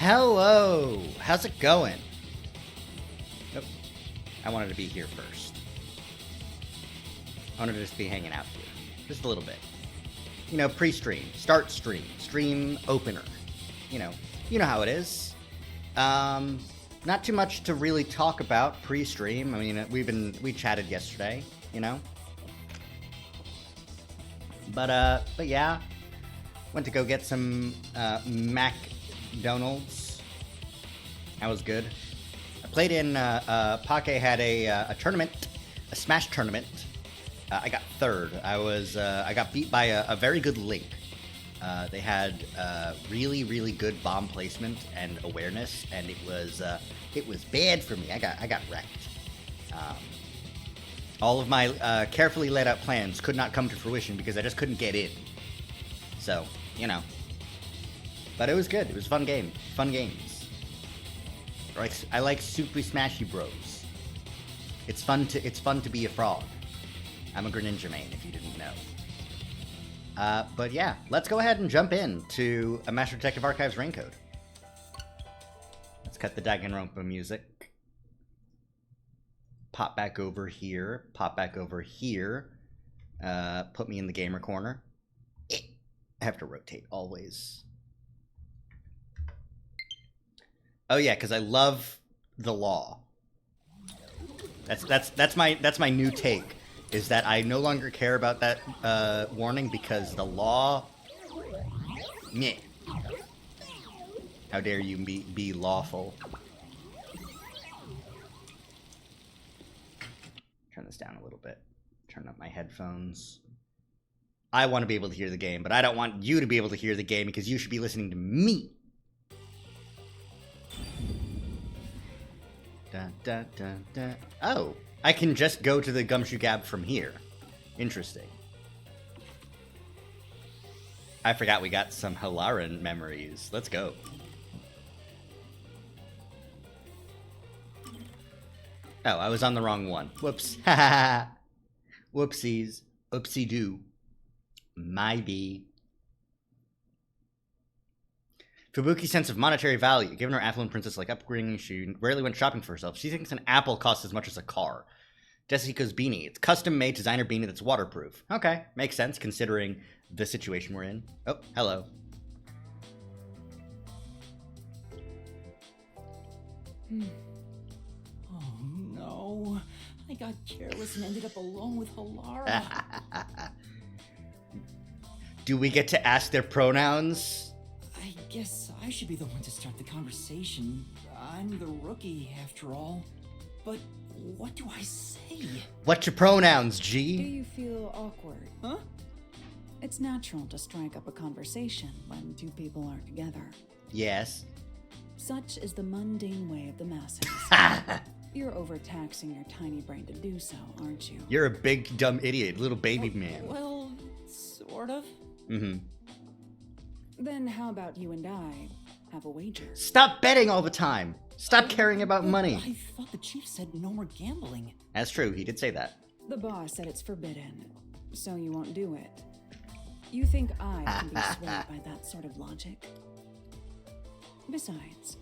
Hello! How's it going? Nope. I wanted to be here first. I wanted to just be hanging out here. Just a little bit. You know, pre-stream. Start stream. Stream opener. You know how it is. Not too much to really talk about pre-stream. I mean, we chatted yesterday, you know? But yeah. Went to go get some, McDonald's. That was good. I played in, Pake had a tournament, a Smash tournament. I got third. I got beat by a very good Link. They had, really, really good bomb placement and awareness, and it was bad for me. I got wrecked. All of my, carefully laid out plans could not come to fruition because I just couldn't get in. So, you know. But it was good. It was a fun game. Fun games. I like Super Smashy Bros. It's fun to be a frog. I'm a Greninja main, if you didn't know. But yeah, let's go ahead and jump in to a Master Detective Archives Raincode. Let's cut the Danganronpa music. Pop back over here. Pop back over here. Put me in the gamer corner. I have to rotate always. Oh yeah, because I love the law. That's my new take. Is that I no longer care about that warning because the law. Meh. How dare you be lawful? Turn this down a little bit. Turn up my headphones. I want to be able to hear the game, but I don't want you to be able to hear the game because you should be listening to me. Da, da, da, da. Oh, I can just go to the Gumshoe Gap from here. Interesting. I forgot we got some Halaran memories. Let's go. Oh, I was on the wrong one. Whoops. Whoopsies. Oopsie-doo. Maybe. Fubuki's sense of monetary value. Given her affluent princess-like upbringing, she rarely went shopping for herself. She thinks an apple costs as much as a car. Jessica's beanie. It's custom-made designer beanie that's waterproof. Okay, makes sense considering the situation we're in. Oh, hello. Oh no, I got careless and ended up alone with Halara. Do we get to ask their pronouns? I guess I should be the one to start the conversation. I'm the rookie, after all. But what do I say? What's your pronouns, Do G? you feel awkward? Huh? It's natural to strike up a conversation when two people are together. Yes. Such is the mundane way of the masses. You're overtaxing your tiny brain to do so, aren't you? You're a big, dumb idiot, little baby man. Well, sort of. Mm-hmm. Then how about you and I have a wager? Stop betting all the time. Stop caring about money. I thought the chief said no more gambling. That's true. He did say that. The boss said it's forbidden, so you won't do it. You think I can be swayed by that sort of logic? Besides,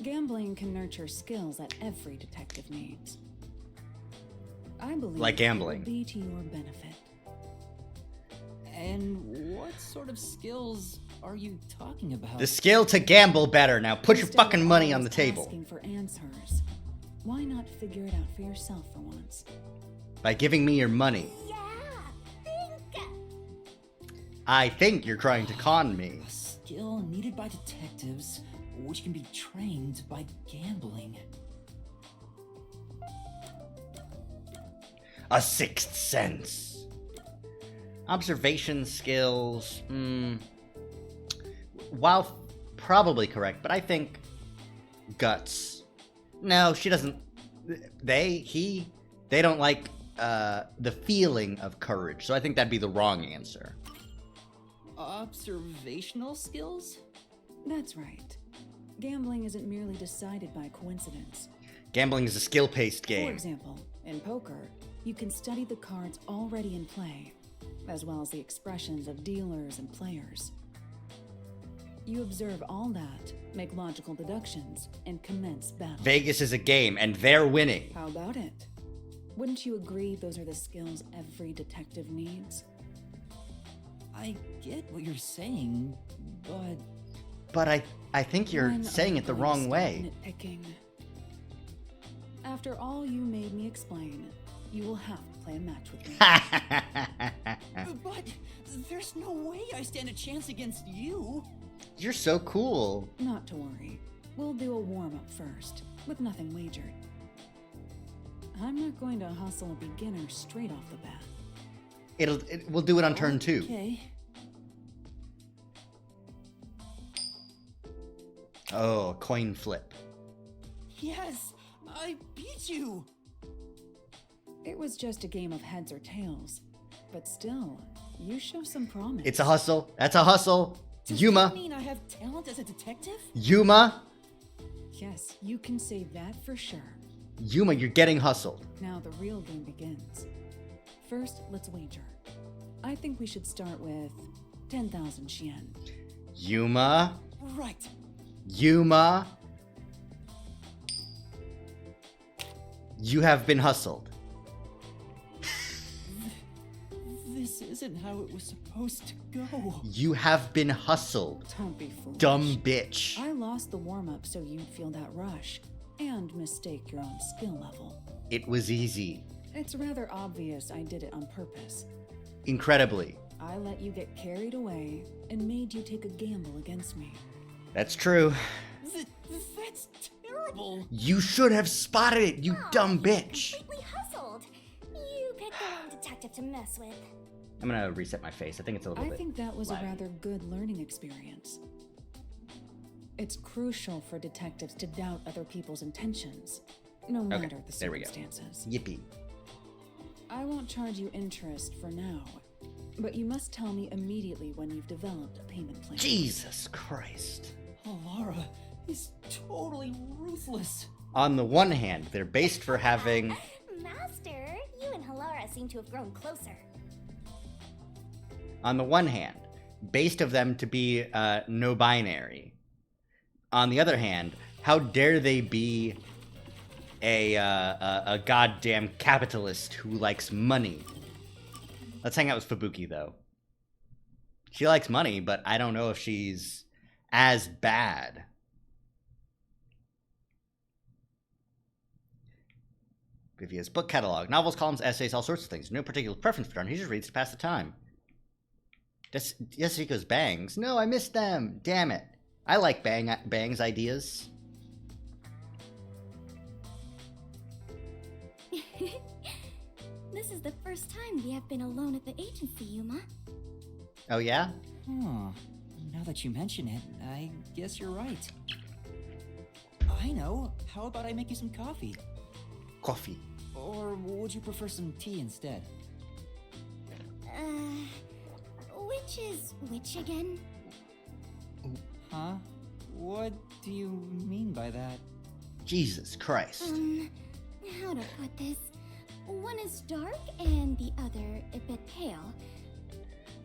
gambling can nurture skills that every detective needs. I believe Like gambling. it will be to your benefit. And what sort of skills are you talking about? The skill to gamble better. Now put your Instead of fucking money on the always table. Asking for answers, why not figure it out for yourself for once? By giving me your money. I think you're trying to con me. A skill needed by detectives, which can be trained by gambling. A sixth sense. Observation skills. While probably correct, but I think guts. No, she doesn't. They don't like the feeling of courage, so I think that'd be the wrong answer. Observational skills? That's right. Gambling isn't merely decided by coincidence. Gambling is a skill-paced For game. example, in poker, you can study the cards already in play, as well as the expressions of dealers and players. You observe all that, make logical deductions, and commence battle. Vegas is a game, and they're winning. How about it? Wouldn't you agree those are the skills every detective needs? I get what you're saying, but But I think you're When saying are it the we wrong gonna way. stop nitpicking? After all you made me explain, you will have to play a match with me. but there's no way I stand a chance against you. You're so cool. Not to worry. We'll do a warm-up first, with nothing wagered. I'm not going to hustle a beginner straight off the bat. We'll do it on turn 2. Okay. Oh, coin flip. Yes, I beat you. It was just a game of heads or tails, but still, you show some promise. It's a hustle. That's a hustle. Does Yuma. that mean I have talent as a detective? Yuma. Yes, you can say that for sure. Yuma, you're getting hustled. Now the real game begins. First, let's wager. I think we should start with 10,000 yen. Yuma. Right. Yuma. You have been hustled. This isn't how it was supposed to go. You have been hustled. Don't be foolish. Dumb bitch. I lost the warm-up so you'd feel that rush and mistake your own skill level. It was easy. It's rather obvious I did it on purpose. Incredibly. I let you get carried away and made you take a gamble against me. That's true. That's terrible. You should have spotted it, you dumb bitch. Completely hustled. You picked the wrong detective to mess with. I'm gonna reset my face. I think it's a little I bit. think that was a laggy. rather good learning experience. It's crucial for detectives to doubt other people's intentions, no matter the there we go. circumstances. Yippee. I won't charge you interest for now, but you must tell me immediately when you've developed a payment plan. Jesus Christ. Alara is totally ruthless. On the one hand, they're based for having. Master, you and Halara seem to have grown closer. On the one hand, based of them to be no binary. On the other hand, how dare they be a goddamn capitalist who likes money? Let's hang out with Fubuki though. She likes money, but I don't know if she's as bad. Vivia's book catalog: novels, columns, essays, all sorts of things. No particular preference for her. He just reads to pass the time. Yasuhiko's bangs. No, I missed them. Damn it. I like Bang's ideas. This is the first time we have been alone at the agency, Yuma. Oh yeah? Huh. Now that you mention it, I guess you're right. I know. How about I make you some coffee? Coffee. Or would you prefer some tea instead? Which is which again? Huh? What do you mean by that? Jesus Christ. How to put this? One is dark and the other a bit pale.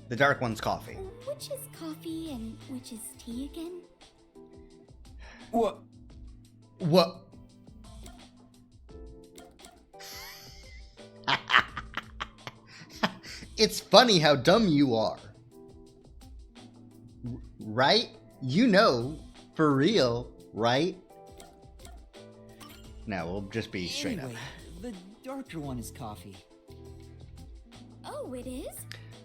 The dark one's coffee. Which is coffee and which is tea again? What? What? It's funny how dumb you are. Right? You know, for real, right? No, we'll just be straight Anyway, up. the darker one is coffee. Oh, it is?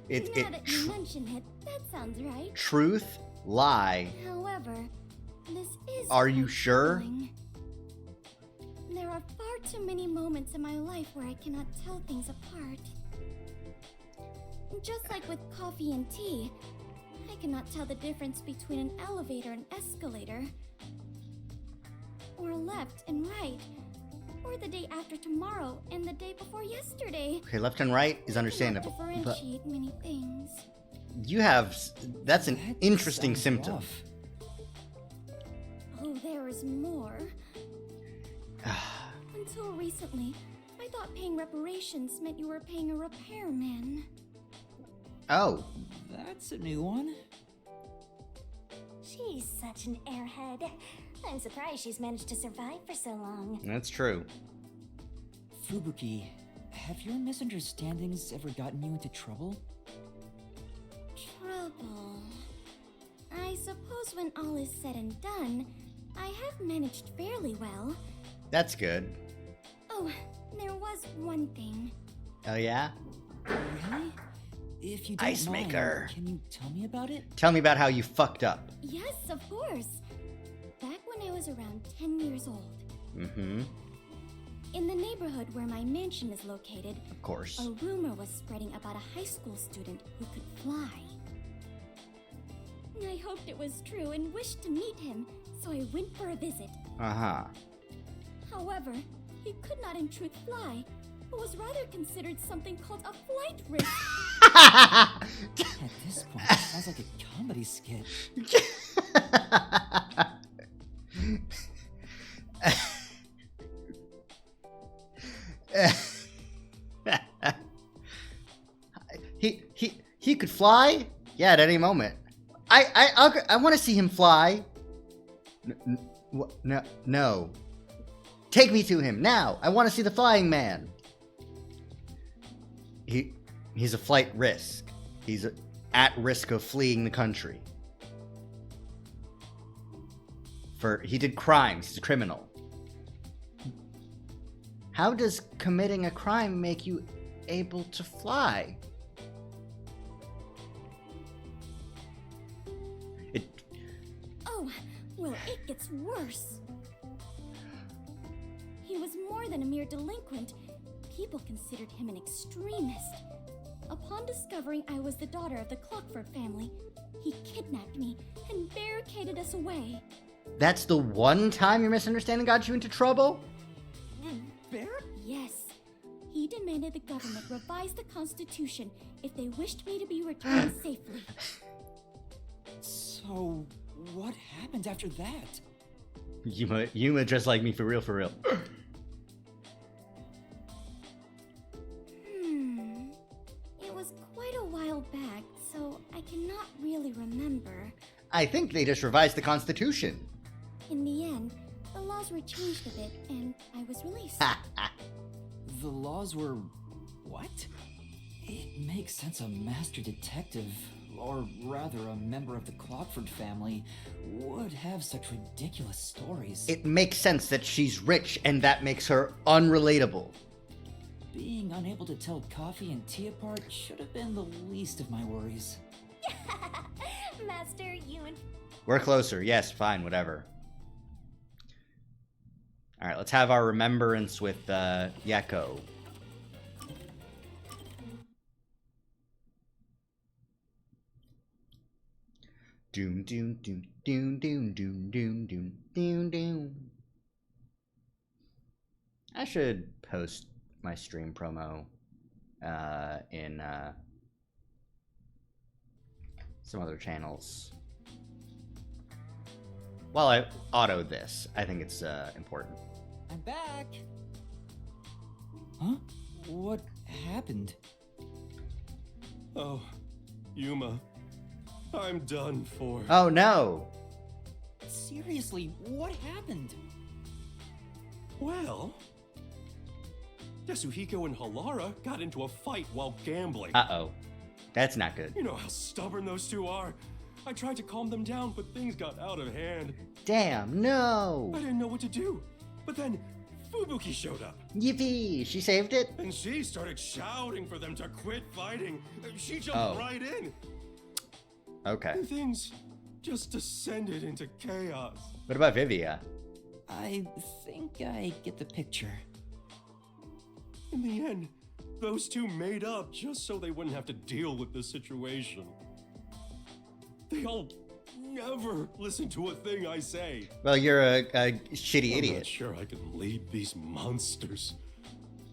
It Now that you mention it, that sounds right. truth, lie. However, this is Are you quite sure? troubling. There are far too many moments in my life where I cannot tell things apart. Just like with coffee and tea, I cannot tell the difference between an elevator and escalator, or left and right, or the day after tomorrow and the day before yesterday. Okay, left and right is I understandable. cannot But differentiate many things. you have. That's an That interesting sounds symptom. rough. Oh, there is more. Until recently, I thought paying reparations meant you were paying a repairman. Oh, That's a new one. She's such an airhead. I'm surprised she's managed to survive for so long. That's true. Fubuki, have your misunderstandings ever gotten you into trouble? Trouble. I suppose when all is said and done, I have managed fairly well. That's good. Oh, there was one thing. Oh, yeah? Really? If you don't Ice mind, maker. can you tell me about it? Tell me about how you fucked up. Yes, of course. Back when I was around 10 years old, Mm-hmm. in the neighborhood where my mansion is located, Of course. a rumor was spreading about a high school student who could fly. I hoped it was true and wished to meet him, so I went for a visit. Uh-huh. However, he could not in truth fly, but was rather considered something called a flight risk. At this point, it sounds like a comedy skit. He could fly? Yeah, at any moment. I want to see him fly. No. Take me to him now. I want to see the flying man. He's a flight risk. He's at risk of fleeing the country. He did crimes. He's a criminal. How does committing a crime make you able to fly? Oh, well, it gets worse. He was more than a mere delinquent. People considered him an extremist. Upon discovering I was the daughter of the Clockford family, he kidnapped me and barricaded us away. That's the one time your misunderstanding got you into trouble? Yes. He demanded the government revise the Constitution if they wished me to be returned safely. So, what happened after that? Yuma just like me for real, for real. It was quite a while back, so I cannot really remember. I think they just revised the Constitution. In the end, the laws were changed a bit, and I was released. The laws were... what? It makes sense a master detective, or rather a member of the Clockford family, would have such ridiculous stories. It makes sense that she's rich, and that makes her unrelatable. Being unable to tell coffee and tea apart should have been the least of my worries. Master, you and... We're closer. Yes, fine, whatever. Alright, let's have our remembrance with Yeko. Doom, doom, doom, doom, doom, doom, doom, doom, doom, doom. I should post my stream promo in some other channels. While I auto this, I think it's important. I'm back! Huh? What happened? Oh, Yuma. I'm done for. Oh no! Seriously, what happened? Well, Yasuhiko and Halara got into a fight while gambling. Uh-oh. That's not good. You know how stubborn those two are. I tried to calm them down, but things got out of hand. Damn, no! I didn't know what to do. But then Fubuki showed up. Yippee! She saved it? And she started shouting for them to quit fighting. She jumped right in. Okay. And things just descended into chaos. What about Vivia? I think I get the picture. In the end, those two made up just so they wouldn't have to deal with this situation. They'll never listen to a thing I say. Well, you're a shitty I'm idiot. not sure I can lead these monsters.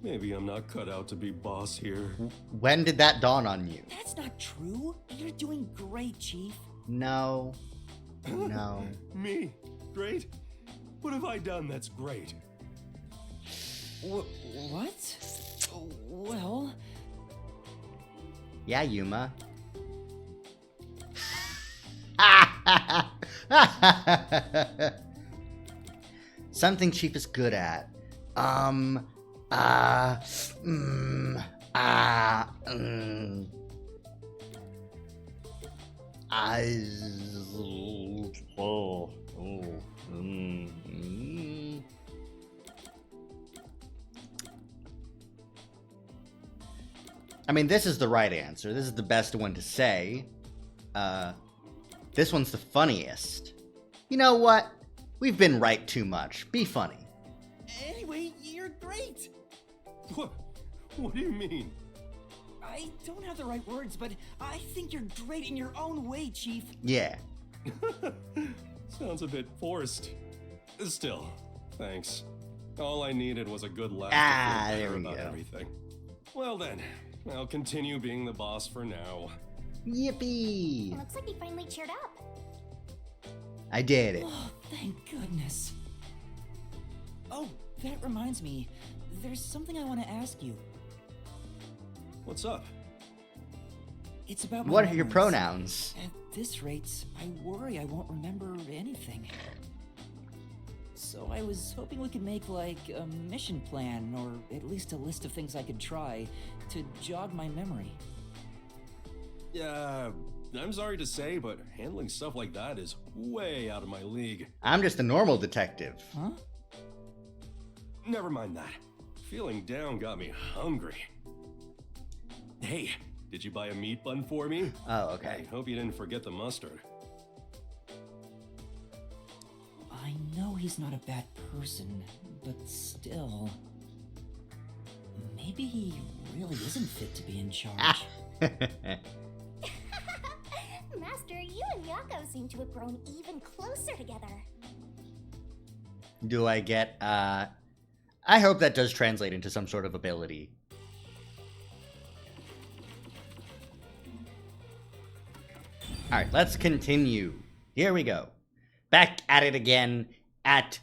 Maybe I'm not cut out to be boss here. When did that dawn on you? That's not true. You're doing great, Chief. No. No. Me? Great? What have I done that's great? What? Well... Yeah, Yuma. Something Chief is good at. I mean, this is the right answer. This is the best one to say. This one's the funniest. You know what? We've been right too much. Be funny. Anyway, you're great. What do you mean? I don't have the right words, but I think you're great in your own way, Chief. Yeah. Sounds a bit forced. Still, thanks. All I needed was a good laugh to feel there better we about go. everything. Well then, I'll continue being the boss for now. Yippee! Looks like he finally cheered up. I did it. Oh, thank goodness. Oh, that reminds me. There's something I want to ask you. What's up? It's about my What are your memories. pronouns? At this rate, I worry I won't remember anything. So I was hoping we could make, like, a mission plan, or at least a list of things I could try to jog my memory. I'm sorry to say, but handling stuff like that is way out of my league. I'm just a normal detective. Huh? Never mind that. Feeling down got me hungry. Hey, did you buy a meat bun for me? Oh, okay. I hope you didn't forget the mustard. I know he's not a bad person, but still... Maybe he really isn't fit to be in charge. Master, you and Yako seem to have grown even closer together. Do I get, I hope that does translate into some sort of ability. Alright, let's continue. Here we go. Back at it again at,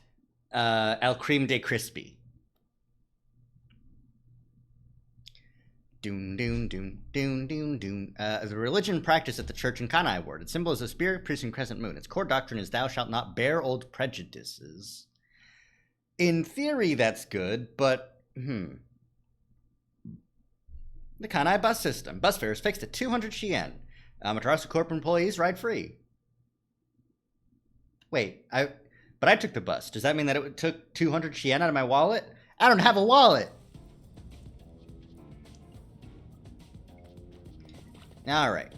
El Creme de Crispy. Doon, doon, doon, doon, doon, doon. The religion practiced at the church in Kanai Ward. Its symbol is a spirit producing crescent moon. Its core doctrine is thou shalt not bear old prejudices. In theory, that's good, but, The Kanai bus system. Bus fare is fixed at 200 Shien. Matarasu Corp employees ride free. Wait, but I took the bus. Does that mean that it took 200 Shien out of my wallet? I don't have a wallet! Alright.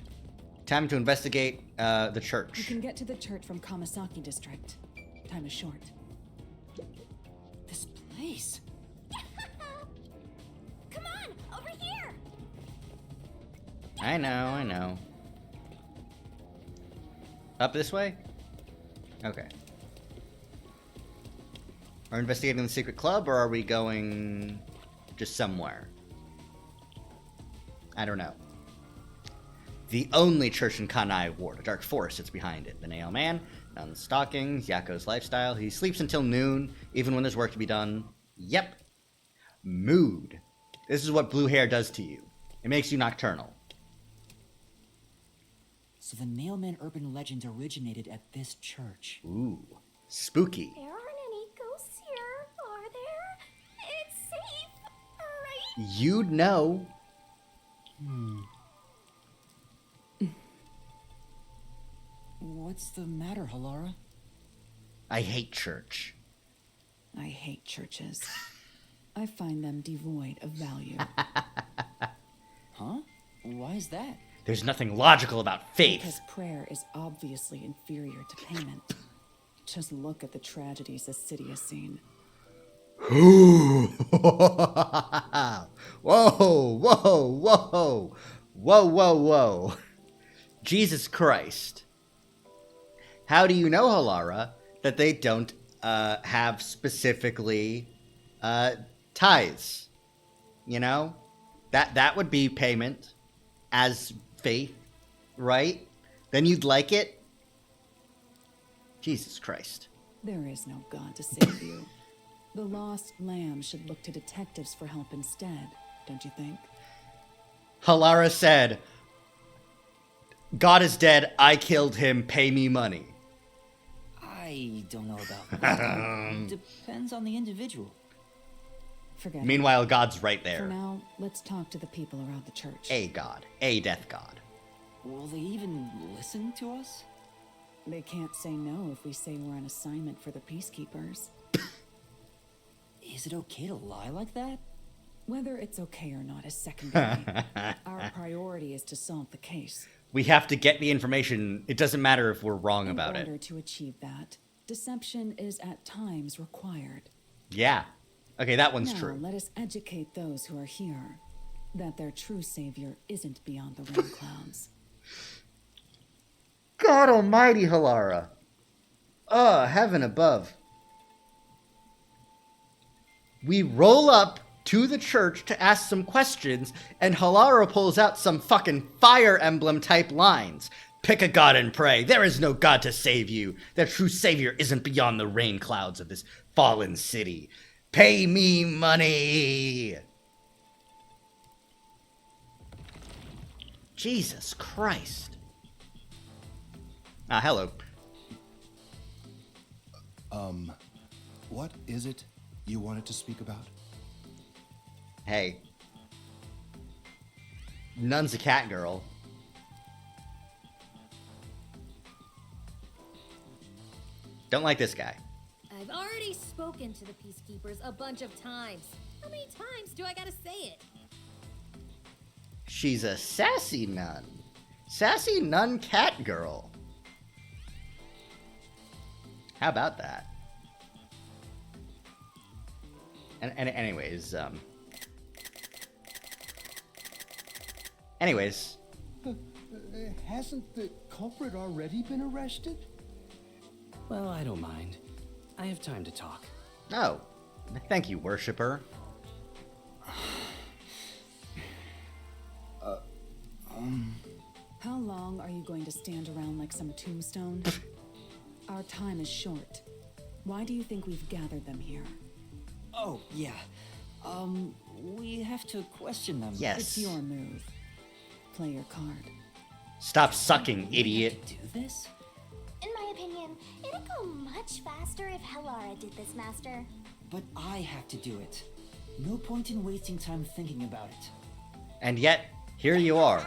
Time to investigate the You church. can get to the church from Kamasaki district. Time is short. This place... Come on, over here! I know. Up this way? Okay. Are we investigating the secret club, or are we going just somewhere? I don't know. The only church in Kanai Ward. A dark forest sits behind it. The nail man, none stockings, Yako's lifestyle. He sleeps until noon, even when there's work to be done. Yep. Mood. This is what blue hair does to you. It makes you nocturnal. So the Nailman urban legend originated at this church. Ooh. Spooky. There aren't any ghosts here, are there? It's safe, right? You'd know. What's the matter, Halara? I hate church. I hate churches. I find them devoid of value. Huh? Why is that? There's nothing logical about faith. Because prayer is obviously inferior to payment. Just look at the tragedies the city has seen. Whoa, whoa, whoa. Whoa, whoa, whoa. Jesus Christ. How do you know, Halara, that they don't have specifically tithes? You know? That would be payment as faith, right? Then you'd like it? Jesus Christ. There is no God to save you. The lost lamb should look to detectives for help instead, don't you think? Halara said, God is dead, I killed him, pay me money. I don't know about that. Depends on the individual. Forget it. Meanwhile, God's right For there. now, let's talk to the people around the church. A God. A death God. Will they even listen to us? They can't say no if we say we're on assignment for the Peacekeepers. Is it okay to lie like that? Whether it's okay or not is secondary. Our priority is to solve the case. We have to get the information. It doesn't matter if we're wrong In about order it. to achieve that, deception is at times required. Yeah. Okay, that one's Now, true. let us educate those who are here that their true savior isn't beyond the rain clouds. God almighty, Halara. Heaven above. We roll up to the church to ask some questions, and Halara pulls out some fucking Fire Emblem type lines. Pick a god and pray. There is no god to save you. Their true savior isn't beyond the rain clouds of this fallen city. Pay me money. Jesus Christ. Hello. What is it you wanted to speak about? Hey. Nun's a cat girl. Don't like this guy. I've already spoken to the Peacekeepers a bunch of times. How many times do I gotta say it? She's a sassy nun. Sassy nun cat girl. How about that? And anyways, Hasn't the culprit already been arrested? Well, I don't mind. I have time to talk. oh, thank you, worshipper. How long are you going to stand around like some tombstone? Our time is short. Why do you think we've gathered them here? Oh, yeah. We have to question them. Yes. It's your move. Play your card. Stop sucking, We idiot. have to do this? In my opinion, it'd go much faster if Halara did this, Master. But I have to do it. No point in wasting time thinking about it. And yet, here you are.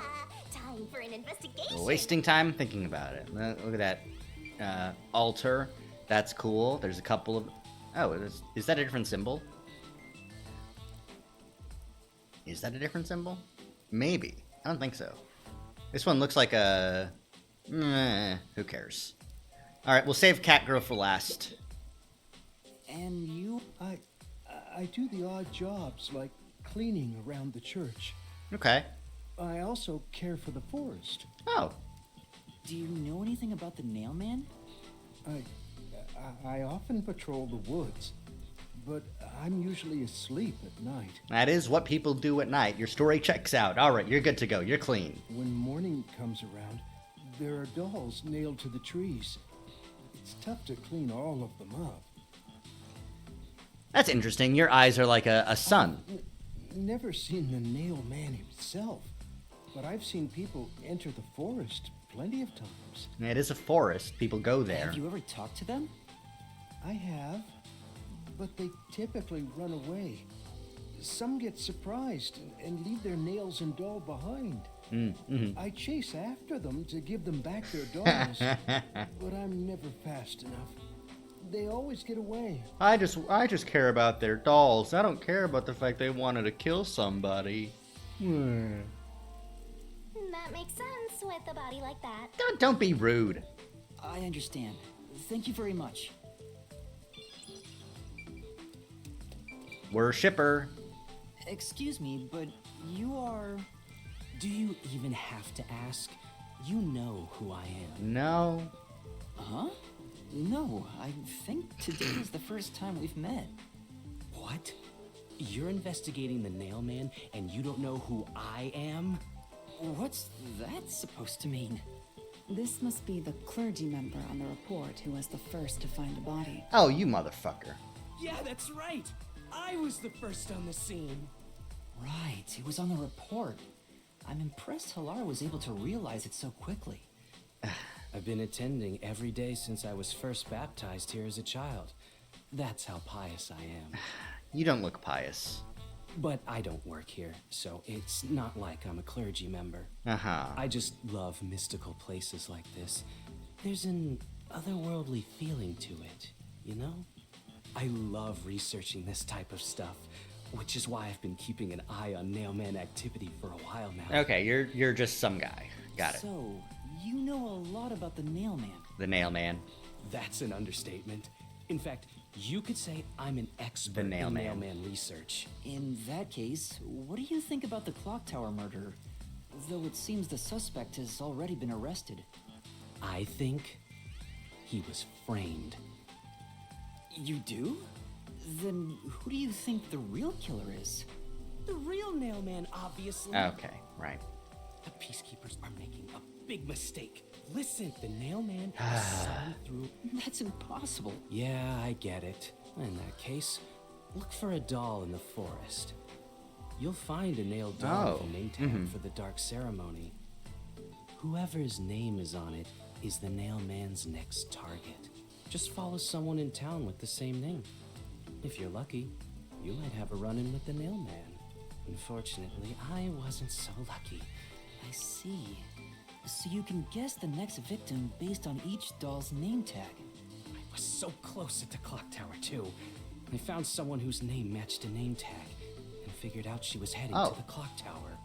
Time for an investigation. Wasting time thinking about it. Look at that altar. That's cool. There's a couple of... Oh, is that a different symbol? Is that a different symbol? Maybe. I don't think so. This one looks like a... who cares? Alright, we'll save Catgirl for last. And you? I do the odd jobs like cleaning around the church. Okay. I also care for the forest. Oh. Do you know anything about the Nail Man? I often patrol the woods, but I'm usually asleep at night. That is what people do at night. Your story checks out. Alright, you're good to go. You're clean. When morning comes around, there are dolls nailed to the trees. It's tough to clean all of them up. That's interesting. Your eyes are like a sun. Never seen the Nail Man himself, but I've seen people enter the forest plenty of times. It is a forest. People go there. Have you ever talked to them? I have, but they typically run away. Some get surprised and leave their nails and doll behind. I chase after them to give them back their dolls, but I'm never fast enough. They always get away. I just care about their dolls. I don't care about the fact they wanted to kill somebody. That makes sense with a body like that. Don't be rude. I understand. Thank you very much. Worshipper. Excuse me, but you are... Do you even have to ask? You know who I am. No. Huh? No, I think today is the first time we've met. What? You're investigating the Nail Man and you don't know who I am? What's that supposed to mean? This must be the clergy member on the report who was the first to find a body. Oh, you motherfucker. Yeah, that's right. I was the first on the scene. Right, it was on the report. I'm impressed Halara was able to realize it so quickly. I've been attending every day since I was first baptized here as a child. That's how pious I am. You don't look pious. But I don't work here, so it's not like I'm a clergy member. Uh-huh. I just love mystical places like this. There's an otherworldly feeling to it, you know? I love researching this type of stuff, which is why I've been keeping an eye on Nailman activity for a while now. Okay, you're just some guy. Got it. So, you know a lot about the Nailman. The Nailman. That's an understatement. In fact, you could say I'm an expert The in Nailman. Nailman research. In that case, what do you think about the clock tower murder? Though it seems the suspect has already been arrested. I think he was framed. You do? Then who do you think the real killer is? The real Nailman, obviously. Okay, right. The Peacekeepers are making a big mistake. Listen, the Nailman is selling through... That's impossible. Yeah, I get it. In that case, look for a doll in the forest. You'll find a nailed doll with a name tag for the Dark Ceremony. Whoever's name is on it is the Nailman's next target. Just follow someone in town with the same name. If you're lucky, you might have a run-in with the Nailman. Unfortunately, I wasn't so lucky. I see. So you can guess the next victim based on each doll's name tag. I was so close at the clock tower, too. I found someone whose name matched a name tag and figured out she was heading to the clock tower.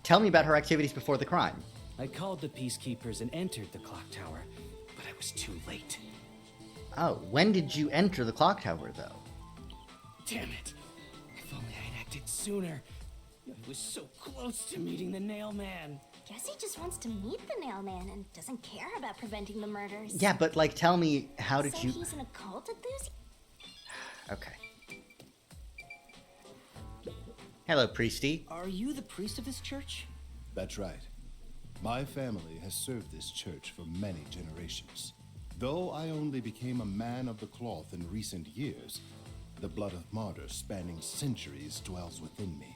Tell me about her activities before the crime. I called the Peacekeepers and entered the clock tower, but I was too late. Oh, when did you enter the clock tower, though? Damn it! If only I'd acted sooner. I was so close to meeting the Nailman. Guess he just wants to meet the Nailman and doesn't care about preventing the murders. Yeah, but, like, tell me, how did So you... he's an occult enthusiast? Okay. Hello, Priesty. Are you the priest of this church? That's right. My family has served this church for many generations. Though I only became a man of the cloth in recent years, the blood of martyrs spanning centuries dwells within me.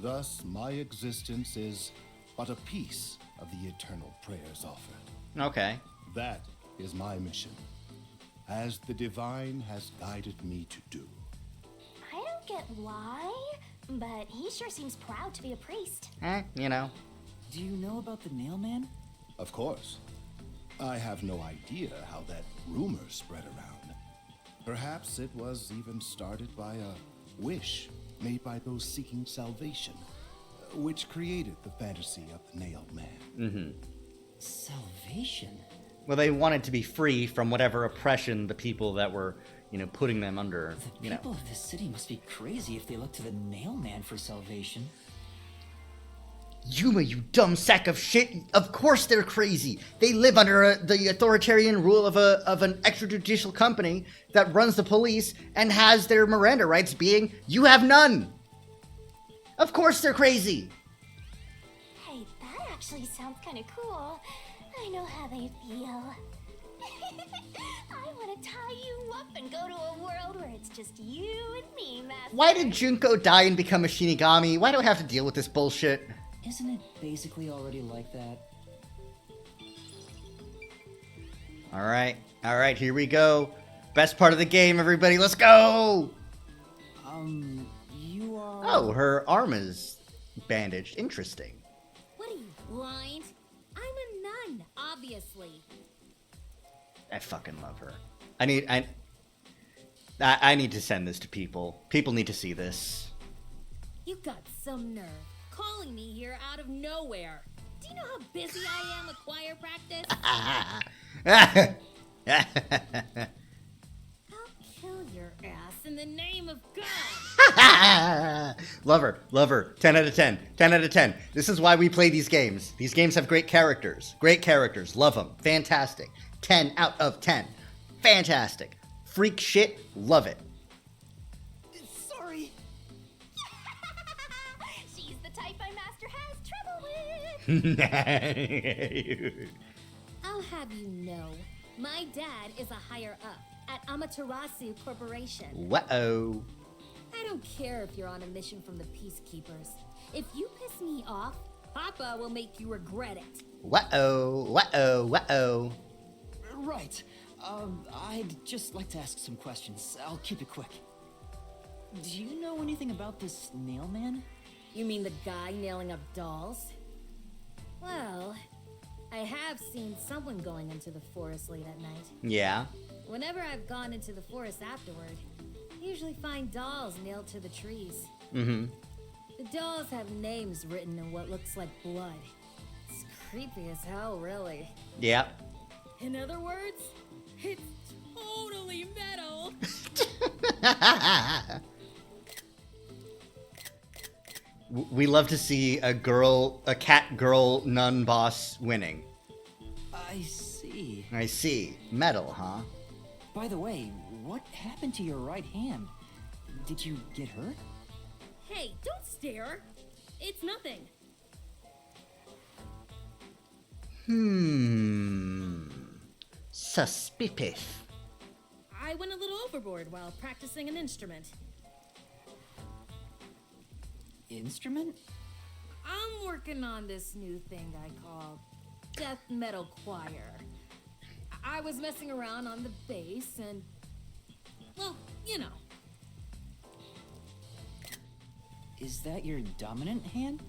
Thus, my existence is but a piece of the eternal prayers offered. Okay. That is my mission, as the divine has guided me to do. I don't get why, but he sure seems proud to be a priest. You know. Do you know about the Nailman? Of course. I have no idea how that rumor spread around. Perhaps it was even started by a wish made by those seeking salvation, which created the fantasy of the Nailed Man. Salvation? Well, they wanted to be free from whatever oppression the people that were, you know, putting them under, The people of this city must be crazy if they look to the Nailman for salvation. Yuma, you dumb sack of shit! Of course they're crazy! They live under the authoritarian rule of an extrajudicial company that runs the police and has their Miranda rights being, you have none! Of course they're crazy! Hey, that actually sounds kind of cool. I know how they feel. I want to tie you up and go to a world where it's just you and me, Master. Why did Junko die and become a Shinigami? Why do I have to deal with this bullshit? Isn't it basically already like that? Alright, here we go. Best part of the game, everybody, let's go! You are... Oh, her arm is bandaged. Interesting. What are you, blind? I'm a nun, obviously. I fucking love her. I need to send this to people. People need to see this. You got some nerve. Calling me here out of nowhere. Do you know how busy I am with choir practice? I'll kill your ass in the name of God. Love her. 10 out of 10. 10 out of 10. This is why we play these games. These games have great characters. Great characters. Love them. Fantastic. 10 out of 10. Fantastic. Freak shit. Love it. Sorry. She's the type my master has trouble with. I'll have you know, my dad is a higher up at Amaterasu Corporation. Whoa. I don't care if you're on a mission from the Peacekeepers. If you piss me off, Papa will make you regret it. Whoa, whoa, whoa. Right. I'd just like to ask some questions. I'll keep it quick. Do you know anything about this nail man? You mean the guy nailing up dolls? Well, I have seen someone going into the forest late at night. Yeah. Whenever I've gone into the forest afterward, I usually find dolls nailed to the trees. Mm-hmm. The dolls have names written in what looks like blood. It's creepy as hell, really. Yep. In other words, it's totally metal. We love to see a cat girl nun boss winning. I see. I see. Metal, huh? By the way, what happened to your right hand? Did you get hurt? Hey, don't stare. It's nothing. Suspicious. I went a little overboard while practicing an instrument. Instrument? I'm working on this new thing I call death metal choir. I was messing around on the bass and, well, you know. Is that your dominant hand?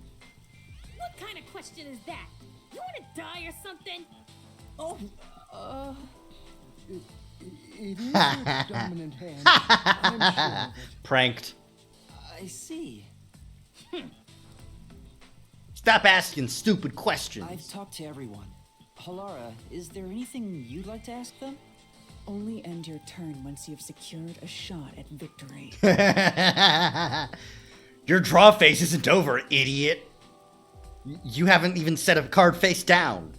What kind of question is that? You want to die or something? Oh, It is your dominant hand. I'm sure of it. Pranked. I see. Stop asking stupid questions. I've talked to everyone. Halara, is there anything you'd like to ask them? Only end your turn once you've secured a shot at victory. Your draw phase isn't over, idiot. You haven't even set a card face down.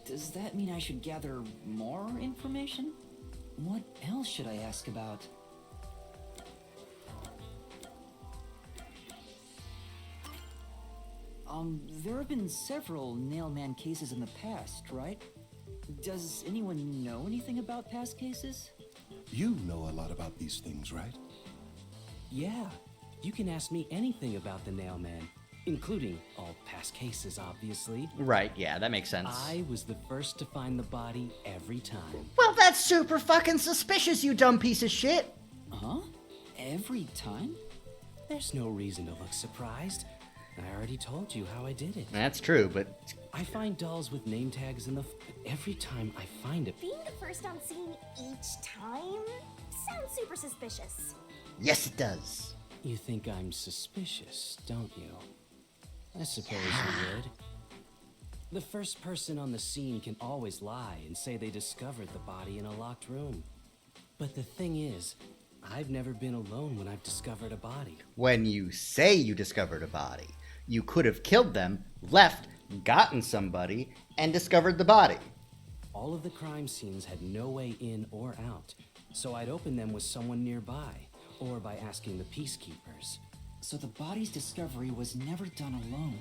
Does that mean I should gather more information? What else should I ask about? There have been several Nailman cases in the past, right? Does anyone know anything about past cases? You know a lot about these things, right? Yeah, you can ask me anything about the Nailman, including all past cases, obviously. Right, yeah, that makes sense. I was the first to find the body every time. Well, that's super fucking suspicious, you dumb piece of shit. Huh? Every time? There's no reason to look surprised. I already told you how I did it. That's true, but... I find dolls with name tags in the... Every time I find it... Being the first on scene each time sounds super suspicious. Yes, it does. You think I'm suspicious, don't you? I suppose you would. The first person on the scene can always lie and say they discovered the body in a locked room. But the thing is, I've never been alone when I've discovered a body. When you say you discovered a body, you could have killed them, left, gotten somebody, and discovered the body. All of the crime scenes had no way in or out, so I'd open them with someone nearby, or by asking the peacekeepers. So the body's discovery was never done alone.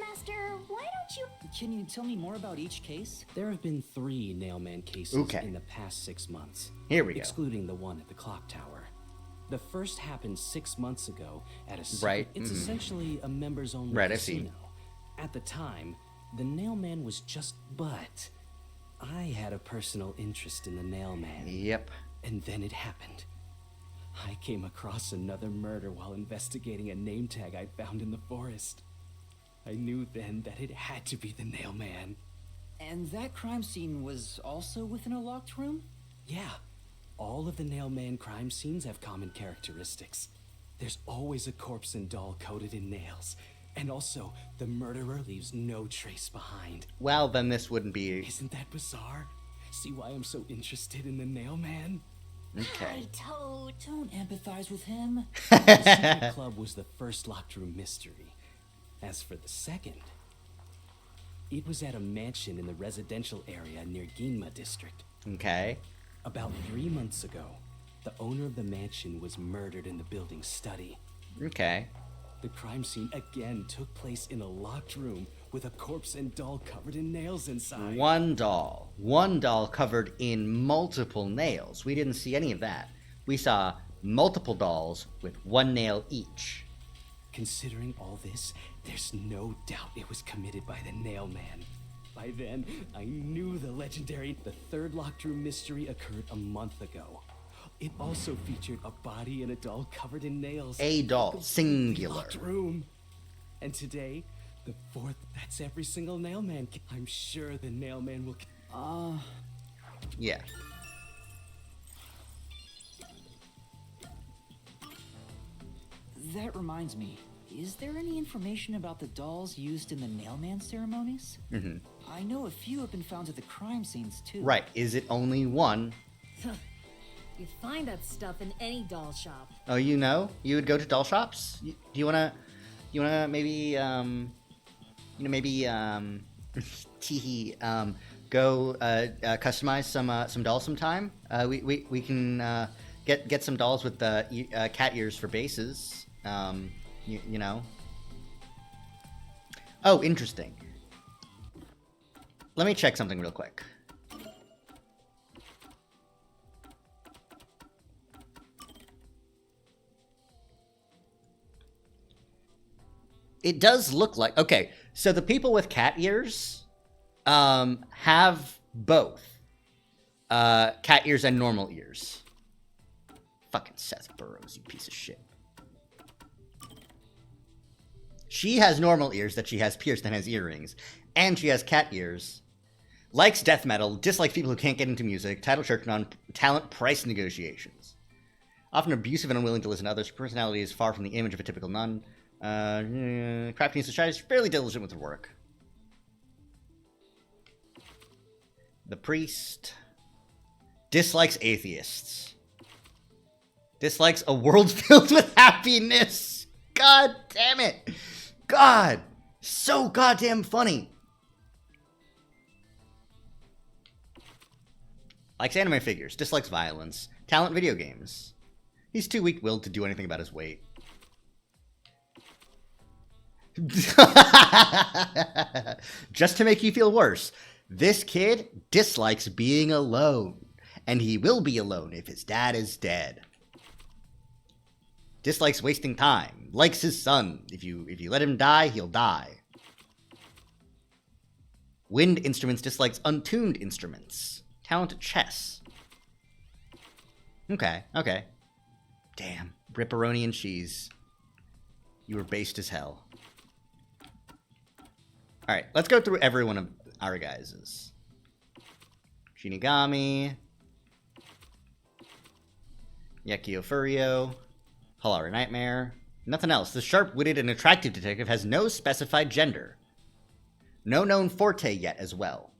Master, why don't you... Can you tell me more about each case? There have been 3 Nailman cases in the past 6 months. Here we go. Excluding the one at the clock tower. The first happened 6 months ago at a secret, Right. It's essentially a members-only Right, I see. casino. At the time, the Nailman was just but. I had a personal interest in the Nailman. Yep. And then it happened. I came across another murder while investigating a name tag I found in the forest. I knew then that it had to be the Nailman. And that crime scene was also within a locked room? Yeah. All of the Nailman crime scenes have common characteristics. There's always a corpse and doll coated in nails. And also, the murderer leaves no trace behind. Well, then this wouldn't be... Isn't that bizarre? See why I'm so interested in the Nailman? Okay. Don't empathize with him. The secret club was the first locked room mystery. As for the second, it was at a mansion in the residential area near Ginma district. Okay. About 3 months ago, the owner of the mansion was murdered in the building's study. Okay. The crime scene again took place in a locked room with a corpse and doll covered in nails inside. One doll. One doll covered in multiple nails. We didn't see any of that. We saw multiple dolls with one nail each. Considering all this, there's no doubt it was committed by the Nail Man. By then, I knew the third locked room mystery occurred a month ago. It also featured a body and a doll covered in nails. A doll, singular. Locked room. And today, the fourth, that's every single Nail Man. I'm sure the Nail Man will... Yeah. That reminds me. Is there any information about the dolls used in the Nailman ceremonies? Mm-hmm. I know a few have been found at the crime scenes, too. Right. Is it only one? You'd find that stuff in any doll shop. Oh, you know? You would go to doll shops? Do you wanna maybe, go, customize some dolls sometime? We can, get some dolls with, cat ears for bases. You know? Oh, interesting. Let me check something real quick. It does look like... Okay, so the people with cat ears have both cat ears and normal ears. Fucking Seth Burrows, you piece of shit. She has normal ears that she has pierced and has earrings. And she has cat ears. Likes death metal, dislikes people who can't get into music, title church on talent price negotiations. Often abusive and unwilling to listen to others. Her personality is far from the image of a typical nun. Crafty and shy is fairly diligent with her work. The priest dislikes atheists. Dislikes a world filled with happiness. God damn it. God. So goddamn funny. Likes anime figures. Dislikes violence. Talent video games. He's too weak-willed to do anything about his weight. Just to make you feel worse, this kid dislikes being alone, and he will be alone if his dad is dead. Dislikes wasting time, likes his son. If you let him die, he'll die. Wind instruments, dislikes untuned instruments. Talent at chess. Okay. Damn, ripperoni and cheese. You were based as hell. Alright, let's go through every one of our guys's. Shinigami. Yakio Furio. Halari Nightmare. Nothing else. The sharp-witted and attractive detective has no specified gender. No known forte yet as well.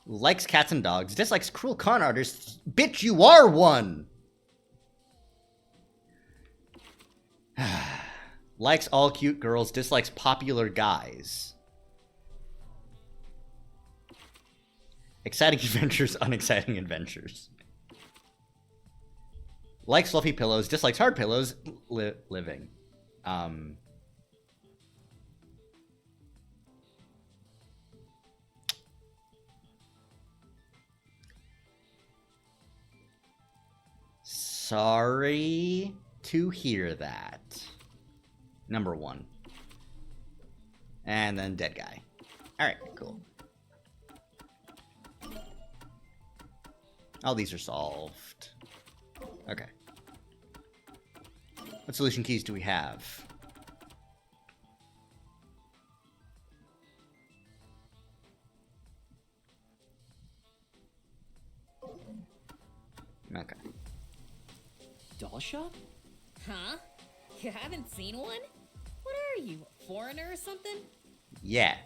Likes cats and dogs. Dislikes cruel con artists. Bitch, you are one! Likes all cute girls. Dislikes popular guys. Exciting adventures, unexciting adventures. Likes fluffy pillows. Dislikes hard pillows. Living. Sorry to hear that. Number 1. And then dead guy. Alright, cool. All these are solved. Okay. What solution keys do we have? Okay. Doll shop? Huh? You haven't seen one? What are you, a foreigner or something? Yeah.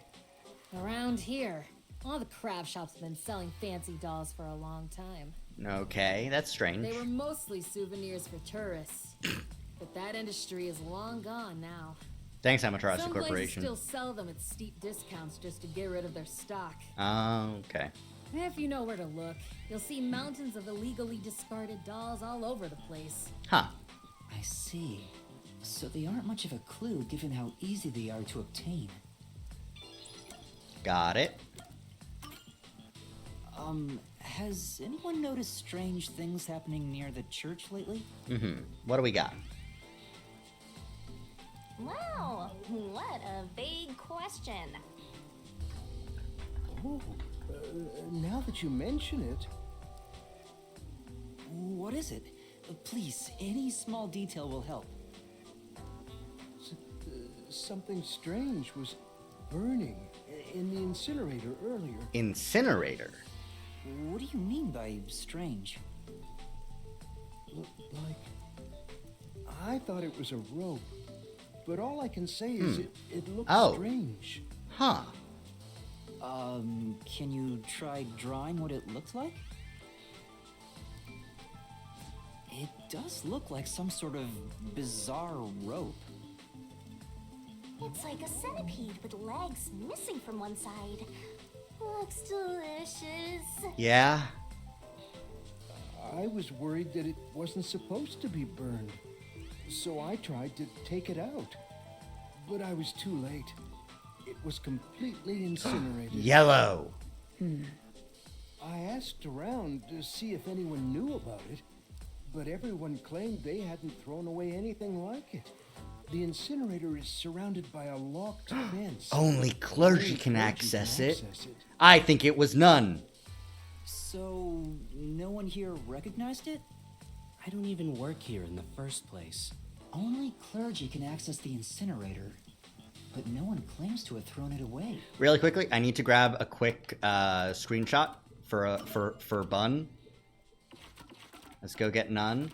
Around here, all the crab shops have been selling fancy dolls for a long time. Okay, that's strange. They were mostly souvenirs for tourists. But that industry is long gone now. Thanks, Amaterasu Some Corporation. places still sell them at steep discounts just to get rid of their stock. Okay. If you know where to look, you'll see mountains of illegally discarded dolls all over the place. Huh. I see. So they aren't much of a clue given how easy they are to obtain. Got it. Has anyone noticed strange things happening near the church lately? What do we got? Wow, what a vague question. Oh, now that you mention it, What is it? Please, any small detail will help. something strange was burning in the incinerator earlier. Incinerator? What do you mean by strange? Looked like... I thought it was a rope, but all I can say is it looks strange. Huh. Can you try drawing what it looks like? It does look like some sort of bizarre rope. It's like a centipede with legs missing from one side. Looks delicious. Yeah? I was worried that it wasn't supposed to be burned, so I tried to take it out. But I was too late. It was completely incinerated. Yellow. I asked around to see if anyone knew about it, but everyone claimed they hadn't thrown away anything like it. The incinerator is surrounded by a locked fence. Only clergy can access it. I think it was none. So, no one here recognized it? I don't even work here in the first place. Only clergy can access the incinerator, but no one claims to have thrown it away. Really quickly, I need to grab a quick screenshot for Bun. Let's go get none.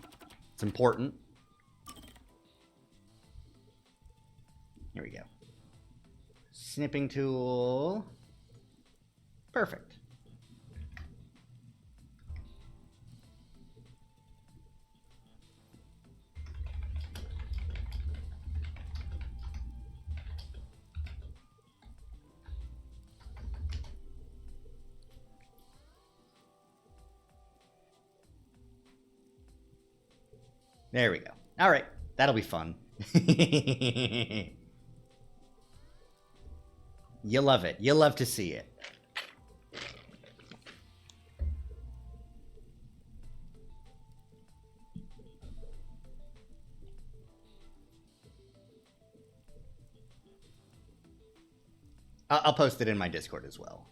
It's important. Here we go. Snipping tool. Perfect. There we go. All right. That'll be fun. You love it. You love to see it. I'll post it in my Discord as well.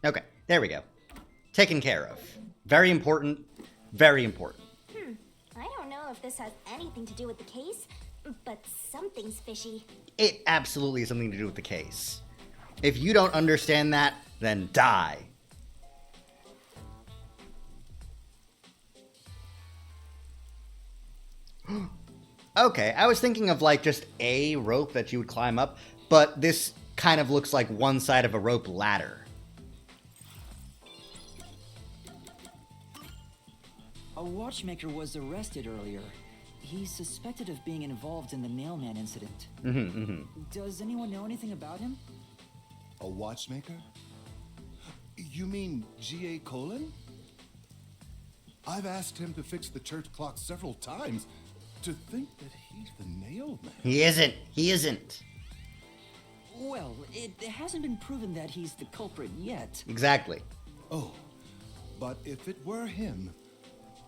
Okay, there we go. Taken care of. Very important. Very important. I don't know if this has anything to do with the case, but something's fishy. It absolutely has something to do with the case. If you don't understand that, then die. Okay, I was thinking of like just a rope that you would climb up, but this kind of looks like one side of a rope ladder. A watchmaker was arrested earlier. He's suspected of being involved in the Nailman incident. Does anyone know anything about him? A watchmaker? You mean G.A. Colin? I've asked him to fix the church clock several times. To think that he's the Nailman. He isn't. He isn't. Well, it hasn't been proven that he's the culprit yet. Exactly. Oh, but if it were him,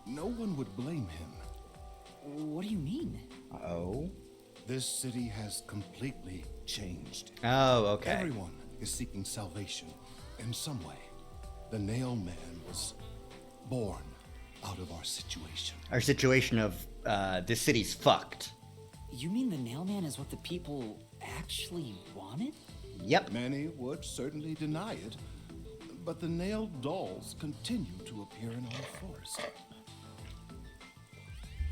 no one would blame him. What do you mean? Oh? This city has completely changed. Oh, okay. Everyone is seeking salvation in some way. The Nailman was born out of our situation. Our situation of this city's fucked. You mean the Nailman is what the people actually wanted? Yep. Many would certainly deny it, but the nailed dolls continue to appear in our forest.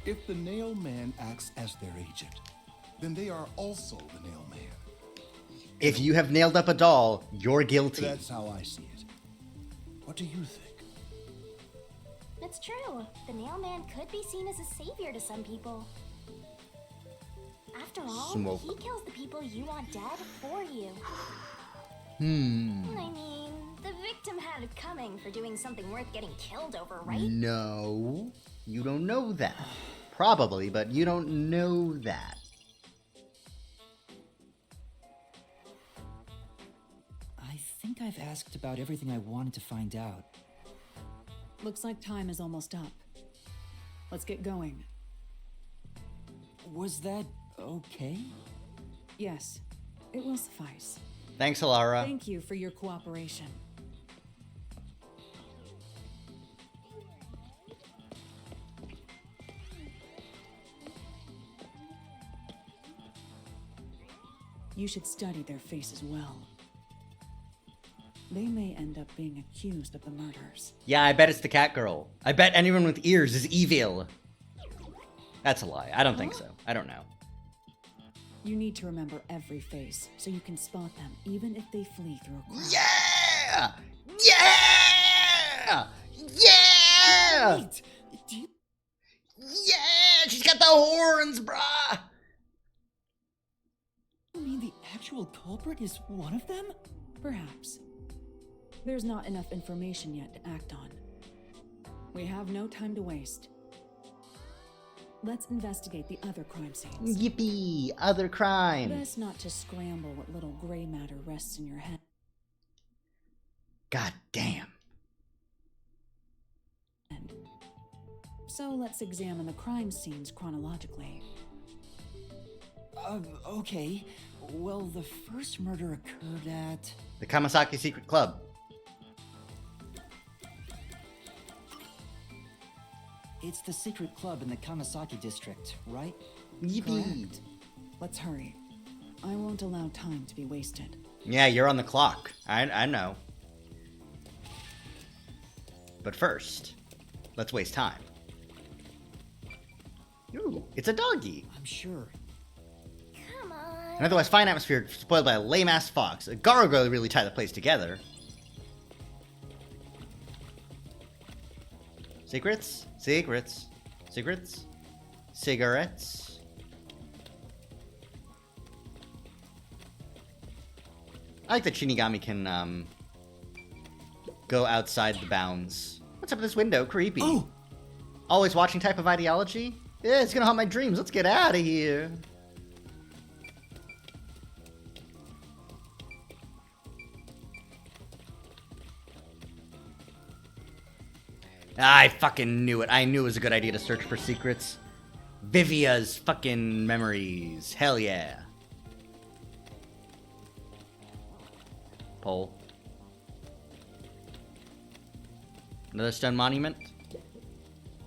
If the Nailman acts as their agent, then they are also the Nailman. If you have nailed up a doll, you're guilty. That's how I see it. What do you think? It's true. The Nailman could be seen as a savior to some people. After all, Smoke. he kills the people you want dead for you. I mean, the victim had it coming for doing something worth getting killed over, right? No, you don't know that. Probably, but you don't know that. I think I've asked about everything I wanted to find out. Looks like time is almost up. Let's get going. Was that okay? Yes, it will suffice. Thanks, Alara. Thank you for your cooperation. You should study their faces well. They may end up being accused of the murders. Yeah, I bet it's the cat girl. I bet anyone with ears is evil. That's a lie. I don't think so. I don't know. You need to remember every face so you can spot them even if they flee through a crowd. Yeah! Yeah! Yeah! Wait! Do you... Yeah! She's got the horns, brah! You mean the actual culprit is one of them? Perhaps. There's not enough information yet to act on. We have no time to waste. Let's investigate the other crime scenes. Yippee! Other crime. Best not to scramble what little gray matter rests in your head. God damn. So let's examine the crime scenes chronologically. Okay. Well, the first murder occurred at... The Kamasaki Secret Club. It's the secret club in the Kamasaki district, right? Yippee! Correct. Let's hurry. I won't allow time to be wasted. Yeah, you're on the clock. I know. But first, let's waste time. Ooh, it's a doggy. I'm sure. Come on. An otherwise fine atmosphere spoiled by a lame-ass fox. A gargoyle really tie the place together. Secrets? Secrets. Secrets? Cigarettes? I like that Shinigami can, go outside the bounds. What's up with this window? Creepy. Oh! Always watching type of ideology? Yeah, it's gonna haunt my dreams. Let's get out of here. I fucking knew it. I knew it was a good idea to search for secrets. Vivia's fucking memories. Hell yeah. Pole. Another stone monument?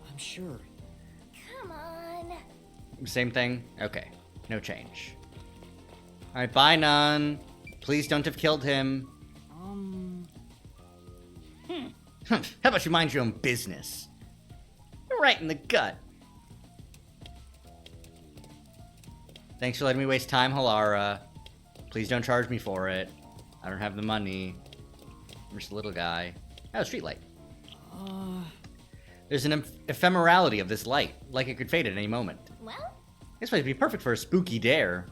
I'm sure. Come on. Same thing? Okay. No change. Alright, bye, Nun. Please don't have killed him. How about you mind your own business? Right in the gut. Thanks for letting me waste time, Halara. Please don't charge me for it. I don't have the money. I'm just a little guy. Oh, streetlight. There's an ephemerality of this light, like it could fade at any moment. Well, This might be perfect for a spooky dare.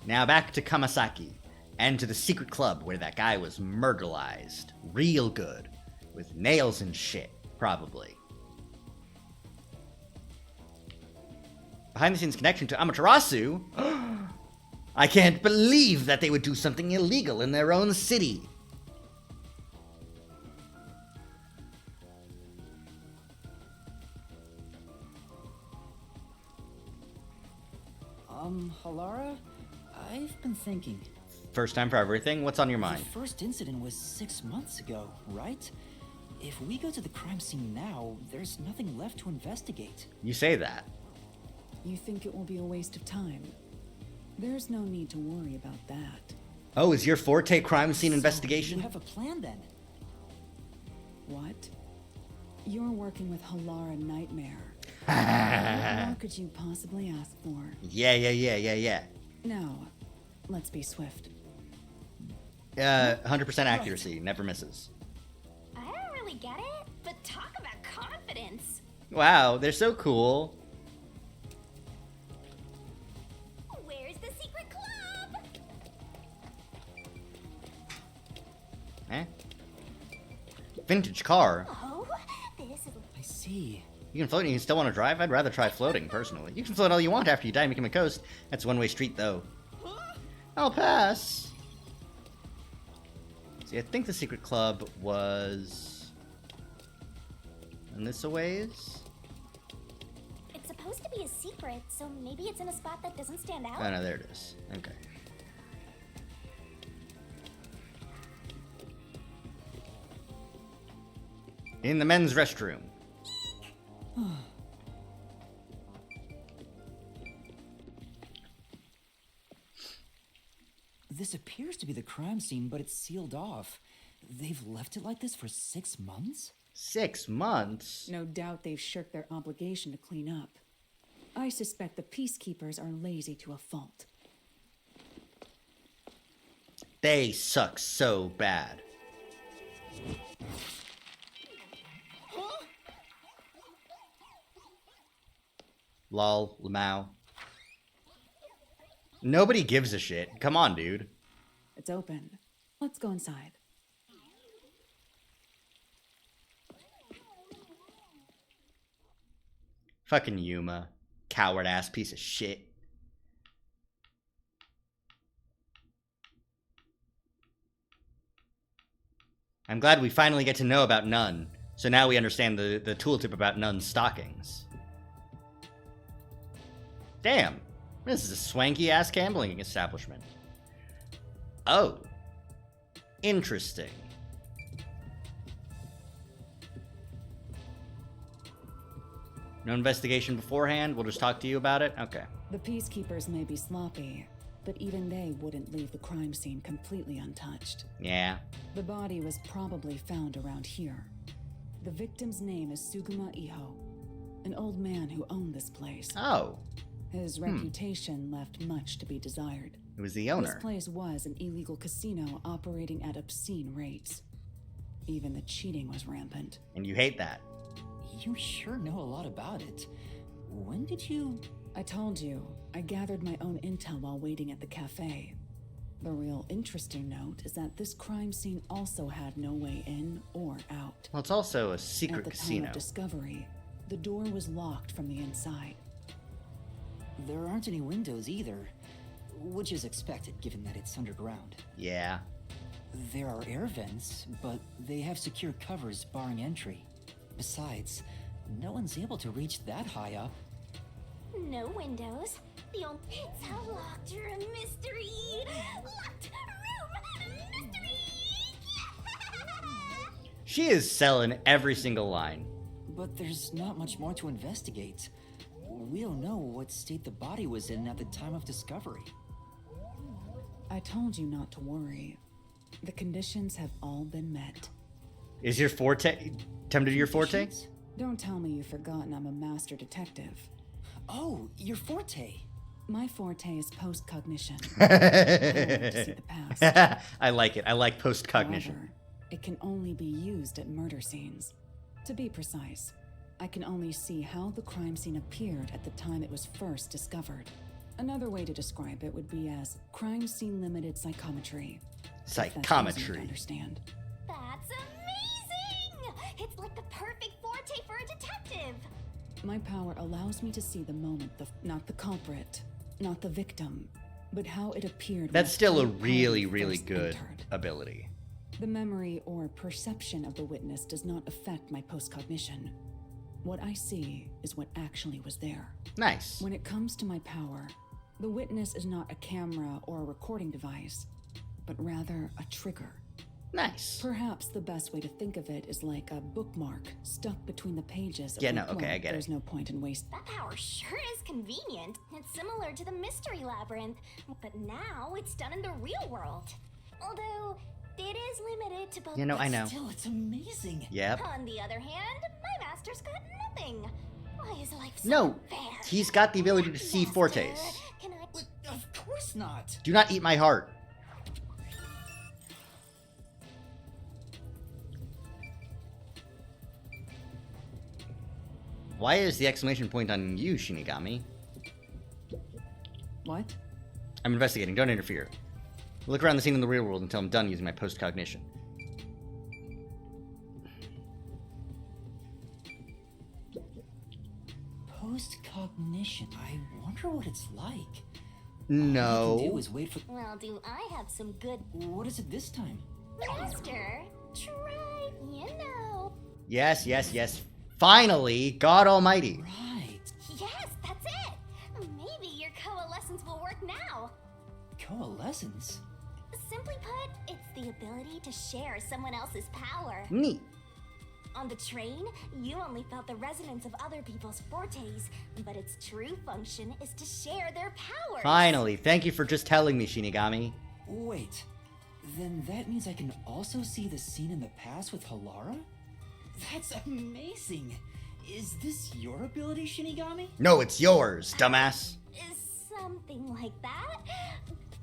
Now back to Kamasaki, and to the secret club where that guy was murderized. Real good. With nails and shit, probably. Behind the scenes connection to Amaterasu? I can't believe that they would do something illegal in their own city. Halara? I've been thinking. First time for everything? What's on your mind? The first incident was 6 months ago, right? If we go to the crime scene now, there's nothing left to investigate. You say that. You think it will be a waste of time? There's no need to worry about that. Oh, is your forte crime scene investigation? You have a plan then? What? You're working with Halara Nightmare. What more could you possibly ask for? Yeah. Now, let's be swift. 100% accuracy, never misses. I don't really get it, but talk about confidence. Wow, they're so cool. Where's the secret club? Eh? Vintage car. Oh, this is I see. You can float and you still want to drive? I'd rather try floating, personally. You can float all you want after you die and become a coast. That's a one-way street, though. I'll pass. See, I think the secret club was... in this a ways? It's supposed to be a secret, so maybe it's in a spot that doesn't stand out. Oh, no, there it is. Okay. In the men's restroom. This appears to be the crime scene, but it's sealed off. They've left it like this for 6 months? 6 months? No doubt they've shirked their obligation to clean up. I suspect the peacekeepers are lazy to a fault. They suck so bad. Lol, Lamau. Nobody gives a shit. Come on, dude. It's open. Let's go inside. Fucking Yuma. Coward ass piece of shit. I'm glad we finally get to know about Nun. So now we understand the tooltip about Nun's stockings. Damn. This is a swanky ass gambling establishment. Oh. Interesting. No investigation beforehand? We'll just talk to you about it? Okay. The peacekeepers may be sloppy, but even they wouldn't leave the crime scene completely untouched. Yeah. The body was probably found around here. The victim's name is Suguma Iho, an old man who owned this place. Oh. His reputation left much to be desired. It was the owner. This place was an illegal casino operating at obscene rates. Even the cheating was rampant. And you hate that. You sure know a lot about it. When did you... I told you, I gathered my own intel while waiting at the cafe. The real interesting note is that this crime scene also had no way in or out. Well, it's also a secret At the casino. time of discovery, the door was locked from the inside. There aren't any windows either, which is expected given that it's underground. Yeah. There are air vents, but they have secure covers barring entry. Besides, no one's able to reach that high up. no windows. The old pits are locked room mystery. Locked room mystery. She is selling every single line. But there's not much more to investigate. We don't know what state the body was in at the time of discovery. I told you not to worry. The conditions have all been met. Is your forte... Time to do your forte? Don't tell me you've forgotten I'm a master detective. Oh, your forte. My forte is post-cognition. I like to see the past. I like it. I like post-cognition. However, it can only be used at murder scenes. To be precise, I can only see how the crime scene appeared at the time it was first discovered. Another way to describe it would be as crime scene limited psychometry. If that's easier to Psychometry. understand. That's amazing! It's like the perfect forte for a detective. My power allows me to see the moment, not the culprit, not the victim, but how it appeared. when That's still a third really, party really first good entered. ability. The memory or perception of the witness does not affect my postcognition. What I see is what actually was there. Nice. When it comes to my power, the witness is not a camera or a recording device, but rather a trigger. Nice. Perhaps the best way to think of it is like a bookmark stuck between the pages. Yeah, no, okay, I get it. There's no point in waste. That power sure is convenient. It's similar to the mystery labyrinth, but now it's done in the real world. Although, it is limited to both. You know, I know. Still, it's amazing. Yep. On the other hand, my master's got nothing. Why is life so No, unfair? he's got the ability to see Master, fortes. Can I... Of course not. Do not eat my heart. Why is the exclamation point on you, Shinigami? What? I'm investigating. Don't interfere. Look around the scene in the real world until I'm done using my post-cognition. Post-cognition. I wonder what it's like. No. All I can do is wait for... Well, do I have some good... What is it this time? Master, try, you know. Yes, yes, yes. Finally, God Almighty. Right. Yes, that's it. Maybe your coalescence will work now. Coalescence? Simply put, it's the ability to share someone else's power. Neat. On the train, you only felt the resonance of other people's fortes, but its true function is to share their powers. Finally, thank you for just telling me, Shinigami. Wait. Then that means I can also see the scene in the past with Halara? That's amazing! Is this your ability, Shinigami? No, it's yours, dumbass. Something like that.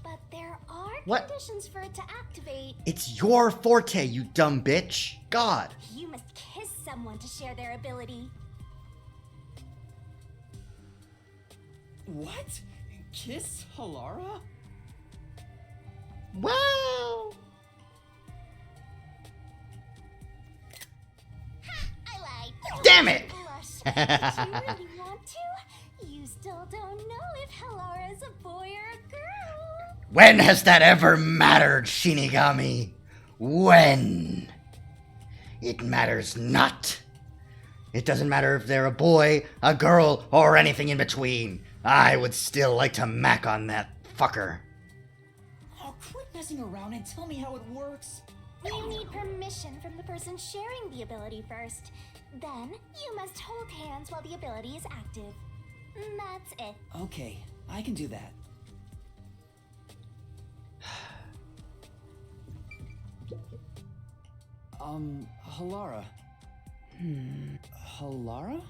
But there are What? conditions for it to activate. It's your forte, you dumb bitch. God. You must kiss someone to share their ability. What? Kiss Halara? Wow. I lied. Damn it! Blush. Did you really want to? You still don't know if Halara is a boy or a girl. When has that ever mattered, Shinigami? When? It matters not. It doesn't matter if they're a boy, a girl, or anything in between. I would still like to mac on that fucker. Oh, quit messing around and tell me how it works. You need permission from the person sharing the ability first. Then, you must hold hands while the ability is active. That's it. Okay, I can do that. Halara. Halara?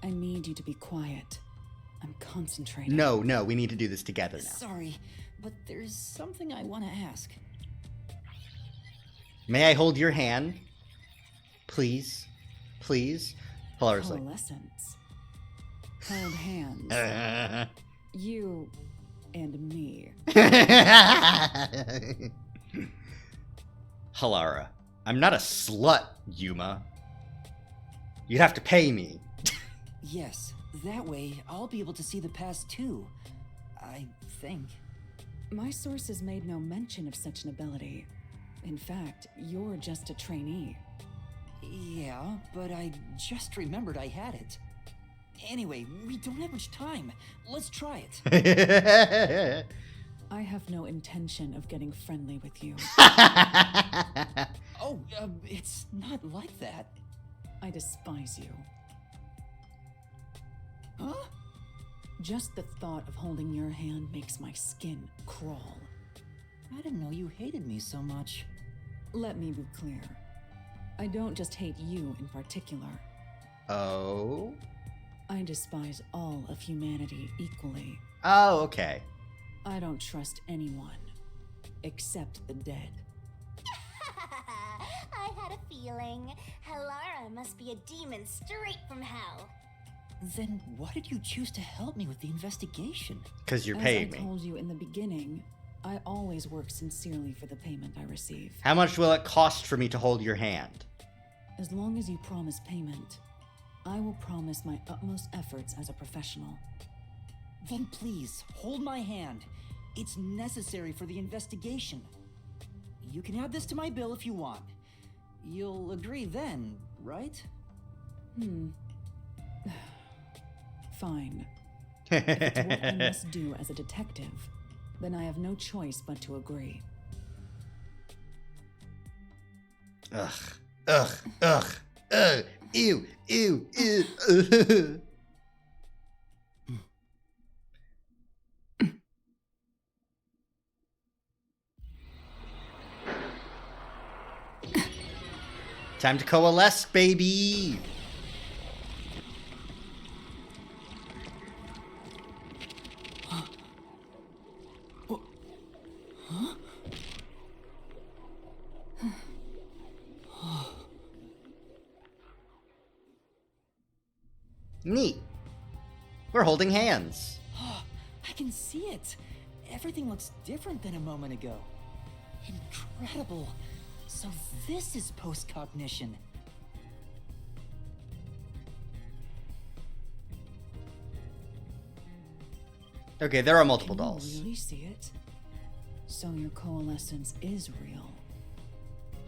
I need you to be quiet. I'm concentrating. No, we need to do this together now. Sorry, but there's something I want to ask. May I hold your hand? Please? Please? Halara's like... Coalescence. Hold hands. You and me. Halara, I'm not a slut, Yuma. You'd have to pay me. Yes, that way I'll be able to see the past too. I think. My sources made no mention of such an ability. In fact, you're just a trainee. Yeah, but I just remembered I had it. Anyway, we don't have much time. Let's try it. I have no intention of getting friendly with you. Oh, it's not like that. I despise you. Huh? Just the thought of holding your hand makes my skin crawl. I didn't know you hated me so much. Let me be clear. I don't just hate you in particular. Oh? I despise all of humanity equally. Oh, okay. I don't trust anyone. Except the dead. I had a feeling. Halara must be a demon straight from hell. Then why did you choose to help me with the investigation? Because you're As paying I me. told you in the beginning, I always work sincerely for the payment I receive. How much will it cost for me to hold your hand? As long as you promise payment, I will promise my utmost efforts as a professional. Then please, hold my hand. It's necessary for the investigation. You can add this to my bill if you want. You'll agree then, right? Fine. If it's what I must do as a detective, then I have no choice but to agree. Ugh, ew, ugh. Time to coalesce, baby! Neat. We're holding hands. I can see it. Everything looks different than a moment ago. Incredible. So this is post-cognition. Okay, there are multiple Can you dolls. really see it? So your coalescence is real.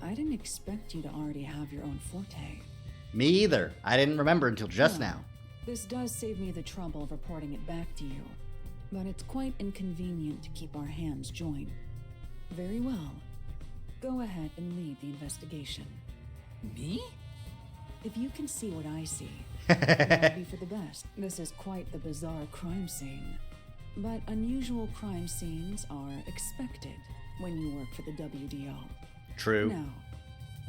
I didn't expect you to already have your own forte. Me either. I didn't remember until just Well, now. This does save me the trouble of reporting it back to you, but it's quite inconvenient to keep our hands joined. Very well. Go ahead and lead the investigation. Me? If you can see what I see, that would be for the best. This is quite the bizarre crime scene. But unusual crime scenes are expected when you work for the WDO. True. Now,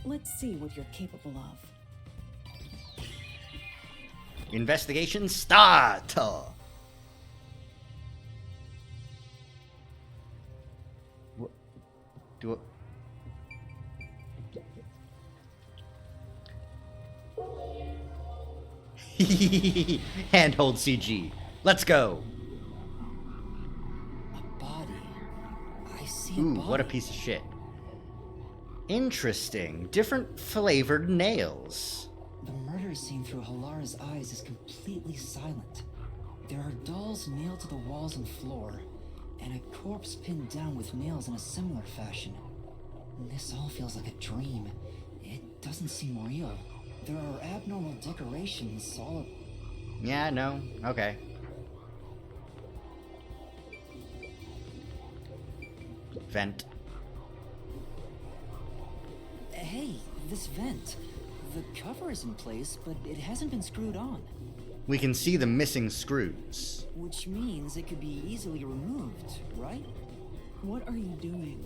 let's see what you're capable of. Investigation start. What? Do it. Handhold CG. Let's go. A body. I see a Ooh, body. what a piece of shit. Interesting. Different flavored nails. The murder scene through Halara's eyes is completely silent. There are dolls nailed to the walls and floor, and a corpse pinned down with nails in a similar fashion. This all feels like a dream. It doesn't seem real. There are abnormal decorations all... Yeah, no. Okay. Vent. Hey, this vent. The cover is in place, but it hasn't been screwed on. We can see the missing screws. Which means it could be easily removed, right? What are you doing?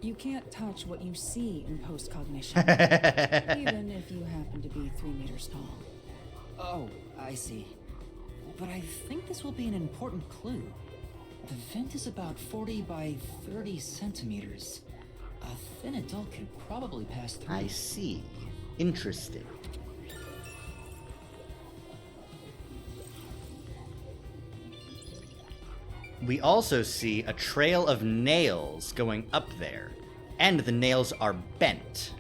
You can't touch what you see in post-cognition, even if you happen to be 3 meters tall. Oh, I see. But I think this will be an important clue. The vent is about 40 by 30 centimeters. A thin adult could probably pass through. I see. Interesting. We also see a trail of nails going up there, and the nails are bent.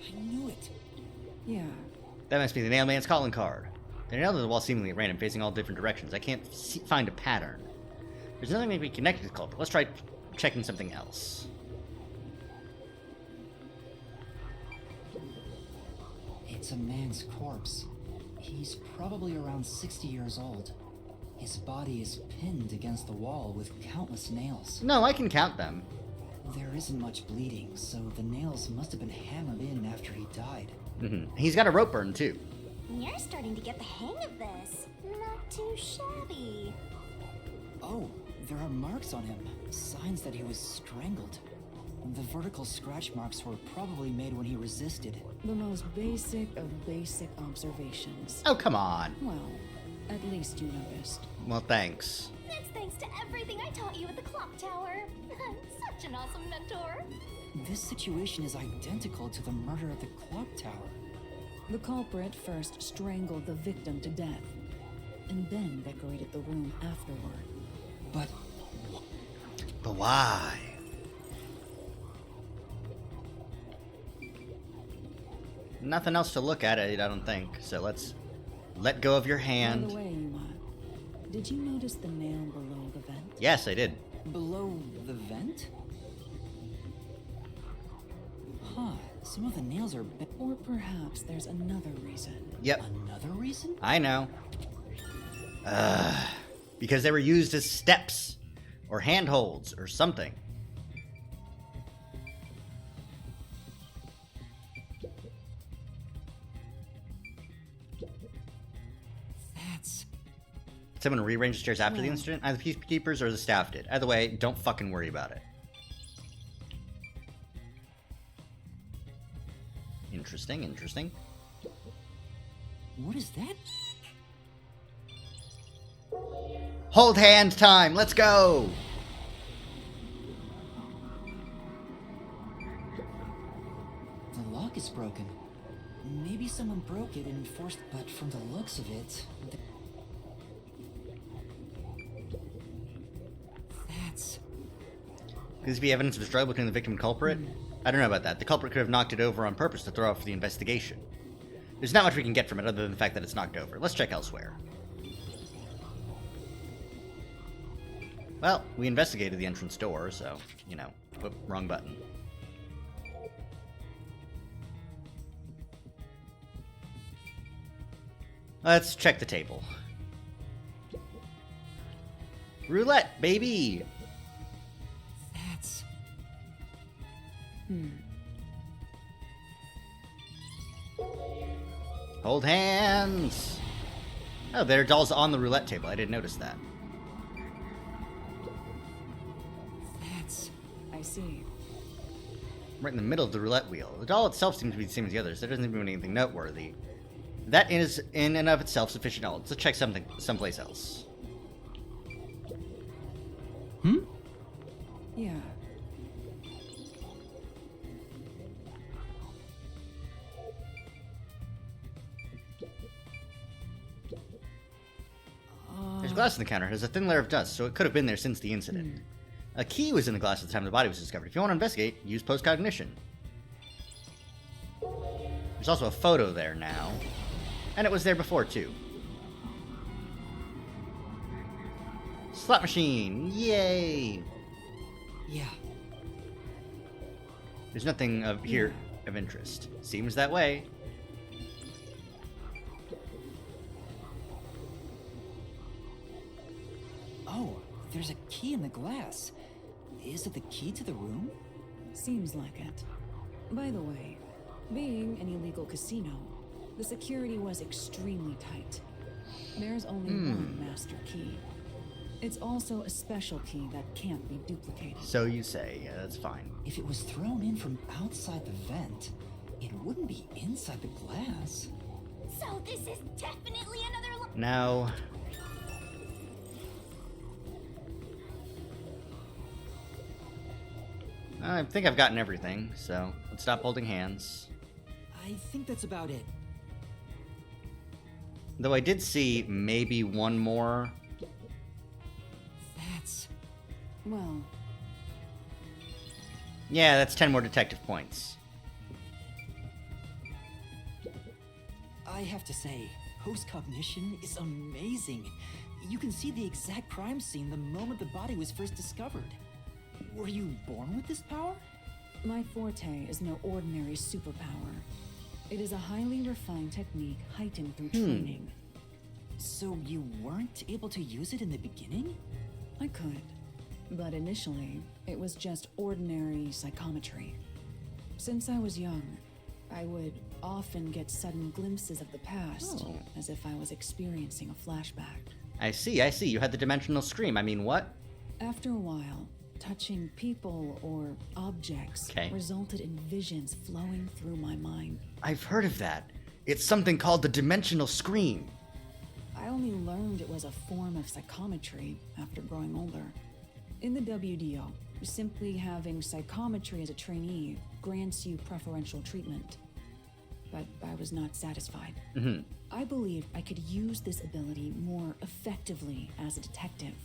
I knew it. Yeah, That must be the nailman's calling card. They're nailed to the wall seemingly at random, facing all different directions. I can't find a pattern. There's nothing maybe connected to the culprit. Let's try checking something else. It's a man's corpse. He's probably around 60 years old. His body is pinned against the wall with countless nails. No, I can count them. There isn't much bleeding, so the nails must have been hammered in after he died. He's got a rope burn, too. You're starting to get the hang of this. Not too shabby. Oh, there are marks on him. Signs that he was strangled. The vertical scratch marks were probably made when he resisted. the most basic of basic observations. Oh, come on. Well, at least you noticed. Well, thanks. That's thanks to everything I taught you at the clock tower. I'm such an awesome mentor. This situation is identical to the murder at the clock tower. The culprit first strangled the victim to death, and then decorated the room afterward. But why? Nothing else to look at, I don't think. So let's let go of your By hand. the way, Yuma, did you notice the nail below the vent? Yes, I did. below the vent? Huh, some of the nails are Or perhaps there's another reason. Yep, Another reason? I know. Because they were used as steps or handholds or something. That's... Someone rearranged the stairs after the Yeah. incident? Either the peacekeepers or the staff did. Either way, don't fucking worry about it. Interesting, interesting. What is that? Hold hand time, let's go! is broken. Maybe someone broke it and forced, but from the looks of it, that's... Could this be evidence of a struggle between the victim and culprit? I don't know about that. The culprit could have knocked it over on purpose to throw off the investigation. There's not much we can get from it other than the fact that it's knocked over. Let's check elsewhere. Well, we investigated the entrance door, so, you know, whoop, wrong button. Let's check the table. Roulette, baby! That's... Hold hands! Oh, there are dolls on the roulette table. I didn't notice that. That's... I see. Right in the middle of the roulette wheel. The doll itself seems to be the same as the others. There doesn't seem to be anything noteworthy. That is, in and of itself, sufficient knowledge. Let's check someplace else. Yeah. There's glass on the counter. It has a thin layer of dust, so it could have been there since the incident. A key was in the glass at the time the body was discovered. If you want to investigate, use postcognition. There's also a photo there now. And it was there before, too. Slot machine! Yay! Yeah. There's nothing here of interest. Seems that way. Oh, there's a key in the glass. Is it the key to the room? Seems like it. By the way, being an illegal casino, the security was extremely tight. There's only one master key. It's also a special key that can't be duplicated. So you say. Yeah, that's fine. If it was thrown in from outside the vent, it wouldn't be inside the glass. So this is definitely another Now... I think I've gotten everything, so let's stop holding hands. I think that's about it. Though I did see maybe one more. That's... Well, Yeah, that's 10 more detective points. I have to say, postcognition is amazing. You can see the exact crime scene the moment the body was first discovered. Were you born with this power? my forte is no ordinary superpower. It is a highly refined technique heightened through training. So you weren't able to use it in the beginning? I could, but initially, it was just ordinary psychometry. Since I was young, I would often get sudden glimpses of the past, as if I was experiencing a flashback. I see. You had the dimensional scream. I mean, what? After a while, touching people or objects resulted in visions flowing through my mind. I've heard of that. It's something called the dimensional scream. I only learned it was a form of psychometry after growing older. In the WDO, simply having psychometry as a trainee grants you preferential treatment. But I was not satisfied. I believed I could use this ability more effectively as a detective.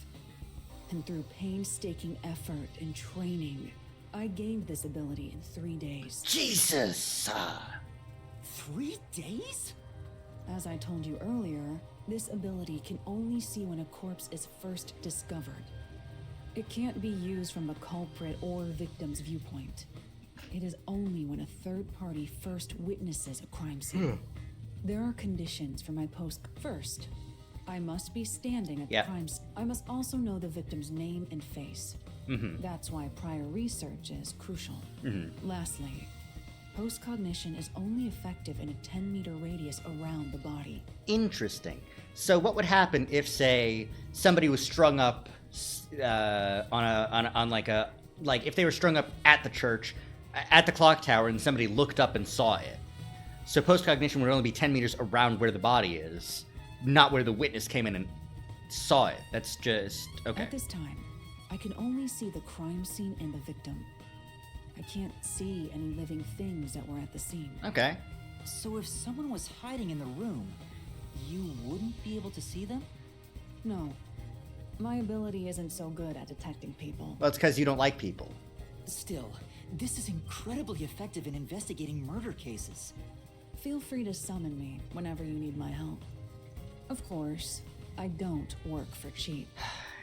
And through painstaking effort and training, I gained this ability in 3 days. Jesus! 3 days? As I told you earlier, this ability can only see when a corpse is first discovered. It can't be used from the culprit or victim's viewpoint. It is only when a third party first witnesses a crime scene. There are conditions for my post. First, I must be standing at the crime scene. I must also know the victim's name and face. That's why prior research is crucial. Lastly, postcognition is only effective in a 10-meter radius around the body. Interesting. So what would happen if, say, somebody was strung up like if they were strung up at the church, at the clock tower, and somebody looked up and saw it? So postcognition would only be 10 meters around where the body is, not where the witness came in and saw it. That's just okay. At this time, I can only see the crime scene and the victim. I can't see any living things that were at the scene. Okay. So if someone was hiding in the room, you wouldn't be able to see them? No. My ability isn't so good at detecting people. Well, it's because you don't like people. Still, this is incredibly effective in investigating murder cases. Feel free to summon me whenever you need my help. Of course, I don't work for cheap.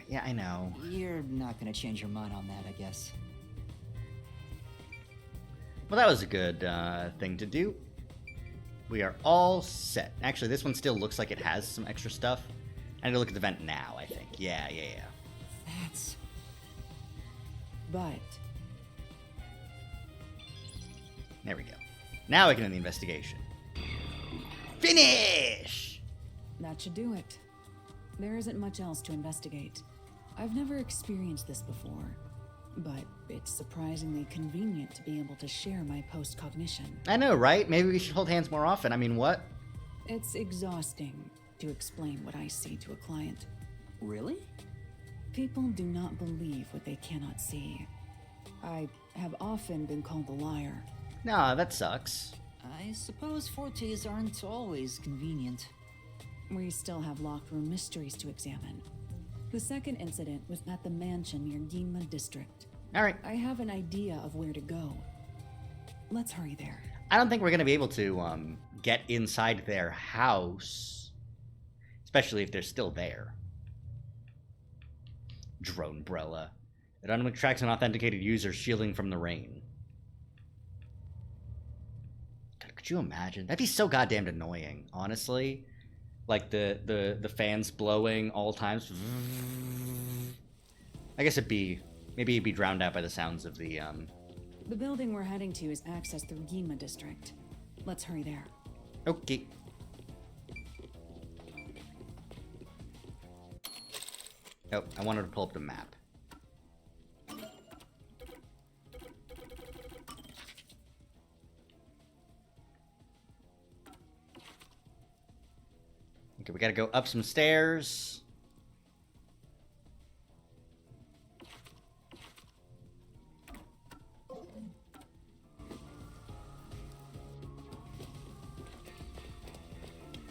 Yeah, I know. You're not gonna change your mind on that, I guess. Well, that was a good thing to do. We are all set. Actually, this one still looks like it has some extra stuff. I need to look at the vent now, I think. Yeah. That's... But There we go. Now we can end the investigation. Finish! that should do it. There isn't much else to investigate. I've never experienced this before, but it's surprisingly convenient to be able to share my post-cognition. I know, right? Maybe we should hold hands more often. I mean, what? It's exhausting to explain what I see to a client. Really? People do not believe what they cannot see. I have often been called a liar. Nah, that sucks. I suppose fortes aren't always convenient. We still have locked room mysteries to examine. The second incident was at the mansion near Ginma District. Alright. I have an idea of where to go. Let's hurry there. I don't think we're going to be able to get inside their house. Especially if they're still there. Drone Brella. It automatically tracks an authenticated user shielding from the rain. God, could you imagine? That'd be so goddamn annoying, honestly. Like the fans blowing all times. I guess maybe it'd be drowned out by the sounds of the The building we're heading to is accessed through Ginma District. Let's hurry there. Okay. Oh, I wanted to pull up the map. Okay, we gotta go up some stairs.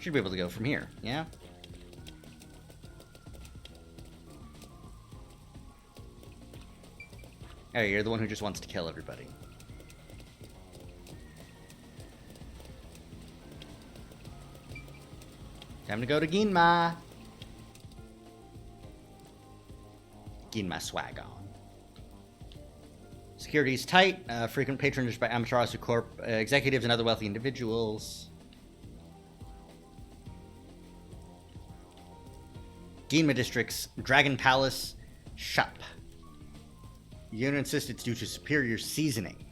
Should be able to go from here, yeah? Oh, you're the one who just wants to kill everybody. Time to go to Ginma. Ginma swag on. Security's tight. Frequent patronage by Amaterasu Corp. Executives and other wealthy individuals. Ginma District's Dragon Palace shop. The unit insists it's due to superior seasoning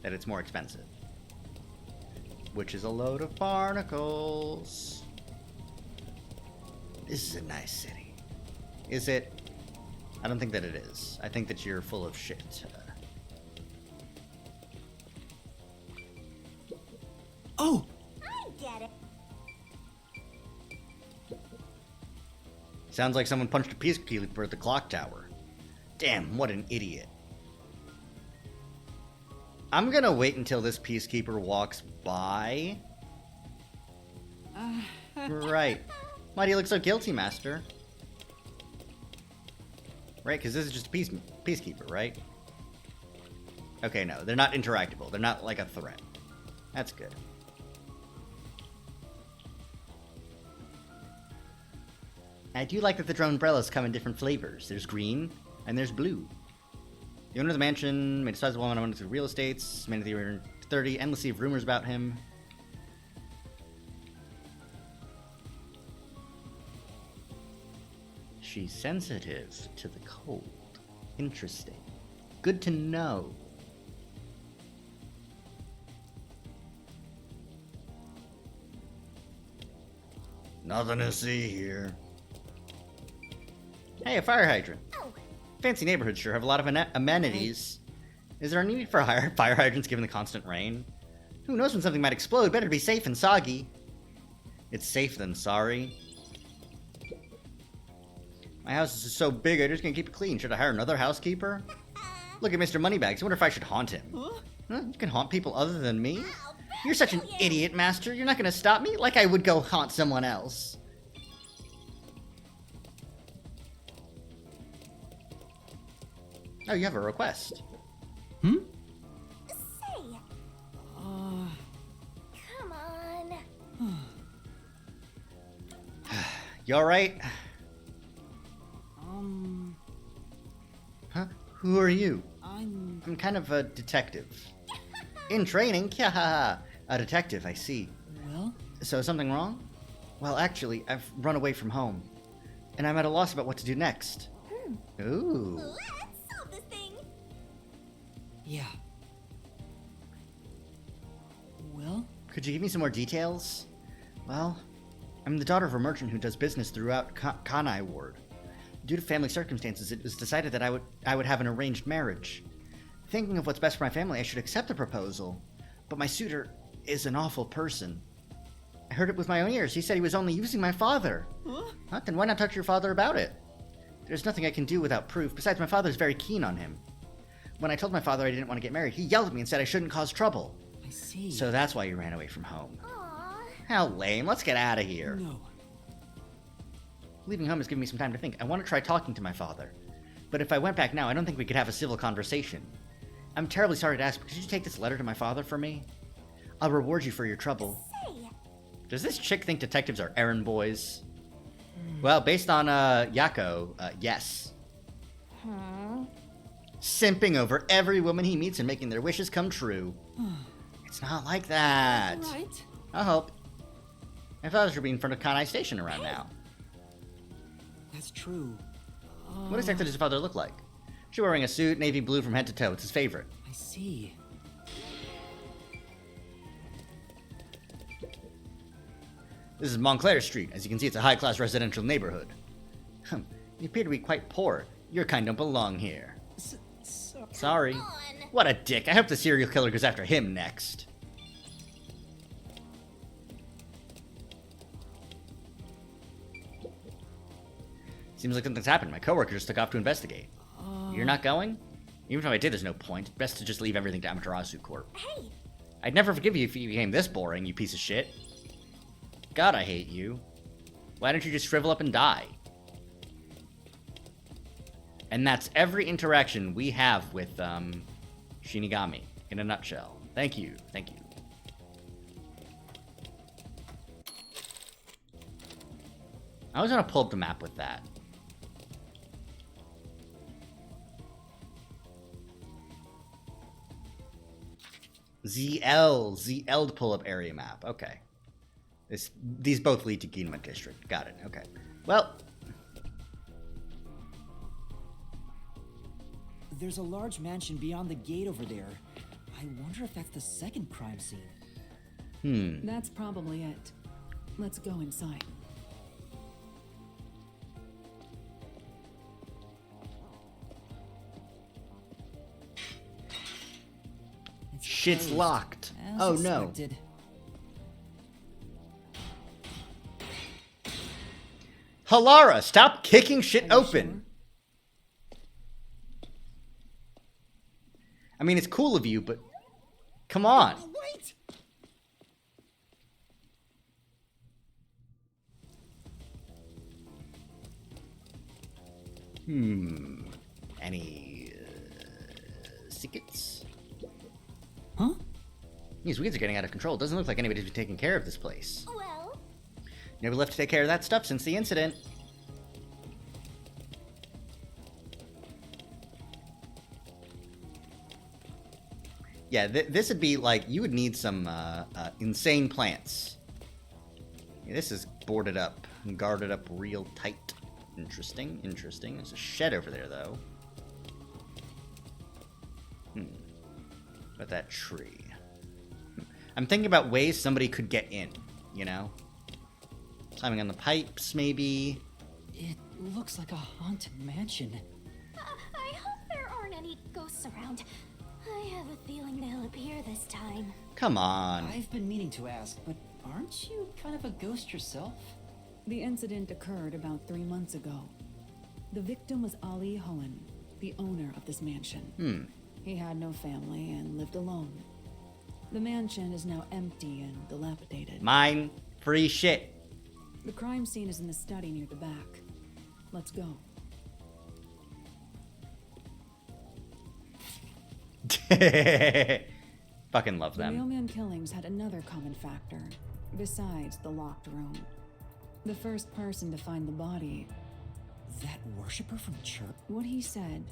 that it's more expensive. Which is a load of barnacles. This is a nice city. Is it? I don't think that it is. I think that you're full of shit. Oh! I get it. Sounds like someone punched a peacekeeper at the clock tower. Damn, what an idiot. I'm gonna wait until this peacekeeper walks by. Right. Why do you look so guilty, Master? Right, because this is just a peacekeeper, right? Okay, no, they're not interactable. They're not like a threat. That's good. I do like that the drone umbrellas come in different flavors. There's green, and there's blue. The owner of the mansion made a sizable amount of money through real estates, made the year 30, endless sea of rumors about him. She's sensitive to the cold. Interesting. Good to know. Nothing to see here. Hey, a fire hydrant. Oh, Fancy neighborhoods sure have a lot of amenities. Is there a need for fire hydrants given the constant rain? Who knows when something might explode? Better be safe and soggy. It's safe than sorry. My house is so big, I'm just gonna keep it clean. Should I hire another housekeeper? Look at Mr. Moneybags. I wonder if I should haunt him. Huh? You can haunt people other than me? You're such an idiot, Master. You're not gonna stop me? Like I would go haunt someone else. Oh, you have a request. Say. Come on. You alright? Huh? Who are you? I'm kind of a detective. In training? Yeah, a detective, I see. Well? So, something wrong? Well, actually, I've run away from home. And I'm at a loss about what to do next. Ooh. Let's solve this thing. Yeah. Well? Could you give me some more details? Well, I'm the daughter of a merchant who does business throughout Kanai Ward. Due to family circumstances, it was decided that I would have an arranged marriage. Thinking of what's best for my family, I should accept the proposal. But my suitor is an awful person. I heard it with my own ears. He said he was only using my father. Huh? Then why not talk to your father about it? There's nothing I can do without proof. Besides, my father's very keen on him. When I told my father I didn't want to get married, he yelled at me and said I shouldn't cause trouble. I see. So that's why you ran away from home. Aww. How lame. Let's get out of here. No. Leaving home has given me some time to think. I want to try talking to my father. But if I went back now, I don't think we could have a civil conversation. I'm terribly sorry to ask, but could you take this letter to my father for me? I'll reward you for your trouble. Say. Does this chick think detectives are errand boys? Well, based on, Yako, yes. Simping over every woman he meets and making their wishes come true. It's not like that. Right. I hope. My father should be in front of Kanai Station around now. That's true. What exactly does your father look like? She's wearing a suit, navy blue from head to toe. It's his favorite. I see. This is Montclair Street. As you can see, it's a high-class residential neighborhood. You appear to be quite poor. Your kind don't belong here. Sorry. What a dick. I hope the serial killer goes after him next. Seems like something's happened. My coworker just took off to investigate. You're not going? Even if I did, there's no point. Best to just leave everything to Amaterasu Corp. Hey. I'd never forgive you if you became this boring, you piece of shit. God, I hate you. Why don't you just shrivel up and die? And that's every interaction we have with, Shinigami, in a nutshell. Thank you. Thank you. I was gonna pull up the map with that. ZL to pull up area map. Okay. These both lead to Ginma District. Got it. Okay. Well, There's a large mansion beyond the gate over there. I wonder if that's the second crime scene. That's probably it. Let's go inside. It's shit's closed, locked. as Oh no. expected. Halara, stop kicking shit Are you open. I mean, it's cool of you, but come on. Wait! Any secrets? Huh? These weeds are getting out of control. Doesn't look like anybody's been taking care of this place. Well, Nobody left to take care of that stuff since the incident. Yeah, this would be like, you would need some insane plants. Yeah, this is boarded up and guarded up real tight. Interesting, interesting. There's a shed over there, though. About that tree. I'm thinking about ways somebody could get in, you know? Climbing on the pipes, maybe. It looks like a haunted mansion. I hope there aren't any ghosts around. I have a feeling they'll appear this time. Come on. I've been meaning to ask, but aren't you kind of a ghost yourself? The incident occurred about 3 months ago. The victim was Ali Hohen, the owner of this mansion. He had no family and lived alone. The mansion is now empty and dilapidated. Mine. Free shit. The crime scene is in the study near the back. Let's go. Fucking love The them. mailman killings had another common factor, besides the locked room. The first person to find the body, That worshiper from church? what he said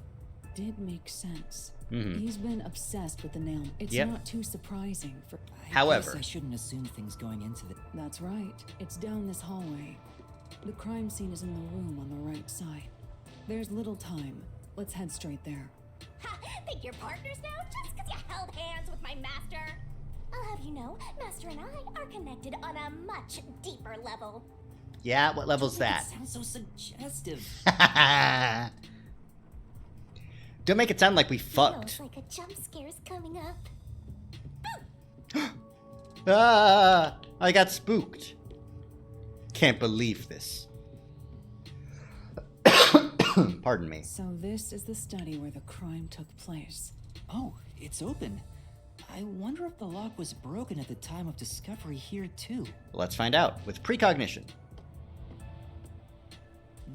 did make sense. He's been obsessed with the nail. It's Yep. not too surprising for... However, I shouldn't assume things going into the... That's right. It's down this hallway. The crime scene is in the room on the right side. There's little time. Let's head straight there. Ha! Think you're partners now just because you held hands with my master? I'll have you know, Master and I are connected on a much deeper level. yeah, what level's that? Sounds so suggestive. Don't make it sound like we Feels fucked. like a jump scare's coming up. Ah, I got spooked. Can't believe this. Pardon me. So this is the study where the crime took place. Oh, it's open. I wonder if the lock was broken at the time of discovery here, too. Let's find out with precognition.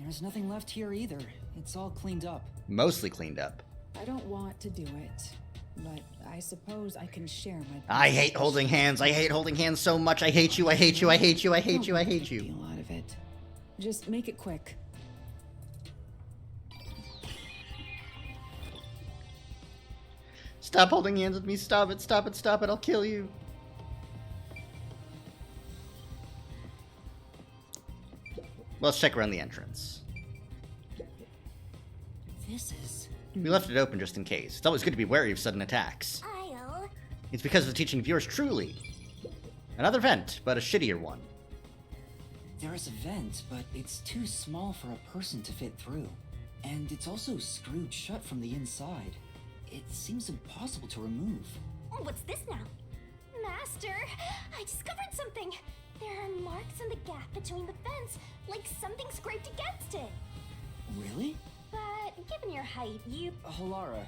There's nothing left here either. It's all cleaned up. Mostly cleaned up. I don't want to do it, but I suppose I can share my... I hate holding hands. I hate holding hands so much. I hate you. I hate you. I hate you. I hate you. I hate you. Deal out of it. Just make it quick. Stop holding hands with me. Stop it. Stop it. Stop it. I'll kill you. Let's check around the entrance. This is... We left it open just in case. It's always good to be wary of sudden attacks. I'll... It's because of teaching viewers truly. Another vent, but a shittier one. There is a vent, but it's too small for a person to fit through. And it's also screwed shut from the inside. It seems impossible to remove. What's this now? Master, I discovered something. There are marks in the gap between the vents, like something scraped against it. Really? But given your height, you... Halara,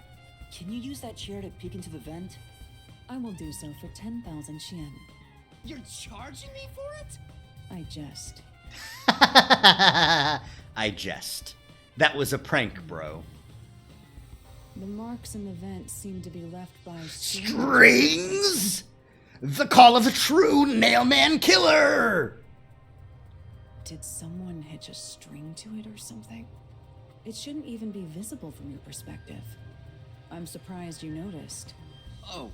can you use that chair to peek into the vent? I will do so for 10,000 Xian. You're charging me for it? I jest. I jest. That was a prank, bro. The marks in the vent seem to be left by... Strings? The call of a true nailman killer! Did someone hitch a string to it or something? It shouldn't even be visible from your perspective. I'm surprised you noticed. Oh,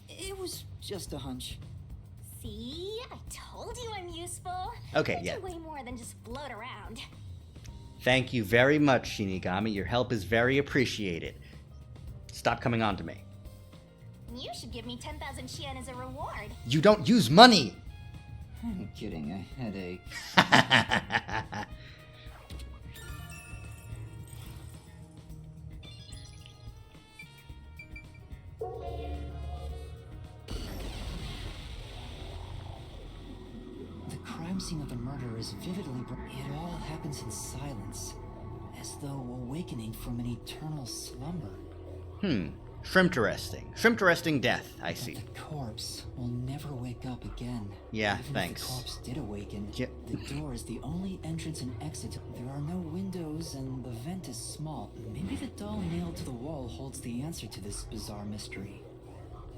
it was just a hunch. See? I told you I'm useful. Okay, I yeah. do way more than just float around. Thank you very much, Shinigami. Your help is very appreciated. Stop coming on to me. You should give me 10,000 Xian as a reward. You don't use money! I'm kidding, a headache. The crime scene of the murder is vividly... It all happens in silence, as though awakening from an eternal slumber. Shrimpteresting. Shrimpteresting death, I see. The corpse will never wake up again. Yeah, Even thanks. If the corpse did awaken, Yep. the door is the only entrance and exit. There are no windows and the vent is small. Maybe the doll nailed to the wall holds the answer to this bizarre mystery.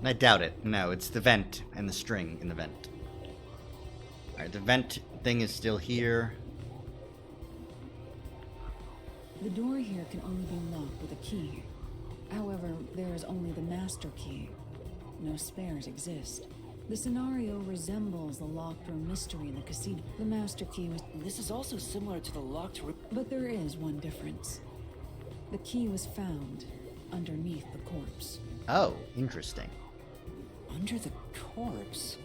I doubt it. No, it's the vent and the string in the vent. Alright, the vent thing is still here. The door here can only be locked with a key. However, there is only the master key. No spares exist. The scenario resembles the locked room mystery in the casino. The master key was... This is also similar to the locked room. But there is one difference. The key was found underneath the corpse. Oh, interesting. Under the corpse?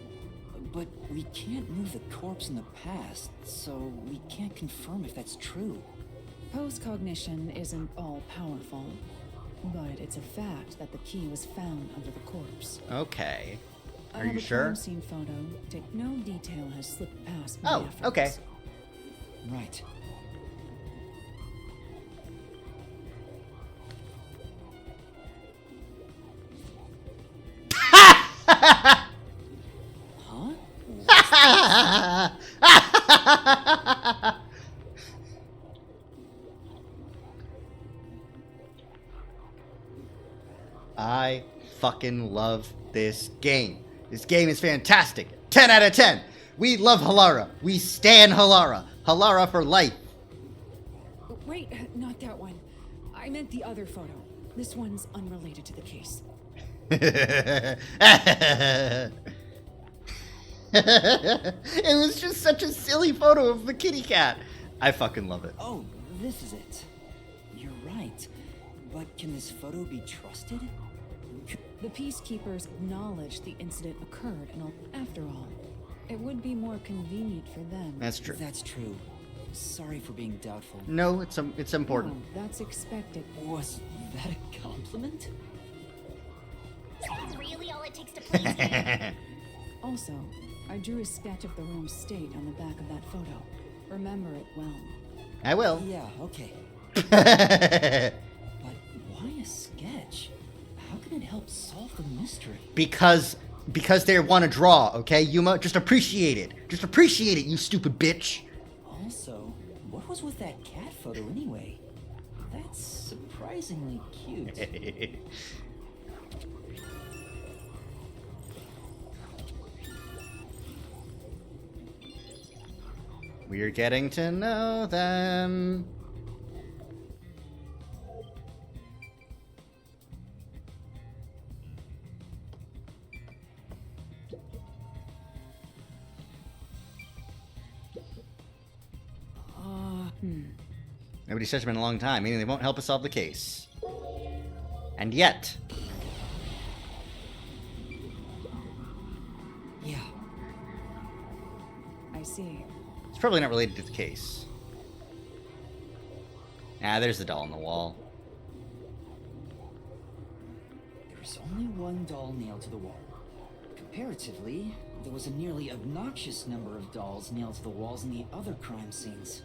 But we can't move the corpse in the past, so we can't confirm if that's true. Post-cognition isn't all-powerful, but it's a fact that the key was found under the corpse. Okay. I Are have you a sure? crime scene photo. No detail has slipped past my Oh, efforts. okay. Right. I fucking love this game. This game is fantastic. 10 out of 10. We love Halara. We stan Halara. Halara for life. Wait, not that one. I meant the other photo. This one's unrelated to the case. It was just such a silly photo of the kitty cat. I fucking love it. Oh, this is it. You're right. But can this photo be trusted? The peacekeepers acknowledged the incident occurred, and after all, it would be more convenient for them. That's true. That's true. Sorry for being doubtful. No, it's important. No, that's expected. Was that a compliment? Is that really all it takes to play this game? Also, I drew a sketch of the room's state on the back of that photo. Remember it well. I will. Yeah, okay. But why a sketch? How can it help solve the mystery? Because they want to draw, okay? Yuma, just appreciate it. Just appreciate it, you stupid bitch. Also, what was with that cat photo anyway? That's surprisingly cute. We're getting to know them. Nobody's touched them in a long time, meaning they won't help us solve the case. And yet... Yeah. I see. It's probably not related to the case. Ah, there's the doll on the wall. There's only one doll nailed to the wall. Comparatively, there was a nearly obnoxious number of dolls nailed to the walls in the other crime scenes.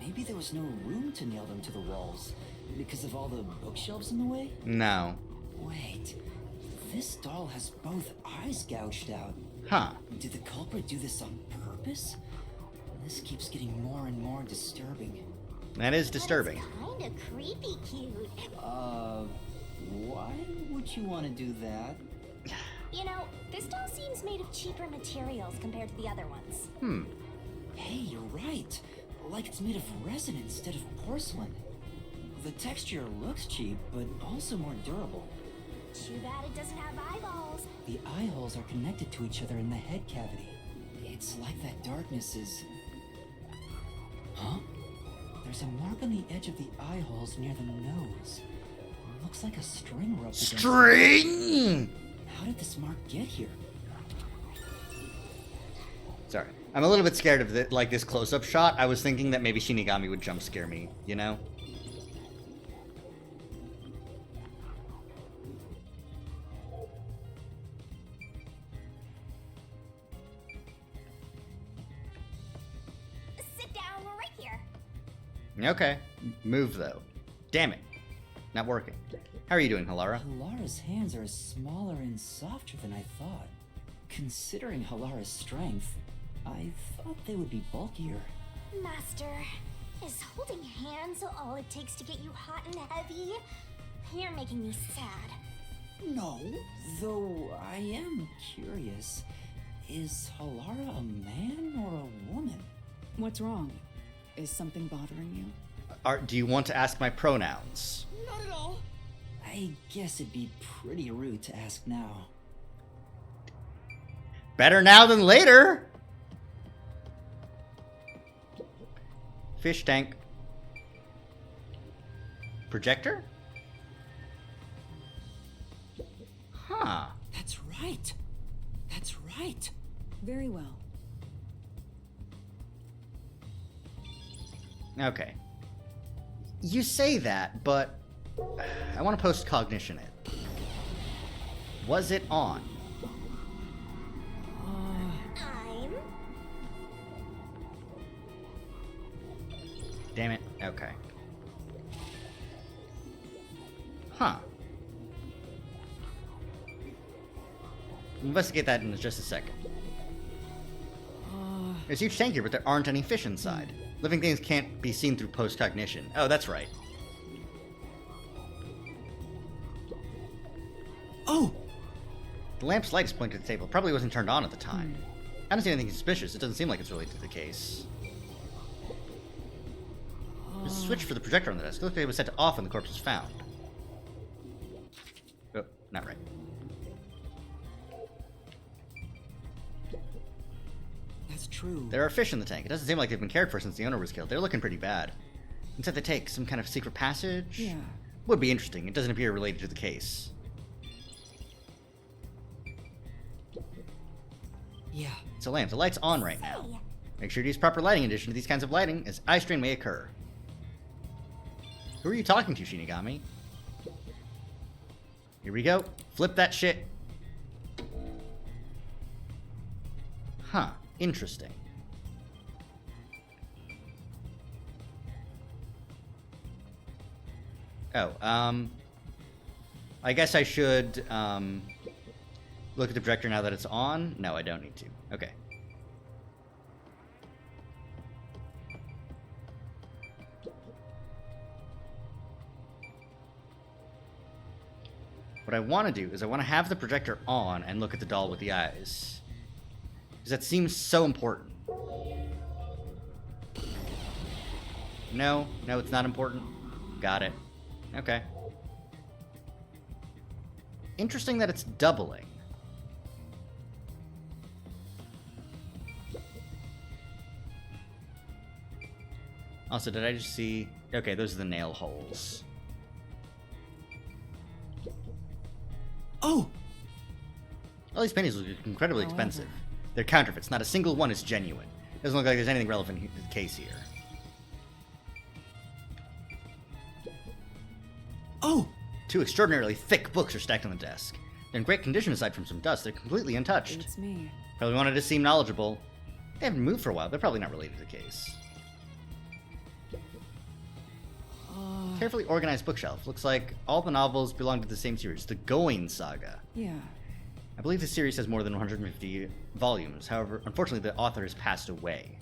Maybe there was no room to nail them to the walls because of all the bookshelves in the way? No. Wait, this doll has both eyes gouged out. Huh. Did the culprit do this on purpose? This keeps getting more and more disturbing. That is disturbing. Kinda creepy cute. Why would you want to do that? You know, this doll seems made of cheaper materials compared to the other ones. Hey, you're right. Like it's made of resin instead of porcelain. The texture looks cheap, but also more durable. Too bad it doesn't have eyeballs. The eye holes are connected to each other in the head cavity. It's like that darkness is... Huh? There's a mark on the edge of the eye holes near the nose. Looks like a string rubbed against it. String! How did this mark get here? Sorry. I'm a little bit scared of this close-up shot. I was thinking that maybe Shinigami would jump scare me, you know? Sit down right here. Okay. Move, though. Damn it. Not working. How are you doing, Halara? Halara's hands are smaller and softer than I thought. Considering Halara's strength, I thought they would be bulkier. Master, is holding hands all it takes to get you hot and heavy? You're making me sad. No. Though I am curious, is Halara a man or a woman? What's wrong? Is something bothering you? Do you want to ask my pronouns? Not at all. I guess it'd be pretty rude to ask now. Better now than later! Fish tank. Projector? Huh. That's right. That's right. Very well. Okay. You say that, but I want to post cognition it. Was it on? I'm... Damn it. Okay. Huh. We'll investigate that in just a second. There's a huge tank here, but there aren't any fish inside. Living things can't be seen through post-cognition. Oh, that's right. Oh! The lamp's light is pointing to the table. Probably wasn't turned on at the time. I don't see anything suspicious. It doesn't seem like it's related to the case. There's a switch for the projector on the desk. It looks like it was set to off when the corpse was found. Oh, not right. That's true. There are fish in the tank. It doesn't seem like they've been cared for since the owner was killed. They're looking pretty bad. Inside the tank, some kind of secret passage? Yeah. Would be interesting. It doesn't appear related to the case. Yeah. It's a lamp. The light's on right now. Make sure to use proper lighting in addition to these kinds of lighting, as eye strain may occur. Who are you talking to, Shinigami? Here we go. Flip that shit. Huh. Interesting. Oh, I guess I should, look at the projector now that it's on? No, I don't need to. Okay. What I want to do is I want to have the projector on and look at the doll with the eyes. Because that seems so important. No, it's not important. Got it. Okay. Interesting that it's doubling. Also, did I just see... Okay, those are the nail holes. Oh! All these paintings look incredibly expensive. They're counterfeits. Not a single one is genuine. Doesn't look like there's anything relevant to the case here. Oh! 2 extraordinarily thick books are stacked on the desk. They're in great condition aside from some dust. They're completely untouched. It's me. Probably wanted to seem knowledgeable. They haven't moved for a while. They're probably not related to the case. Carefully organized bookshelf. Looks like all the novels belong to the same series, the Going Saga. Yeah. I believe the series has more than 150 volumes. However, unfortunately, the author has passed away.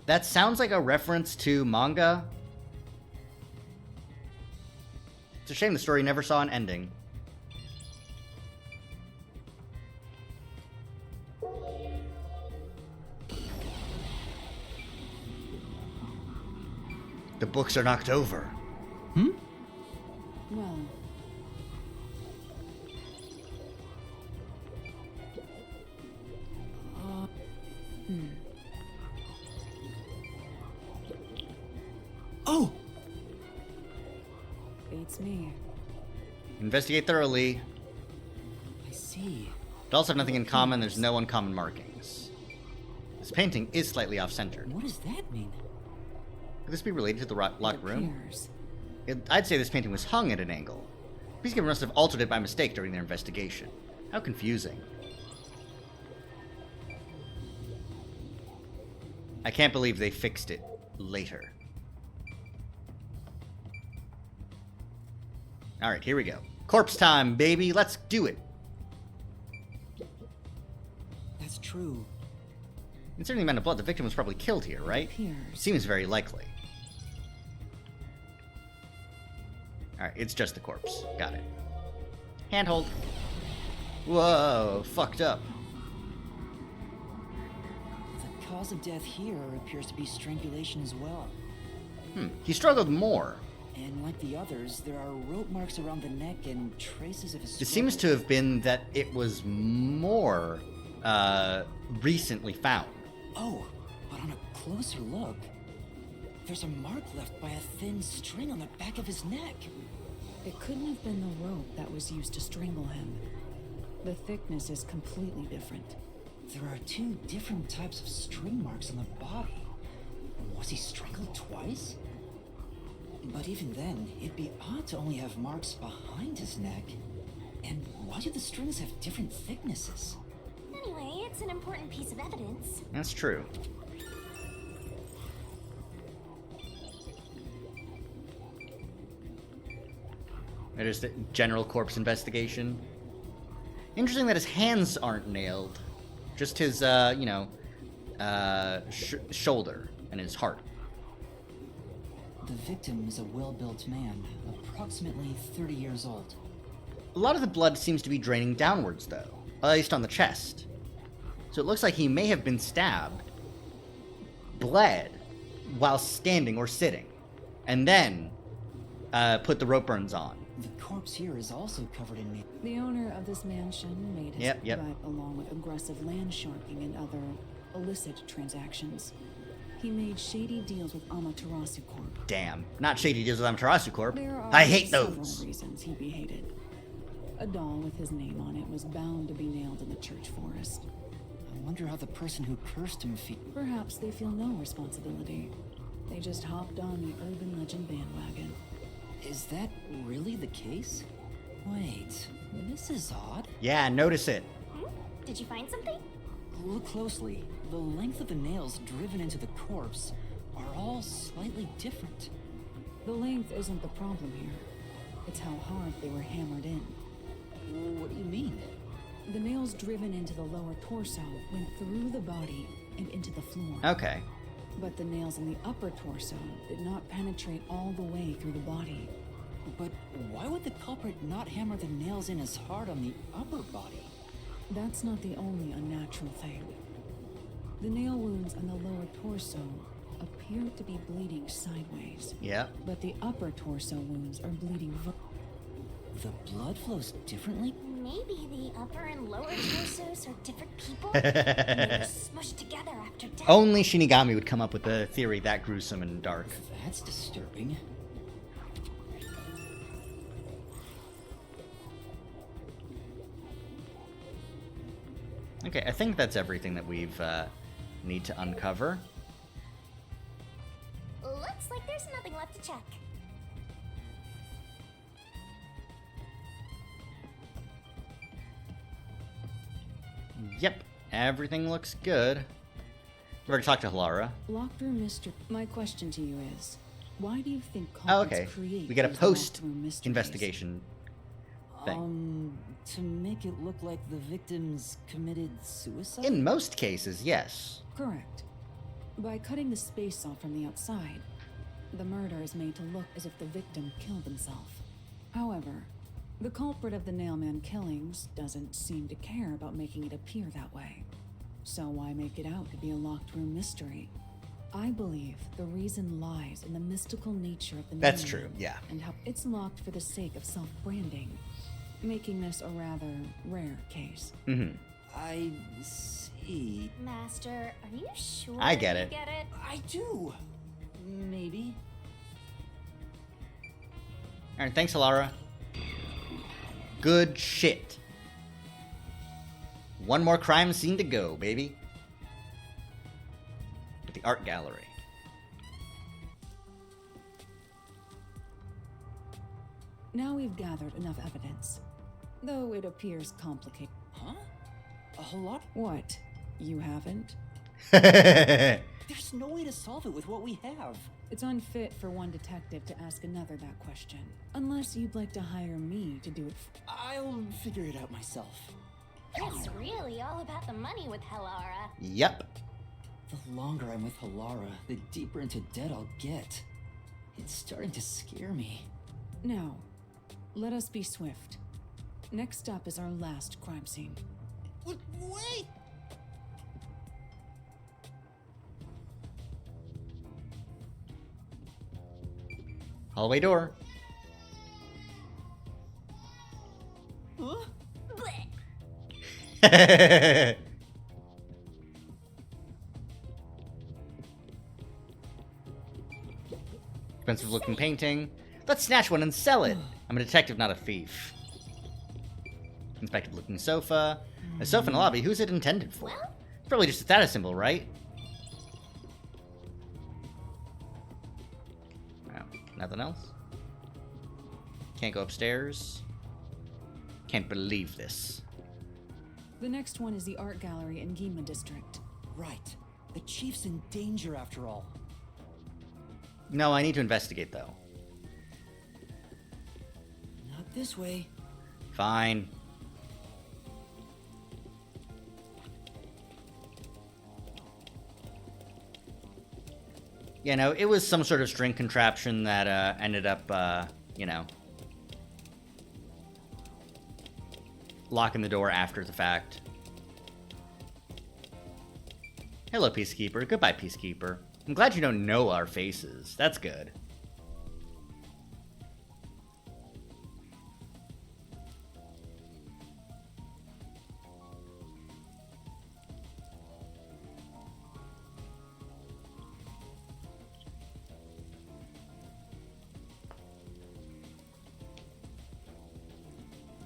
That sounds like a reference to manga. It's a shame the story never saw an ending. The books are knocked over. Well, Oh! beats me. Investigate thoroughly. I see. Dolls have nothing in common. There's no uncommon markings. This painting is slightly off-centered. What does that mean? Could this be related to the locked room? Appears. I'd say this painting was hung at an angle. Peacekeeper must have altered it by mistake during their investigation. How confusing. I can't believe they fixed it later. Alright, here we go. Corpse time, baby! Let's do it! That's true. Considering the amount of blood, the victim was probably killed here, right? Appears. Seems very likely. Alright, it's just the corpse. Got it. Handhold. Whoa, fucked up. The cause of death here appears to be strangulation as well. He struggled more. And like the others, there are rope marks around the neck and traces of a struggle. It seems to have been that it was more, recently found. Oh, but on a closer look, there's a mark left by a thin string on the back of his neck. It couldn't have been the rope that was used to strangle him. The thickness is completely different. There are 2 different types of string marks on the body. Was he strangled twice? But even then, it'd be odd to only have marks behind his neck. And why do the strings have different thicknesses? Anyway, it's an important piece of evidence. That's true. It is the general corpse investigation. Interesting that his hands aren't nailed. Just his, shoulder and his heart. The victim is a well-built man, approximately 30 years old. A lot of the blood seems to be draining downwards, though. At least on the chest. So it looks like he may have been stabbed, bled, while standing or sitting, and then put the rope burns on. The corpse here is also covered in nails. The owner of this mansion made his Yep. but along with aggressive land sharking and other illicit transactions. He made shady deals with Amaterasu Corp. Damn. Not shady deals with Amaterasu Corp. There are I hate several those. reasons he be hated. A doll with his name on it was bound to be nailed in the church forest. I wonder how the person who cursed him Perhaps they feel no responsibility. They just hopped on the urban legend bandwagon. Is that really the case? Wait, this is odd. Yeah, notice it. Did you find something? Look closely. The length of the nails driven into the corpse are all slightly different. The length isn't the problem here. It's how hard they were hammered in. What do you mean? The nails driven into the lower torso went through the body and into the floor. Okay. But the nails in the upper torso did not penetrate all the way through the body. But why would the culprit not hammer the nails in as hard on the upper body? That's not the only unnatural thing. The nail wounds on the lower torso appear to be bleeding sideways. Yeah. But the upper torso wounds are bleeding The blood flows differently? Maybe the upper and lower torsos are different people? And they were smushed together after death. Only Shinigami would come up with a theory that gruesome and dark. That's disturbing. Okay, I think that's everything that we've need to uncover. Looks like there's nothing left to check. Yep, everything looks good. We've already talked to Halara. Locked room mystery. My question to you is, why do you think Oh, culprits okay. create We get a these locked-room mysteries? post-investigation thing. To make it look like the victims committed suicide? In most cases, yes. Correct. By cutting the space off from the outside, the murder is made to look as if the victim killed himself. However, the culprit of the Nailman killings doesn't seem to care about making it appear that way. So why make it out to be a locked room mystery? I believe the reason lies in the mystical nature of the That's Nailman true, yeah. and how it's locked for the sake of self-branding, making this a rather rare case. Mm-hmm. I see. Master, are you sure I get it. you get it? I do. Maybe. Alright, thanks, Halara. Good shit. One more crime scene to go, baby. With the art gallery. Now we've gathered enough evidence, though it appears complicated. Huh? A whole lot? What? You haven't? There's no way to solve it with what we have. It's unfit for one detective to ask another that question. Unless you'd like to hire me to do it I'll figure it out myself. It's really all about the money with Halara. Yep. The longer I'm with Halara, the deeper into debt I'll get. It's starting to scare me. Now, let us be swift. Next up is our last crime scene. Wait! Hallway door. Huh? Blech. Expensive looking painting. Let's snatch one and sell it. I'm a detective, not a thief. Inspective looking sofa. A sofa in the lobby. Who's it intended for? Well? It's probably just a status symbol, right? Wow. Nothing else? Can't go upstairs. Can't believe this. The next one is the art gallery in Gima district. Right. The chief's in danger after all. No, I need to investigate, though. Not this way. Fine. You know, it was some sort of string contraption that ended up, you know, locking the door after the fact. Hello, Peacekeeper. Goodbye, Peacekeeper. I'm glad you don't know our faces. That's good.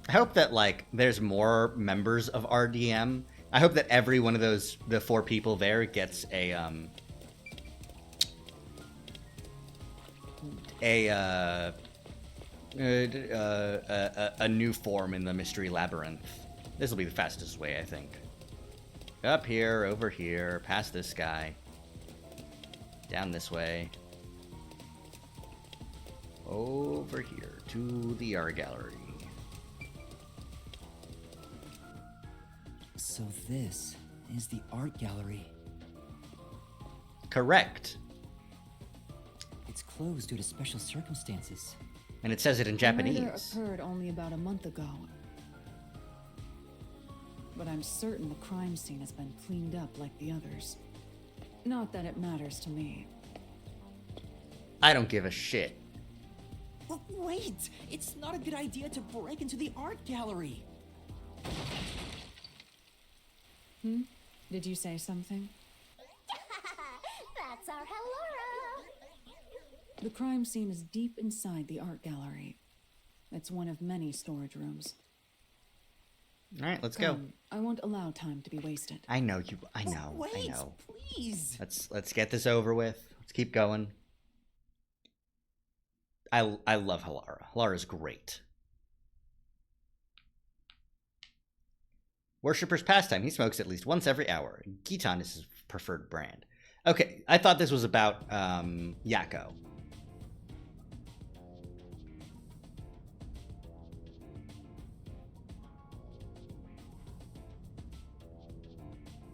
I hope that, like, there's more members of RDM. I hope that every one of those, the 4 people there, gets a new form in the Mystery Labyrinth. This will be the fastest way, I think. Up here, over here, past this guy. Down this way. Over here, to the art gallery. So this is the art gallery. Correct. It's closed due to special circumstances. And it says it in The murder Japanese. occurred only about a month ago. But I'm certain the crime scene has been cleaned up like the others. Not that it matters to me. I don't give a shit. But wait! It's not a good idea to break into the art gallery! Did you say something? That's our Halora. The crime scene is deep inside the art gallery. It's one of many storage rooms. All right, let's go. Come, I won't allow time to be wasted. I know you. I know. Wait, I know. please! Let's get this over with. Let's keep going. I love Halara. Halara's great. Worshipper's pastime. He smokes at least once every hour. Gitan is his preferred brand. Okay, I thought this was about Yakko.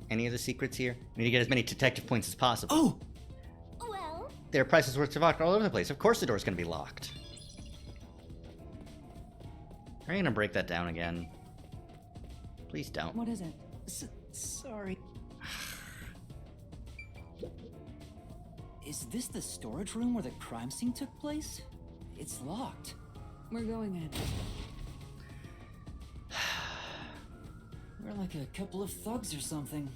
Any of the secrets here? We need to get as many detective points as possible. Oh! Well, There are prices worth of vodka all over the place. Of course the door's gonna be locked. Are you gonna break that down again? Please don't. What is it? Sorry. Is this the storage room where the crime scene took place? It's locked. We're going in. We're like a couple of thugs or something.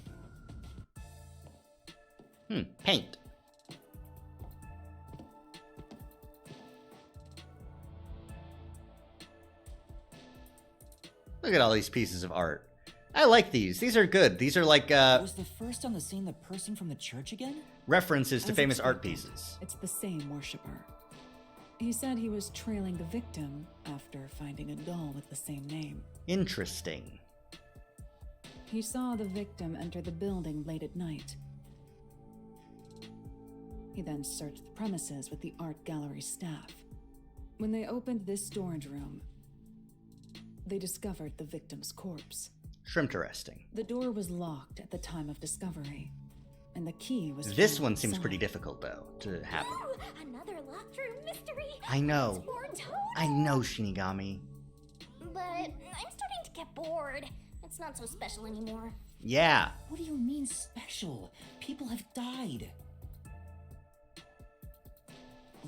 Paint. Look at all these pieces of art. I like these. These are good. These are like Was the first on the scene the person from the church again? references to As famous art expected, pieces. It's the same worshipper. He said he was trailing the victim after finding a doll with the same name. Interesting. He saw the victim enter the building late at night. He then searched the premises with the art gallery staff. When they opened this storage room, they discovered the victim's corpse. Shrimpteresting. The door was locked at the time of discovery, and the key was This found one seems inside. pretty difficult, though, to happen. ooh, another locked room mystery. I know. It's more total. I know, Shinigami. But I'm starting to get bored. It's not so special anymore. Yeah. What do you mean special? People have died.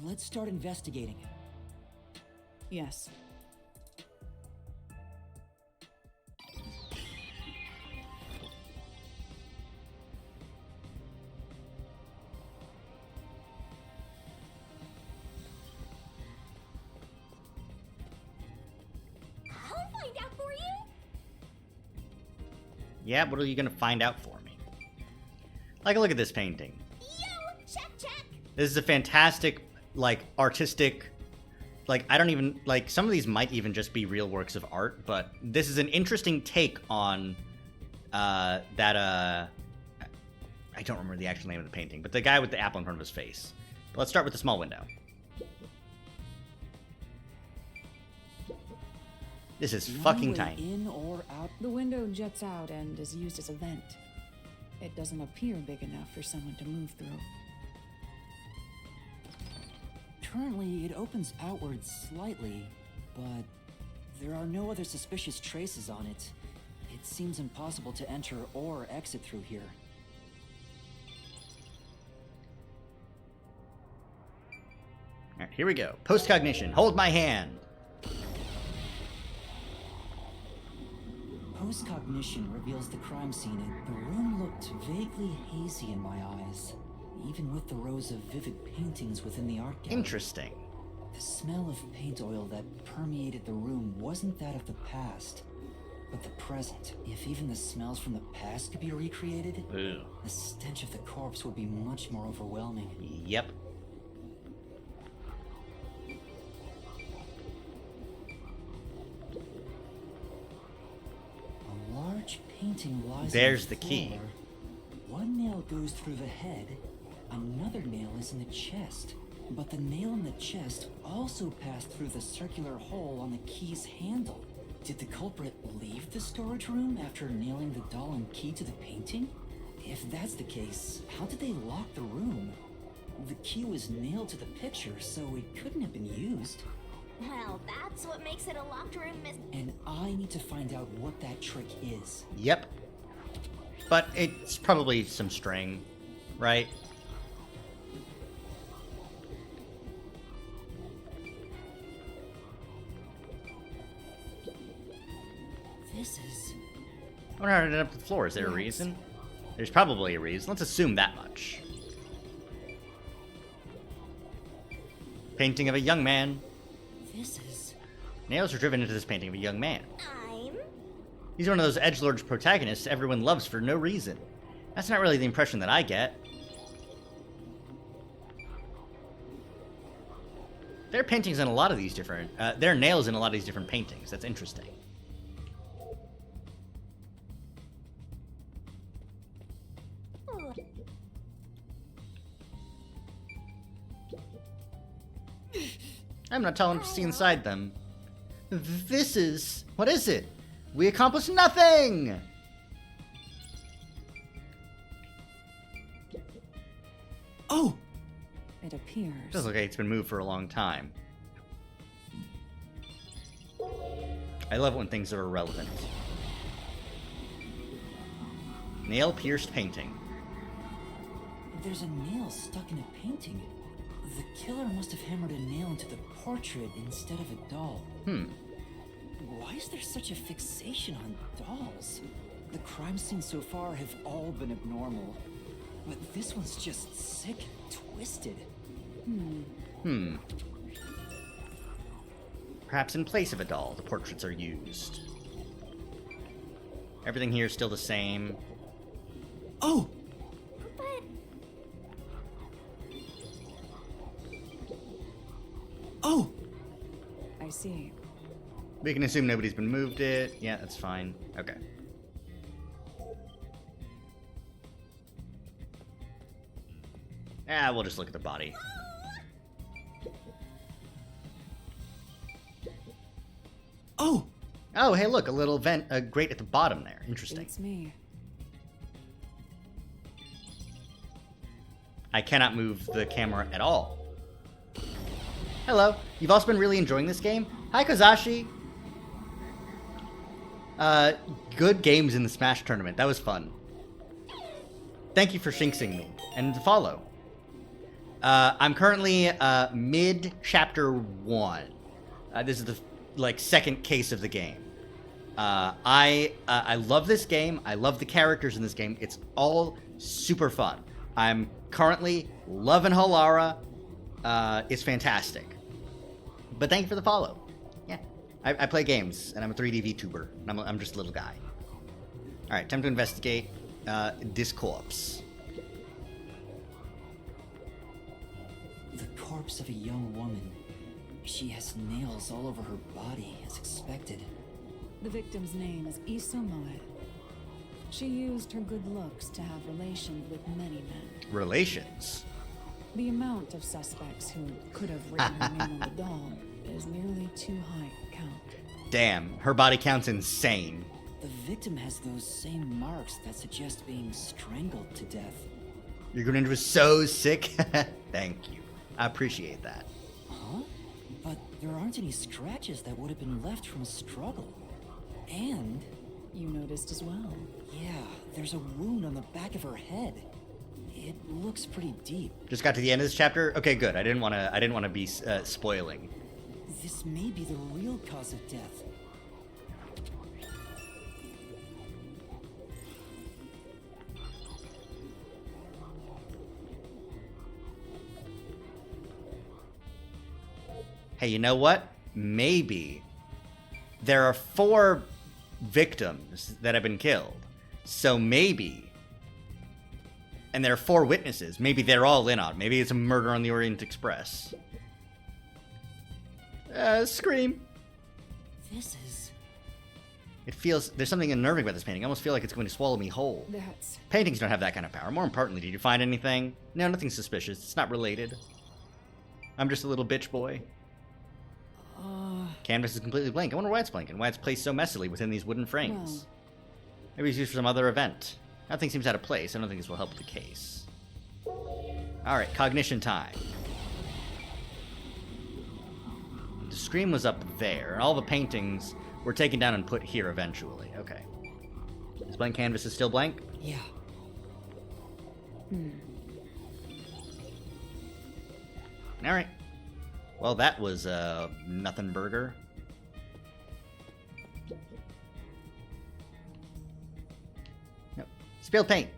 Let's start investigating. Yes. I'll find out for you. Yeah, what are you gonna find out for me? Like, look at this painting. Yo, check. This is a fantastic, like, artistic, like, I don't even, like, some of these might even just be real works of art, but this is an interesting take on, I don't remember the actual name of the painting, but the guy with the apple in front of his face. But let's start with the small window. This is fucking One way tiny. In or out? The window juts out and is used as a vent. It doesn't appear big enough for someone to move through. Currently, it opens outwards slightly, but there are no other suspicious traces on it. It seems impossible to enter or exit through here. Alright, here we go. Postcognition. Hold my hand. Postcognition reveals the crime scene. The room looked vaguely hazy in my eyes, even with the rows of vivid paintings within the art gallery. Interesting. The smell of paint oil that permeated the room wasn't that of the past, but the present. If even the smells from the past could be recreated, Ew. the stench of the corpse would be much more overwhelming. Yep. A large painting lies There's on the key. floor. One nail goes through the head, another nail is in the chest. But the nail in the chest also passed through the circular hole on the key's handle. Did the culprit leave the storage room after nailing the doll and key to the painting? If that's the case, how did they lock the room? The key was nailed to the picture, so it couldn't have been used. Well, that's what makes it a locked room, And I need to find out what that trick is. Yep. But it's probably some string, right? This is... I wonder how it ended up on the floor. Is there a reason? There's probably a reason. Let's assume that much. Painting of a young man. This is... Nails are driven into this painting of a young man. I'm... He's one of those edgelord protagonists everyone loves for no reason. That's not really the impression that I get. There are paintings in a lot of these different... there are nails in a lot of these different paintings. That's interesting. I'm not telling him to see inside them. This is... What is it? We accomplished nothing! Oh! It appears. Does look like it's been moved for a long time. I love it when things are irrelevant. Nail-pierced painting. There's a nail stuck in a painting. The killer must have hammered a nail into the portrait instead of a doll. Why is there such a fixation on dolls? The crime scenes so far have all been abnormal. But this one's just sick and twisted. Perhaps in place of a doll, the portraits are used. Everything here is still the same. Oh! But... Oh! I see. We can assume nobody's been moved it. Yeah, that's fine. Okay. Ah, we'll just look at the body. Oh! Oh, hey, look, a little vent, a grate at the bottom there. Interesting. It's me. I cannot move the camera at all. Hello. You've also been really enjoying this game? Hi, Kozashi. Good games in the Smash tournament. That was fun. Thank you for shinxing me. And to follow. I'm currently mid-chapter 1. This is the second case of the game. I love this game. I love the characters in this game. It's all super fun. I'm currently loving Halara. It's fantastic. But thank you for the follow. Yeah, I play games, and I'm a 3D VTuber. And I'm just a little guy. All right, time to investigate this corpse. The corpse of a young woman. She has nails all over her body, as expected. The victim's name is Isomoe. She used her good looks to have relations with many men. Relations? The amount of suspects who could have written her name on the doll is nearly too high to count. Damn, her body count's insane. The victim has those same marks that suggest being strangled to death. Your Greninja was so sick. Thank you. I appreciate that. there aren't any scratches that would have been left from a struggle. And... You noticed as well. yeah, there's a wound on the back of her head. It looks pretty deep. Just got to the end of this chapter? Okay, good. I didn't want to be spoiling. This may be the real cause of death. Hey, you know what? Maybe there are 4 victims that have been killed. So maybe, and there are 4 witnesses. Maybe they're all in on it. Maybe it's a murder on the Orient Express. Scream. This is... It feels, there's something unnerving about this painting. I almost feel like it's going to swallow me whole. That's... Paintings don't have that kind of power. More importantly, did you find anything? No, nothing suspicious. It's not related. I'm just a little bitch boy. Canvas is completely blank. I wonder why it's blank and why it's placed so messily within these wooden frames. Well. Maybe it's used for some other event. Nothing seems out of place. I don't think this will help the case. Alright, cognition time. The screen was up there, and all the paintings were taken down and put here eventually. Okay. This blank canvas is still blank? yeah. Alright. Well, that was, nothing burger. Nope. Spilled paint.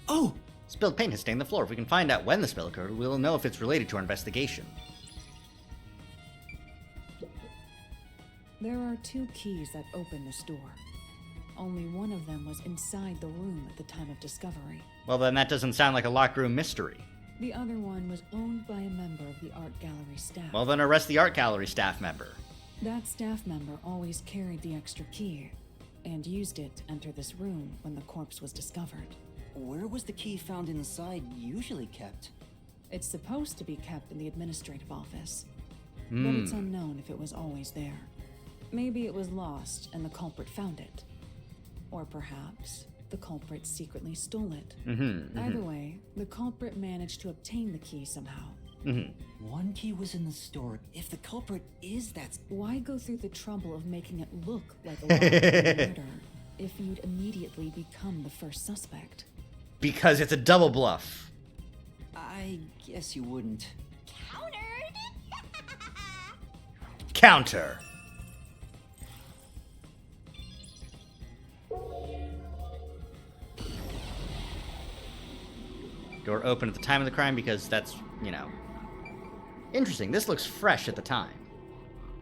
Oh! Spilled paint has stained the floor. If we can find out when the spill occurred, we'll know if it's related to our investigation. There are 2 keys that open this door. Only one of them was inside the room at the time of discovery. Well, then that doesn't sound like a locked room mystery. The other one was owned by a member of the art gallery staff. Well, then arrest the art gallery staff member. That staff member always carried the extra key and used it to enter this room when the corpse was discovered. Where was the key found inside usually kept? It's supposed to be kept in the administrative office, but it's unknown if it was always there. Maybe it was lost and the culprit found it. Or perhaps the culprit secretly stole it. Either way, the culprit managed to obtain the key somehow. One key was in the store. If the culprit is that... Why go through the trouble of making it look like a murder if you'd immediately become the first suspect? Because it's a double bluff. I guess you wouldn't. Countered? Counter. Door open at the time of the crime because that's, you know... Interesting. This looks fresh at the time.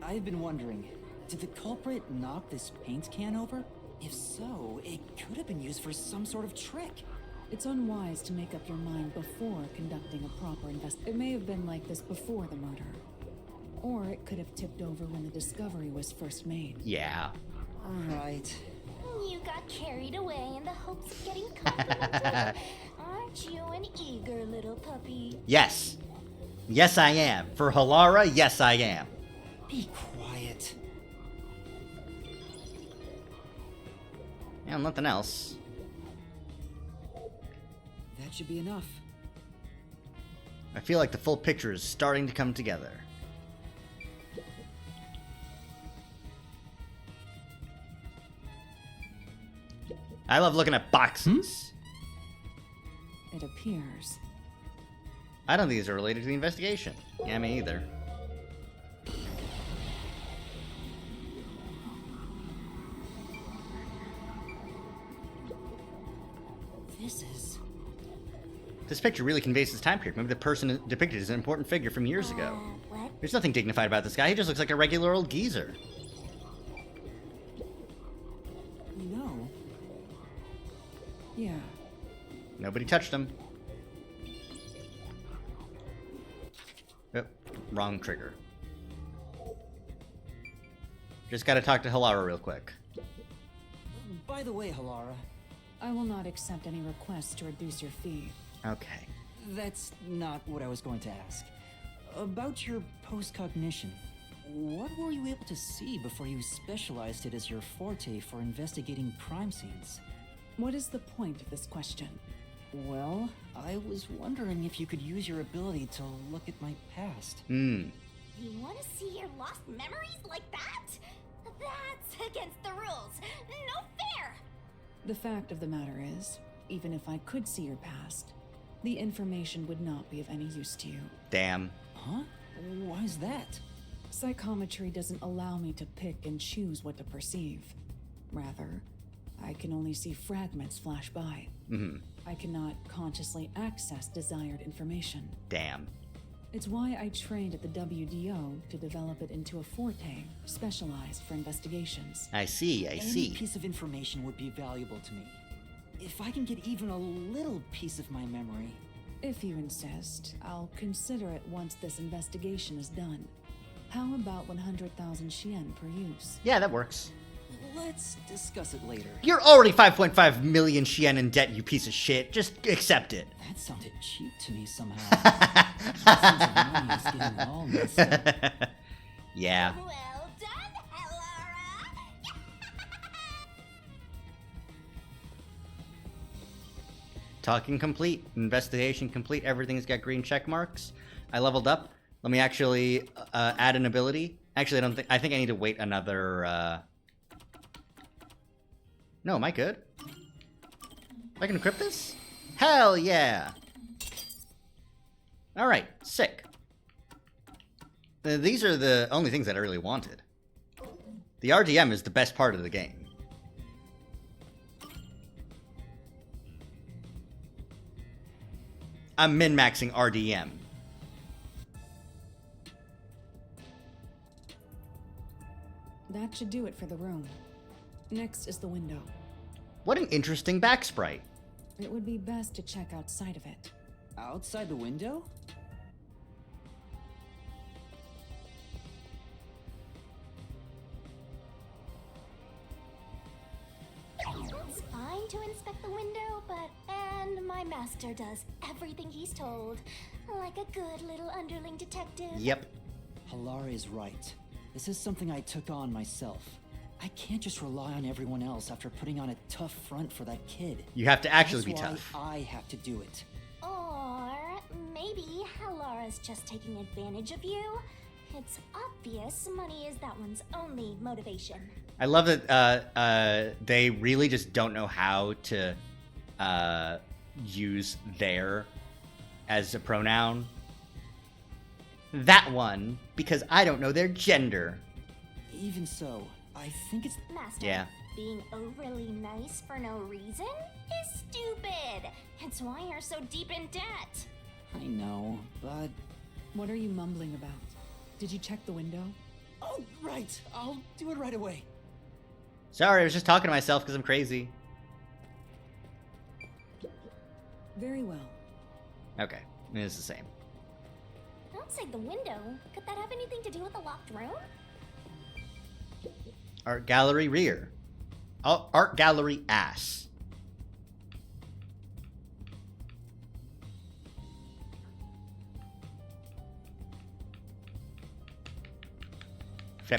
I've been wondering, did the culprit knock this paint can over? If so, it could have been used for some sort of trick. It's unwise to make up your mind before conducting a proper investigation. It may have been like this before the murder. Or it could have tipped over when the discovery was first made. Yeah. Alright. You got carried away in the hopes of getting complimented. Aren't you an eager little puppy? Yes. Yes, I am. For Halara, yes, I am. Be quiet. Yeah, nothing else. That should be enough. I feel like the full picture is starting to come together. I love looking at boxes. It appears. I don't think these are related to the investigation. Yeah, me either. This picture really conveys this time period. Maybe the person depicted is an important figure from years ago. What? There's nothing dignified about this guy. He just looks like a regular old geezer. You know, Yeah. Nobody touched him. Oh, wrong trigger. Just gotta talk to Halara real quick. by the way, Halara, I will not accept any requests to reduce your fee. Okay. that's not what I was going to ask. About your post-cognition, what were you able to see before you specialized it as your forte for investigating crime scenes? What is the point of this question? Well, I was wondering if you could use your ability to look at my past. You want to see your lost memories like that? That's against the rules. No fair! The fact of the matter is, even if I could see your past, the information would not be of any use to you. Damn. Huh? Why is that? Psychometry doesn't allow me to pick and choose what to perceive. Rather, I can only see fragments flash by. I cannot consciously access desired information. Damn. It's why I trained at the WDO to develop it into a forte specialized for investigations. I see. Any piece of information would be valuable to me. If I can get even a little piece of my memory. If you insist, I'll consider it once this investigation is done. How about 100,000 Xian per use? Yeah, that works. Let's discuss it later. You're already 5.5 million Xian in debt, you piece of shit. Just accept it. That sounded cheap to me somehow. That sense of money is getting all messed up. Yeah. Well done, Hellara! Talking complete. Investigation complete. Everything's got green check marks. I leveled up. Let me actually add an ability. Actually, I think I need to wait another... No, am I good? I can equip this? Hell yeah! Alright, sick. These are the only things that I really wanted. The RDM is the best part of the game. I'm min-maxing RDM. That should do it for the room. Next is the window. What an interesting back sprite. It would be best to check outside of it. Outside the window? It's fine to inspect the window, but... And my master does everything he's told. Like a good little underling detective. Yep. Halara is right. This is something I took on myself. I can't just rely on everyone else after putting on a tough front for that kid. You have to actually That's be why tough. I have to do it. Or maybe Halara's just taking advantage of you. It's obvious money is that one's only motivation. I love that they really just don't know how to use their as a pronoun. That one, because I don't know their gender. Even so, I think it's... Master, Yeah. being overly nice for no reason is stupid. It's why you're so deep in debt. I know, but... What are you mumbling about? Did you check the window? Oh, right. I'll do it right away. Sorry, I was just talking to myself because I'm crazy. Very well. Okay, it's the same. Outside the window, could that have anything to do with the locked room? Art gallery rear. Oh, art gallery ass. How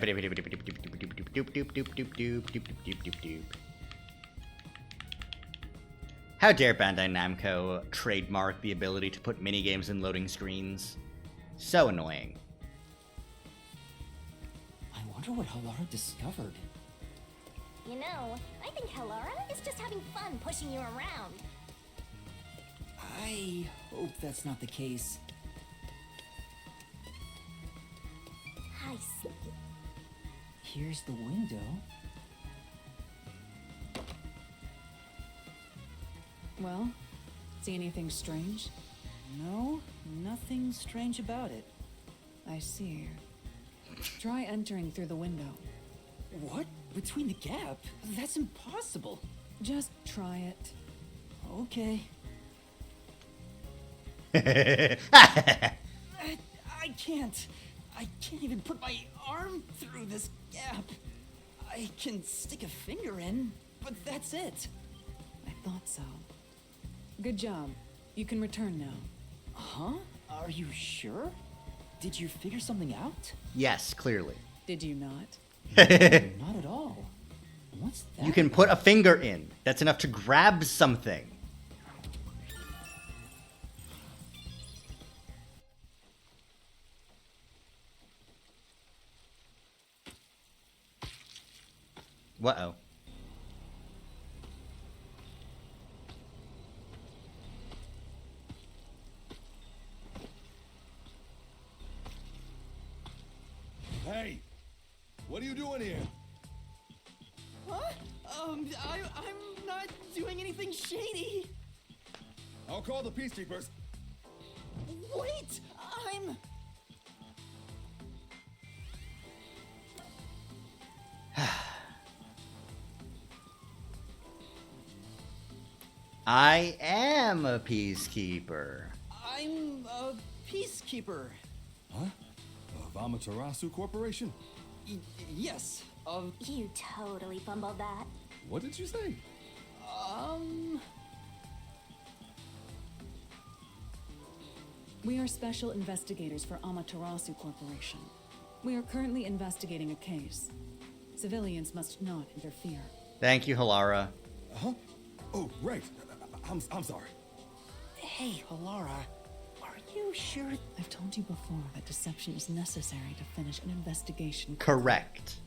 dare Bandai Namco trademark the ability to put minigames in loading screens? So annoying. I wonder what Halara discovered. You know, I think Halara is just having fun pushing you around. I hope that's not the case. I see. Here's the window. Well, see anything strange? No, nothing strange about it. I see. Try entering through the window. What? Between the gap? That's impossible. Just try it. Okay. Yeah. I can't. I can't even put my arm through this gap. I can stick a finger in, but that's it. I thought so. Good job. You can return now. Huh? Are you sure? Did you figure something out? Yes, clearly. Did you not? Not at all. What's that? You can put a finger in. That's enough to grab something. Uh-oh. Hey! What are you doing here? Huh? I'm not doing anything shady. I'll call the peacekeepers. Wait! I'm... I am a peacekeeper. I'm a peacekeeper. Huh? Of Amaterasu Corporation? Yes, You totally fumbled that. What did you say? We are special investigators for Amaterasu Corporation. We are currently investigating a case. Civilians must not interfere. Thank you, Halara. Huh? Oh, right. I'm sorry. Hey, Halara, are you sure? I've told you before that deception is necessary to finish an investigation. Correct.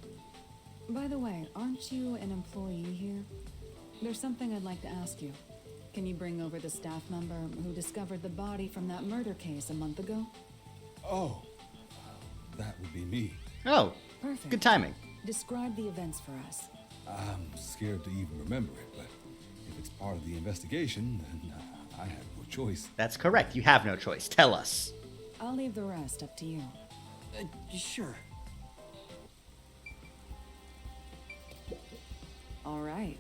By the way, aren't you an employee here? There's something I'd like to ask you. Can you bring over the staff member who discovered the body from that murder case a month ago? Oh, that would be me. Oh, Perfect. good timing. Describe the events for us. I'm scared to even remember it, but if it's part of the investigation, then I have no choice. That's correct. You have no choice. Tell us. I'll leave the rest up to you. Sure. All right.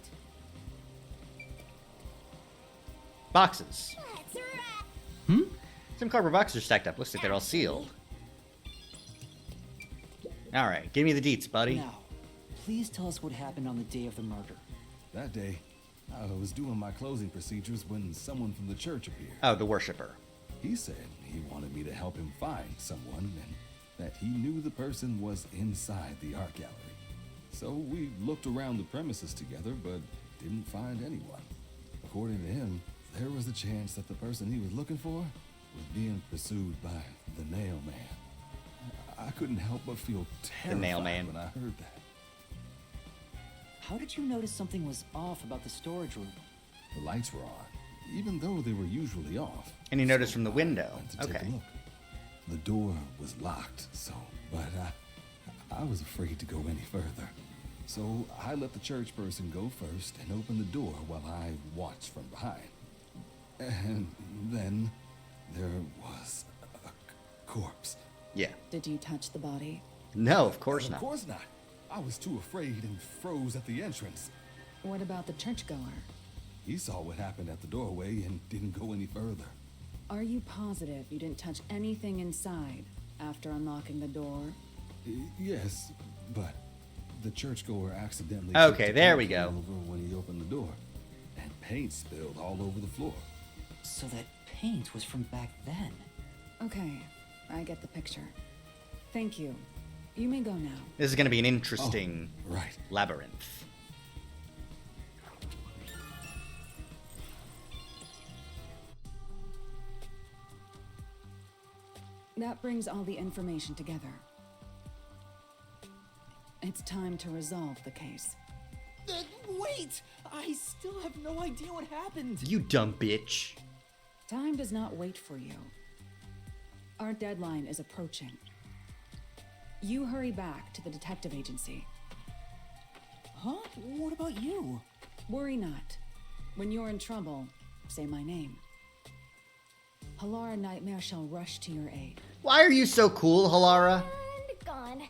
Boxes. That's right. Some cardboard boxes are stacked up. Looks like they're all sealed. Alright, give me the deets, buddy. Now, please tell us what happened on the day of the murder. That day, I was doing my closing procedures when someone from the church appeared. Oh, the worshipper. He said he wanted me to help him find someone and that he knew the person was inside the art gallery. So we looked around the premises together, but didn't find anyone. According to him, there was a chance that the person he was looking for was being pursued by the Nail Man. I couldn't help but feel terrified Nail Man. when I heard that. How did you notice something was off about the storage room? The lights were on, even though they were usually off. And you noticed from the I window. went to take Okay. a look. The door was locked, but I was afraid to go any further. So I let the church person go first and open the door while I watched from behind. And then there was a corpse. Yeah. Did you touch the body? No, of course Of not. course not. I was too afraid and froze at the entrance. What about the churchgoer? He saw what happened at the doorway and didn't go any further. Are you positive you didn't touch anything inside after unlocking the door? Yes, but the churchgoer accidentally Okay, tipped the there we paint go. over when he opened the door, and paint spilled all over the floor. So that paint was from back then. Okay, I get the picture. Thank you. You may go now. This is going to be an interesting Right. labyrinth. That brings all the information together. It's time to resolve the case. Wait! I still have no idea what happened. You dumb bitch. Time does not wait for you. Our deadline is approaching. You hurry back to the detective agency. Huh? What about you? Worry not. When you're in trouble, say my name. Halara Nightmare shall rush to your aid. Why are you so cool, Halara? And gone.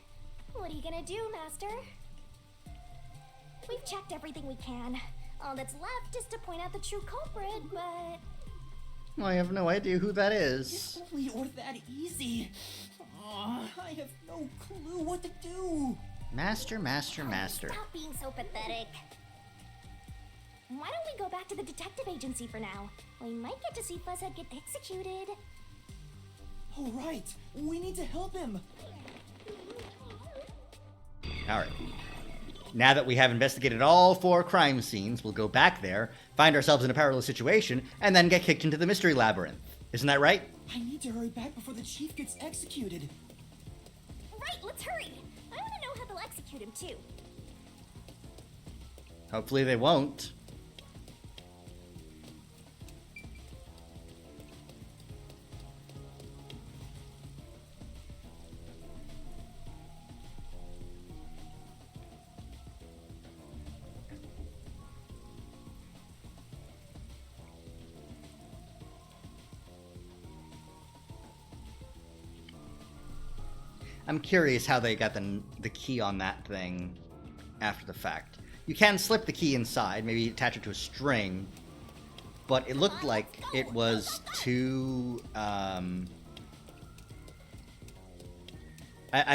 What are you gonna do, Master? We've checked everything we can. All that's left is to point out the true culprit, but... I have no idea who that is. If only it were that easy. I have no clue what to do. Master. Stop being so pathetic. Why don't we go back to the detective agency for now? We might get to see Fuzzhead get executed. Oh, right. We need to help him. Alright. Now that we have investigated all 4 crime scenes, we'll go back there, find ourselves in a perilous situation, and then get kicked into the mystery labyrinth. Isn't that right? I need to hurry back before the chief gets executed. Right, let's hurry. I want to know how they'll execute him, too. Hopefully they won't. I'm curious how they got the key on that thing after the fact. You can slip the key inside, maybe attach it to a string, but it looked like it was too... I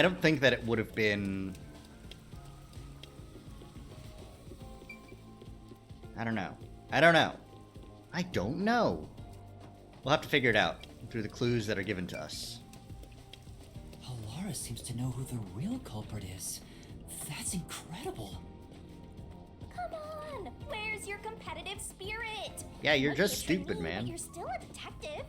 don't think that it would have been... I don't know. I don't know. We'll have to figure it out through the clues that are given to us. Alara seems to know who the real culprit is. That's incredible. Come on! Where's your competitive spirit? Yeah, you're Look, just stupid, training, man. But you're still a detective.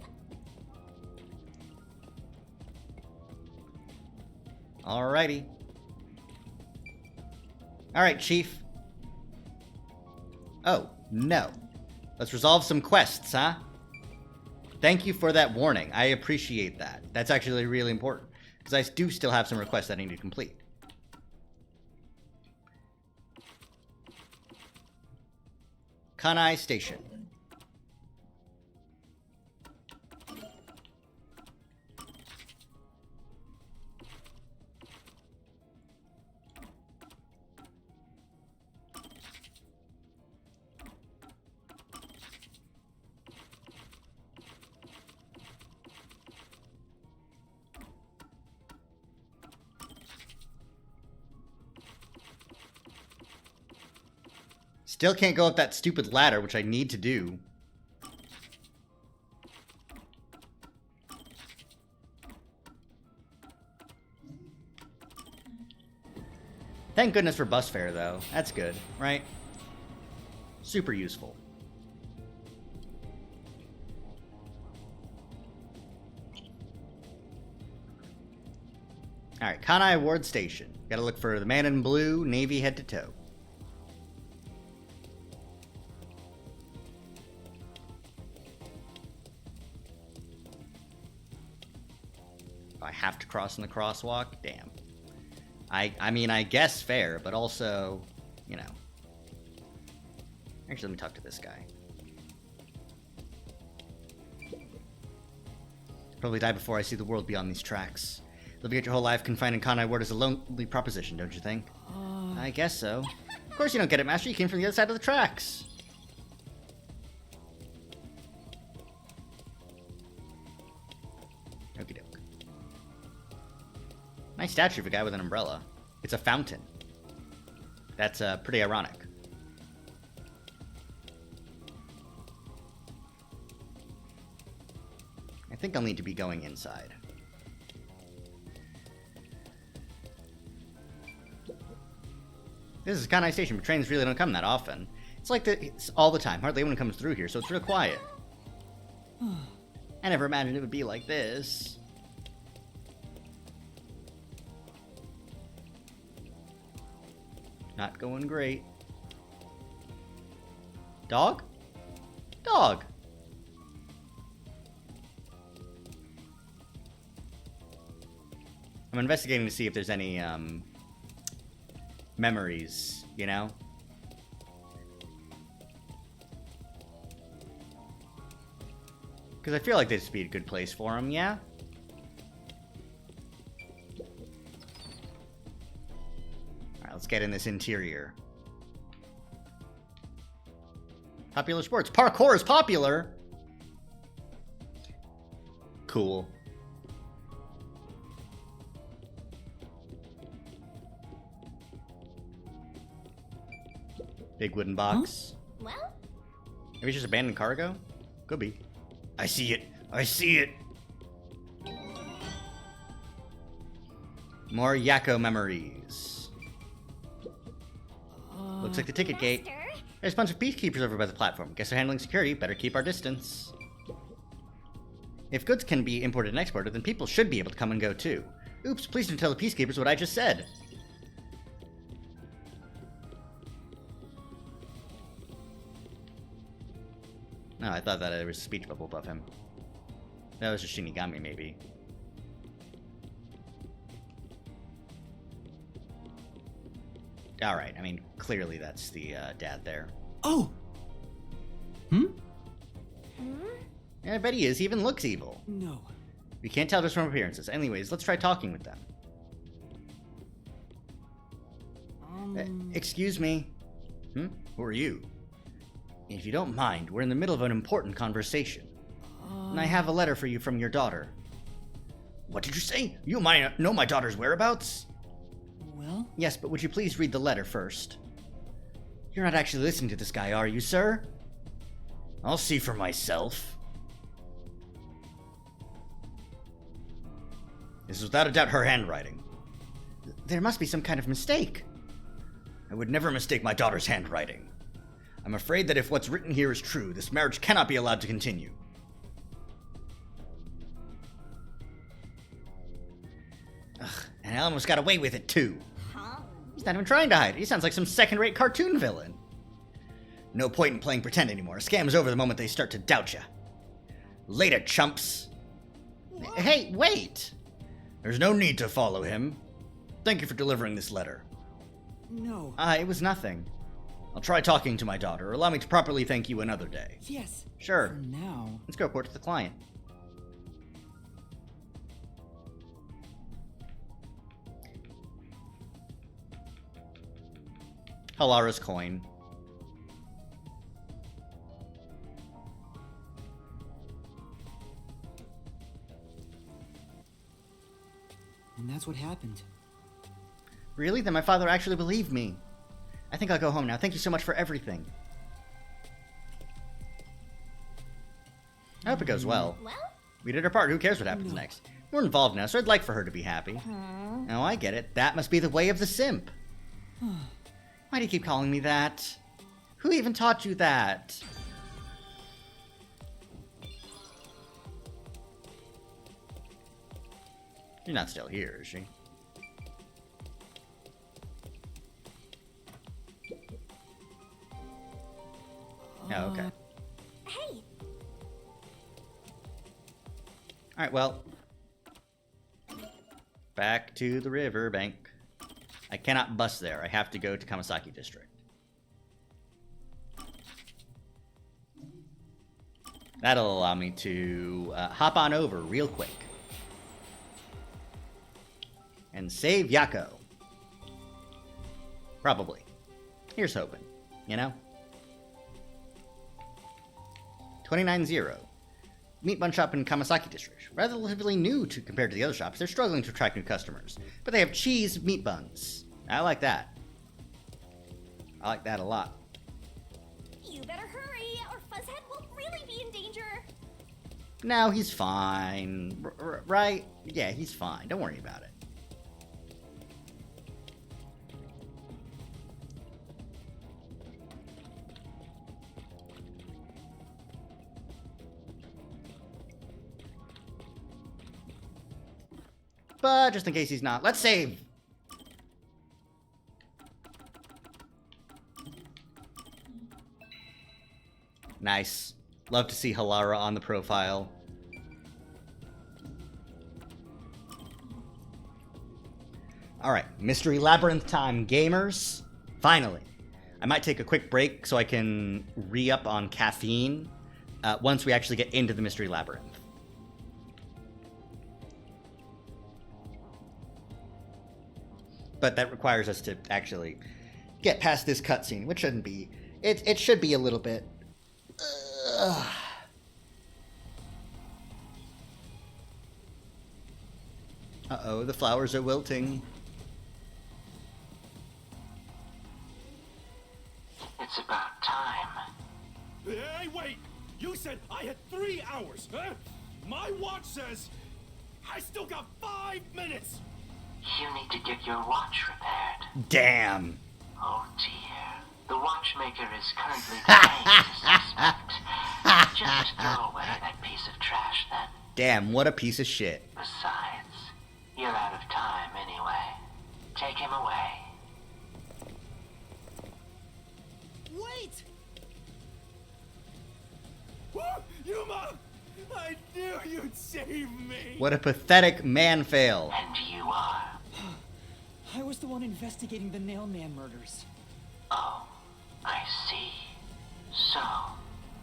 Alrighty. Alright, Chief. Oh, no. Let's resolve some quests, huh? Thank you for that warning. I appreciate that. That's actually really important. Because I do still have some requests that I need to complete. Kanai Station. Still can't go up that stupid ladder, which I need to do. Thank goodness for bus fare, though. That's good, right? Super useful. Alright, Kanai Ward Station. Gotta look for the man in blue, navy head to toe. I have to cross in the crosswalk? Damn. I mean, I guess fair, but also, you know. Actually, let me talk to this guy. Probably die before I see the world beyond these tracks. Living out your whole life confined in Kanai Ward is a lonely proposition, don't you think? I guess so. Of course you don't get it, Master. You came from the other side of the tracks. Okie doke. Nice statue of a guy with an umbrella. It's a fountain. That's pretty ironic. I think I'll need to be going inside. This is Kanai Station, but trains really don't come that often. It's like it's all the time. Hardly anyone comes through here, so it's real quiet. I never imagined it would be like this. Not going great. Dog? Dog! I'm investigating to see if there's any, memories, you know? Because I feel like this would be a good place for him, yeah? Alright, let's get in this interior. Popular sports. Parkour is popular! Cool. Big wooden box. Huh? Well? Maybe it's just abandoned cargo? Could be. I see it. I see it. More Yakko memories. Looks like the ticket gate. There's a bunch of peacekeepers over by the platform. Guess they're handling security. Better keep our distance. If goods can be imported and exported, then people should be able to come and go too. Oops, please don't tell the peacekeepers what I just said. Oh, I thought that there was a speech bubble above him. That was just Shinigami, maybe. Alright, I mean, clearly that's the dad there. Oh! Hmm? Yeah, I bet he is. He even looks evil. No. You can't tell just from appearances. Anyways, let's try talking with them. Excuse me. Who are you? If you don't mind, we're in the middle of an important conversation. And I have a letter for you from your daughter. What did you say? You might know my daughter's whereabouts? Well? Yes, but would you please read the letter first? You're not actually listening to this guy, are you, sir? I'll see for myself. This is without a doubt her handwriting. There must be some kind of mistake. I would never mistake my daughter's handwriting. I'm afraid that if what's written here is true, this marriage cannot be allowed to continue. Ugh, and I almost got away with it too. He's not even trying to hide it. He sounds like some second-rate cartoon villain. No point in playing pretend anymore. A scam's over the moment they start to doubt you. Later, chumps. Hey, wait! There's no need to follow him. Thank you for delivering this letter. No. It was nothing. I'll try talking to my daughter. Allow me to properly thank you another day. Yes. Sure. For now. Let's go report to the client. Halara's coin. And that's what happened. Really? Then my father actually believed me. I think I'll go home now. Thank you so much for everything. I hope it goes well. Well? We did our part. Who cares what happens next? We're involved now, so I'd like for her to be happy. Oh, I get it. That must be the way of the simp. Why do you keep calling me that? Who even taught you that? You're not still here, is she? Oh, okay. Hey! Alright, well. Back to the riverbank. I cannot bus there. I have to go to Kamasaki District. That'll allow me to hop on over real quick. And save Yako. Probably. Here's hoping. You know? 29-0. Meat Bun Shop in Kamasaki District. Relatively new compared to the other shops. They're struggling to attract new customers. But they have cheese meat buns. I like that. I like that a lot. You better hurry, or Fuzzhead will really be in danger. No, he's fine. Right? Yeah, he's fine. Don't worry about it. But just in case he's not, let's save. Nice. Love to see Halara on the profile. Alright, Mystery Labyrinth time, gamers. Finally. I might take a quick break so I can re-up on caffeine once we actually get into the Mystery Labyrinth. But that requires us to actually get past this cutscene, which shouldn't be. It should be a little bit. Uh-oh, the flowers are wilting. It's about time. Hey, wait! You said I had 3 hours, huh? My watch says I still got 5 minutes! You need to get your watch repaired. Damn. Oh dear. The watchmaker is currently delaying the suspect. Just throw away that piece of trash then. Damn, what a piece of shit. Besides, you're out of time anyway. Take him away. Wait! Woo! knew you'd save me. What a pathetic man fail. And you are? I was the one investigating the Nailman murders. Oh, I see. So,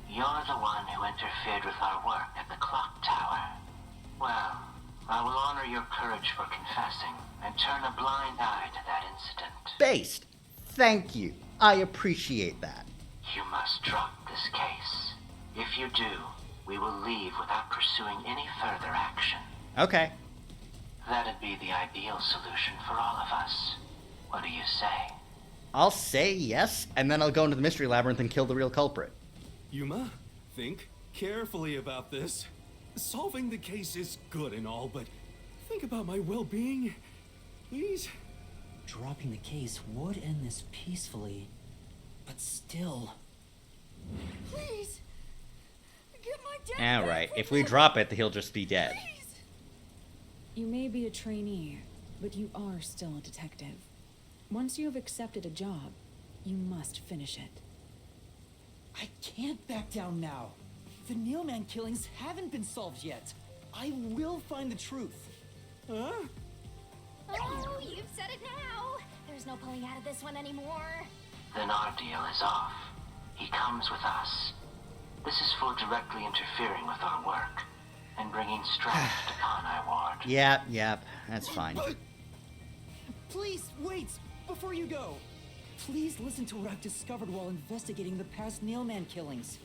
you're the one who interfered with our work at the clock tower. Well, I will honor your courage for confessing and turn a blind eye to that incident. Based. Thank you. I appreciate that. You must drop this case. If you do, we will leave without pursuing any further action. Okay. That'd be the ideal solution for all of us. What do you say? I'll say yes, and then I'll go into the mystery labyrinth and kill the real culprit. Yuma, think carefully about this. Solving the case is good and all, but think about my well-being. Please? Dropping the case would end this peacefully, but still. Please! Get my dad Alright, if we drop it, he'll just be dead. You may be a trainee, but you are still a detective. Once you have accepted a job, you must finish it. I can't back down now. The Nailman killings haven't been solved yet. I will find the truth. Huh? Oh, you've said it now. There's no pulling out of this one anymore. Then our deal is off. He comes with us. This is for directly interfering with our work and bringing strife to Conai Ward. Yep, that's fine. Please, wait! Before you go! Please listen to what I've discovered while investigating the past Nailman killings.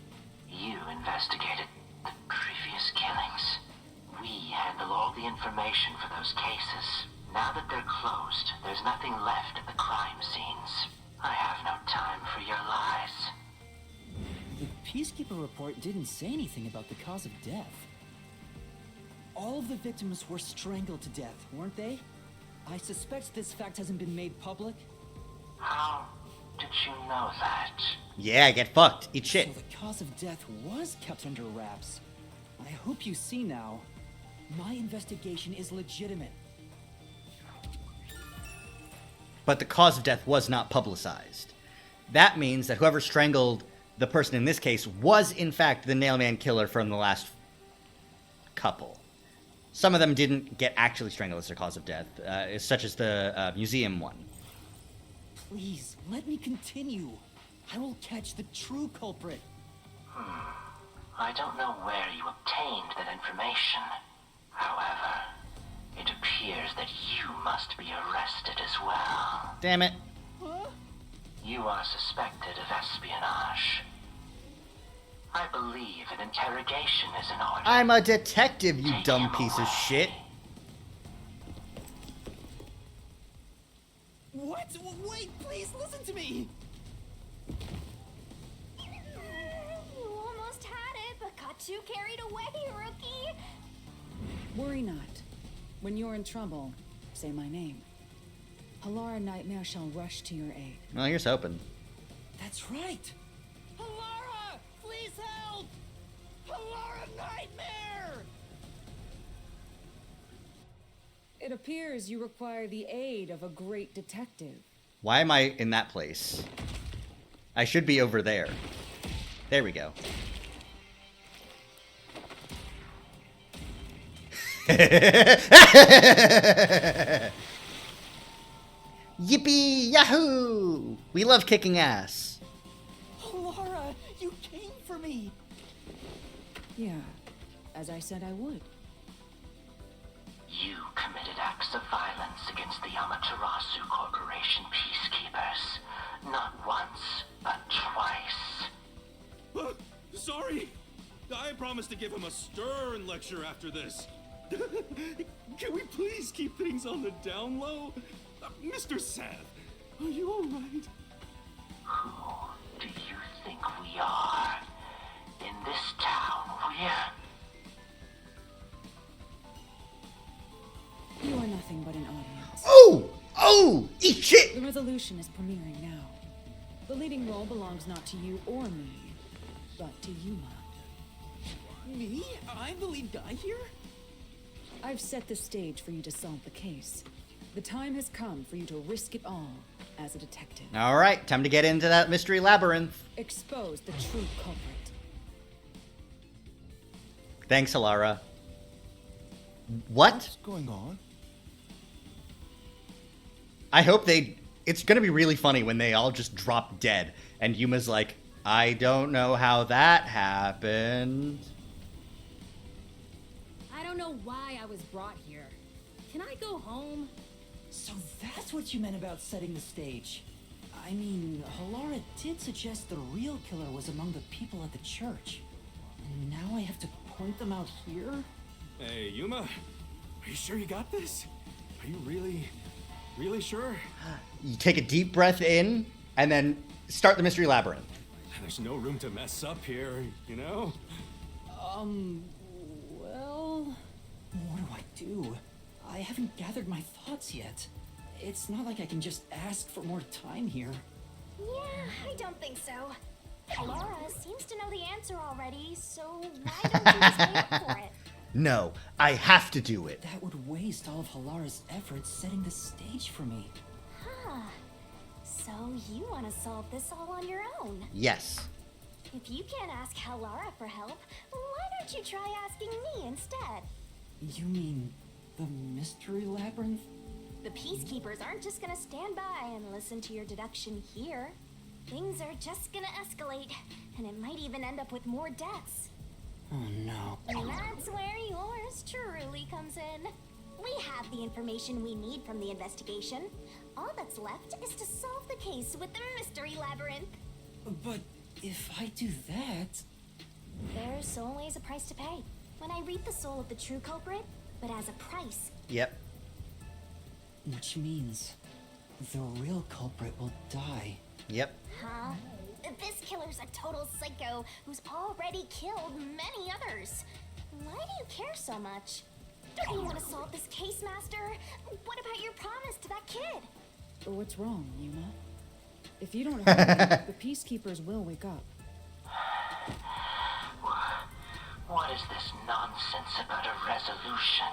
You investigated the previous killings. We handle all the information for those cases. Now that they're closed, there's nothing left at the crime scenes. I have no time for your lies. The Peacekeeper report didn't say anything about the cause of death. All of the victims were strangled to death, weren't they? I suspect this fact hasn't been made public. How did you know that? Yeah, get fucked. Eat shit. So the cause of death was kept under wraps. I hope you see now. My investigation is legitimate. But the cause of death was not publicized. That means that whoever strangled the person in this case was, in fact, the Nailman killer from the last couple. Some of them didn't get actually strangled as their cause of death, such as the museum one. Please, let me continue. I will catch the true culprit. I don't know where you obtained that information. However, it appears that you must be arrested as well. Damn it. Huh? You are suspected of espionage. I believe an interrogation is in order. I'm a detective, you dumb piece of shit. What? Wait, please listen to me! You almost had it, but got too carried away, rookie. Worry not. When you're in trouble, say my name. Halara Nightmare shall rush to your aid. Well, here's hoping. That's right! Halara! Please help! Halara Nightmare! It appears you require the aid of a great detective. Why am I in that place? I should be over there. There we go. Yippee! Yahoo! We love kicking ass. Halara, you came for me! Yeah, as I said I would. You committed acts of violence against the Amaterasu Corporation peacekeepers. Not once, but twice. Sorry! I promised to give him a stern lecture after this. Can we please keep things on the down low? Mr. Seth, are you alright? Who do you think we are? In this town, You are nothing but an audience. Oh! Oh! Eat shit! The resolution is premiering now. The leading role belongs not to you or me, but to Yuma. Me? I'm the lead guy here? I've set the stage for you to solve the case. The time has come for you to risk it all as a detective. Alright, time to get into that mystery labyrinth. Expose the true culprit. Thanks, Alara. What? What's going on? I hope they... It's gonna be really funny when they all just drop dead, and Yuma's like, I don't know how that happened. I don't know why I was brought here. Can I go home? So that's what you meant about setting the stage. I mean, Halara did suggest the real killer was among the people at the church. And now I have to point them out here? Hey, Yuma, are you sure you got this? Are you really sure? You take a deep breath in, and then start the Mystery Labyrinth. There's no room to mess up here, you know? Well... What do I do? I haven't gathered my thoughts yet. It's not like I can just ask for more time here. Yeah, I don't think so. Laura seems to know the answer already, so why don't you just wait up for it? No, I have to do it. That would waste all of Halara's efforts setting the stage for me. Huh. So you want to solve this all on your own? Yes. If you can't ask Halara for help, why don't you try asking me instead? You mean the Mystery Labyrinth? The Peacekeepers aren't just gonna stand by and listen to your deduction here. Things are just gonna escalate, and it might even end up with more deaths. Oh no. And that's where yours truly comes in. We have the information we need from the investigation. All that's left is to solve the case with the Mystery Labyrinth. But if I do that... There's always a price to pay. When I reap the soul of the true culprit, but as a price. Yep. Which means the real culprit will die. Yep. Huh? This killer's a total psycho who's already killed many others. Why do you care so much? Don't you want to solve this case, Master? What about your promise to that kid? What's wrong, Yuma? If you don't hurry, the Peacekeepers will wake up. What is this nonsense about a resolution?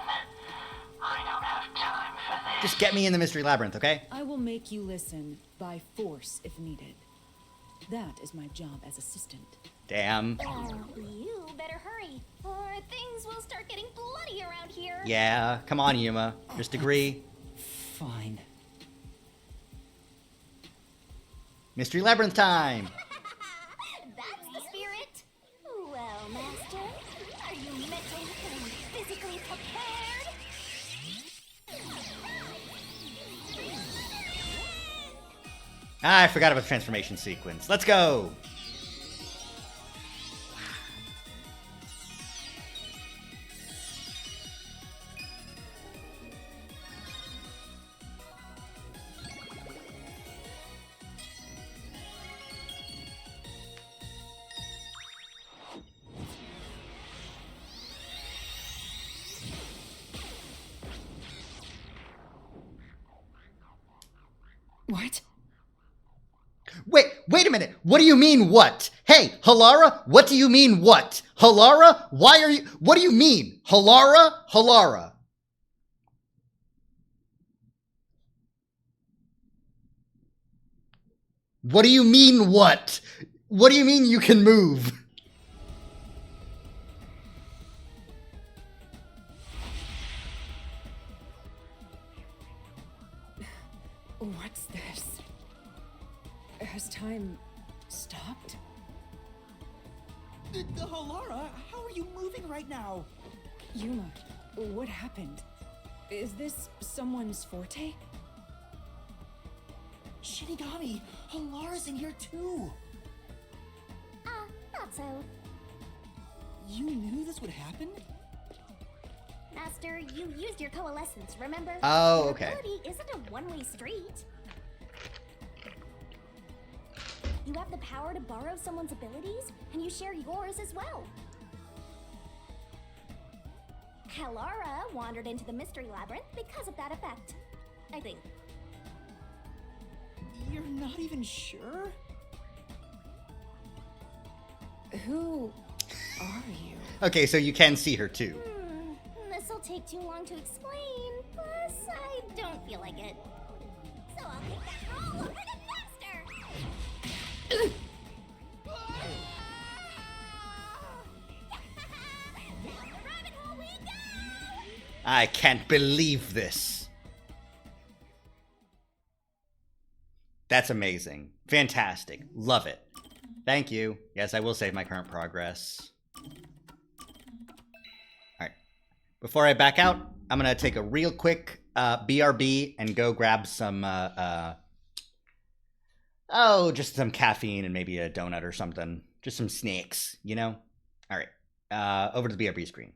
I don't have time for this. Just get me in the Mystery Labyrinth, okay? I will make you listen by force if needed. That is my job as assistant. Damn. You better hurry, or things will start getting bloody around here. Yeah, come on, Yuma. Just agree. Fine. Mystery Labyrinth time! That's the spirit. Well, Master, are you mentally and physically prepared? I forgot about the transformation sequence. Let's go! What? Wait a minute. What do you mean, what? Hey, Halara, what do you mean, what? Halara, why are you... What do you mean? Halara? What do you mean, what? What do you mean you can move? What's this? Has time stopped? Halara, how are you moving right now? Yuma, what happened? Is this someone's forte? Shinigami, Halara's in here too. Not so. You knew this would happen? Master, you used your coalescence, remember? Oh, okay. Your ability isn't a one-way street. You have the power to borrow someone's abilities, and you share yours as well. Halara wandered into the Mystery Labyrinth because of that effect, I think. You're not even sure? Who are you? Okay, so you can see her too. This'll take too long to explain, plus I don't feel like it. So I'll take that role over the Master! I can't believe this. That's amazing. Fantastic. Love it. Thank you. Yes, I will save my current progress. Alright. Before I back out, I'm going to take a real quick BRB and go grab some, just some caffeine and maybe a donut or something. Just some snacks, you know? Alright. Over to the BRB screen.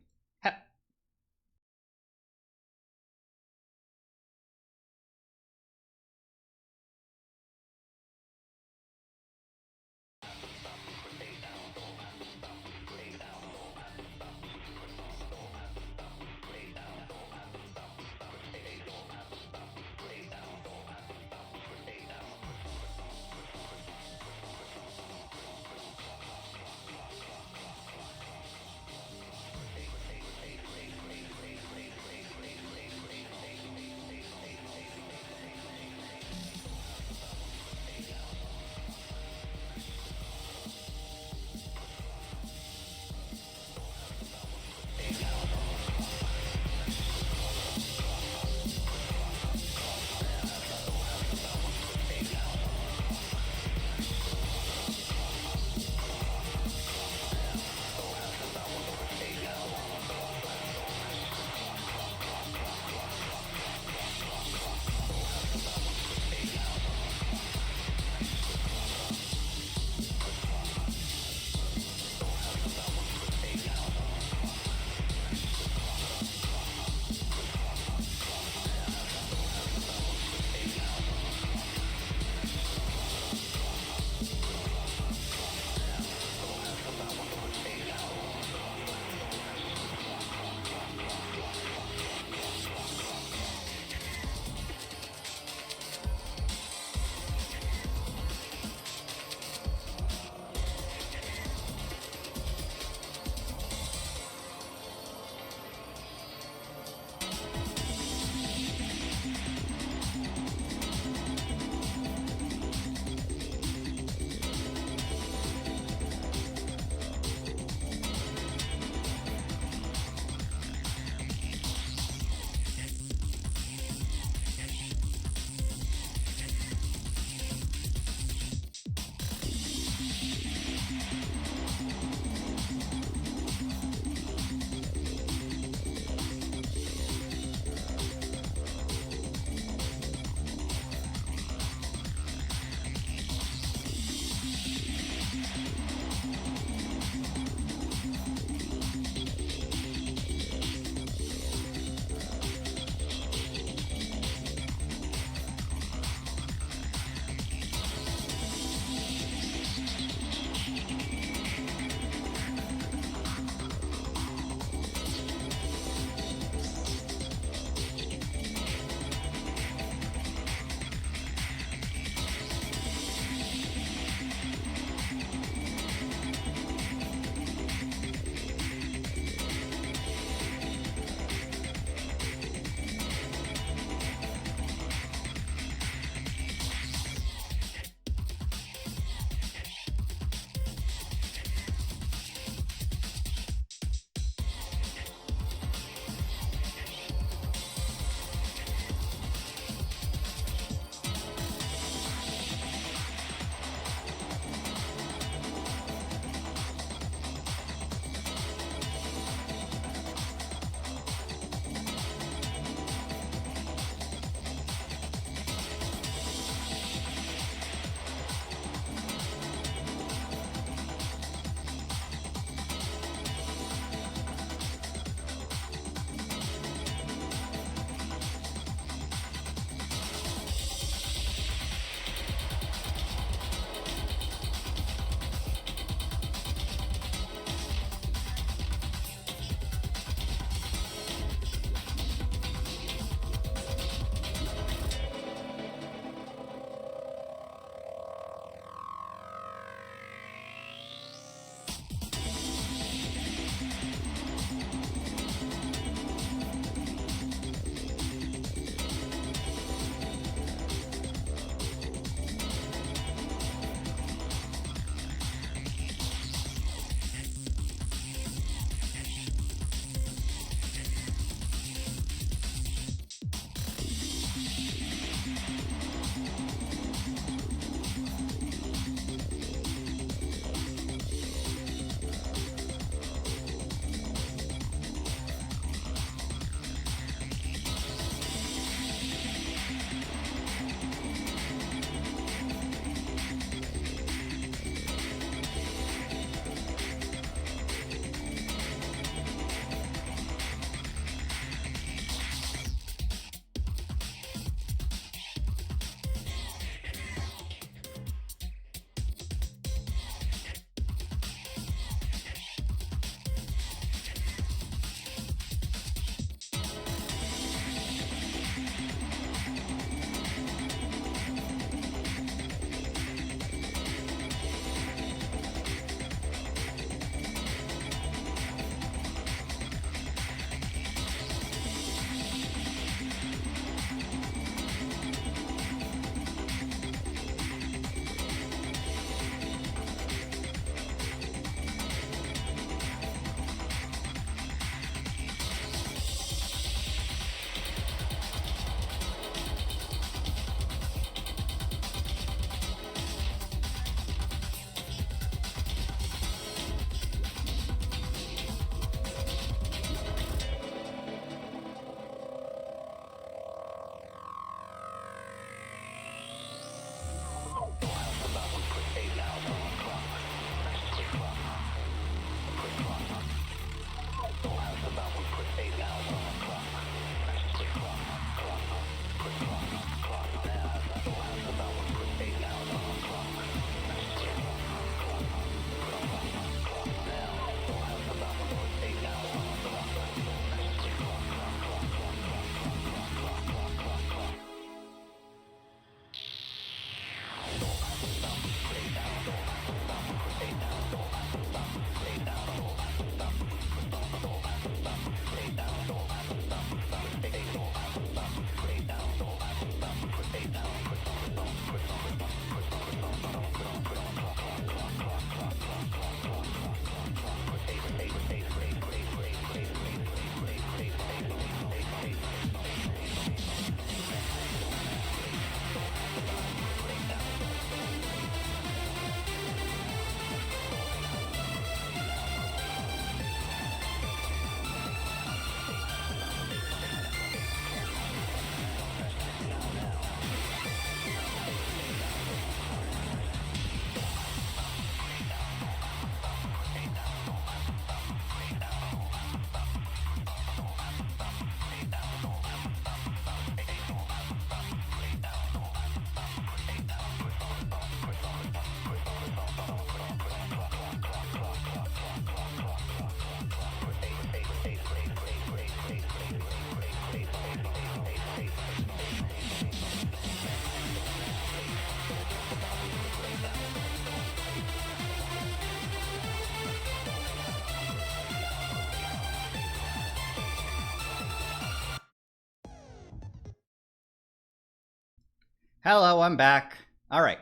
Hello, I'm back. All right.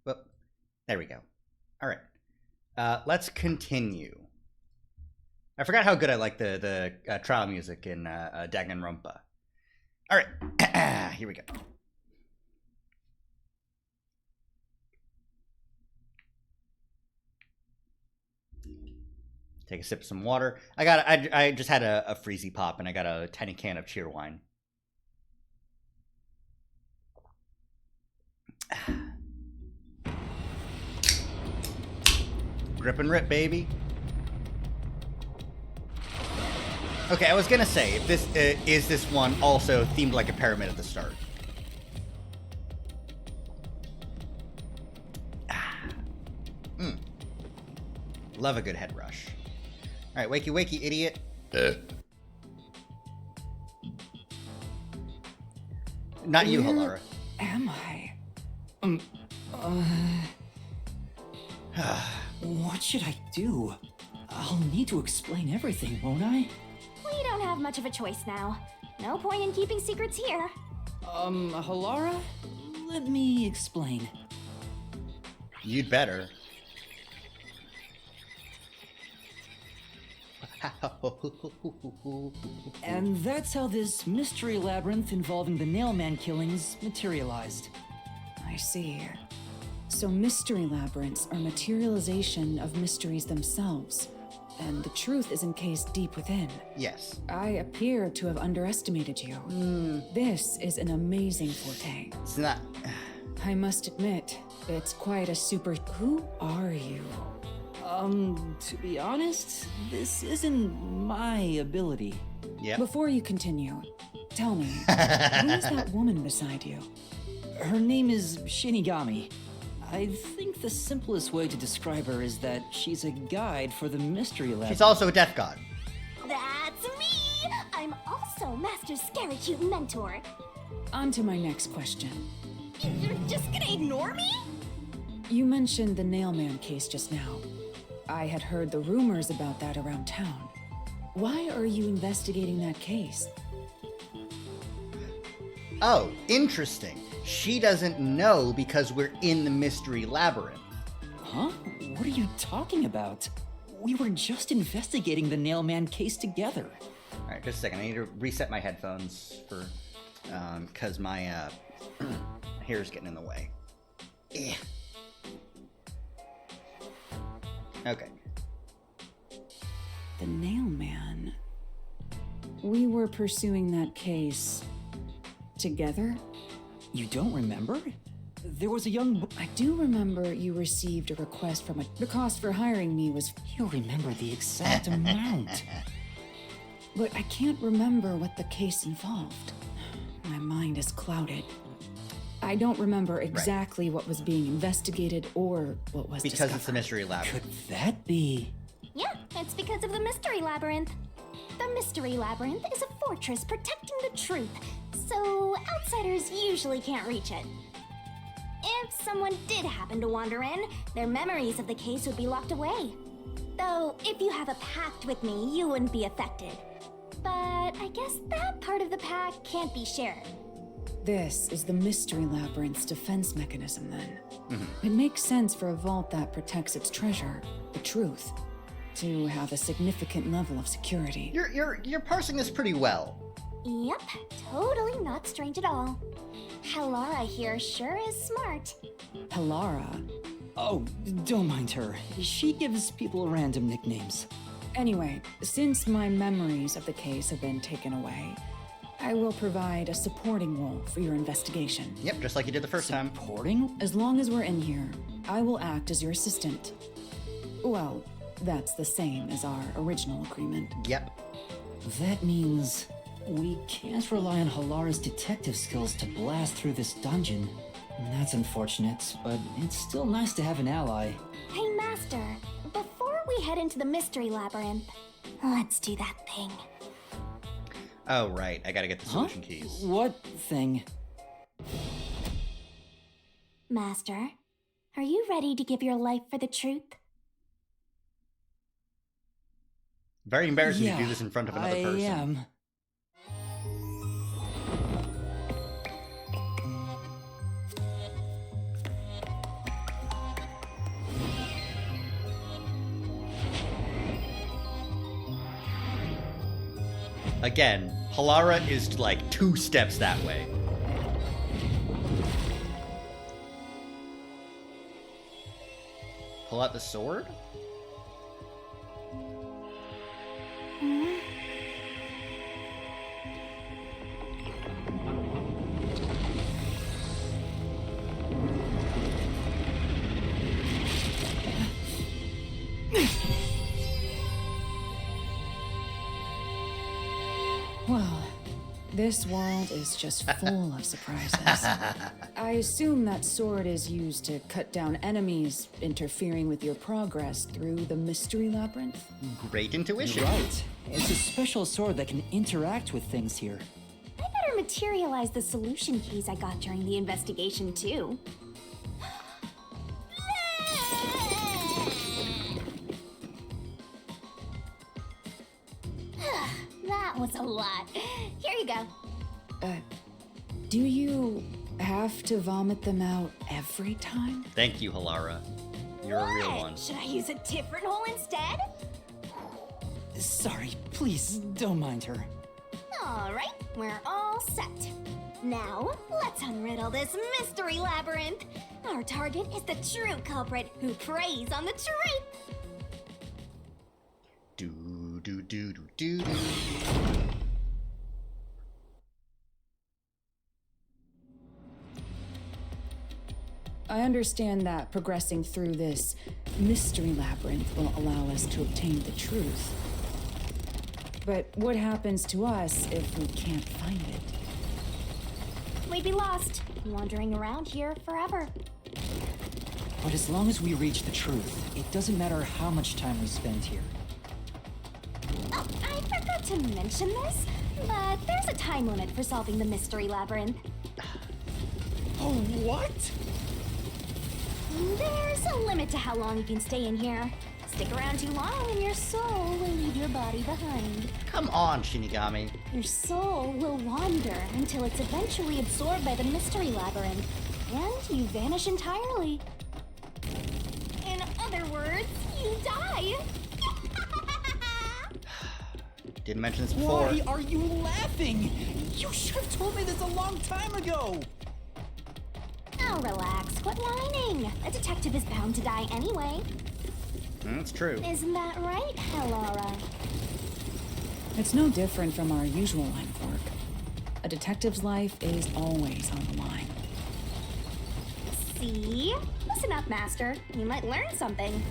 Well, there we go. All right. Let's continue. I forgot how good I like the trial music in Danganronpa. All right. Here we go. Take a sip of some water. I just had a Freezy Pop, and I got a tiny can of cheer wine. Grip and rip, baby. Okay, I was gonna say, if this is this one also themed like a pyramid at the start. Love a good head rush. All right, wakey, wakey, idiot. Not you, Halara. Am I? What should I do? I'll need to explain everything, won't I? We don't have much of a choice now. No point in keeping secrets here. Halara? Let me explain. You'd better. And that's how this mystery labyrinth involving the Nailman killings materialized. I see. So mystery labyrinths are materialization of mysteries themselves, and the truth is encased deep within. Yes. I appear to have underestimated you. This is an amazing forte. It's not... I must admit, it's quite a super... Who are you? To be honest, this isn't my ability. Yeah. Before you continue, tell me, who is that woman beside you? Her name is Shinigami. I think the simplest way to describe her is that she's a guide for the mystery lab. She's also a death god. That's me! I'm also Master Scary Cute Mentor. On to my next question. You're just gonna ignore me? You mentioned the Nailman case just now. I had heard the rumors about that around town. Why are you investigating that case? Oh, interesting. She doesn't know because we're in the mystery labyrinth. Huh? What are you talking about? We were just investigating the Nailman case together. All right, just a second. I need to reset my headphones for, cause my hair's getting in the way. Yeah. Okay. The Nailman. We were pursuing that case together? You don't remember? There was a young I do remember you received a request from the cost for hiring me was... You remember the exact amount. But I can't remember what the case involved. My mind is clouded. I don't remember exactly what was being investigated or what was because discovered. It's the mystery labyrinth. Could that be? Yeah, it's because of the mystery labyrinth. The mystery labyrinth is a fortress protecting the truth, so outsiders usually can't reach it. If someone did happen to wander in, their memories of the case would be locked away. Though, if you have a pact with me, you wouldn't be affected. But I guess that part of the pact can't be shared. This is the mystery labyrinth's defense mechanism, then. It makes sense for a vault that protects its treasure, the truth, to have a significant level of security. You're parsing this pretty well. Yep, totally not strange at all. Halara here sure is smart. Halara? Oh, don't mind her. She gives people random nicknames. Anyway, since my memories of the case have been taken away, I will provide a supporting role for your investigation. Yep, just like you did the first time. Supporting? As long as we're in here, I will act as your assistant. Well, that's the same as our original agreement. Yep. That means we can't rely on Halara's detective skills to blast through this dungeon. That's unfortunate, but it's still nice to have an ally. Hey, Master, before we head into the mystery labyrinth, let's do that thing. Oh, right. I gotta get the solution keys. What thing? Master, are you ready to give your life for the truth? Very embarrassing to do this in front of another person. I am. Again, Halara is like 2 steps that way. Pull out the sword? Well, this world is just full of surprises. I assume that sword is used to cut down enemies interfering with your progress through the mystery labyrinth. Great intuition. You're right. It's a special sword that can interact with things here. I better materialize the solution keys I got during the investigation, too. That was a lot. Here you go. Do you have to vomit them out every time? Thank you, Halara. You're a real one. Should I use a different hole instead? Sorry, please don't mind her. All right, we're all set. Now, let's unriddle this mystery labyrinth. Our target is the true culprit who preys on the truth. Do do do do do do. I understand that progressing through this mystery labyrinth will allow us to obtain the truth. But what happens to us if we can't find it? We'd be lost, wandering around here forever. But as long as we reach the truth, it doesn't matter how much time we spend here. Oh, I forgot to mention this, but there's a time limit for solving the mystery labyrinth. Oh, what? There's a limit to how long you can stay in here. Stick around too long and your soul will leave your body behind. Come on, Shinigami. Your soul will wander until it's eventually absorbed by the mystery labyrinth, and you vanish entirely. In other words, you die. Didn't mention this before. Why are you laughing? You should have told me this a long time ago. Now relax, quit whining. A detective is bound to die anyway. That's true. Isn't that right, Halara? It's no different from our usual line of work. A detective's life is always on the line. See? Listen up, Master. You might learn something.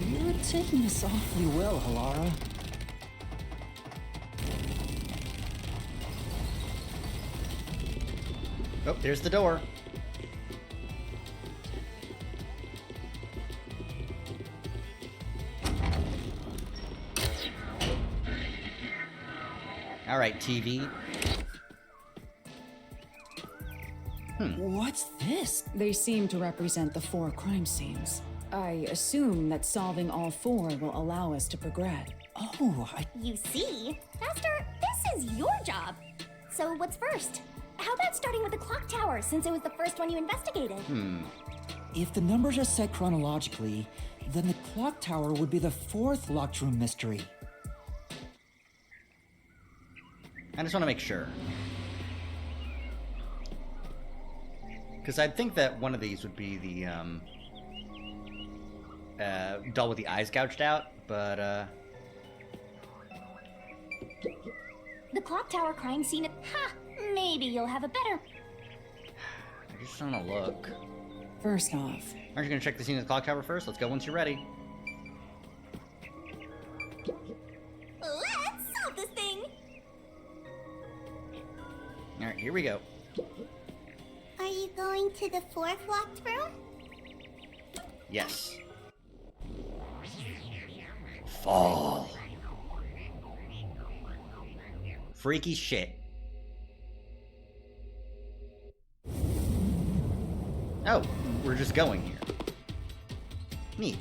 You're taking this awfully well, Halara. Oh, there's the door. All right, TV. What's this? They seem to represent the 4 crime scenes. I assume that solving all 4 will allow us to progress. Oh, You see? Master, this is your job. So what's first? How about starting with the clock tower, since it was the first one you investigated? If the numbers are set chronologically, then the clock tower would be the 4th locked room mystery. I just want to make sure. Because I'd think that one of these would be the, doll with the eyes gouged out, but, The clock tower crime scene. Ha! Maybe you'll have a better. I just want to look. First off, Aren't you going to check the scene of the clock tower first? Let's go once you're ready. Let's solve this thing. All right, here we go. Are you going to the 4th locked room? Yes. Fall. Freaky shit. Oh, we're just going here. Neat.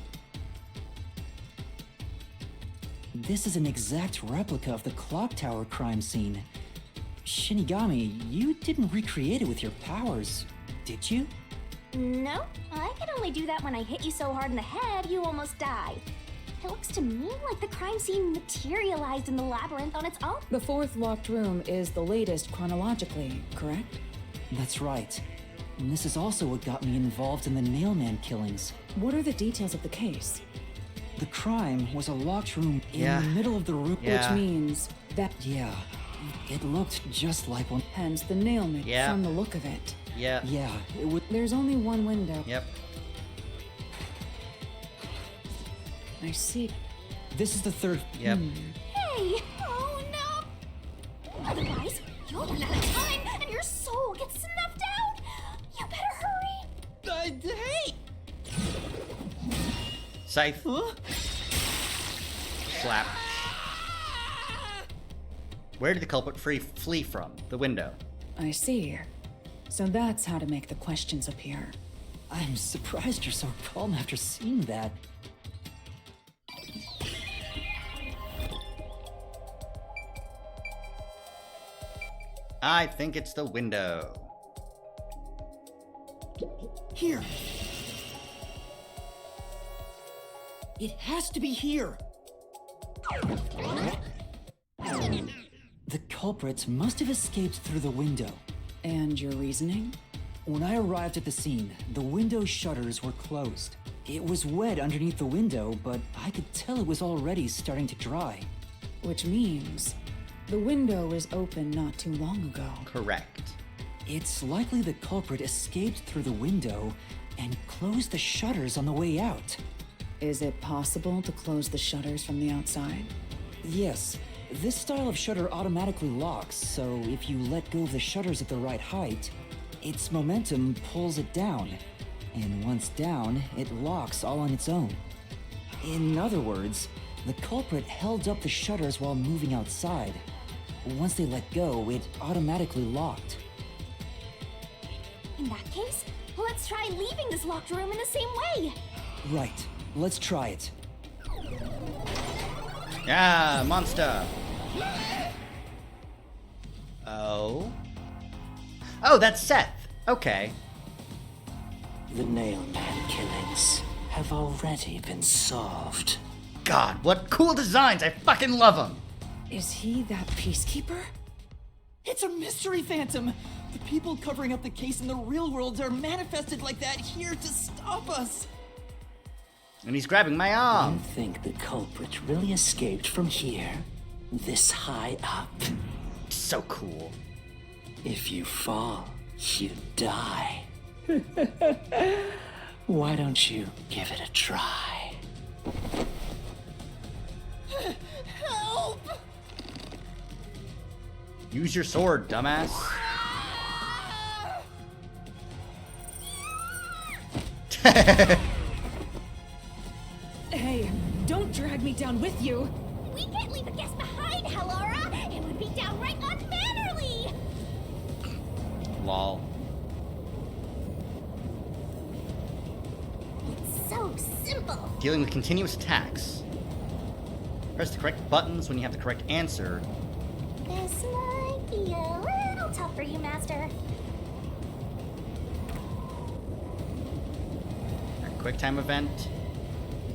This is an exact replica of the clock tower crime scene. Shinigami, you didn't recreate it with your powers, did you? No, I can only do that when I hit you so hard in the head you almost die. It looks to me like the crime scene materialized in the labyrinth on its own. The fourth locked room is the latest chronologically, correct? That's right. And this is also what got me involved in the Nailman killings. What are the details of the case? The crime was a locked room in Yeah. the middle of the room. Yeah. Which means that, Yeah, it looked just like one. hence the nailment Yeah. from the look of it. Yeah. Yeah, it would. There's only one window. Yep. I see. This is the third. Yep. Hey! Oh no! Otherwise, you'll run out of time and your soul gets snuffed out! You better hurry! Hey! Scythe. Huh? Slap. Where did the culprit flee from? The window. I see. So that's how to make the questions appear. I'm surprised you're so calm after seeing that. I think it's the window. Here. It has to be here. The culprits must have escaped through the window. And your reasoning? When I arrived at the scene, the window shutters were closed. It was wet underneath the window, but I could tell it was already starting to dry. Which means the window was open not too long ago. Correct. It's likely the culprit escaped through the window and closed the shutters on the way out. Is it possible to close the shutters from the outside? Yes, this style of shutter automatically locks, so if you let go of the shutters at the right height, its momentum pulls it down. And once down, it locks all on its own. In other words, the culprit held up the shutters while moving outside. Once they let go, it automatically locked. In that case, let's try leaving this locked room in the same way. Right, let's try it. Yeah, monster. Oh. Oh, that's Seth. Okay. The Nailman killings have already been solved. God, what cool designs! I fucking love them. Is he that peacekeeper? It's a mystery phantom. The people covering up the case in the real world are manifested like that here to stop us. And he's grabbing my You arm. think the culprit really escaped from here? This high up? So cool. If you fall, you die. Why don't you give it a try? Help! Use your sword, dumbass. Hey, don't drag me down with you. We can't leave a guest behind, Halora! It would be downright unmannerly! Lol. It's so simple. Dealing with continuous attacks. Press the correct buttons when you have the correct answer. This might be a little tough for you, Master. A quick time event.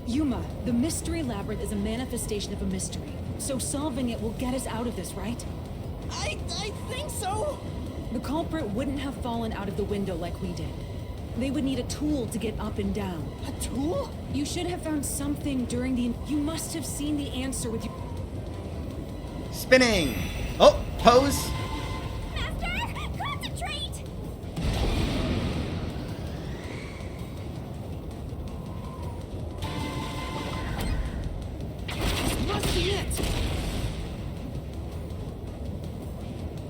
Yuma, the mystery labyrinth is a manifestation of a mystery. So solving it will get us out of this, right? I think so. The culprit wouldn't have fallen out of the window like we did. They would need a tool to get up and down. A tool? You should have found something during the... You must have seen the answer with your... Spinning! Oh, pose! Master, concentrate! This must be it.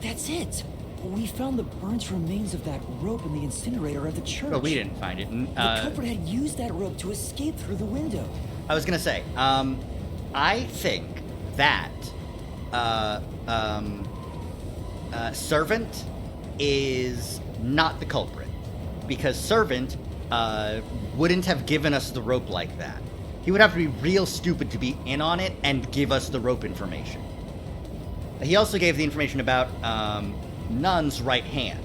That's it! We found the burnt remains of that rope in the incinerator at the church. But we didn't find it. The culprit had used that rope to escape through the window. I was gonna say, I think that, Servant is not the culprit. Because Servant, wouldn't have given us the rope like that. He would have to be real stupid to be in on it and give us the rope information. He also gave the information about, Nun's right hand.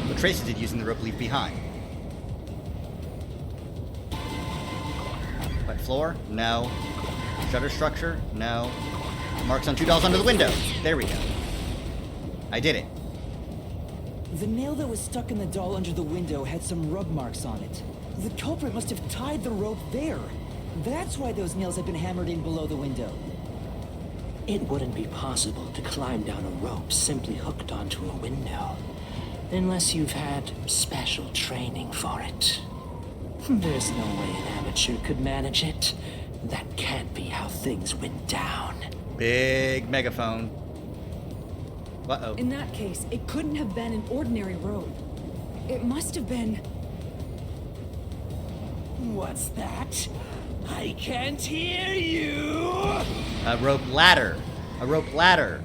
What traces did using the rope leave behind? floor? No. Shutter structure? No. Marks on 2 dolls under the window. There we go. I did it. The nail that was stuck in the doll under the window had some rub marks on it. The culprit must have tied the rope there. That's why those nails have been hammered in below the window. It wouldn't be possible to climb down a rope simply hooked onto a window, unless you've had special training for it. There's no way an amateur could manage it. That can't be how things went down. Big megaphone. Uh-oh. In that case, it couldn't have been an ordinary rope. It must have been... What's that? I can't hear you! A rope ladder. A rope ladder.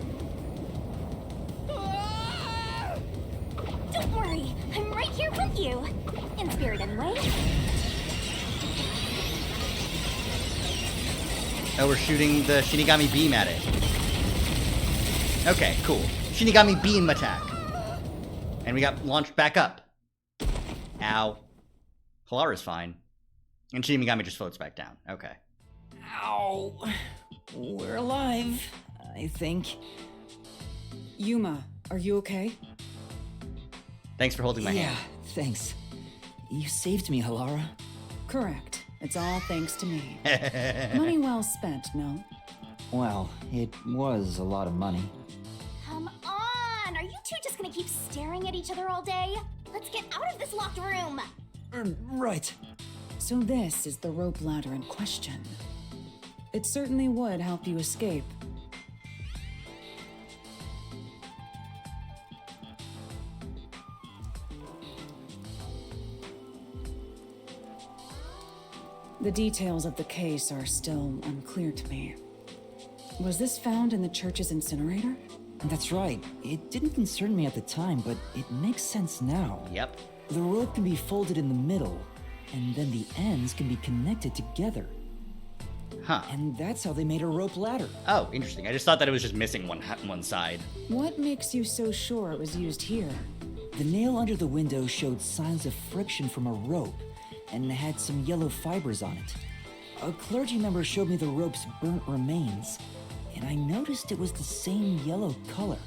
Don't worry, I'm right here with you. In spirit, anyway. Oh, we're shooting the Shinigami beam at it. Okay, cool. Shinigami beam attack. And we got launched back up. Ow. Halara's fine. And Shinigami just floats back down. Okay. Ow. We're alive, I think. Yuma, are you okay? Thanks for holding my Yeah, hand. thanks. You saved me, Halara. Correct. It's all thanks to me. Money well spent, no? Well, it was a lot of money. Come on! Are you two just gonna keep staring at each other all day? Let's get out of this locked room! Right. So this is the rope ladder in question. It certainly would help you escape. The details of the case are still unclear to me. Was this found in the church's incinerator? That's right. It didn't concern me at the time, but it makes sense now. Yep. The rope can be folded in the middle, and then the ends can be connected together. Huh. And that's how they made a rope ladder. Oh, interesting. I just thought that it was just missing one side. What makes you so sure it was used here? The nail under the window showed signs of friction from a rope, and had some yellow fibers on it. A clergy member showed me the rope's burnt remains, and I noticed it was the same yellow color.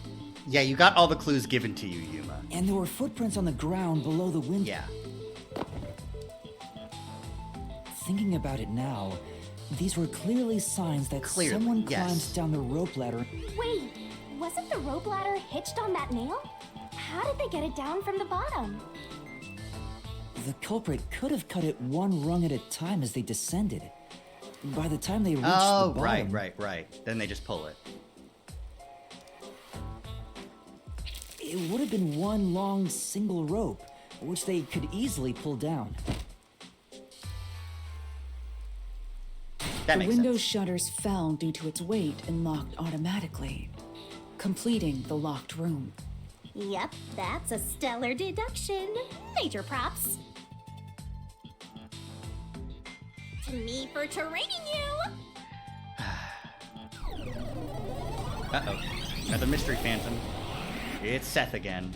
Yeah, you got all the clues given to you, Yuma. And there were footprints on the ground below the window. Yeah. Thinking about it now, these were clearly signs that someone climbed down the rope ladder. Wait, wasn't the rope ladder hitched on that nail? How did they get it down from the bottom? The culprit could have cut it one rung at a time as they descended. By the time they reached the bottom... right. Then they just pull it. It would have been one long single rope, which they could easily pull down. That the makes window sense. shutters fell due to its weight and locked automatically, completing the locked room. Yep, that's a stellar deduction. Major props. To me for training you! Uh-oh. Another mystery phantom. It's Seth again.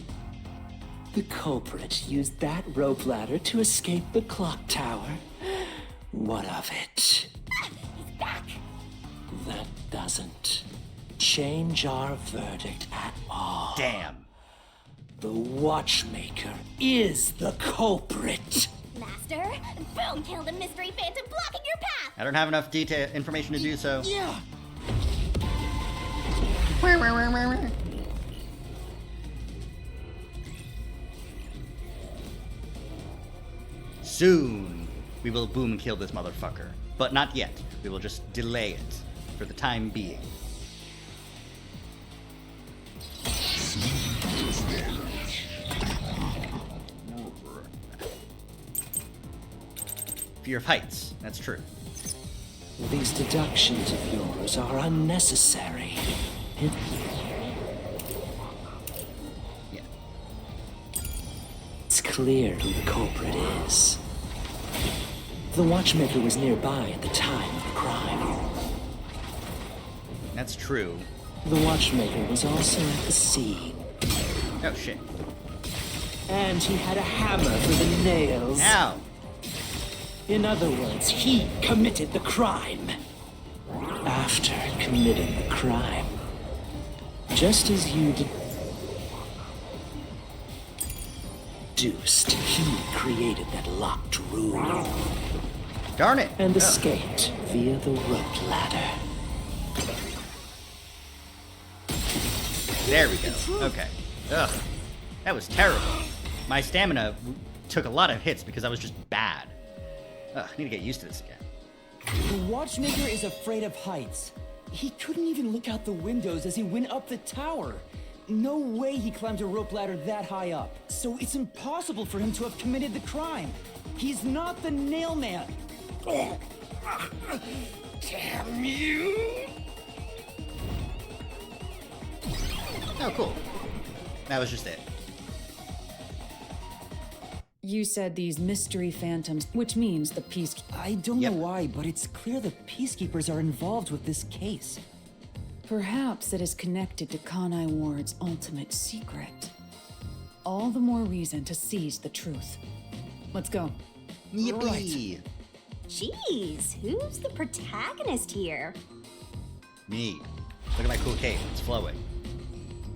The culprit used that rope ladder to escape the clock tower. What of it? He's back! That doesn't change our verdict at all. Damn. The watchmaker is the culprit. Master, boom killed a mystery phantom blocking your path! I don't have enough information to do so. Yeah! Soon, we will boom kill this motherfucker. But not yet. We will just delay it for the time being. Fear of heights. That's true. These deductions of yours are unnecessary. Yeah. It's clear who the culprit is. The watchmaker was nearby at the time of the crime. That's true. The watchmaker was also at the scene. Oh, shit. And he had a hammer for the nails. Ow! In other words, he committed the crime. After committing the crime, just as you deduced, he created that locked room. Darn it! And escaped via the rope ladder. There we go. Okay. Ugh. That was terrible. My stamina took a lot of hits because I was just bad. Ugh, I need to get used to this again. The watchmaker is afraid of heights. He couldn't even look out the windows as he went up the tower. No way he climbed a rope ladder that high up. So it's impossible for him to have committed the crime. He's not the nail man. Damn you! Oh, cool. That was just it. You said these mystery phantoms, which means the peace... I don't know why, but it's clear the peacekeepers are involved with this case. Perhaps it is connected to Kanai Ward's ultimate secret. All the more reason to seize the truth. Let's go. Yippee! Right. Jeez, who's the protagonist here? Me. Look at my cool cape. It's flowing.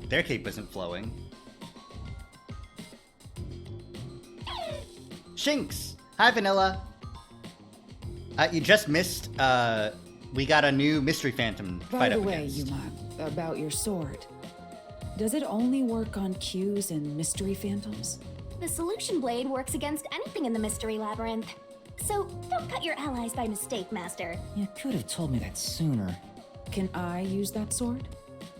Their cape isn't flowing. Shinx! Hi, Vanilla! You just missed, we got a new Mystery Phantom By fight the up way, against. Yuma, about your sword. Does it only work on cues and mystery phantoms? The solution blade works against anything in the mystery labyrinth. So don't cut your allies by mistake, Master. You could have told me that sooner. Can I use that sword?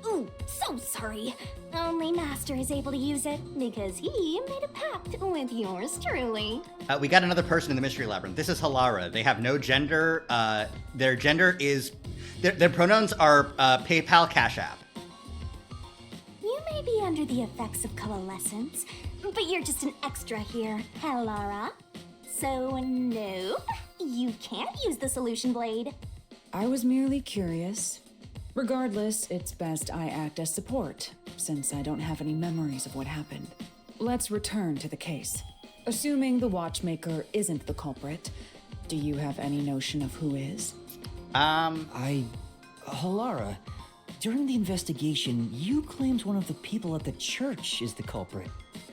Ooh, so sorry. Only Master is able to use it because he made a pact with yours truly. We got another person in the Mystery Labyrinth. This is Halara. They have no gender. Their gender is... Their pronouns are PayPal Cash App. You may be under the effects of coalescence, but you're just an extra here, Halara. So, nope, you can't use the solution blade. I was merely curious. Regardless, it's best I act as support, since I don't have any memories of what happened. Let's return to the case. Assuming the watchmaker isn't the culprit, do you have any notion of who is? Halara, during the investigation, you claimed one of the people at the church is the culprit.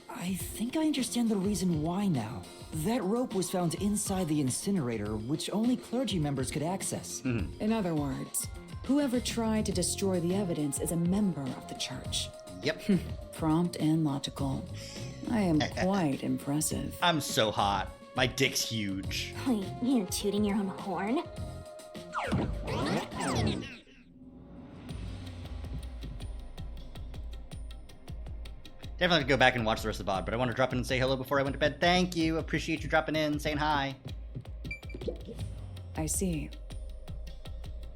I think I understand the reason why now. That rope was found inside the incinerator, which only clergy members could access. In other words, whoever tried to destroy the evidence is a member of the church. Yep. Prompt and logical. I am quite impressive. I'm so hot. My dick's huge. Wait, you're tooting your own horn? Definitely have to go back and watch the rest of the VOD, but I want to drop in and say hello before I went to bed. Thank you. Appreciate you dropping in, saying hi. I see.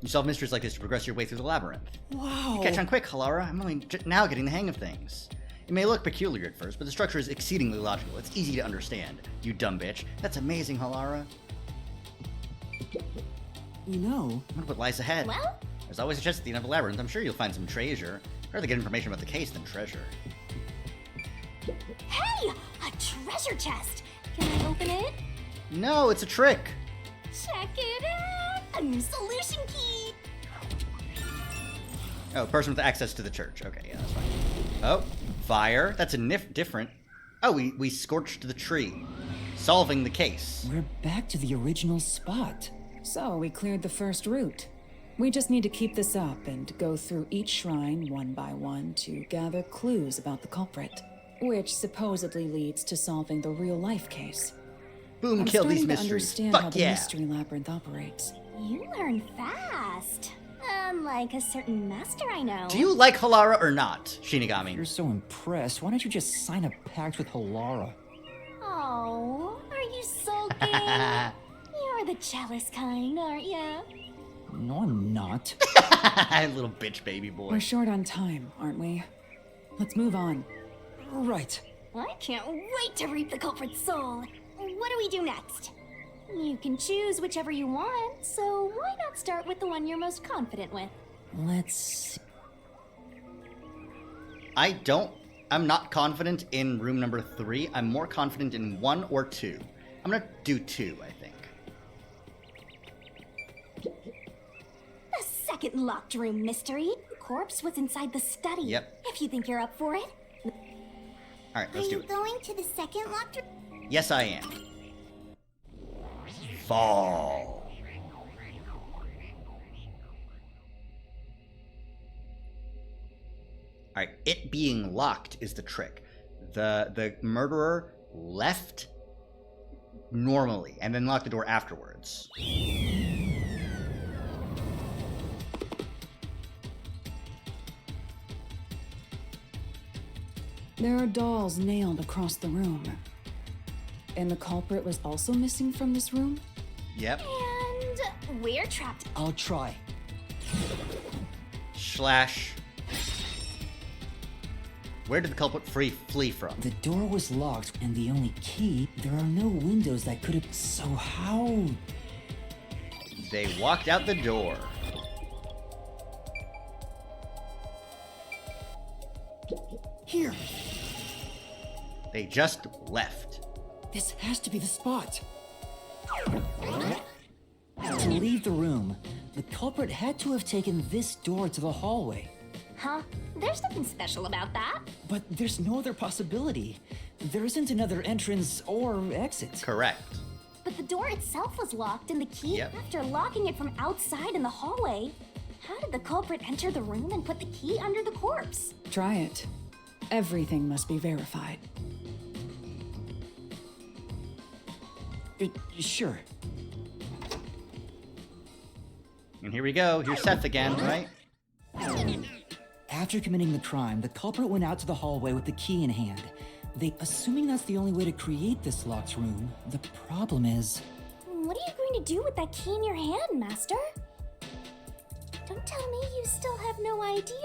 You solve mysteries like this to progress your way through the labyrinth. Wow. You catch on quick, Halara. I'm only now getting the hang of things. It may look peculiar at first, but the structure is exceedingly logical. It's easy to understand. You dumb bitch. That's amazing, Halara. You know... I wonder what lies ahead. Well? There's always a chance at the end of a labyrinth. I'm sure you'll find some treasure. I'd rather get information about the case than treasure. Hey! A treasure chest! Can I open it? No, it's a trick. Check it out! A new solution key! Oh, person with access to the church. Okay, yeah, that's fine. Oh, fire. That's a different. Oh, we scorched the tree. Solving the case. We're back to the original spot. So, we cleared the first route. We just need to keep this up and go through each shrine one by one to gather clues about the culprit, which supposedly leads to solving the real-life case. Boom, kill these mysteries. I'm starting to understand Fuck how the yeah. mystery labyrinth operates. You learn fast. Unlike a certain master I know. Do you like Halara or not, Shinigami? You're so impressed. Why don't you just sign a pact with Halara? Oh, are you sulking? You're the jealous kind, aren't you? No, I'm not. Little bitch baby boy. We're short on time, aren't we? Let's move on. Right. I can't wait to reap the culprit's soul. What do we do next? You can choose whichever you want, so why not start with the one you're most confident with? Let's... I'm not confident in room number 3. I'm more confident in 1 or 2. I'm gonna do 2, I think. second locked room mystery. The corpse was inside the study. Yep. If you think you're up for it. Alright, let's do it. Going to the second locked room? Yes, I am. Fall. Alright, it being locked is the trick. The murderer left normally and then locked the door afterwards. There are dolls nailed across the room. And the culprit was also missing from this room? Yep. And we're trapped. I'll try. Slash. Where did the culprit flee from? The door was locked, and the only key, there are no windows that could have... So how... They walked out the door. Here! They just left. This has to be the spot. To leave the room, the culprit had to have taken this door to the hallway. Huh? There's nothing special about that. But there's no other possibility. There isn't another entrance or exit. Correct. But the door itself was locked and the key after locking it from outside in the hallway. How did the culprit enter the room and put the key under the corpse? Try it. Everything must be verified. Sure. And here we go. Here's Seth again, right? After committing the crime, the culprit went out to the hallway with the key in hand. Assuming that's the only way to create this locked room, the problem is... What are you going to do with that key in your hand, Master? Don't tell me you still have no idea.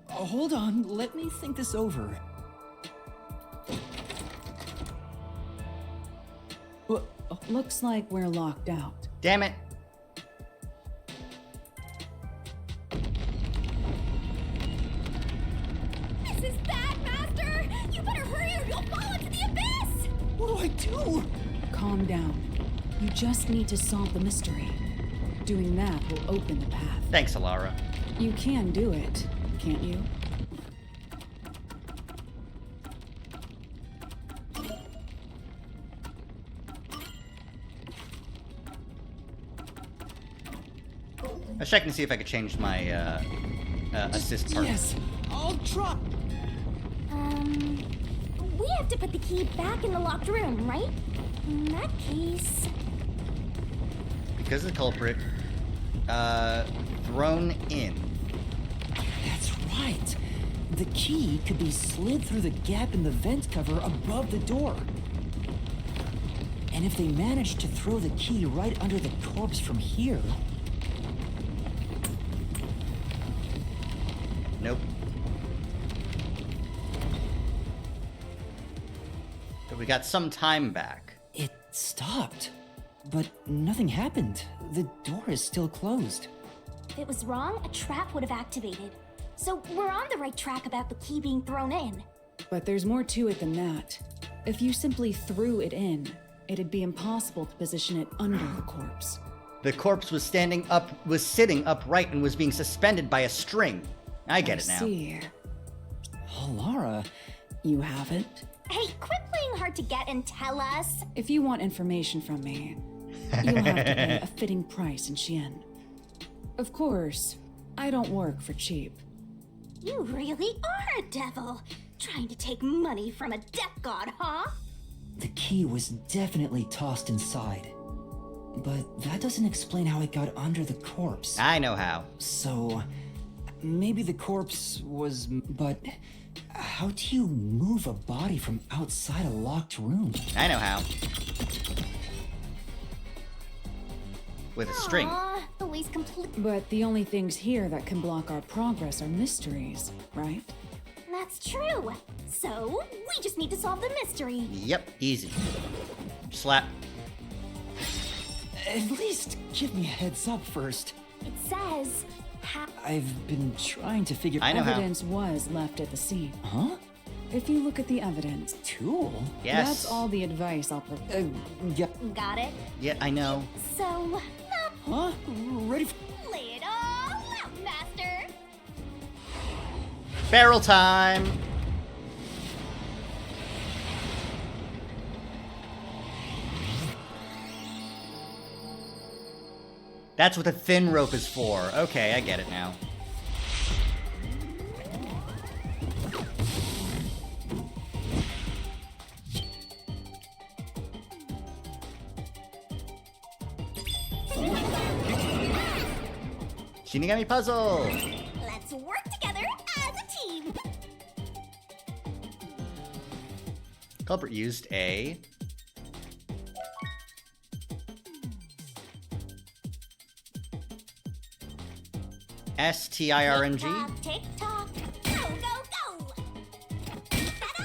Hold on, let me think this over. Looks like we're locked out. Damn it. This is bad, Master! You better hurry or you'll fall into the abyss! What do I do? Calm down. You just need to solve the mystery. Doing that will open the path. Thanks, Alara. You can do it, can't you? I was checking to see if I could change my assist part. Yes, I'll try. We have to put the key back in the locked room, right? In that case... Because the culprit, thrown in. That's right. The key could be slid through the gap in the vent cover above the door. And if they managed to throw the key right under the corpse from here... Nope. But we got some time back. It stopped. But nothing happened. The door is still closed. If it was wrong, a trap would have activated. So we're on the right track about the key being thrown in. But there's more to it than that. If you simply threw it in, it'd be impossible to position it under the corpse. The corpse was sitting upright and was being suspended by a string. I get it now. See. Oh, Lara. You haven't? Hey, quit playing hard to get and tell us. If you want information from me, you'll have to pay a fitting price in Xian. Of course, I don't work for cheap. You really are a devil, trying to take money from a death god, huh? The key was definitely tossed inside. But that doesn't explain how it got under the corpse. I know how. So, maybe the corpse was... But how do you move a body from outside a locked room? I know how. With a string. Aww, the way's complete. But the only things here that can block our progress are mysteries, right? That's true. So, we just need to solve the mystery. Yep, easy. Slap. At least give me a heads up first. It says... I've been trying to figure I know how. Evidence was left at the scene. Huh? If you look at the evidence... Tool? Yes. That's all the advice I'll provide. Yep. Got it? Yeah, I know. So... Huh? Ready for... Lay it all out! Barrel time! That's what the thin rope is for. Okay, I get it now. Shinigami puzzle! Let's work together as a team. Culprit used a... STIRNG? Tick tock, go, go, go! Ta-da!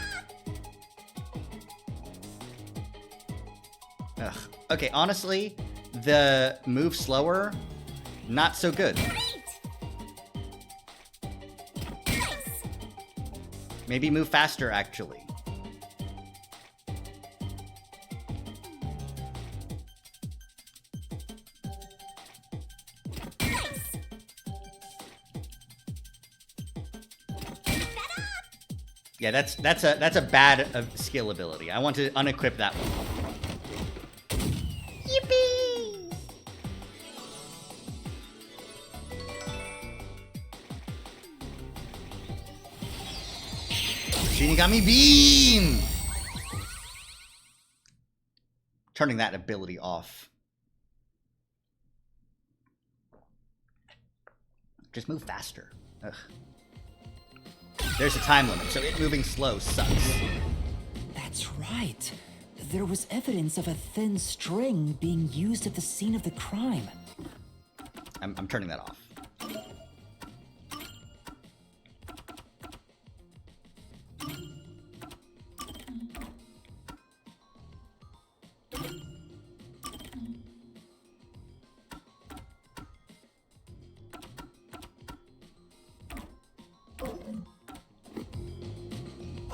Ugh. Okay, honestly, the move slower, not so good. Maybe move faster, actually. Yeah, that's a bad skill ability. I want to unequip that one. Yippee! Shinigami beam! Turning that ability off. Just move faster. Ugh. There's a time limit, so it moving slow sucks. That's right. There was evidence of a thin string being used at the scene of the crime. I'm turning that off.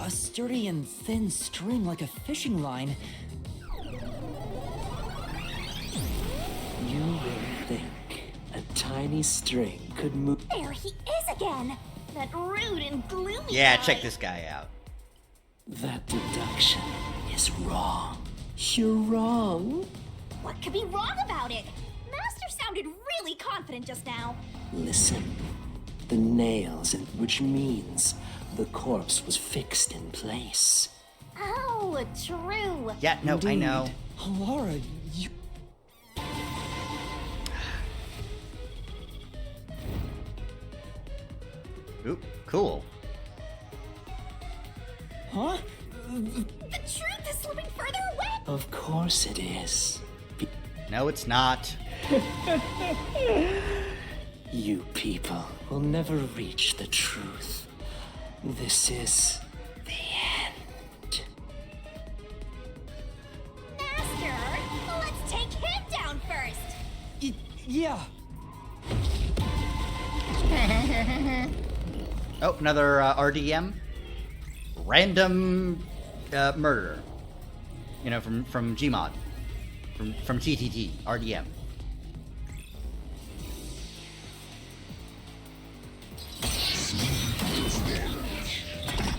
A sturdy and thin string like a fishing line. You really think a tiny string could move? There he is again! That rude and gloomy Yeah, guy. check this guy out. That deduction is wrong. You're wrong. What could be wrong about it? Master sounded really confident just now. Listen, the nails, which means the corpse was fixed in place. Oh, true. Yeah, no, I know. Laura, you... Oop, cool. Huh? The truth is slipping further away. Of course it is. No, it's not. You people will never reach the truth. This is the end. Master, let's take him down first. Yeah. Oh, another RDM. Random murder. You know, from Gmod. From TTT. RDM.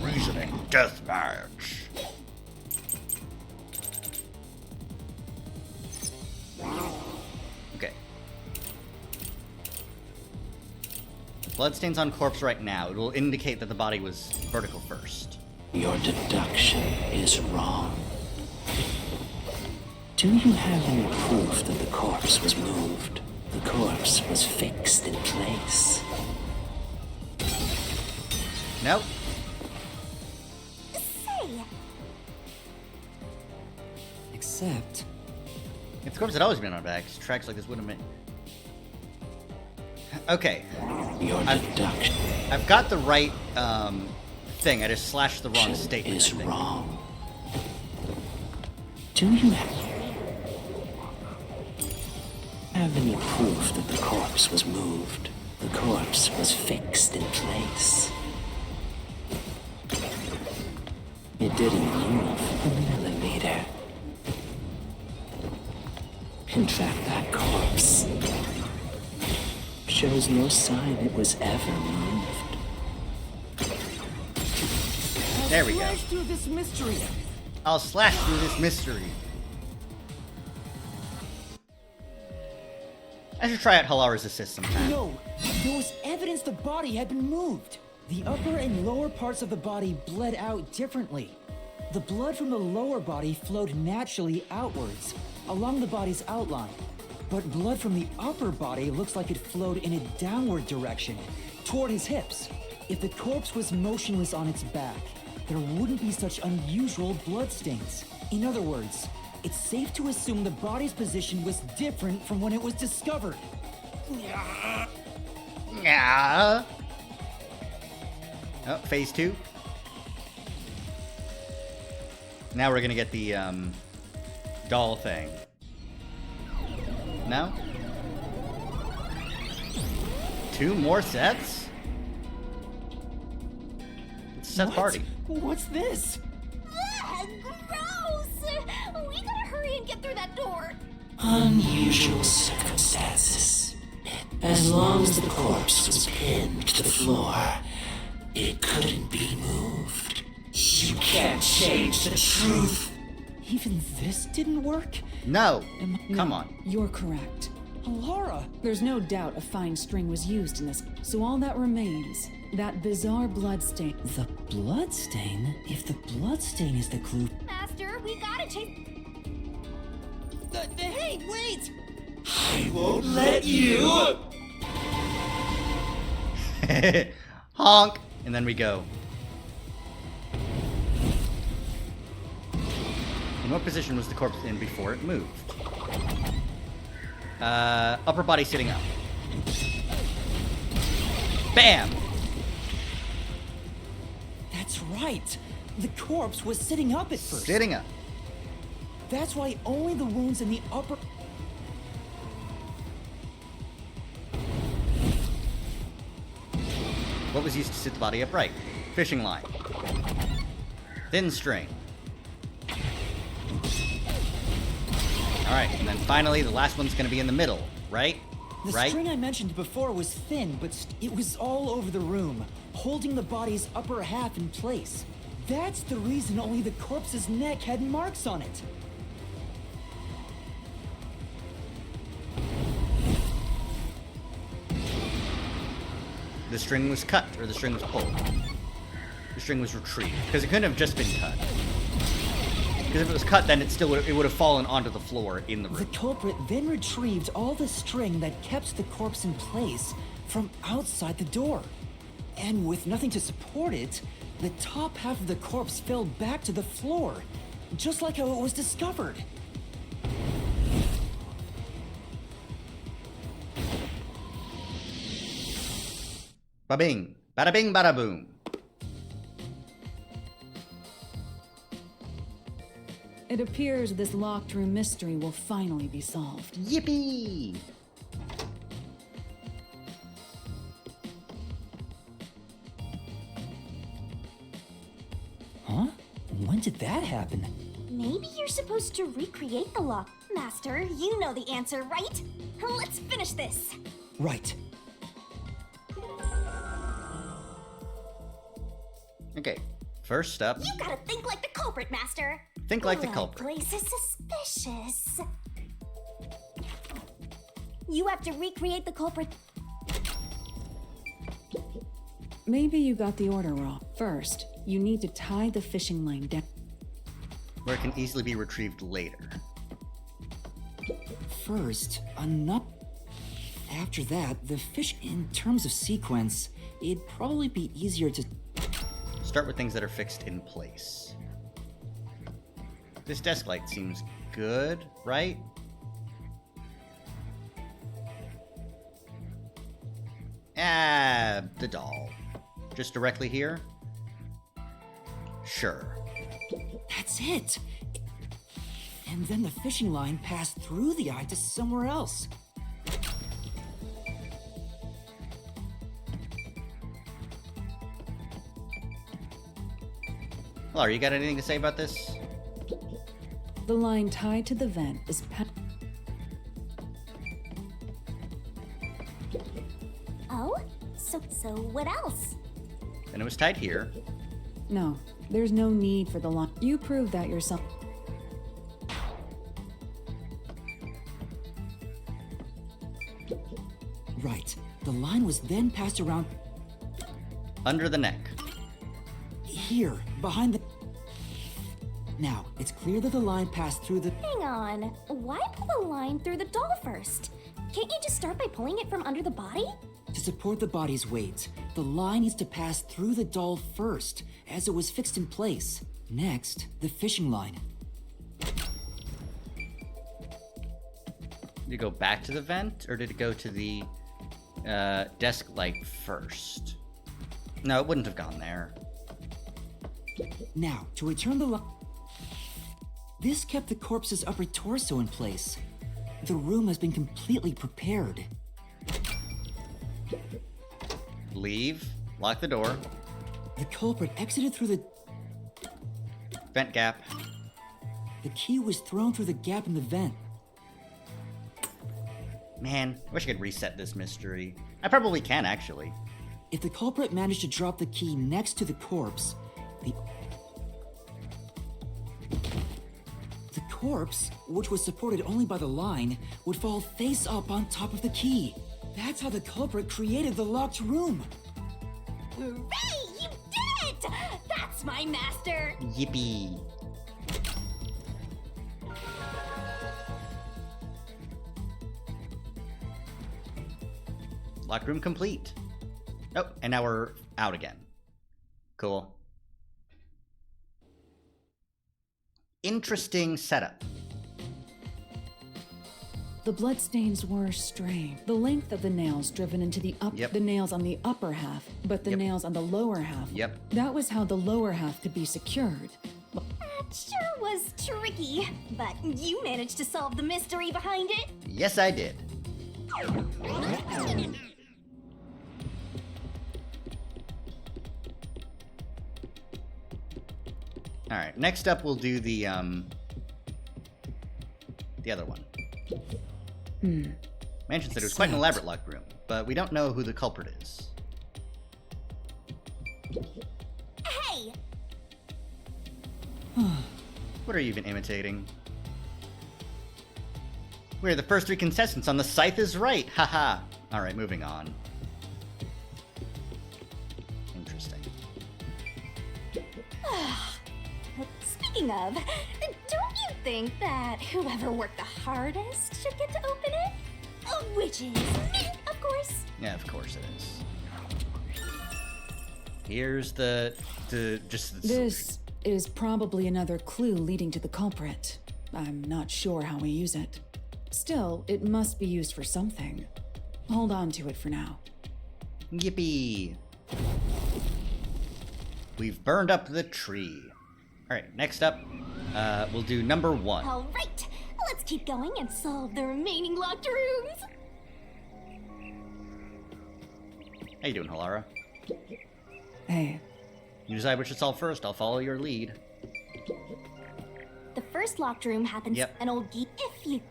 Reasoning deathmatch. Okay. Bloodstains on corpse right now. It will indicate that the body was vertical first. Your deduction is wrong. Do you have any proof that the corpse was moved? The corpse was fixed in place. Nope. Say, Except... If the corpse had always been on our backs, tracks like this wouldn't have been... Okay. Your deduction I've got the right thing. I just slashed the wrong statement. is wrong. Do you have any proof that the corpse was moved? The corpse was fixed in place. It didn't move a millimeter. In fact, that corpse shows no sign it was ever moved. There we go. Slash through this mystery. I'll slash through this mystery. I should try out Halara's assist sometime. No, there was evidence the body had been moved. The upper and lower parts of the body bled out differently. The blood from the lower body flowed naturally outwards, along the body's outline. But blood from the upper body looks like it flowed in a downward direction, toward his hips. If the corpse was motionless on its back, there wouldn't be such unusual bloodstains. In other words, it's safe to assume the body's position was different from when it was discovered. Yeah. Oh, phase 2. Now we're gonna get the doll thing. No? 2 more sets? It's a set party. What's this? Ugh, gross! We gotta hurry and get through that door. Unusual circumstances. As long as the corpse was pinned to the floor, it couldn't be moved. You can't change the truth. Even this didn't work? No. No, Come on. You're correct. Laura! There's no doubt a fine string was used in this, so all that remains, that bizarre bloodstain. The bloodstain? If the bloodstain is the clue... Master, we gotta chase. Hey, wait! I won't let you! Honk! And then we go. In what position was the corpse in before it moved? Upper body sitting up. Bam! That's right! The corpse was sitting up at first. Sitting up. That's why only the wounds in the upper... What was used to sit the body upright? Fishing line. Thin string. Alright, and then finally the last one's gonna be in the middle, right? The Right? string I mentioned before was thin, but it was all over the room, holding the body's upper half in place. That's the reason only the corpse's neck had marks on it. The string was cut, or the string was pulled. The string was retrieved, because it couldn't have just been cut. Because if it was cut, then it would have fallen onto the floor in the The room. culprit then retrieved all the string that kept the corpse in place from outside the door. And with nothing to support it, the top half of the corpse fell back to the floor, just like how it was discovered. Ba-bing. Bada-bing, bada-boom. It appears this locked room mystery will finally be solved. Yippee! Huh? When did that happen? Maybe you're supposed to recreate the lock. Master, you know the answer, right? Let's finish this. Right. Okay, first up, You gotta think like the culprit, Master. think like the That culprit. place is suspicious. You have to recreate the culprit. Maybe you got the order wrong. First, you need to tie the fishing line down. Where it can easily be retrieved later. First, a nut. After that, the fish. In terms of sequence, it'd probably be easier to. Start with things that are fixed in place. This desk light seems good, right? Ah, the doll. Just directly here? Sure. That's it! And then the fishing line passed through the eye to somewhere else. Laura, you got anything to say about this? The line tied to the vent is Oh? So what else? And it was tied here. No, There's no need for the line. You proved that yourself. Right. The line was then passed around Under the neck. here, behind the... Now, it's clear that the line passed through the... Hang on. Why pull the line through the doll first? Can't you just start by pulling it from under the body? To support the body's weight, the line needs to pass through the doll first, as it was fixed in place. Next, the fishing line. Did it go back to the vent, or did it go to the desk light first? No, it wouldn't have gone there. Now, to return the line... This kept the corpse's upper torso in place. The room has been completely prepared. Leave. Lock the door. The culprit exited through the... Vent gap. The key was thrown through the gap in the vent. Man, I wish I could reset this mystery. I probably can, actually. If the culprit managed to drop the key next to the corpse, the corpse, which was supported only by the line, would fall face up on top of the key. That's how the culprit created the locked room. Hooray! You did it! That's my master! Yippee. Locked room complete. Oh, and now we're out again. Cool. Interesting setup. The bloodstains were strange. The length of the nails driven into the the nails on the upper half, but the nails on the lower half. That was how the lower half could be secured. That sure was tricky, but you managed to solve the mystery behind it. Yes, I did. All right, next up we'll do the other one. Mansion said it was quite an elaborate locked room, but we don't know who the culprit is. Hey! What are you even imitating? We're the first 3 contestants on The Scythe is Right! Haha! Alright, moving on. Interesting. Speaking of, don't you think that whoever worked the hardest should get to open it? Which is me, of course. Yeah, of course it is. Here's the This is probably another clue leading to the culprit. I'm not sure how we use it. Still, it must be used for something. Hold on to it for now. Yippee! We've burned up the tree. Alright, next up, we'll do number 1. All right, let's keep going and solve the remaining locked rooms. How you doing, Halara? Hey. You decide which to solve first. I'll follow your lead. The first locked room happens an old geek. If you...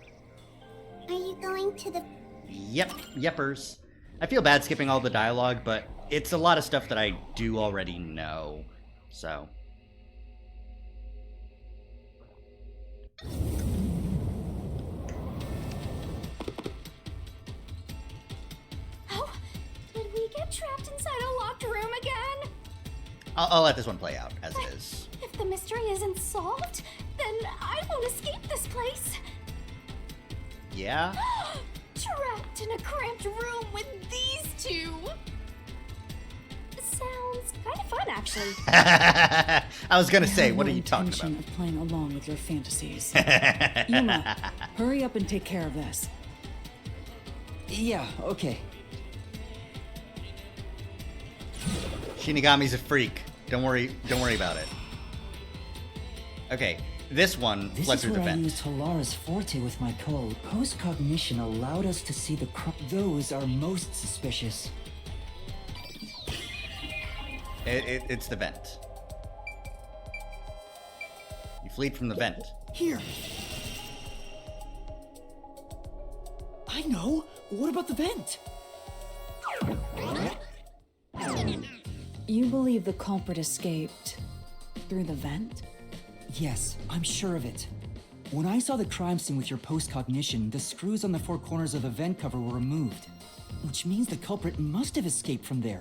Are you going to the... Yep, yeppers. I feel bad skipping all the dialogue, but it's a lot of stuff that I do already know, so... Oh, did we get trapped inside a locked room again? I'll let this one play out, as it is. If the mystery isn't solved, then I won't escape this place. Yeah? Trapped in a cramped room with these two. Sounds kind of fun, actually. I was gonna say, what are you talking about? Of playing along with your fantasies. Yuma, hurry up and take care of this. Yeah, okay. Shinigami's a freak. Don't worry about it. Okay, this one fled through the vent. This is where I used Halara's forte with my code. Post-cognition allowed us to see the those are most suspicious. It's the vent. You fleed from the vent. Here. I know. What about the vent? You believe the culprit escaped through the vent? Yes, I'm sure of it. When I saw the crime scene with your post-cognition, the screws on the four corners of the vent cover were removed. Which means the culprit must have escaped from there.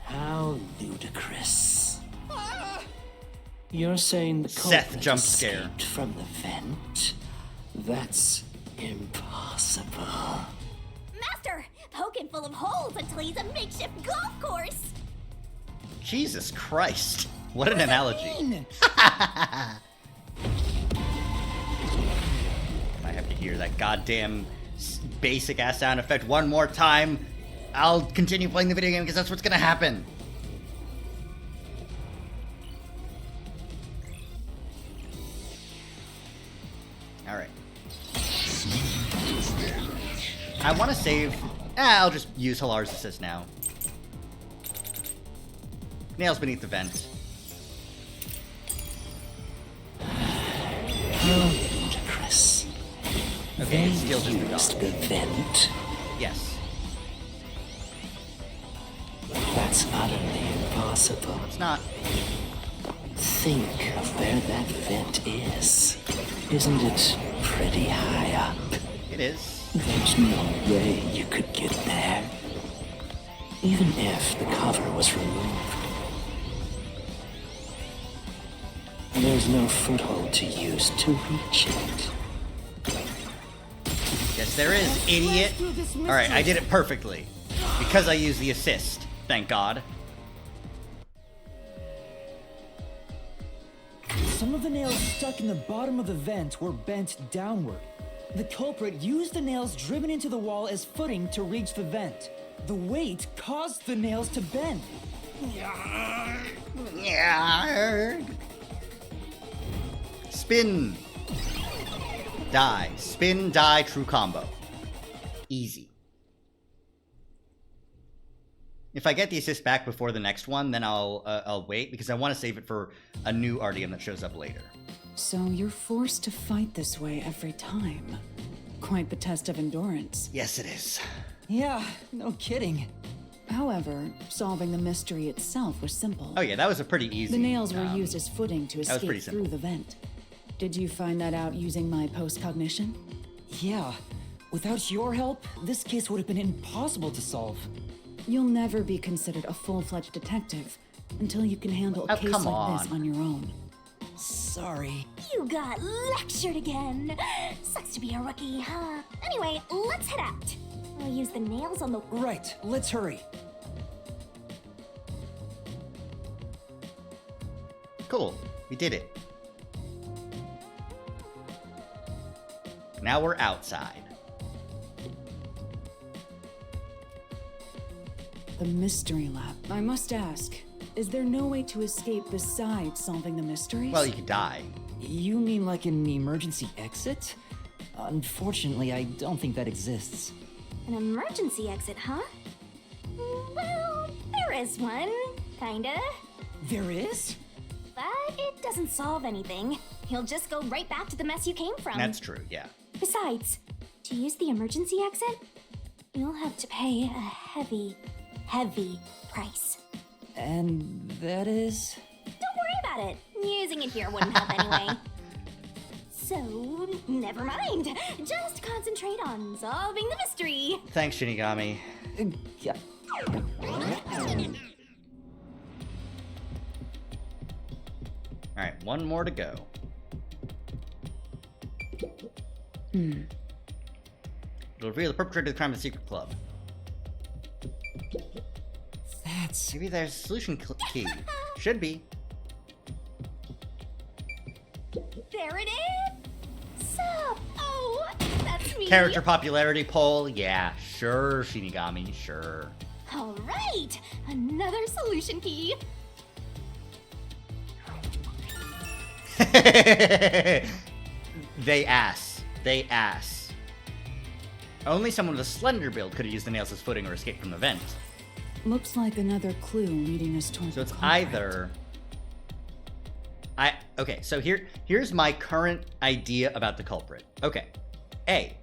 How ludicrous. You're saying the Seth culprit jump scare. escaped from the vent? That's impossible. Master, poking full of holes until he's a makeshift golf course. Jesus Christ. What an analogy. I have to hear that goddamn basic ass sound effect one more time. I'll continue playing the video game because that's what's gonna happen. Alright. I want to save... I'll just use Hilar's assist now. Nails beneath the vent. How ludicrous. Okay, it's still just Used the vent. Yes. That's utterly impossible. It's not. Think of where that vent is. Isn't it pretty high up? It is. There's no way you could get there. Even if the cover was removed. There's no foothold to use to reach it. Yes, there is, idiot. Alright, I did it perfectly. Because I used the assist. Thank God. Some of the nails stuck in the bottom of the vent were bent downward. The culprit used the nails driven into the wall as footing to reach the vent. The weight caused the nails to bend. Spin. Die. Spin, die, true combo. Easy. If I get the assist back before the next one, then I'll wait, because I want to save it for a new RDM that shows up later. So you're forced to fight this way every time. Quite the test of endurance. Yes, it is. Yeah, no kidding. However, solving the mystery itself was simple. Oh yeah, that was a pretty easy. The nails were used as footing to that was pretty escape simple. through the vent. Did you find that out using my post-cognition? Yeah. Without your help, this case would have been impossible to solve. You'll never be considered a full-fledged detective until you can handle a case like this on your own. Sorry. You got lectured again. Sucks to be a rookie, huh? Anyway, let's head out. I'll use the nails on the... Right, let's hurry. Cool. We did it. Now we're outside. The mystery lab. I must ask, is there no way to escape besides solving the mysteries? Well, you could die. You mean like an emergency exit? Unfortunately, I don't think that exists. An emergency exit, huh? Well, there is one. Kinda. There is? But it doesn't solve anything. You'll just go right back to the mess you came from. That's true, yeah. Besides, to use the emergency exit, you'll have to pay a heavy price. And that is? Don't worry about it. Using it here wouldn't help anyway. So, never mind. Just concentrate on solving the mystery. Thanks, Shinigami. Yeah. Alright, one more to go. It'll reveal the perpetrator of the crime of the secret club. That's... Maybe there's a solution key. Should be. There it is! Sup? Oh, that's me! Character popularity poll? Yeah, sure, Shinigami, sure. Alright! Another solution key! They ass. Only someone with a slender build could have used the nails as footing or escape from the vent. Looks like another clue leading us towards So the it's culprit. either... Okay, so here's my current idea about the culprit. Okay. A,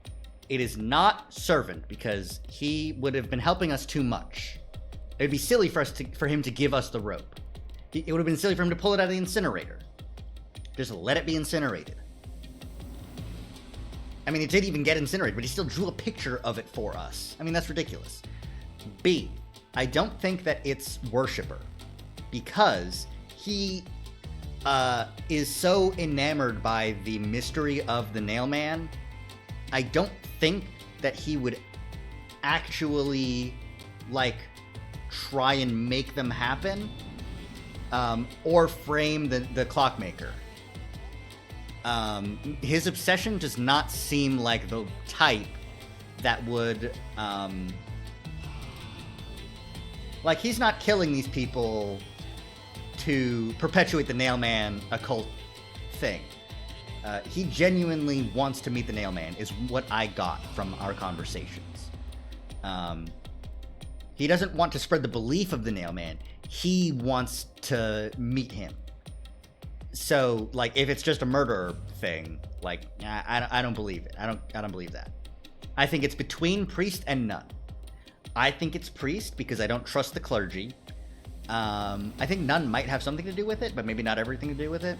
It is not servant, because he would have been helping us too much. It would be silly for him to give us the rope. It would have been silly for him to pull it out of the incinerator. Just let it be incinerated. I mean, it did even get incinerated, but he still drew a picture of it for us. I mean, that's ridiculous. B, I don't think that it's Worshipper, because he is so enamored by the mystery of the Nailman. I don't think that he would actually, like, try and make them happen, or frame the clockmaker. His obsession does not seem like the type that would, like, he's not killing these people to perpetuate the Nailman occult thing. He genuinely wants to meet the Nailman, is what I got from our conversations. He doesn't want to spread the belief of the Nailman. He wants to meet him. So, like, if it's just a murder thing, like, I don't believe it. I don't believe that. I think it's between priest and nun. I think it's priest because I don't trust the clergy. I think nun might have something to do with it, but maybe not everything to do with it.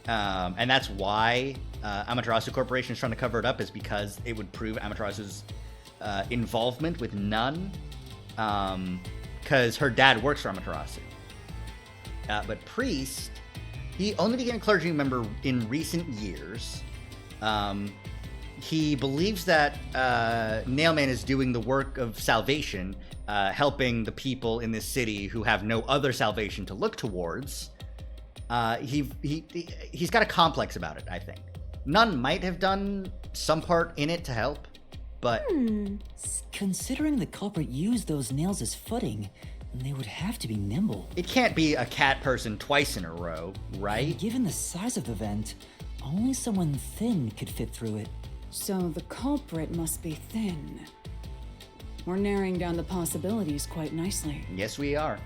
And that's why Amaterasu Corporation is trying to cover it up, is because it would prove Amaterasu's involvement with nun, because her dad works for Amaterasu. But priest, he only became a clergy member in recent years. He believes that Nailman is doing the work of salvation, helping the people in this city who have no other salvation to look towards. He's got a complex about it, I think. Nun might have done some part in it to help, but... Considering the culprit used those nails as footing, they would have to be nimble. It can't be a cat person twice in a row, right? And given the size of the vent, only someone thin could fit through it. So the culprit must be thin. We're narrowing down the possibilities quite nicely. Yes, we are.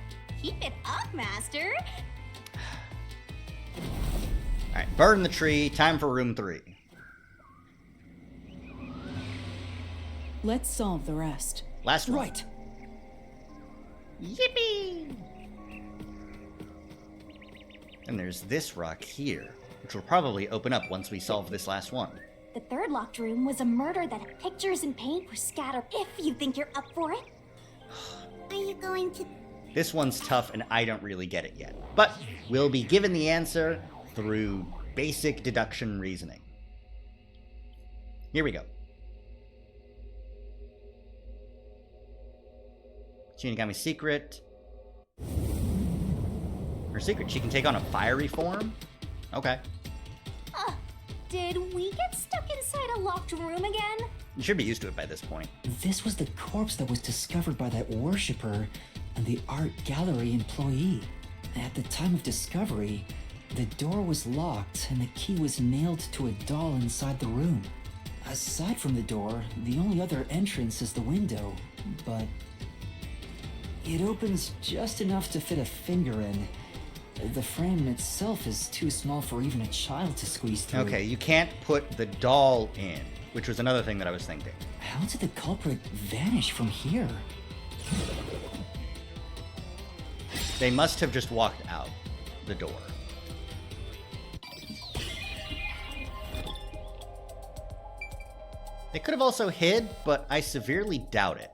Keep it up, Master. Alright, burn the tree. Time for room 3. Let's solve the rest. Last one. Right. Yippee! And there's this rock here, which will probably open up once we solve this last one. The third locked room was a murder that pictures and paint were scattered. If you think you're up for it. Are you going to... This one's tough, and I don't really get it yet. But we'll be given the answer through basic deduction reasoning. Here we go. Shinigami's secret. Her secret, she can take on a fiery form? Okay. Did we get stuck inside a locked room again? You should be used to it by this point. This was the corpse that was discovered by that worshipper and the art gallery employee. At the time of discovery, the door was locked and the key was nailed to a doll inside the room. Aside from the door, the only other entrance is the window, but it opens just enough to fit a finger in. The frame itself is too small for even a child to squeeze through. Okay, you can't put the doll in, which was another thing that I was thinking. How did the culprit vanish from here? They must have just walked out the door. They could have also hid, but I severely doubt it.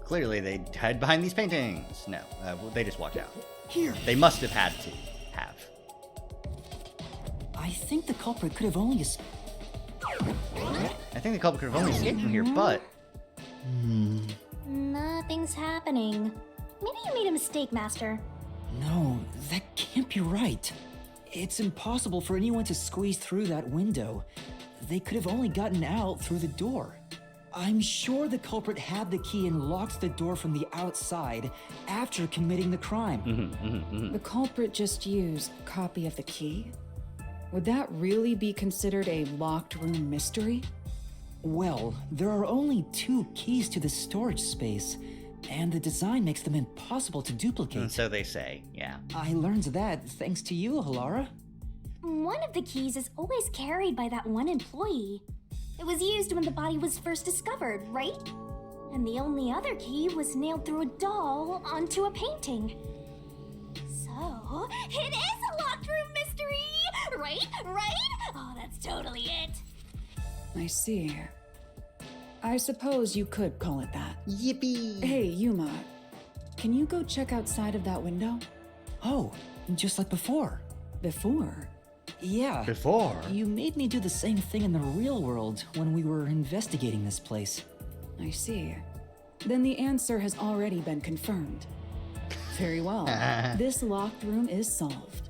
Clearly, they hid behind these paintings. No, they just walked out. Here. They must have had to have. I think the culprit could have only I think the culprit could have only escaped from here, but... Nothing's happening. Maybe you made a mistake, Master. No, that can't be right. It's impossible for anyone to squeeze through that window. They could have only gotten out through the door. I'm sure the culprit had the key and locked the door from the outside after committing the crime. The culprit just used a copy of the key? Would that really be considered a locked room mystery? Well, there are only 2 keys to the storage space, and the design makes them impossible to duplicate. And so they say, yeah. I learned that thanks to you, Halara. One of the keys is always carried by that one employee. It was used when the body was first discovered, right? And the only other key was nailed through a doll onto a painting. So, it is a locked room mystery! Right? Right? Oh, that's totally it. I see. I suppose you could call it that. Yippee! Hey, Yuma. Can you go check outside of that window? Oh, just like before. Before? Yeah. Before? You made me do the same thing in the real world when we were investigating this place. I see. Then the answer has already been confirmed. Very well. This locked room is solved.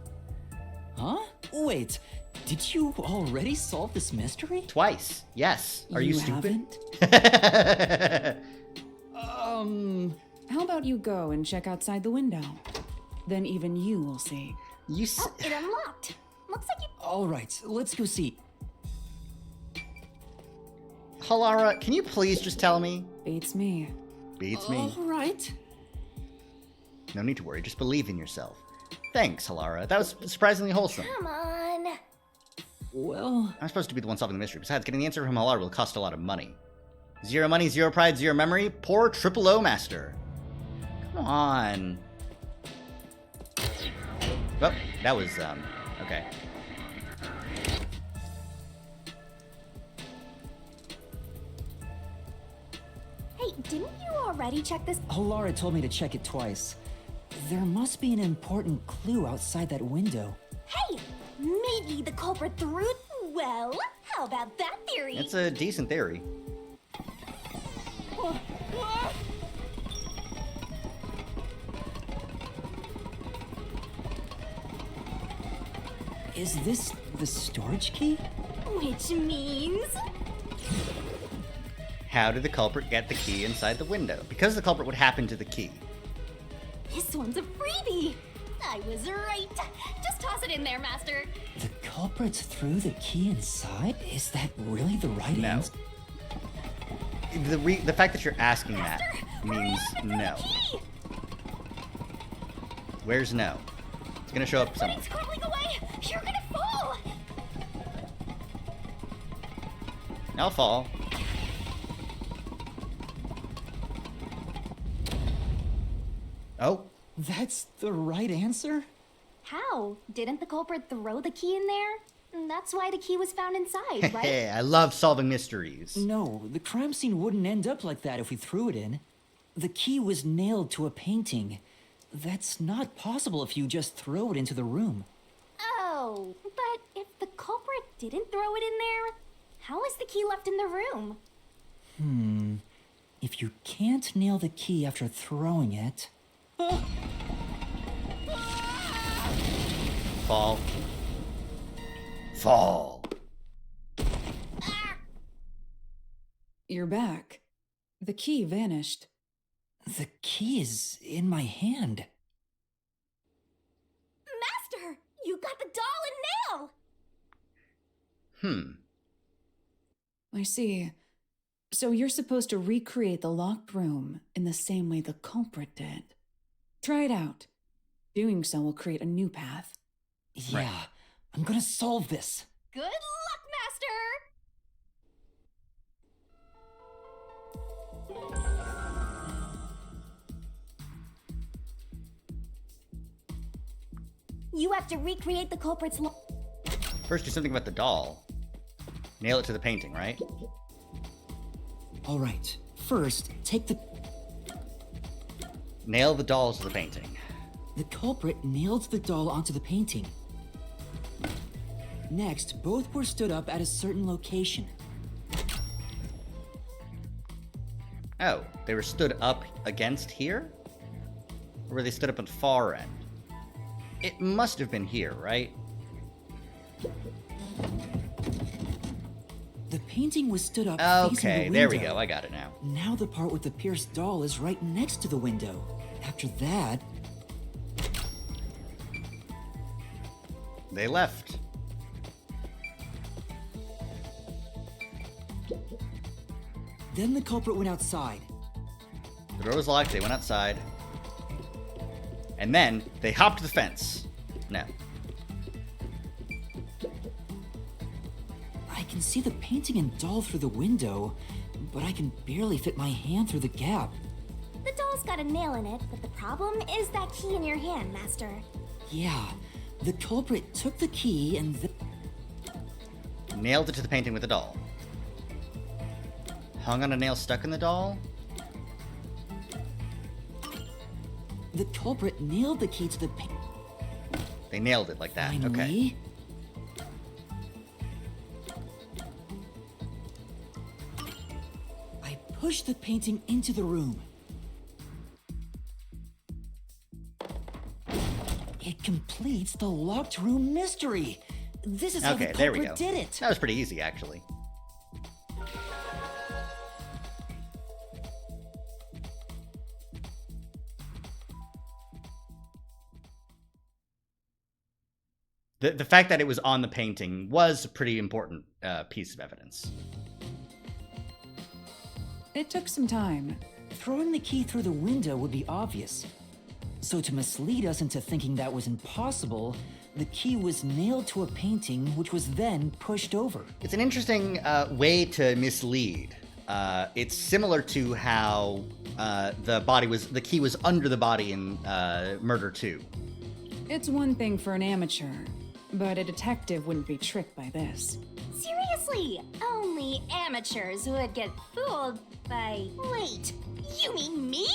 Huh? Wait, did you already solve this mystery? Twice. Yes. Are you stupid? How about you go and check outside the window? Then even you will see. Oh, it unlocked. Looks like you... All right, let's go see. Halara, can you please just tell me? Beats me. Beats me. All right. No need to worry, just believe in yourself. Thanks, Halara. That was surprisingly wholesome. Come on. Well... I'm supposed to be the one solving the mystery. Besides, getting the answer from Halara will cost a lot of money. Zero money, zero pride, zero memory. Poor Triple O Master. Come on. Oh, that was, okay. Hey, didn't you already check this? Halara told me to check it twice. There must be an important clue outside that window. Hey, maybe the culprit threw it. Well, how about that theory? It's a decent theory. Is this the storage key? Which means... How did the culprit get the key inside the window? Because the culprit would happen to the key. This one's a freebie! I was right! Just toss it in there, Master! The culprit threw the key inside? Is that really the right answer? The fact that you're asking that means no. Where's no? It's gonna show up somewhere. It's crumbling away! You're gonna fall! I'll fall. Oh. That's the right answer? How? Didn't the culprit throw the key in there? That's why the key was found inside, right? Hey, I love solving mysteries. No, the crime scene wouldn't end up like that if we threw it in. The key was nailed to a painting. That's not possible if you just throw it into the room. Oh, but if the culprit didn't throw it in there, how is the key left in the room? If you can't nail the key after throwing it... Fall. Fall. You're back. The key vanished. The key is in my hand. Master, you got the doll and nail! I see. So you're supposed to recreate the locked room in the same way the culprit did. Try it out. Doing so will create a new path. Yeah, Right. I'm gonna solve this. Good luck, Master! You have to recreate the culprit's First, do something about the doll. Nail it to the painting, right? All right, first, take the... Nail the doll to the painting. The culprit nailed the doll onto the painting. Next, both were stood up at a certain location. Oh, they were stood up against here? Or were they stood up at the far end? It must have been here, right? The painting was stood up facing the Okay, window. there we go. I got it now. Now the part with the pierced doll is right next to the window. After that... They left. Then the culprit went outside. The door was locked, they went outside. And then, they hopped the fence. No. see the painting and doll through the window, but I can barely fit my hand through the gap. The doll's got a nail in it, but the problem is that key in your hand, Master. Yeah, the culprit took the key and Nailed it to the painting with the doll. Hung on a nail stuck in the doll? the culprit nailed the key to the painting. They nailed it like that. Okay. Finally. I pushed the painting into the room. It completes the locked room mystery. This is how the Okay, there we go. culprit did it. That was pretty easy, actually. The fact that it was on the painting was a pretty important piece of evidence. It took some time. Throwing the key through the window would be obvious. So to mislead us into thinking that was impossible, the key was nailed to a painting which was then pushed over. It's an interesting way to mislead. It's similar to how the key was under the body in Murder 2. It's one thing for an amateur, but a detective wouldn't be tricked by this. Seriously, only amateurs would get fooled by... Wait, you mean me?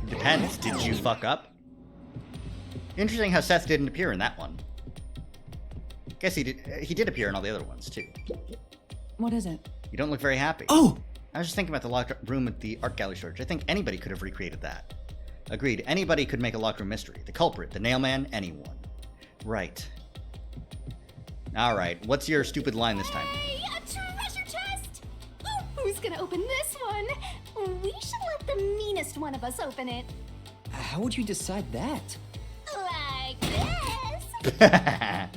Depends. Did you fuck up? Interesting how Seth didn't appear in that one. Guess he did. He did appear in all the other ones too. What is it? You don't look very happy. Oh! I was just thinking about the locked room at the art gallery storage. I think anybody could have recreated that. Agreed. Anybody could make a locked room mystery. The culprit, the nailman, anyone. Right. All right. What's your stupid line this time? Hey, a treasure chest! Ooh, who's gonna open this one? We should let the meanest one of us open it. How would you decide that? Like this.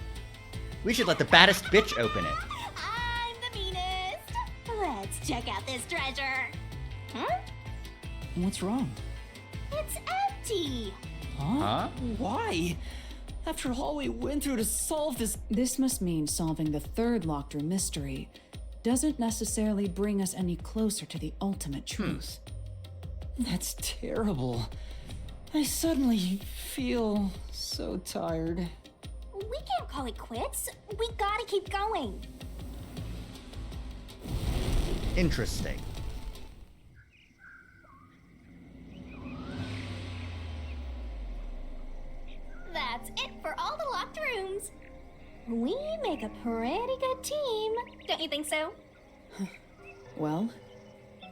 We should let the baddest bitch open it. I'm the meanest. Let's check out this treasure. Huh? What's wrong? It's empty. Huh? Why? After all we went through to solve this... This must mean solving the third locked room mystery doesn't necessarily bring us any closer to the ultimate truth. That's terrible. I suddenly feel so tired. We can't call it quits. We gotta keep going. Interesting. That's it for all the locked rooms. We make a pretty good team. Don't you think so? Well,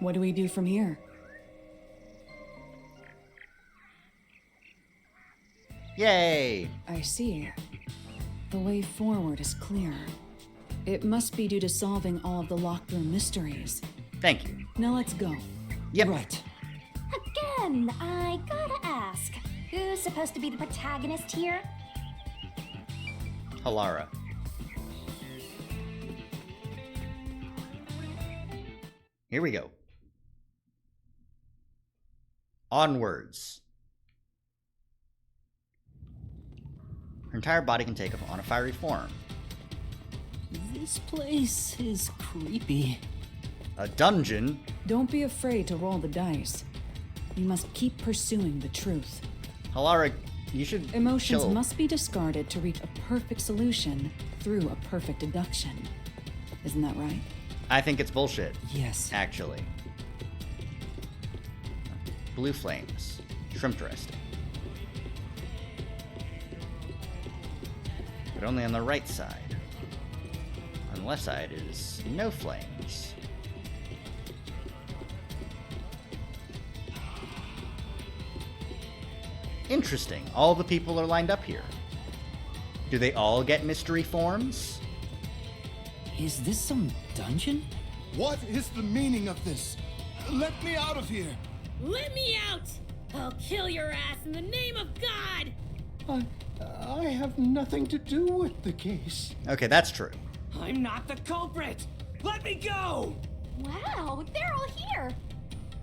what do we do from here? Yay! I see. The way forward is clear. It must be due to solving all of the locked room mysteries. Thank you. Now let's go. Yep. Right. Again, I gotta ask. Who's supposed to be the protagonist here? Halara. Here we go. Onwards. Her entire body can take on a fiery form. This place is creepy. A dungeon? Don't be afraid to roll the dice. You must keep pursuing the truth. Halara, you should Emotions chill. must be discarded to reach a perfect solution through a perfect deduction. Isn't that right? I think it's bullshit, Yes. actually. Blue flames. Shrimpteresting. But only on the right side. On the left side is no flames. Interesting. All the people are lined up here. Do they all get mystery forms? Is this some dungeon? What is the meaning of this? Let me out of here! Let me out! I'll kill your ass in the name of God! I have nothing to do with the case. Okay, that's true. I'm not the culprit! Let me go! Wow, they're all here.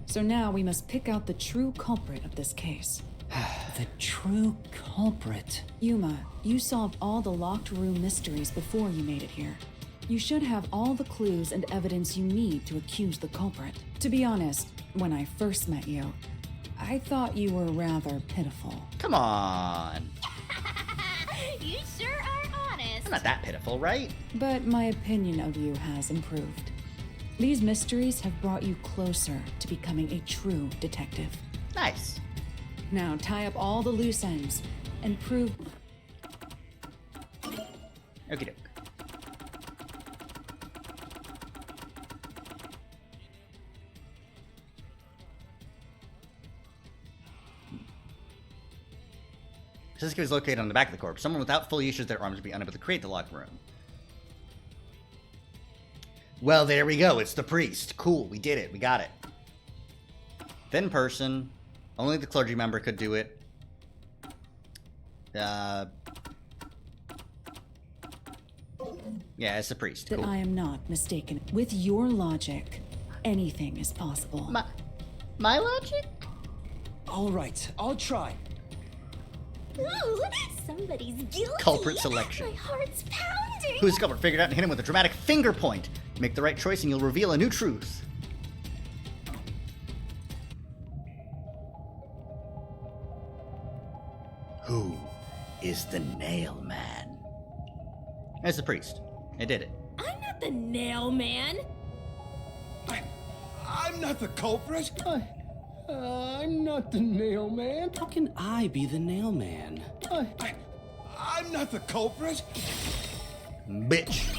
So now we must pick out the true culprit of this case. The true culprit. Yuma, you solved all the locked room mysteries before you made it here. You should have all the clues and evidence you need to accuse the culprit. To be honest, when I first met you, I thought you were rather pitiful. Come on. You sure are honest. I'm not that pitiful, right? But my opinion of you has improved. These mysteries have brought you closer to becoming a true detective. Nice. Now tie up all the loose ends and prove... Okie doke. Siska is located on the back of the corpse. Someone without full use of their arms would be unable to create the locked room. Well, there we go. It's the priest. Cool. We did it. We got it. Thin person. Only the clergy member could do it. Yeah, it's the priest. That Cool. I am not mistaken. With your logic, anything is possible. My logic? All right, I'll try. Ooh, somebody's guilty. Culprit selection. My heart's pounding. Who's the culprit? Figure it out and hit him with a dramatic finger point. Make the right choice and you'll reveal a new truth. Who is the nail man? It's the priest. I did it. I'm not the nail man. I'm not the culprit. I'm not the nail man. How can I be the nail man? I'm not the culprit. Bitch.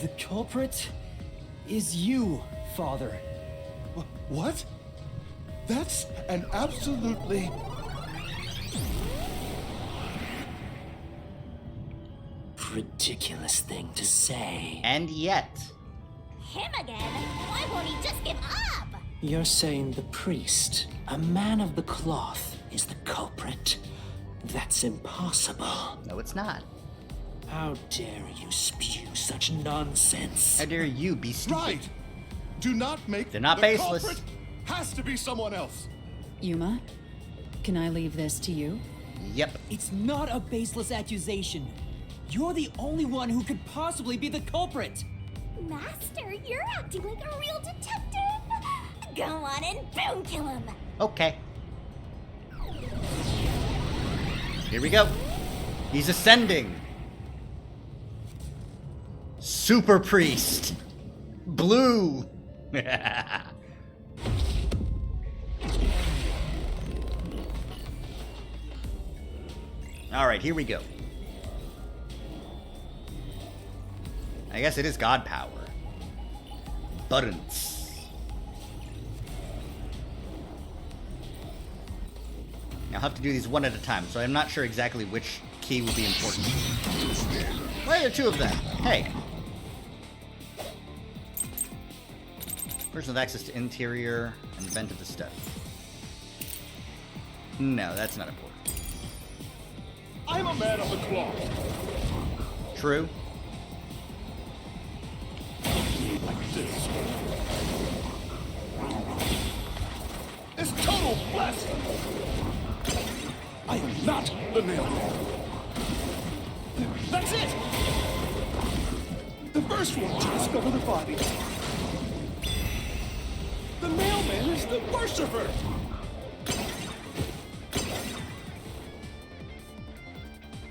The culprit is you, Father. What? That's an absolutely... Ridiculous thing to say. And yet. Him again? Why won't he just give up? You're saying the priest, a man of the cloth, is the culprit? That's impossible. No, it's not. How dare you spew such nonsense? How dare you be stupid? Right. Do not make They're not the baseless. culprit has to be someone else. Yuma, can I leave this to you? Yep. It's not a baseless accusation. You're the only one who could possibly be the culprit. Master, you're acting like a real detective. Go on and boom kill him. Okay. Here we go. He's ascending. Super priest. Blue. Alright, here we go. I guess it is God power. Buttons. I'll have to do these one at a time, so I'm not sure exactly which key will be important. Why are there two of them? Hey. Person with access to interior and vent of the study. No, that's not important. I'm a man of the cloth. True. Like this. It's total blasphemy. I am not the nail man. That's it. The first one to discover the body. The mailman is the worshiper.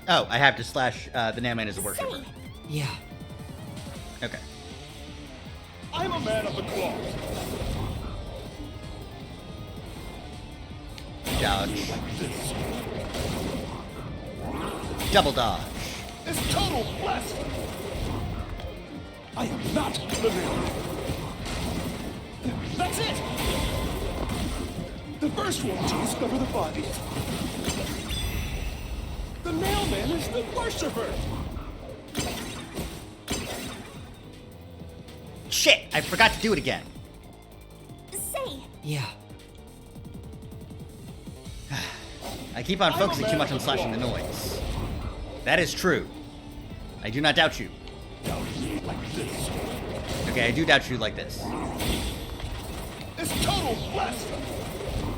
Oh, I have to slash the nailman as a worshiper. Yeah. Okay. I'm a man of the cloth. Dodge. Like this. Double dodge. It's total blasphemy. I am not the nailman. That's it. The first one to discover the body. The mailman is the worshiper. Shit! I forgot to do it again. Say, Yeah. I keep on focusing too much on slashing the noise. That is true. I do not doubt you. Like this. Okay, I do doubt you like this. It's total blasphemy.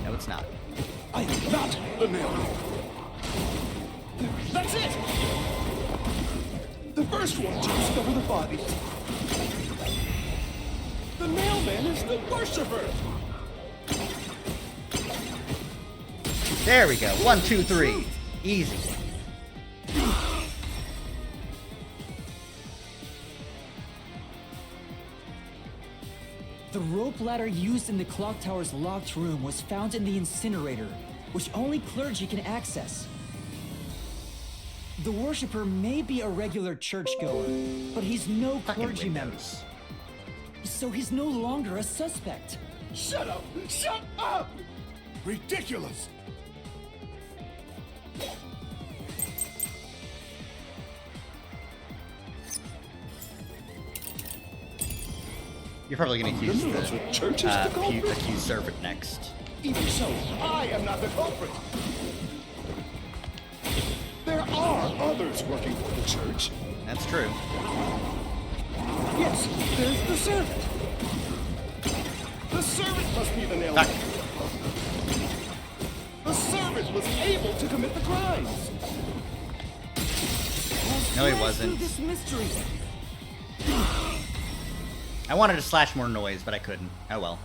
No, it's not. I am not the nailman. That's it. the first one to discover the body. The mailman is the worshiper. There we go. 1, 2, 3. Easy. The rope ladder used in the clock tower's locked room was found in the incinerator, which only clergy can access. The worshipper may be a regular churchgoer, but he's no clergy member. So he's no longer a suspect. Shut up! Shut up! Ridiculous! You're probably gonna accuse the accused servant next. Even so, I am not the culprit. There are others working for the church. That's true. Yes, there's the servant. The servant must be the nail. The servant was able to commit the crimes. No, he wasn't. This mystery. I wanted to slash more noise, but I couldn't. Oh well.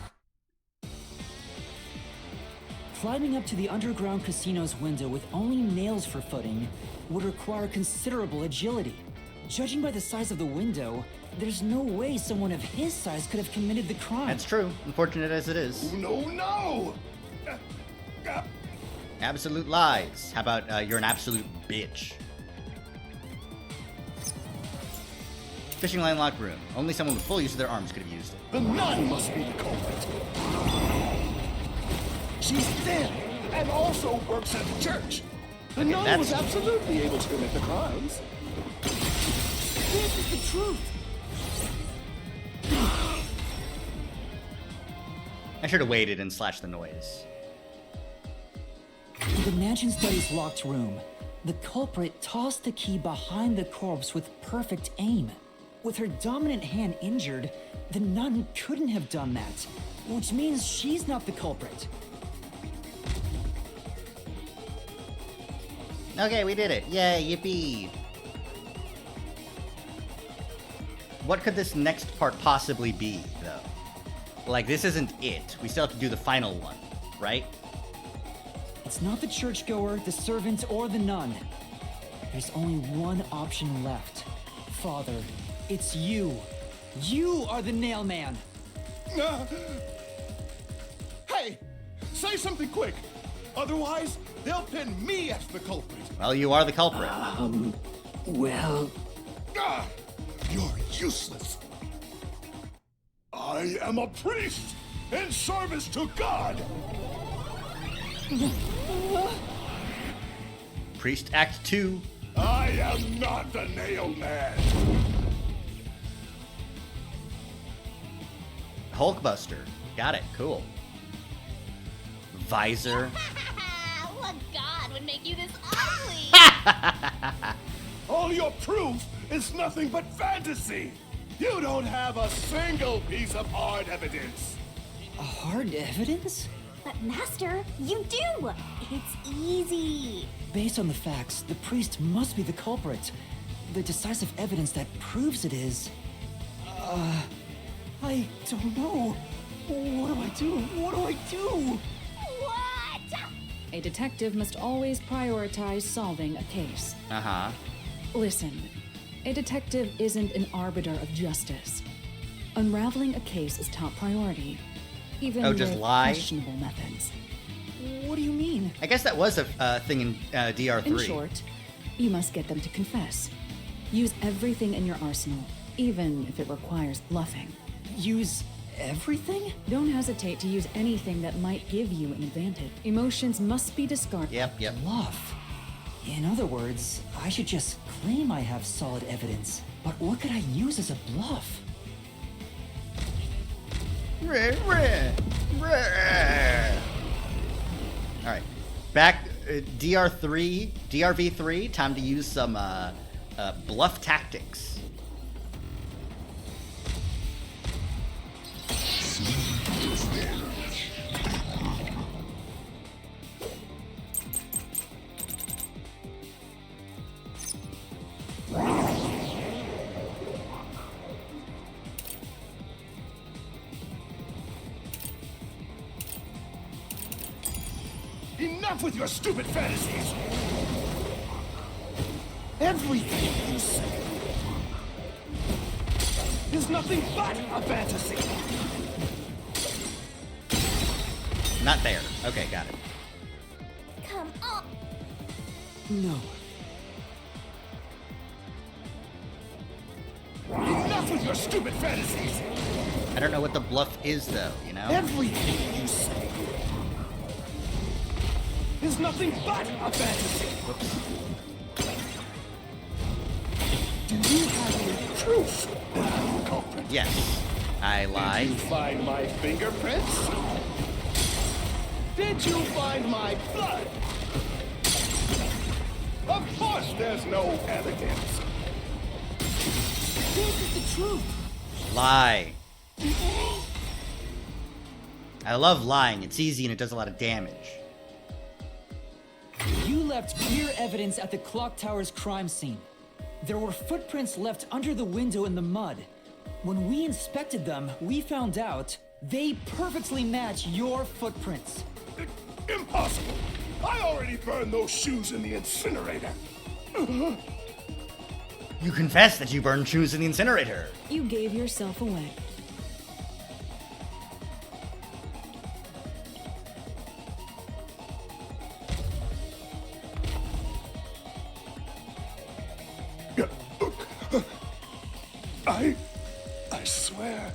Climbing up to the underground casino's window with only nails for footing would require considerable agility. Judging by the size of the window, there's no way someone of his size could have committed the crime. That's true, unfortunate as it is. No! Absolute lies. How about you're an absolute bitch? Fishing line locked room. Only someone with full use of their arms could have used it. The nun must be the culprit. She's dead and also works at the church. The nun was absolutely able to commit the crimes. This is the truth. I should have waited and slashed the noise. In the mansion study's locked room, the culprit tossed the key behind the corpse with perfect aim. With her dominant hand injured, the nun couldn't have done that, which means she's not the culprit. Okay, we did it. Yay, yippee. What could this next part possibly be, though? Like, this isn't it. We still have to do the final one, right? It's not the churchgoer, the servant, or the nun. There's only one option left. Father, it's you. You are the nail man. Hey, say something quick. Otherwise, they'll pin me as the culprit. Well, you are the culprit. Well... You're useless. I am a priest in service to God. Priest Act 2. I am not the nail man. Hulkbuster. Got it. Cool. Visor. What god would make you this ugly? All your proof is nothing but fantasy. You don't have a single piece of hard evidence. Hard evidence? But Master, you do. It's easy. Based on the facts, the priest must be the culprit. The decisive evidence that proves it is... I don't know. What do I do? What do I do? What? A detective must always prioritize solving a case. Uh-huh. Listen, a detective isn't an arbiter of justice. Unraveling a case is top priority, even just with lie? questionable methods. What do you mean? I guess that was a thing in DR3. In short, you must get them to confess. Use everything in your arsenal, even if it requires bluffing. Use everything? Don't hesitate to use anything that might give you an advantage. Emotions must be discarded. Yep. Bluff. In other words, I should just claim I have solid evidence. But what could I use as a bluff? Alright. Back, DR3, DRV3, time to use some bluff tactics. Enough with your stupid fantasies! Everything you say is nothing but a fantasy! Not there. Okay, got it. Come on. No. Enough with your stupid fantasies! I don't know what the bluff is, though, you know? Everything you say is nothing but a fantasy! Whoops. Do you have any proof that I'm the culprit? Yes. I lied. Did you find my fingerprints? Did you find my blood? Of course there's no evidence. This is the truth. Lie. I love lying. It's easy and it does a lot of damage. You left clear evidence at the clock tower's crime scene. There were footprints left under the window in the mud. When we inspected them, we found out they perfectly match your footprints. Impossible! I already burned those shoes in the incinerator. You confess that you burned shoes in the incinerator. You gave yourself away. I swear,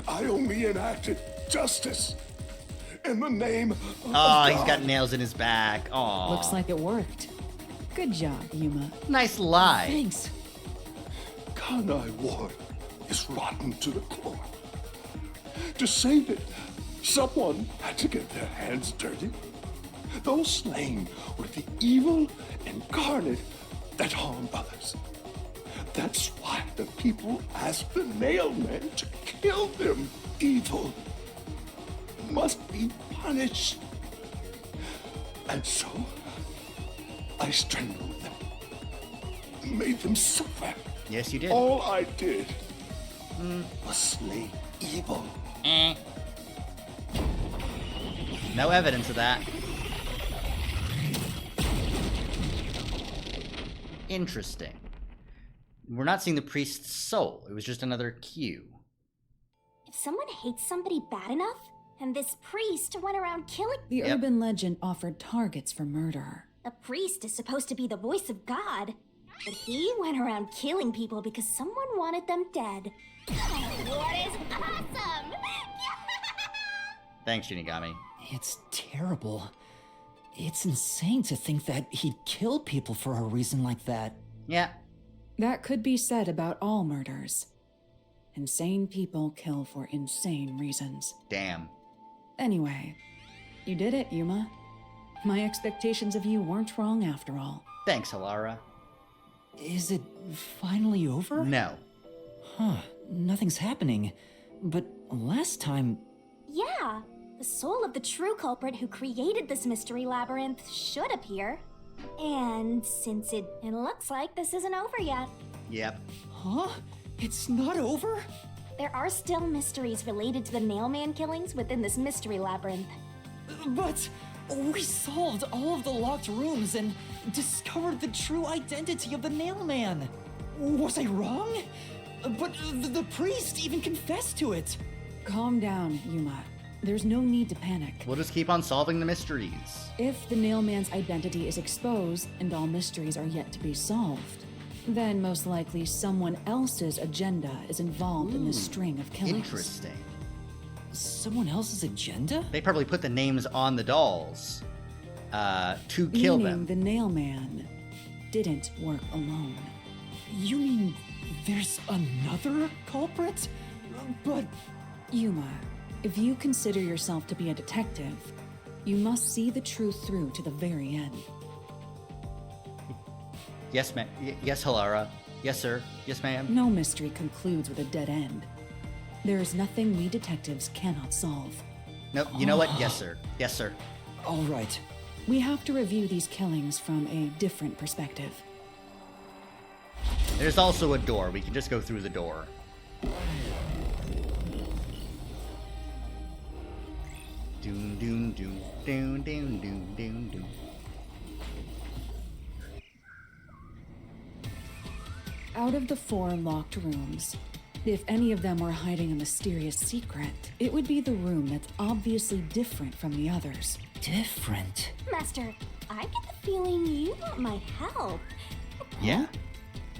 I only enacted justice in the name of God. He's got nails in his back. Aw. Looks like it worked. Good job, Yuma. Nice lie. Thanks. Kanai Ward is rotten to the core. To save it, someone had to get their hands dirty. Those slain were the evil incarnate that harm others. That's why the people asked the nailmen to kill them. Evil must be punished. And so, I strangled them, made them suffer. Yes, you did. All I did was slay evil. No evidence of that. Interesting. We're not seeing the priest's soul. It was just another cue. If someone hates somebody bad enough, and this priest went around killing... The urban legend offered targets for murder. A priest is supposed to be the voice of God, but he went around killing people because someone wanted them dead. What is awesome? Thanks, Shinigami. It's terrible. It's insane to think that he'd kill people for a reason like that. Yeah. That could be said about all murders. Insane people kill for insane reasons. Damn. Anyway, you did it, Yuma. My expectations of you weren't wrong after all. Thanks, Halara. Is it finally over? No. Huh, nothing's happening. But last time... Yeah, the soul of the true culprit who created this mystery labyrinth should appear. And since it looks like this isn't over yet. Yep. Huh? It's not over? There are still mysteries related to the Nailman killings within this mystery labyrinth. But we solved all of the locked rooms and discovered the true identity of the Nailman. Was I wrong? But the priest even confessed to it. Calm down, Yuma. There's no need to panic. We'll just keep on solving the mysteries. If the Nailman's identity is exposed and all mysteries are yet to be solved, then most likely someone else's agenda is involved in this string of killings. Interesting. Someone else's agenda? They probably put the names on the dolls to kill Meaning them. the Nailman didn't work alone. You mean there's another culprit? But... Yuma, if you consider yourself to be a detective, you must see the truth through to the very end. Yes, ma'am. Yes, Halara. Yes, sir. Yes, ma'am. No mystery concludes with a dead end. There is nothing we detectives cannot solve. No, you know what? Yes, sir. Yes, sir. All right. We have to review these killings from a different perspective. There's also a door. We can just go through the door. Doom, doom, doom, doom, doom, doom, doom, doom. Out of the 4 locked rooms, if any of them were hiding a mysterious secret, it would be the room that's obviously different from the others. Different? Master, I get the feeling you want my help. Yeah?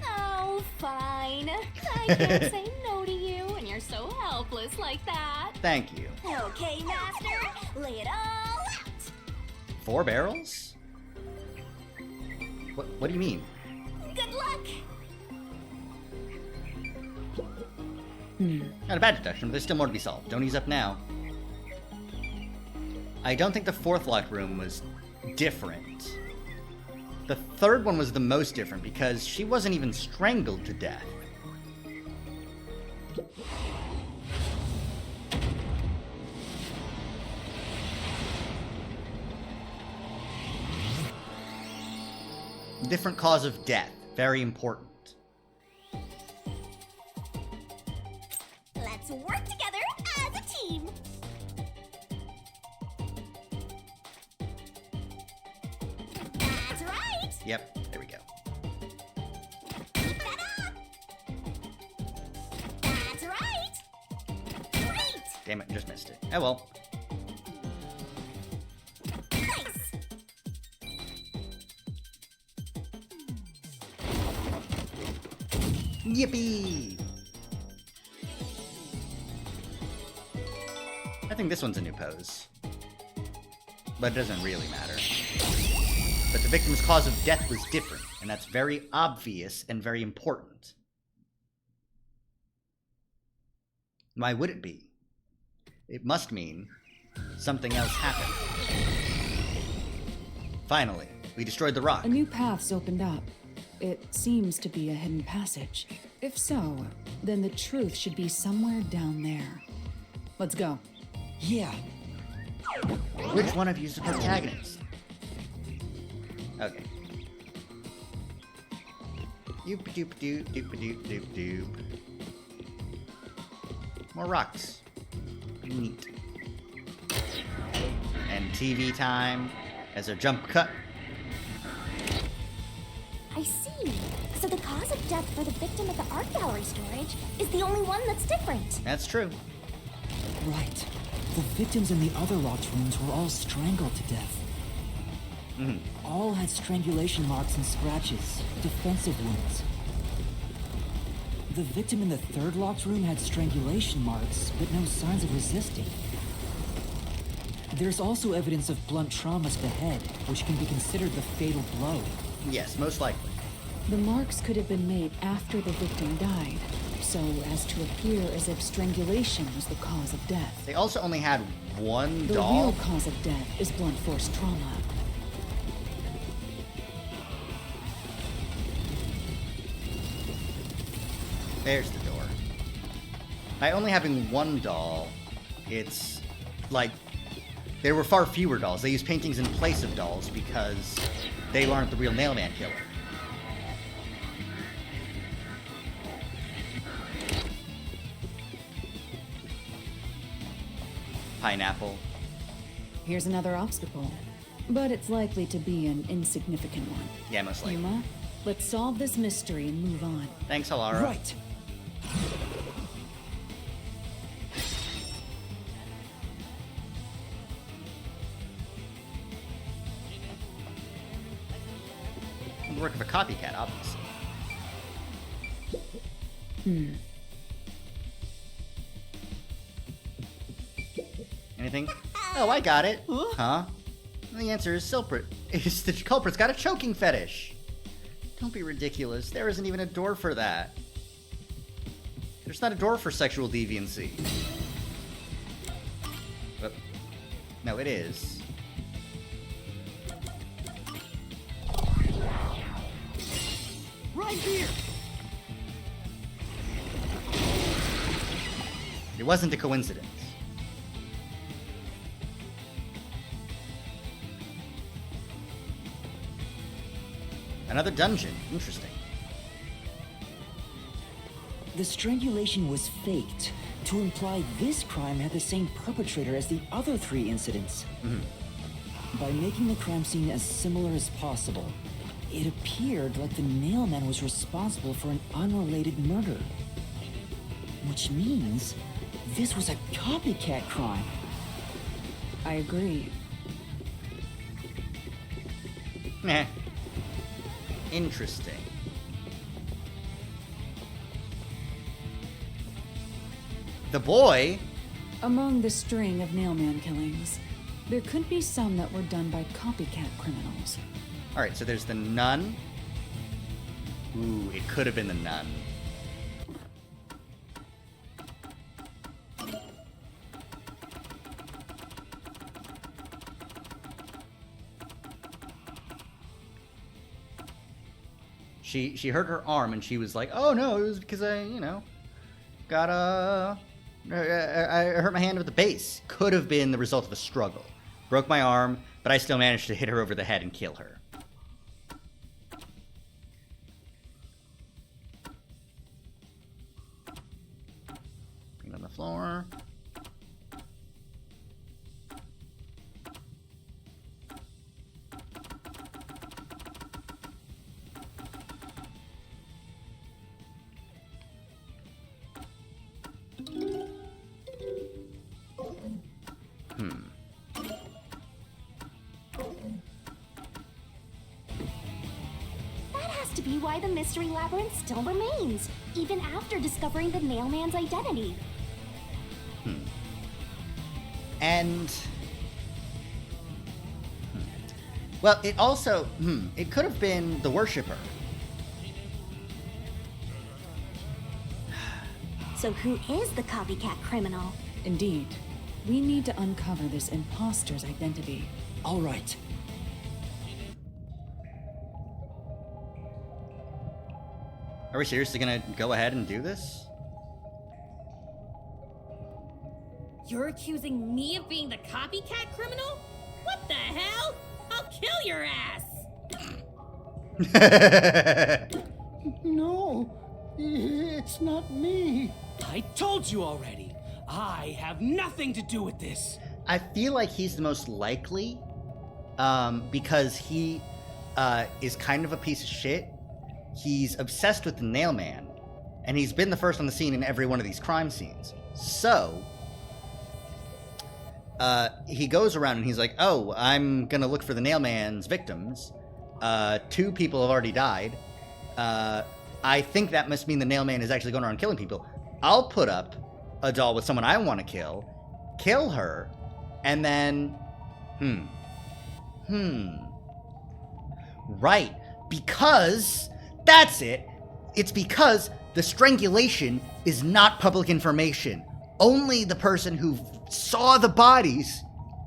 Oh, fine. I can't say no to you when you're so helpless like that. Thank you. Okay, Master, lay it all out. 4 barrels? What do you mean? Good luck. Not a bad deduction, but there's still more to be solved. Don't ease up now. I don't think the 4th locked room was different. The 3rd one was the most different because she wasn't even strangled to death. Different cause of death. Very important. Let's work together as a team. That's right. Yep, there we go. Keep that up. That's right. Great. Damn it, just missed it. Oh well. Nice. Yippee! I think this one's a new pose. But it doesn't really matter. But the victim's cause of death was different, and that's very obvious and very important. Why would it be? It must mean something else happened. Finally, we destroyed the rock. A new path's opened up. It seems to be a hidden passage. If so, then the truth should be somewhere down there. Let's go. Yeah. Which one of you is the protagonist? Okay. Doop doop doop doop doop doop doop. More rocks. Neat. And TV time as a jump cut. I see. So the cause of death for the victim at the art gallery storage is the only one that's different. That's true. Right. The victims in the other locked rooms were all strangled to death. All had strangulation marks and scratches, defensive wounds. The victim in the 3rd locked room had strangulation marks, but no signs of resisting. There's also evidence of blunt traumas to the head, which can be considered the fatal blow. Yes, most likely. The marks could have been made after the victim died, so as to appear as if strangulation was the cause of death. They also only had one The doll. real cause of death is blunt force trauma. There's the door. By only having one doll, it's like there were far fewer dolls. They used paintings in place of dolls because they aren't the real Nailman killer. Pineapple. Here's another obstacle, but it's likely to be an insignificant one. Yeah, most likely. Yuma, let's solve this mystery and move on. Thanks, Alara. Right. The work of a copycat, obviously. Anything? Oh, I got it. Huh? The answer is Silprit. The culprit's got a choking fetish. Don't be ridiculous. There isn't even a door for that. There's not a door for sexual deviancy. But, no, it is. Right here! It wasn't a coincidence. Another dungeon. Interesting. The strangulation was faked, to imply this crime had the same perpetrator as the other 3 incidents. By making the crime scene as similar as possible, it appeared like the Nailman was responsible for an unrelated murder. Which means this was a copycat crime. I agree. Meh. Interesting. The boy? Among the string of Nailman killings, there could be some that were done by copycat criminals. Alright, so there's the nun. Ooh, it could have been the nun. She hurt her arm and she was like, oh no, it was because I, got I hurt my hand with the base. Could have been the result of a struggle. Broke my arm, but I still managed to hit her over the head and kill her. Feet on the floor. To be why the mystery labyrinth still remains, even after discovering the Nailman's identity. And well, it also it could have been the worshipper. So who is the copycat criminal? Indeed. We need to uncover this imposter's identity. All right. Are we seriously gonna go ahead and do this? You're accusing me of being the copycat criminal? What the hell? I'll kill your ass! No, it's not me. I told you already. I have nothing to do with this. I feel like he's the most likely, because he is kind of a piece of shit. He's obsessed with the Nailman, and he's been the first on the scene in every one of these crime scenes. So, he goes around and he's like, oh, I'm gonna look for the Nailman's victims. 2 people have already died. I think that must mean the Nailman is actually going around killing people. I'll put up a doll with someone I want to kill her, and then, right, because... That's it. It's because the strangulation is not public information. Only the person who saw the bodies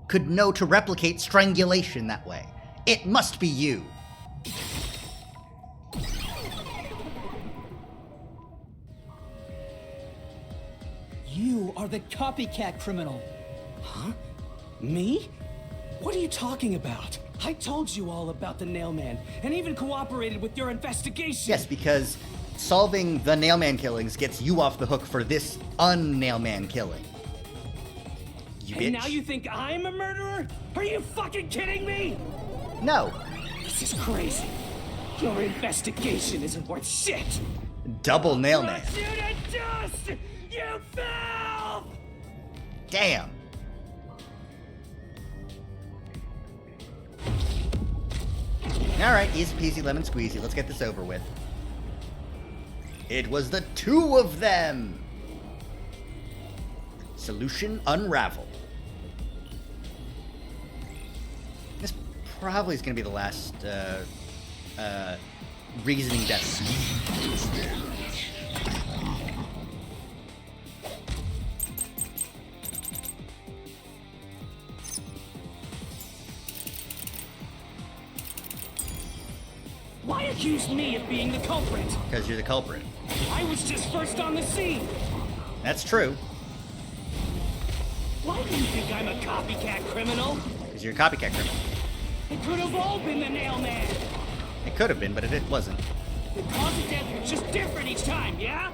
could know to replicate strangulation that way. It must be you. You are the copycat criminal. Huh? Me? What are you talking about? I told you all about the Nailman, and even cooperated with your investigation. Yes, because solving the Nailman killings gets you off the hook for this un-Nailman killing. You bitch. And now you think I'm a murderer? Are you fucking kidding me? No. This is crazy. Your investigation isn't worth shit. Double Nailman. I'll you to dust, you filth! Damn. Alright, easy peasy lemon squeezy. Let's get this over with. It was the 2 of them! Solution unravel. This probably is going to be the last reasoning death. Why accuse me of being the culprit? Because you're the culprit. I was just first on the scene. That's true. Why do you think I'm a copycat criminal? Because you're a copycat criminal. It could have all been the Nailman. It could have been, but it wasn't. The cause of death was just different each time, yeah?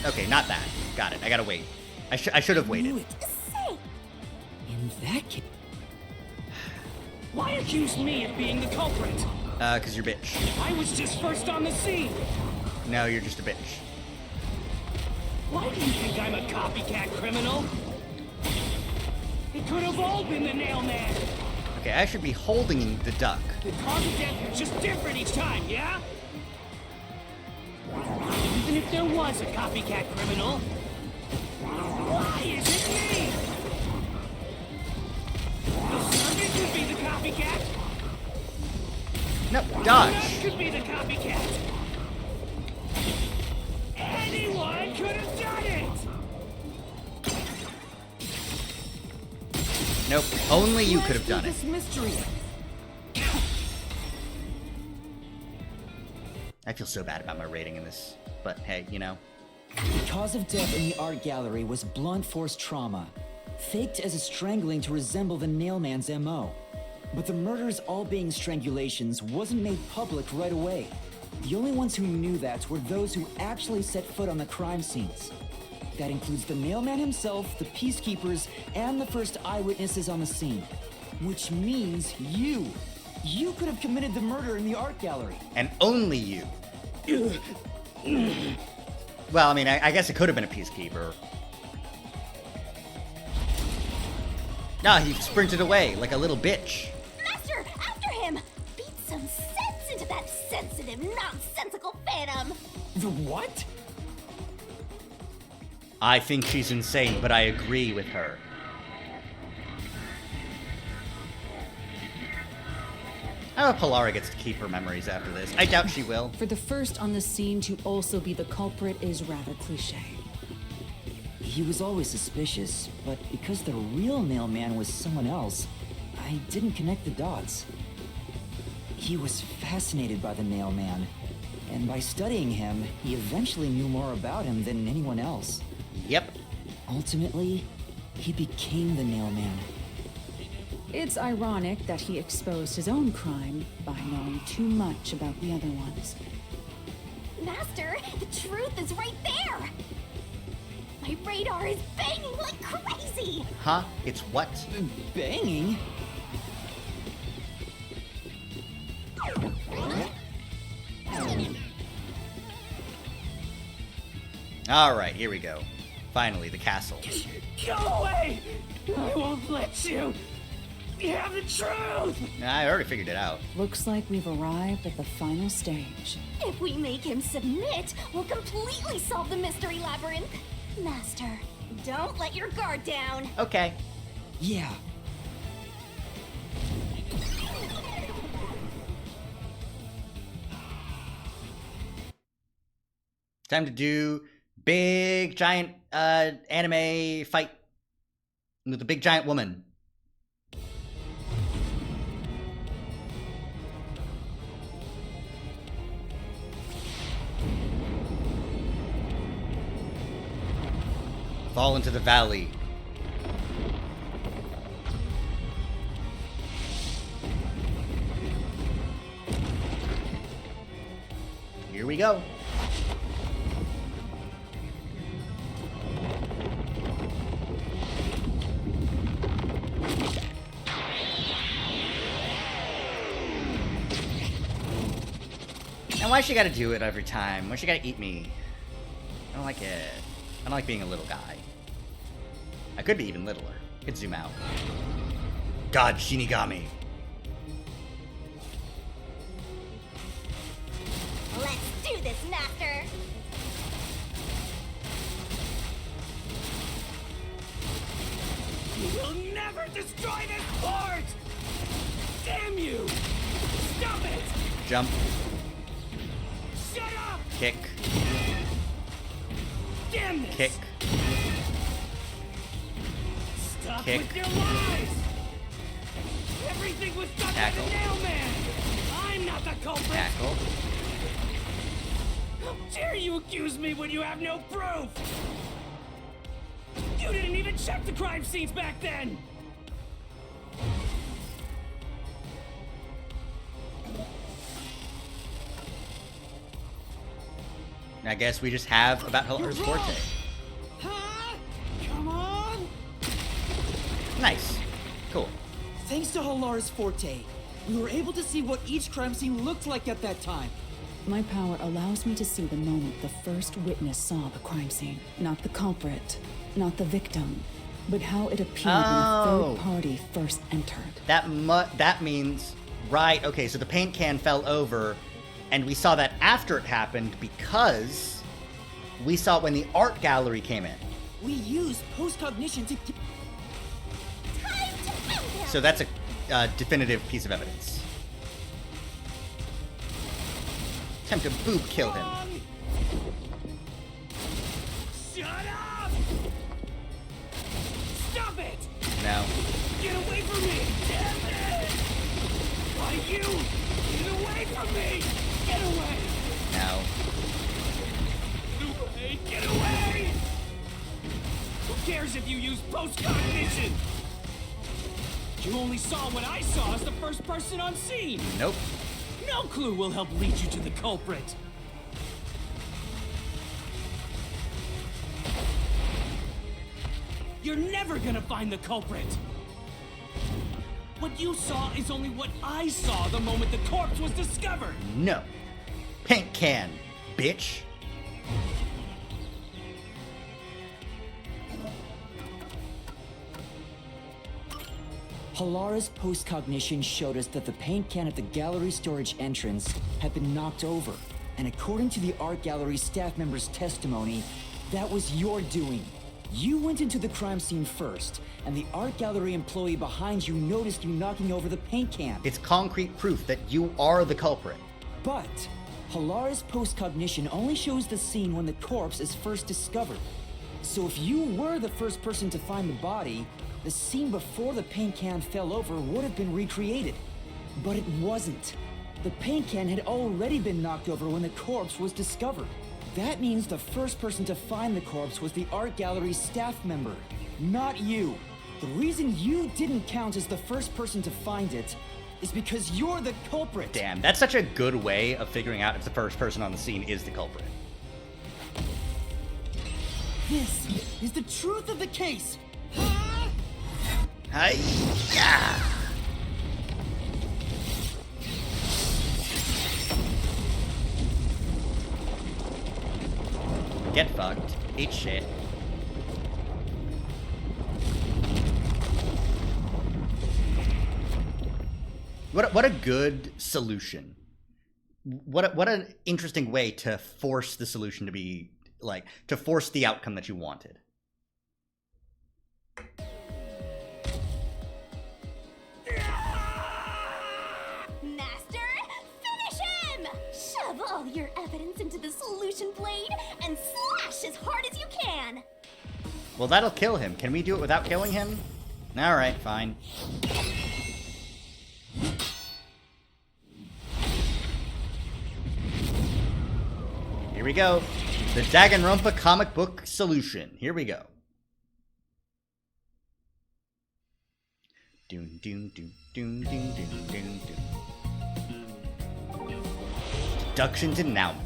Okay, not that. Got it. I gotta wait. I should have waited. Say, In that case... Why accuse me of being the culprit? Cause you're bitch. I was just first on the scene. No, you're just a bitch. Why do you think I'm a copycat criminal? It could have all been the nail man. Okay, I should be holding the duck. The cause of death is just different each time, yeah? Even if there was a copycat criminal, why is it me? The servant could be the copycat. No, The dodge. nurse could be the copycat. Anyone could have done it. Nope, only you could have done it. This mystery. I feel so bad about my rating in this, but hey, you know. The cause of death in the art gallery was blunt force trauma, faked as a strangling to resemble the nailman's MO. But the murders all being strangulations wasn't made public right away. The only ones who knew that were those who actually set foot on the crime scenes. That includes the nailman himself, the peacekeepers, and the first eyewitnesses on the scene. Which means you. You could have committed the murder in the art gallery. And only you. Well, I mean, I guess it could have been a peacekeeper. Nah, he sprinted away like a little bitch. Master, after him! Beat some sense into that sensitive, nonsensical phantom! The what? I think she's insane, but I agree with her. I hope Polara gets to keep her memories after this. I doubt she will. For the first on the scene to also be the culprit is rather cliche. He was always suspicious, but because the real nailman was someone else, I didn't connect the dots. He was fascinated by the nailman, and by studying him, he eventually knew more about him than anyone else. Yep. Ultimately, he became the nailman. It's ironic that he exposed his own crime by knowing too much about the other ones. Master, the truth is right there! My radar is banging like crazy! Huh? It's what? Banging? Alright, here we go. Finally, the castle. Go away! I won't let you! You have the truth! I already figured it out. Looks like we've arrived at the final stage. If we make him submit, we'll completely solve the mystery labyrinth. Master, don't let your guard down. Okay. Yeah. Time to do big giant anime fight with the big giant woman. Fall into the valley. Here we go. And why she gotta do it every time? Why she gotta eat me? I don't like it. I don't like being a little guy. I could be even littler. Could zoom out. God, Shinigami. Let's do this, Master! You will never destroy this port! Damn you! Stop it! Jump. Shut up! Kick. Damn this! Kick. Stop Kick. with your lies! Everything was done Tackle. by the nailman! I'm not the culprit! Tackle. How dare you accuse me when you have no proof? You didn't even check the crime scenes back then! I guess we just have about Hilara's forte. Come on! Nice. Cool. Thanks to Hilara's forte, we were able to see what each crime scene looked like at that time. My power allows me to see the moment the first witness saw the crime scene. Not the culprit, not the victim, but how it appeared when a third party first entered. That means, right, okay, so the paint can fell over, and we saw that after it happened because we saw it when the art gallery came in. We used post-cognition to... So that's a definitive piece of evidence. Time to boob kill him. Shut up! Stop it! No. Get away from me! Damn it! Why you? Get away from me! Get away! No. Get away! Get away! Who cares if you use post-cognition? You only saw what I saw as the first person on scene! Nope. No clue will help lead you to the culprit. You're never gonna find the culprit. What you saw is only what I saw the moment the corpse was discovered. No. Paint can, bitch. Hilara's post-cognition showed us that the paint can at the gallery storage entrance had been knocked over. And according to the art gallery staff member's testimony, that was your doing. You went into the crime scene first, and the art gallery employee behind you noticed you knocking over the paint can. It's concrete proof that you are the culprit. But Hilara's post-cognition only shows the scene when the corpse is first discovered. So if you were the first person to find the body, the scene before the paint can fell over would have been recreated. But it wasn't. The paint can had already been knocked over when the corpse was discovered. That means the first person to find the corpse was the art gallery staff member, not you. The reason you didn't count as the first person to find it is because you're the culprit. Damn, that's such a good way of figuring out if the first person on the scene is the culprit. This is the truth of the case. Hi-ya! Get fucked. Eat shit. What a good solution. What an interesting way to force the solution to be, like, to force the outcome that you wanted. Master, finish him! Shove all your evidence into the solution blade and slash as hard as you can! Well, that'll kill him. Can we do it without killing him? Alright, fine. Here we go. The Danganronpa comic book solution. Here we go. Doon doon doon doon doon doon doon doon. Deduction denouement.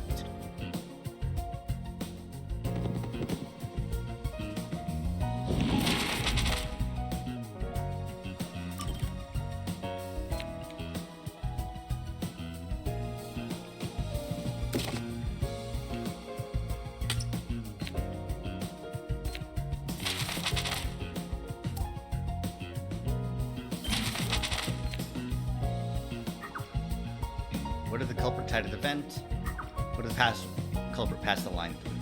What if the culprit tied to the vent? What if the culprit passed the line through?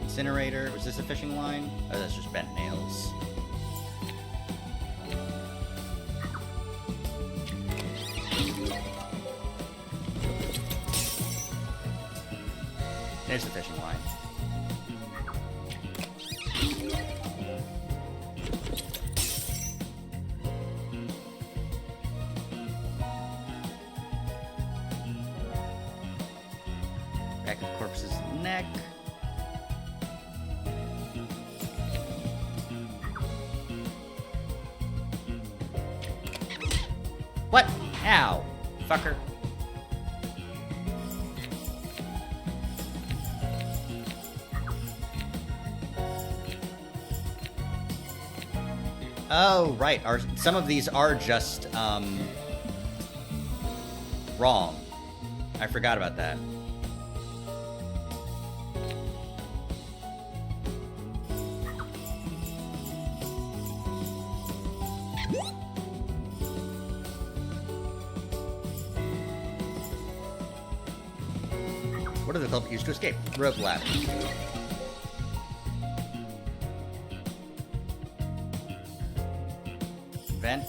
Incinerator. Was this a fishing line? Oh, that's just bent nails. There's the fishing line. Back of the corpse's neck. What? Ow. Fucker. Oh, right. Some of these are just, wrong. I forgot about that. What do the culprit use to escape? Rope ladder. Vent.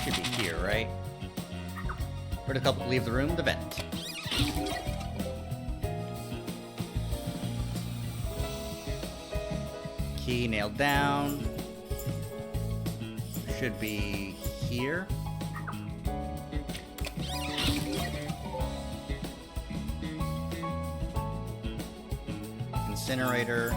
Should be here, right? Where did the culprit leave the room? The vent. Key nailed down. Should be here. Incinerator.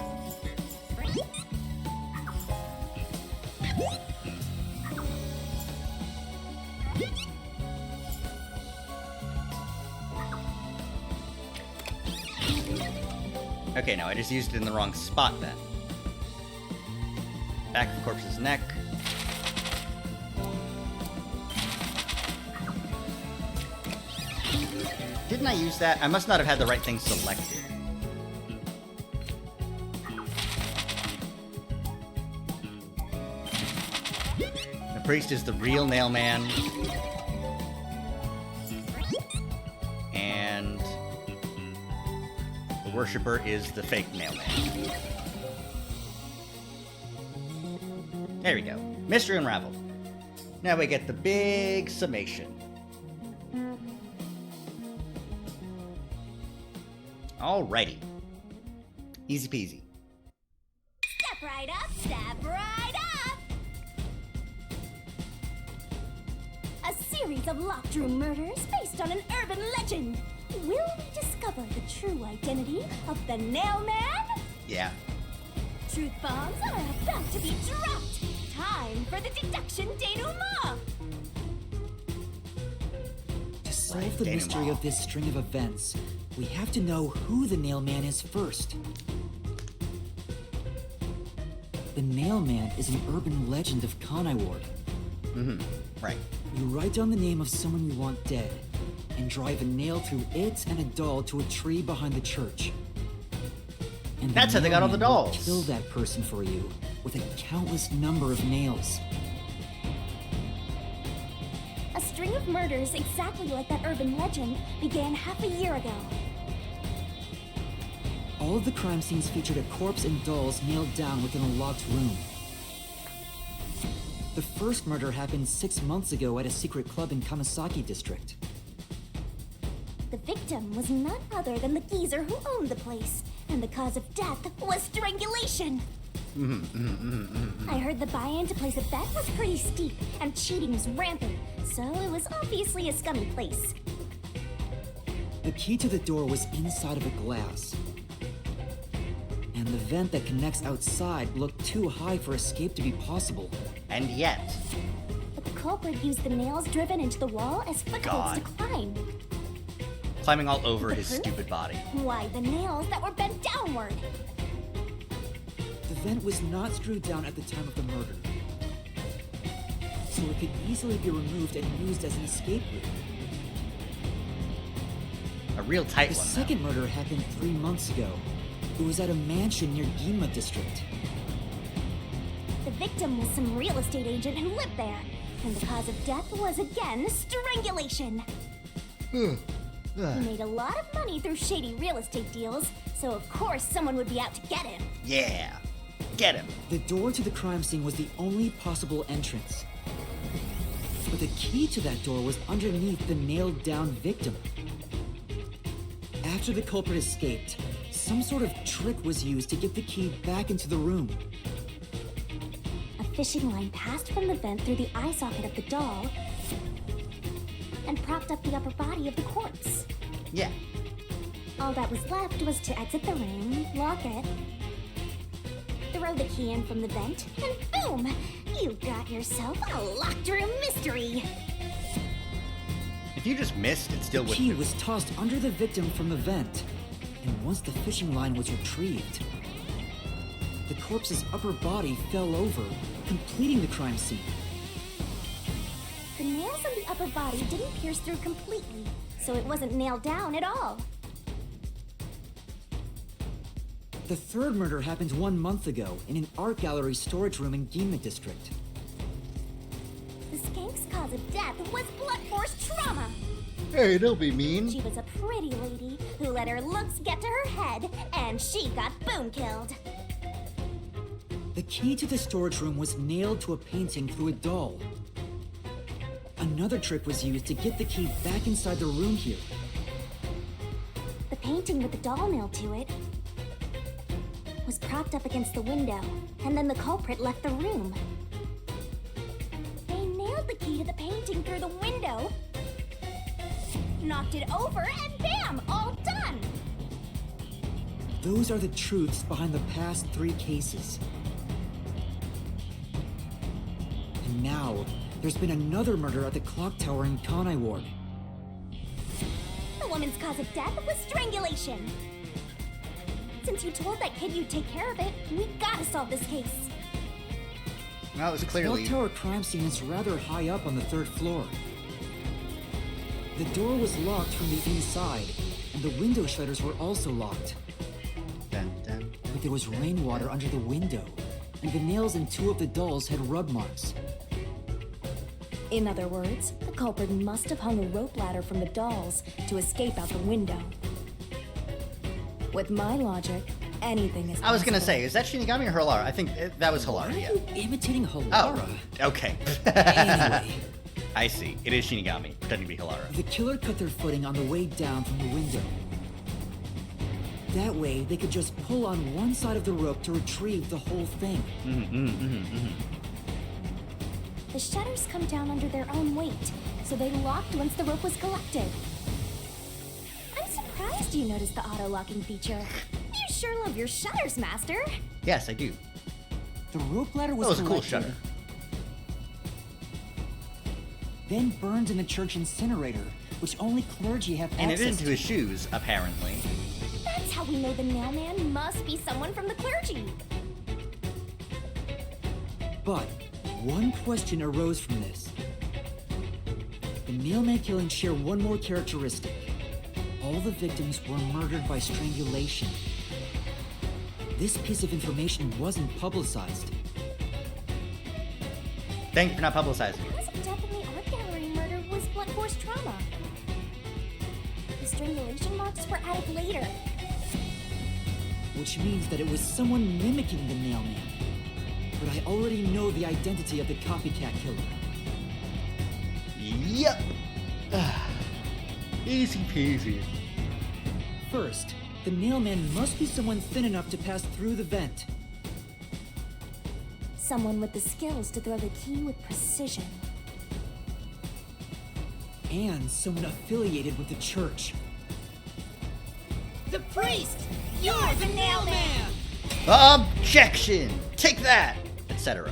Okay, no, I just used it in the wrong spot then. Back of the corpse's neck. Didn't I use that? I must not have had the right thing selected. The priest is the real nail man. And the worshipper is the fake nail man. There we go. Mystery unraveled. Now we get the big summation. Alrighty. Easy peasy. Step right up, step right up! A series of locked room murders based on an urban legend. Will we discover the true identity of the Nail Man? Yeah. Truth bombs are about to be dropped. Time for the deduction denouement. To solve the mystery of this string of events, we have to know who the Nail Man is first. The Nail Man is an urban legend of Kanai Ward. Mm-hmm. Right. You write down the name of someone you want dead, and drive a nail through it and a doll to a tree behind the church. And that's how they got all the dolls. Kill that person for you with a countless number of nails. A string of murders exactly like that urban legend began half a year ago. All of the crime scenes featured a corpse and dolls nailed down within a locked room. The first murder happened 6 months ago at a secret club in Kamasaki district. The victim was none other than the geezer who owned the place, and the cause of death was strangulation. I heard the buy-in to place a bet was pretty steep, and cheating was rampant, so it was obviously a scummy place. The key to the door was inside of a glass. And the vent that connects outside looked too high for escape to be possible. And yet... The culprit used the nails driven into the wall as footholds to climb. Climbing all over his stupid body. Why, the nails that were bent downward. The vent was not screwed down at the time of the murder, so it could easily be removed and used as an escape route. A real tight one. The one, second murder happened 3 months ago. It was at a mansion near Ginma district. The victim was some real estate agent who lived there, and the cause of death was again strangulation. He made a lot of money through shady real estate deals, so of course someone would be out to get him. Yeah, get him. The door to the crime scene was the only possible entrance. But the key to that door was underneath the nailed-down victim. After the culprit escaped, some sort of trick was used to get the key back into the room. A fishing line passed from the vent through the eye socket of the doll and propped up the upper body of the corpse. Yeah. All that was left was to exit the room, lock it. The throw the key in from the vent, and boom! You got yourself a locked room mystery! If you just missed, it still The would. key was tossed under the victim from the vent, and once the fishing line was retrieved, the corpse's upper body fell over, completing the crime scene. The nails in the upper body didn't pierce through completely, so it wasn't nailed down at all. The third murder happened 1 month ago in an art gallery storage room in Gima District. The skank's cause of death was blunt force trauma! Hey, don't be mean. She was a pretty lady who let her looks get to her head, and she got boom killed. The key to the storage room was nailed to a painting through a doll. Another trick was used to get the key back inside the room here. The painting with the doll nailed to it was propped up against the window, and then the culprit left the room. They nailed the key to the painting through the window, knocked it over, and bam! All done! Those are the truths behind the past 3 cases. And now, there's been another murder at the clock tower in Kanai Ward. The woman's cause of death was strangulation. Since you told that kid you'd take care of it, we gotta solve this case. Well, it was The clearly. clock tower crime scene is rather high up on the 3rd floor. The door was locked from the inside, and the window shutters were also locked. Dun, dun. But there was rainwater under the window, and the nails in 2 of the dolls had rub marks. In other words, the culprit must have hung a rope ladder from the dolls to escape out the window. With my logic, anything is I was gonna possible. say, is that Shinigami or Halara? I think that was Why Halara, are yeah. you imitating Oh, Halara? okay. Anyway, I see. It is Shinigami, pretending to be Halara. the killer cut their footing on the way down from the window. That way, they could just pull on one side of the rope to retrieve the whole thing. The shutters come down under their own weight, so they locked once the rope was collected. I'm surprised you noticed the auto-locking feature. You sure love your shutters, Master. Yes, I do. The rope ladder was That was a cool collected, shutter. then burned in the church incinerator, which only clergy have And it access into to. his shoes, apparently. That's how we know the mailman must be someone from the clergy. But one question arose from this. The mailman killings share one more characteristic. All the victims were murdered by strangulation. This piece of information wasn't publicized. Thank you for not publicizing it. Cause of death in the art gallery murder was blunt force trauma. The strangulation marks were added later. Which means that it was someone mimicking the mailman. But I already know the identity of the copycat killer. Yep. Easy peasy. First, the mailman must be someone thin enough to pass through the vent. Someone with the skills to throw the key with precision. And someone affiliated with the church. The priest! You're the nailman! Objection! Take that! Etc.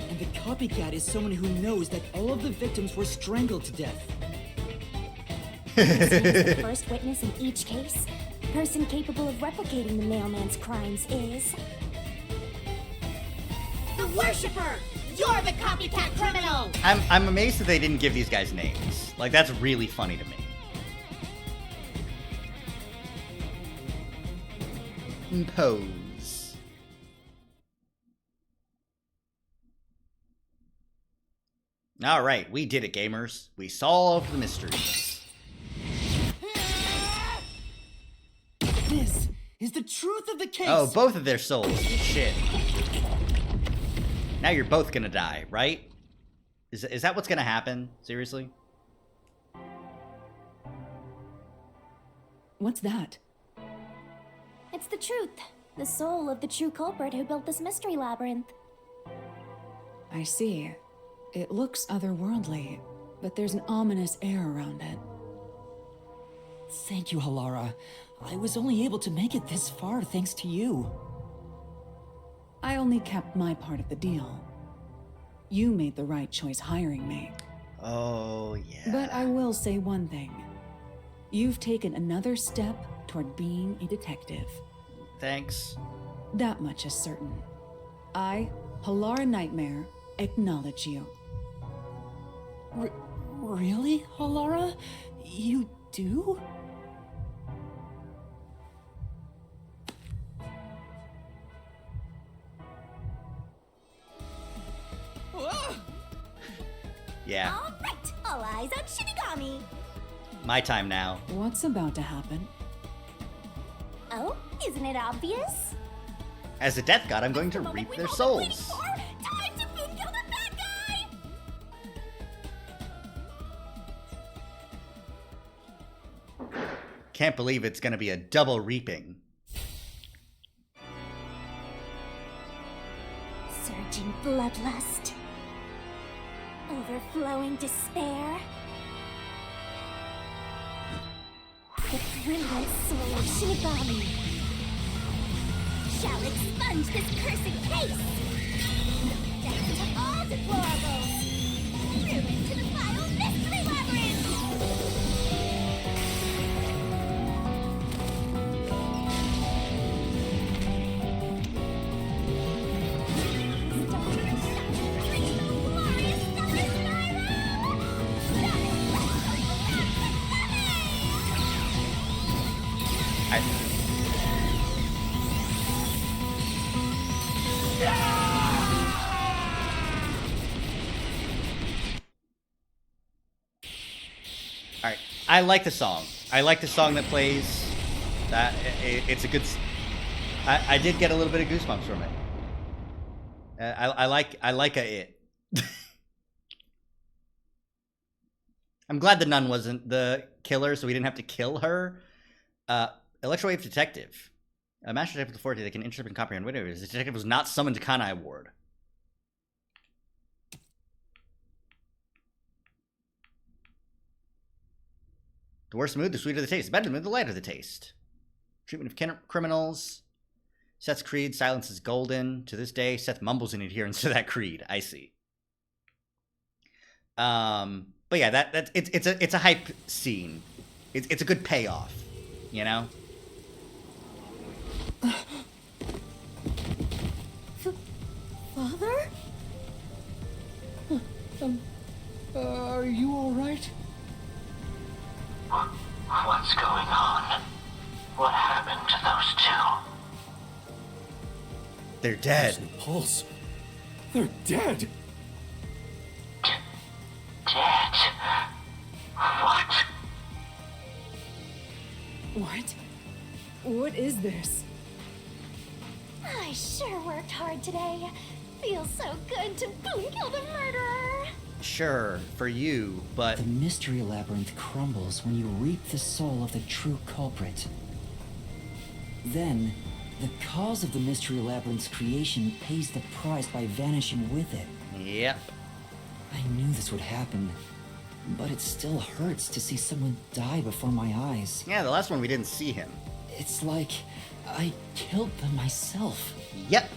And the copycat is someone who knows that all of the victims were strangled to death. This means the first witness in each case, the person capable of replicating the mailman's crimes is... The worshipper! You're the copycat criminal! I'm amazed that they didn't give these guys names. Like, that's really funny to me. Impose. Alright, we did it, gamers. We solved the mysteries. This is the truth of the case. Oh, both of their souls. Shit. Now you're both gonna die, right? Is that what's gonna happen? Seriously? What's that? It's the truth. The soul of the true culprit who built this mystery labyrinth. I see. It looks otherworldly, but there's an ominous air around it. Thank you, Halara. I was only able to make it this far thanks to you. I only kept my part of the deal. You made the right choice hiring me. Oh, yeah. But I will say one thing. You've taken another step toward being a detective. Thanks. That much is certain. I, Halara Nightmare, acknowledge you. Really, Halara? You do? Yeah. All right, all eyes on Shinigami. My time now. What's about to happen? Oh, isn't it obvious? As a death god, I'm going to reap their souls. Time to boom kill the bad guy! Can't believe it's going to be a double reaping. Surging bloodlust. Overflowing despair. The brilliant soul of Shinigami shall expunge this cursed case. Death to all deplorables. Ruin to the vile mystery labyrinth. Alright, I like the song. I like the song that plays. It's a good... I did get a little bit of goosebumps from it. I like it. I'm glad the nun wasn't the killer, so we didn't have to kill her. Electrowave Detective. A master detective with authority that can intercept and comprehend whatever. The detective was not summoned to Kanai Ward. The worse the mood, the sweeter the taste. The better the mood, the lighter the taste. Treatment of criminals. Seth's creed, silence is golden. To this day, Seth mumbles in adherence to that creed. I see. But yeah, it's a hype scene. It's a good payoff, you know. Father? Are you all right? What's going on? What happened to those two? They're dead. There's no pulse. They're dead. Dead? What? What? What is this? I sure worked hard today. Feels so good to boom kill the murderer. Sure, for you, but... The mystery labyrinth crumbles when you reap the soul of the true culprit. Then, the cause of the mystery labyrinth's creation pays the price by vanishing with it. Yep. I knew this would happen, but it still hurts to see someone die before my eyes. Yeah, the last one we didn't see him. It's like I killed them myself. Yep.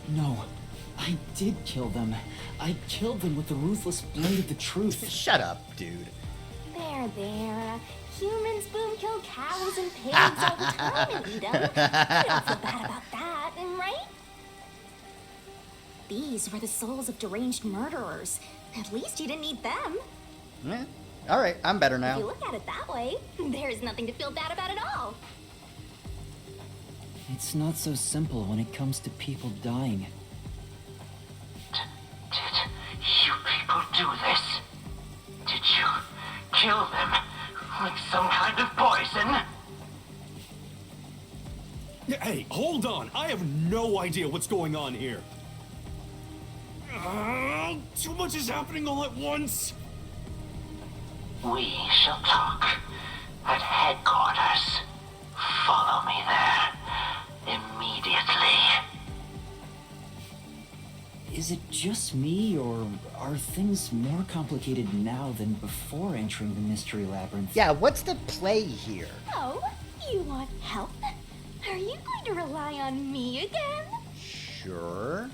No, I did kill them. I killed them with the ruthless blade of the truth. Shut up, dude. There. Humans boom kill cows and pigs all the time and eat them. You don't feel bad about that, right? These were the souls of deranged murderers. At least you didn't eat them. Yeah. Alright, I'm better If you now. look at it that way, there's nothing to feel bad about at all. It's not so simple when it comes to people dying. Did you people do this? Did you kill them with some kind of poison? Hey, hold on. I have no idea what's going on here. Too much is happening all at once. We shall talk at headquarters. Follow me there immediately. Is it just me, or are things more complicated now than before entering the Mystery Labyrinth? Yeah, what's the play here? Oh, you want help? Are you going to rely on me again? Sure.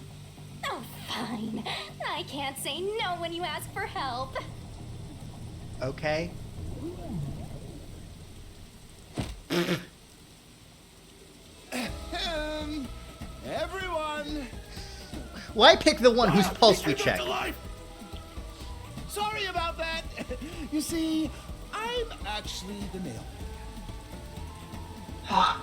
Oh, fine. I can't say no when you ask for help. Okay. Everyone! Why pick the one whose pulse we check? Sorry about that. You see, I'm actually the mailman. What?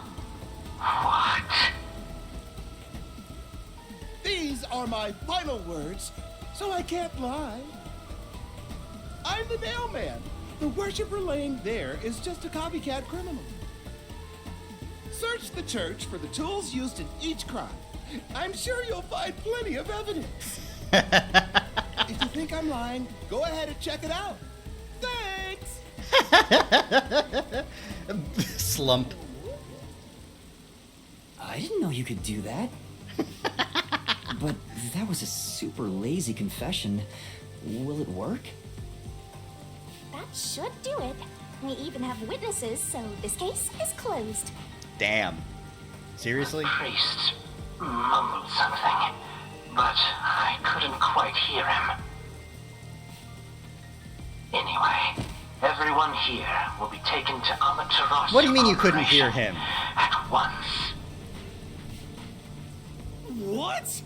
These are my final words, so I can't lie. I'm the mailman. The worshiper laying there is just a copycat criminal. Search the church for the tools used in each crime. I'm sure you'll find plenty of evidence. If you think I'm lying, go ahead and check it out. Thanks! Slump. I didn't know you could do that. But that was a super lazy confession. Will it work? That should do it. We even have witnesses, so this case is closed. Damn. Seriously? The priest mumbled something, but I couldn't quite hear him. Anyway, everyone here will be taken to Amaterasu. What do you mean you couldn't hear him? At once. What?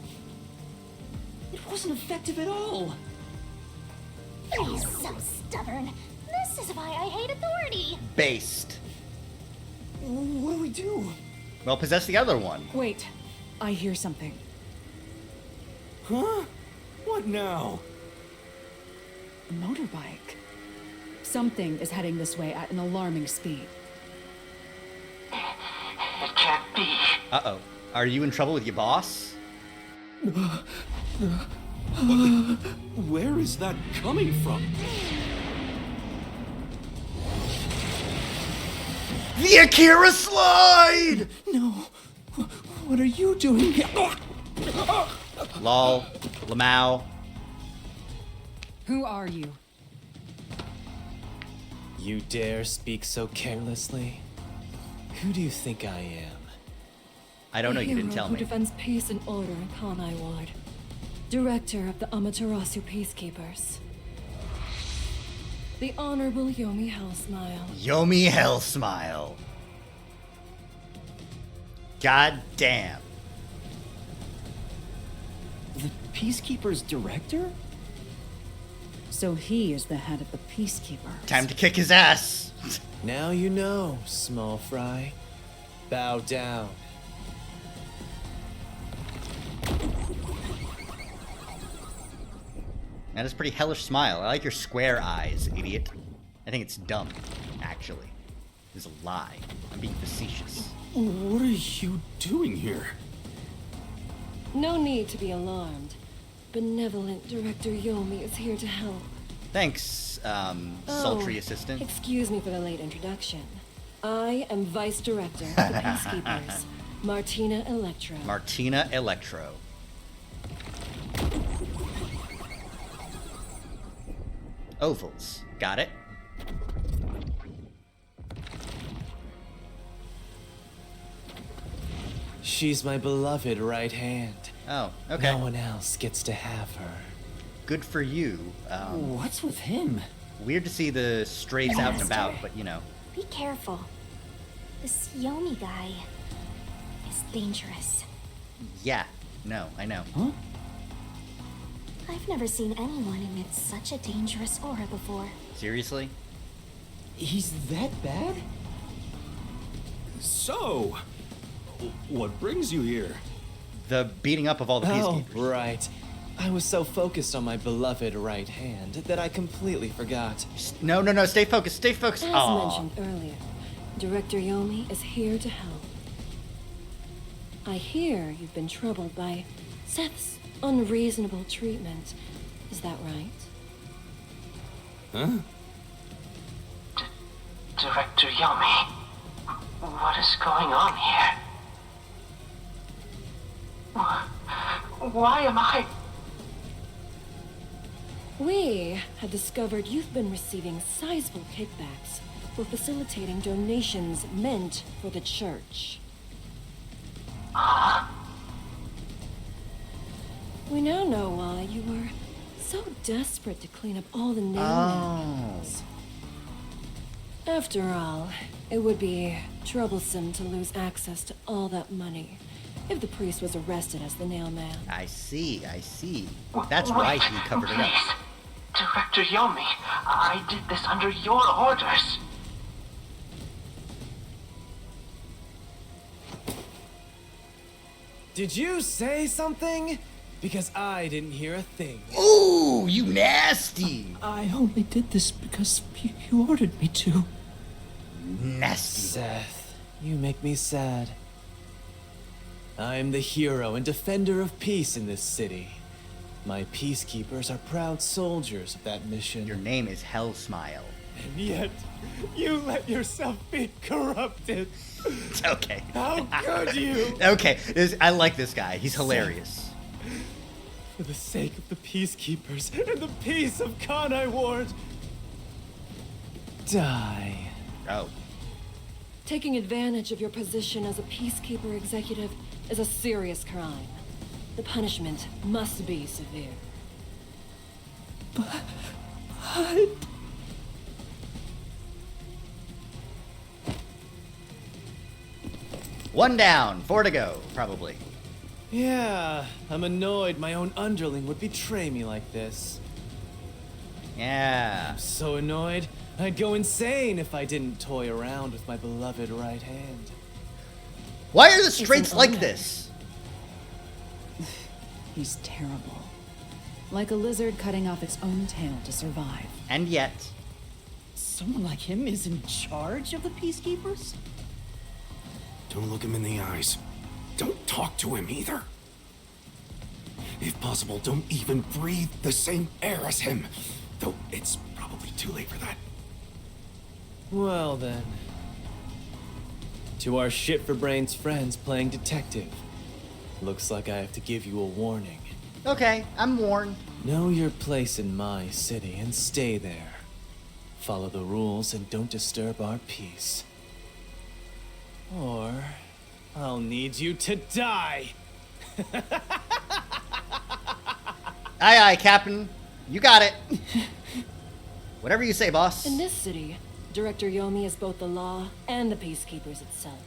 It wasn't effective at all. He's so stubborn. This is why I hate authority. Based. What do we do? Well, possess the other one. Wait, I hear something. Huh? What now? A motorbike. Something is heading this way at an alarming speed. It can't be. Uh-oh. Are you in trouble with your boss? Where is that coming from? The Akira slide! No. What are you doing here? Lol. Lamau. Who are you? You dare speak so carelessly? Who do you think I am? I don't know, you didn't tell who me. defends peace and order in Kanai Ward. Director of the Amaterasu Peacekeepers. The Honorable Yomi Hellsmile. Yomi Hell Smile. God damn. The Peacekeeper's director? So he is the head of the Peacekeepers. Time to kick his ass. Now you know, small fry. Bow down. That is a pretty hellish smile. I like your square eyes, idiot. I think it's dumb, actually. It's a lie. I'm being facetious. What are you doing here? No need to be alarmed. Benevolent Director Yomi is here to help. Thanks, sultry assistant. Excuse me for the late introduction. I am Vice Director of the Peacekeepers, Martina Electro. Martina Electro. Ovals. Got it. She's my beloved right hand. Oh, okay. No one else gets to have her. Good for you. What's with him? Weird to see the strays out and about, but you know. Be careful. This Yomi guy is dangerous. Yeah. No, I know. Huh? I've never seen anyone emit such a dangerous aura before. Seriously? He's that bad? So, what brings you here? The beating up of all the peacekeepers. Oh, right. I was so focused on my beloved right hand that I completely forgot. No, stay focused, stay focused. As Aw. mentioned earlier, Director Yomi is here to help. I hear you've been troubled by Seth's unreasonable treatment. Is that right? Huh? Director Yomi, what is going on here? Why am I We have discovered you've been receiving sizable kickbacks for facilitating donations meant for the church. We now know why you were so desperate to clean up all the name names. After all, it would be troublesome to lose access to all that money if the priest was arrested as the nail man. I see, I see. That's why he covered it up. Director Yomi, I did this under your orders. Did you say something? Because I didn't hear a thing. Ooh, you nasty! I only did this because you ordered me to. Nasty. Seth, you make me sad. I'm the hero and defender of peace in this city. My peacekeepers are proud soldiers of that mission. Your name is Hellsmile. And yet, you let yourself be corrupted. It's okay. How could you? Okay, I like this guy. He's hilarious. For the sake of the peacekeepers and the peace of Kanai Ward, die. Oh. Taking advantage of your position as a peacekeeper executive is a serious crime. The punishment must be severe. But... One down, 4 to go, probably. Yeah, I'm annoyed my own underling would betray me like this. Yeah. I'm so annoyed, I'd go insane if I didn't toy around with my beloved right hand. Why are the straights like this? He's terrible. Like a lizard cutting off its own tail to survive. And yet... Someone like him is in charge of the Peacekeepers? Don't look him in the eyes. Don't talk to him either. If possible, don't even breathe the same air as him. Though it's probably too late for that. Well then. To our shit-for-brains friends playing detective. Looks like I have to give you a warning. Okay, I'm warned. Know your place in my city and stay there. Follow the rules and don't disturb our peace. Or I'll need you to die. Aye, aye, Captain. You got it. Whatever you say, boss. In this city, Director Yomi is both the law and the Peacekeepers itself.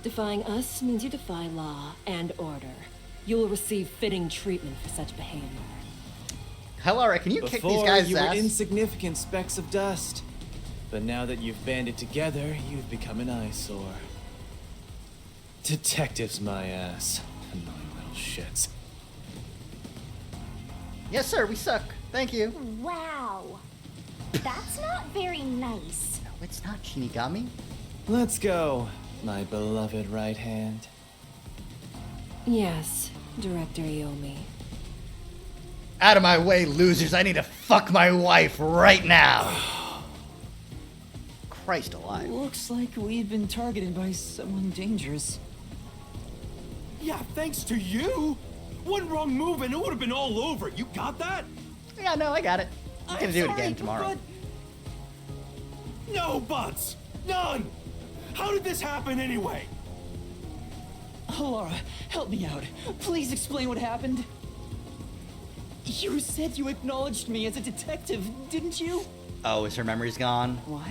Defying us means you defy law and order. You will receive fitting treatment for such behavior. Hellara, can you kick these Before, guys' you ass? were insignificant specks of dust. But now that you've banded together, you've become an eyesore. Detectives, my ass. Annoying little shits. Yes, sir, we suck. Thank you. Wow. That's not very nice. No, it's not, Shinigami. Let's go, my beloved right hand. Yes, Director Yomi. Out of my way, losers. I need to fuck my wife right now. Christ alive. Looks like we've been targeted by someone dangerous. Yeah, thanks to you. One wrong move and it would have been all over. You got that? Yeah, no, I got it. I'm gonna do it again tomorrow. But... No buts. None. How did this happen anyway? Laura, help me out. Please explain what happened. You said you acknowledged me as a detective, didn't you? Oh, is her memory's gone? What?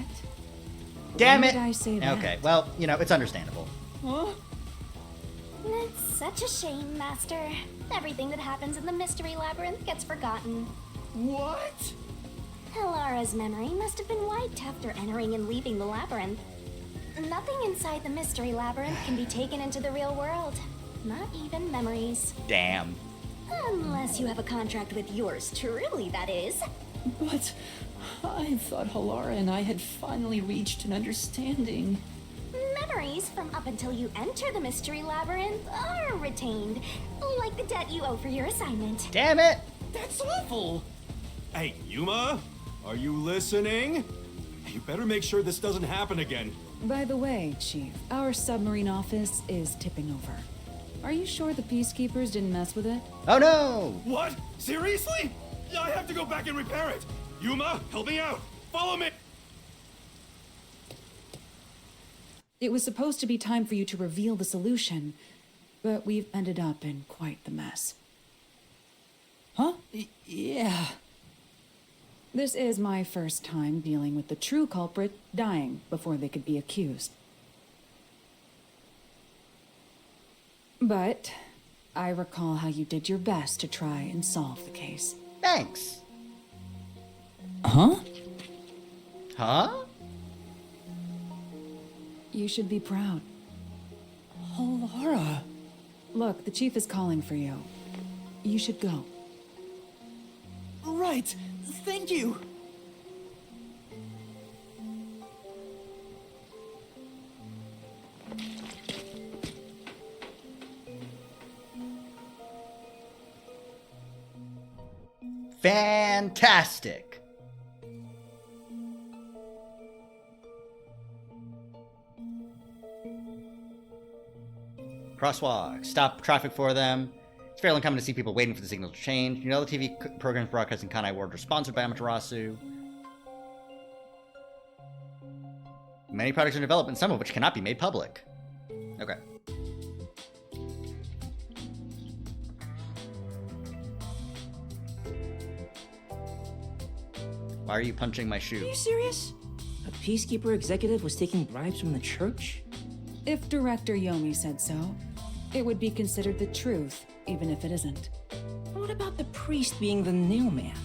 Damn When it! did I say that? Okay, well, you know, it's understandable. Huh? It's such a shame, Master. Everything that happens in the Mystery Labyrinth gets forgotten. What? Helara's memory must have been wiped after entering and leaving the labyrinth. Nothing inside the Mystery Labyrinth can be taken into the real world. Not even memories. Damn. Unless you have a contract with yours truly, that is. But I thought Halara and I had finally reached an understanding. Memories from up until you enter the Mystery Labyrinth are retained, like the debt you owe for your assignment. Damn it! That's awful! Hey, Yuma, are you listening? You better make sure this doesn't happen again. By the way, Chief, our submarine office is tipping over. Are you sure the Peacekeepers didn't mess with it? Oh no! What? Seriously? I have to go back and repair it! Yuma, help me out! Follow me! It was supposed to be time for you to reveal the solution, but we've ended up in quite the mess. Huh? Yeah. This is my first time dealing with the true culprit dying before they could be accused. But I recall how you did your best to try and solve the case. Thanks. Huh? Huh? You should be proud. Oh, Laura. Look, the chief is calling for you. You should go. Right. Thank you. Fantastic. Crosswalk. Stop traffic for them. It's fairly common to see people waiting for the signal to change. You know the TV programs broadcasting Kanai Ward are sponsored by Amaterasu. Many products are in development, some of which cannot be made public. Okay. Why are you punching my shoe? Are you serious? A Peacekeeper executive was taking bribes from the church? If Director Yomi said so, it would be considered the truth, even if it isn't. What about the priest being the nailman?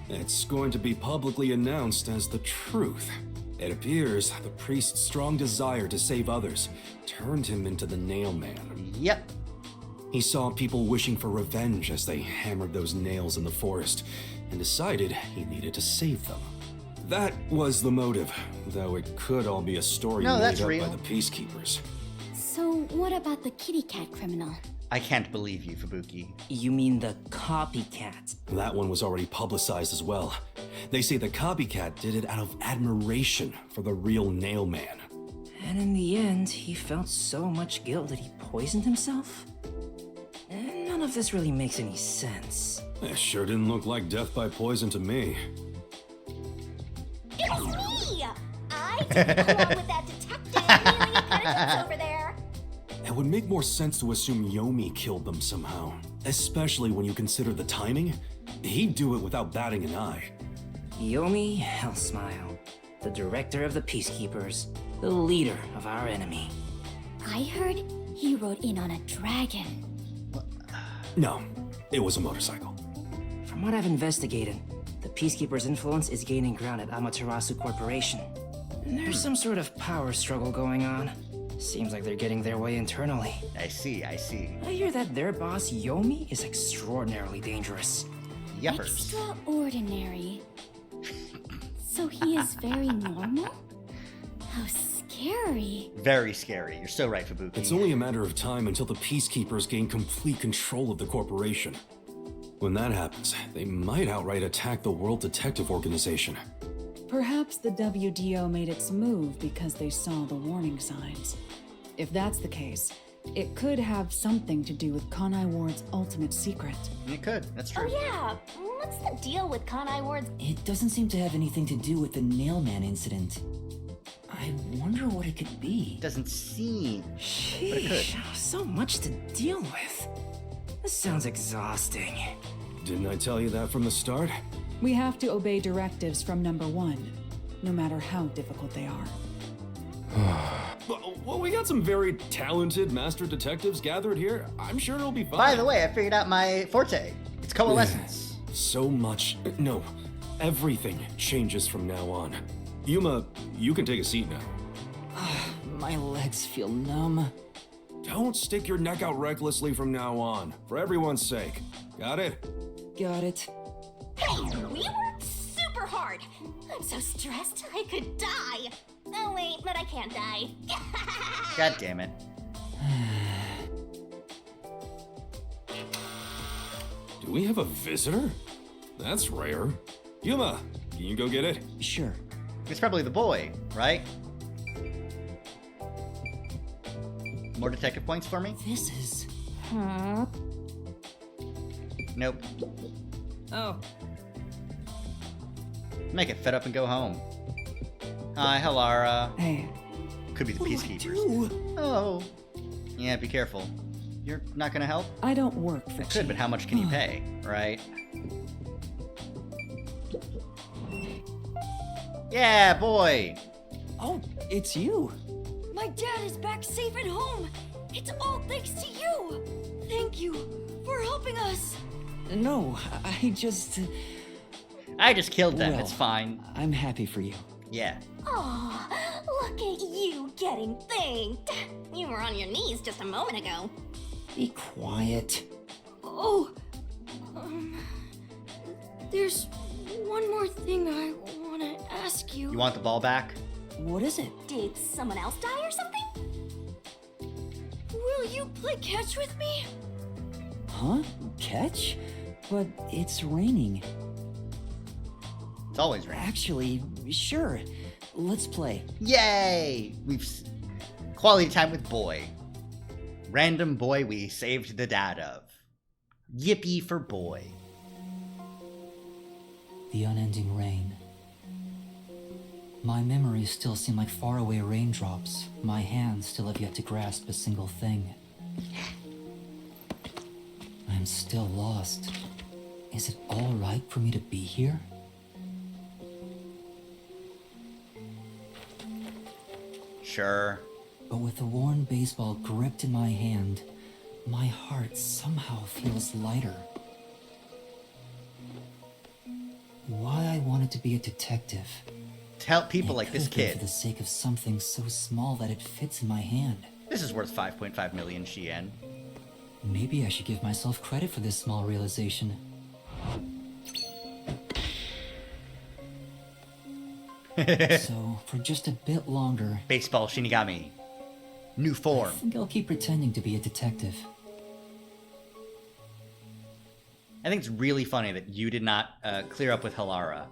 It's going to be publicly announced as the truth. It appears the priest's strong desire to save others turned him into the nailman. Yep. He saw people wishing for revenge as they hammered those nails in the forest, and decided he needed to save them. That was the motive, though it could all be a story made up by the Peacekeepers. So what about the kitty cat criminal? I can't believe you, Fubuki. You mean the copycat? That one was already publicized as well. They say the copycat did it out of admiration for the real nailman. And in the end, he felt so much guilt that he poisoned himself? None of this really makes any sense. It sure didn't look like death by poison to me. It was me! I did along with that detective Amelia Penitence over there. It would make more sense to assume Yomi killed them somehow. Especially when you consider the timing. He'd do it without batting an eye. Yomi Hellsmile, the director of the Peacekeepers, the leader of our enemy. I heard he rode in on a dragon. No, it was a motorcycle. From what I've investigated, the Peacekeepers' influence is gaining ground at Amaterasu Corporation. There's some sort of power struggle going on. Seems like they're getting their way internally. I see. I hear that their boss, Yomi, is extraordinarily dangerous. Yuppers. Extraordinary. So he is very normal? How scary. Very scary. You're so right, Fubuki. It's only a matter of time until the Peacekeepers gain complete control of the corporation. When that happens, they might outright attack the World Detective Organization. Perhaps the WDO made its move because they saw the warning signs. If that's the case, it could have something to do with Kanai Ward's ultimate secret. It could, that's true. Oh yeah, what's the deal with Kanai Ward's... It doesn't seem to have anything to do with the Nailman incident. I wonder what it could be. Doesn't seem... Sheesh, so much to deal with. This sounds exhausting. Didn't I tell you that from the start? We have to obey directives from number one, no matter how difficult they are. Well, we got some very talented master detectives gathered here. I'm sure it'll be fine. By the way, I figured out my forte. It's coalescence. So much... No, everything changes from now on. Yuma, you can take a seat now. My legs feel numb. Don't stick your neck out recklessly from now on, for everyone's sake. Got it? Got it. Hey, we worked super hard. I'm so stressed I could die. Oh wait, but I can't die. God damn it. Do we have a visitor? That's rare. Yuma, can you go get it? Sure. It's probably the boy, right? More detective points for me? This is... Nope. Oh, Make it fed up and go home. Hi, Halara. Hey. Could be the peacekeepers. Oh. Yeah, be careful. You're not gonna help? I don't work for Could, but how much can you pay, right? Yeah, boy! Oh, it's you. My dad is back safe at home. It's all thanks to you. Thank you for helping us. No, I just killed them, well, it's fine. I'm happy for you. Yeah. Aw, look at you getting thanked. You were on your knees just a moment ago. Be quiet. Oh, there's one more thing I want to ask you. You want the ball back? What is it? Did someone else die or something? Will you play catch with me? Huh? Catch? But it's raining. It's always raining. Actually, sure. Let's play. Yay! Quality time with boy. Random boy we saved the dad of. Yippee for boy. The unending rain. My memories still seem like faraway raindrops. My hands still have yet to grasp a single thing. I'm still lost. Is it all right for me to be here? Sure. But with the worn baseball gripped in my hand, my heart somehow feels lighter. Why I wanted to be a detective. To help people like this kid. For the sake of something so small that it fits in my hand. This is worth 5.5 million Shien. Maybe I should give myself credit for this small realization. So, for just a bit longer... Baseball Shinigami. New form. I think I'll keep pretending to be a detective. I think it's really funny that you did not clear up with Halara.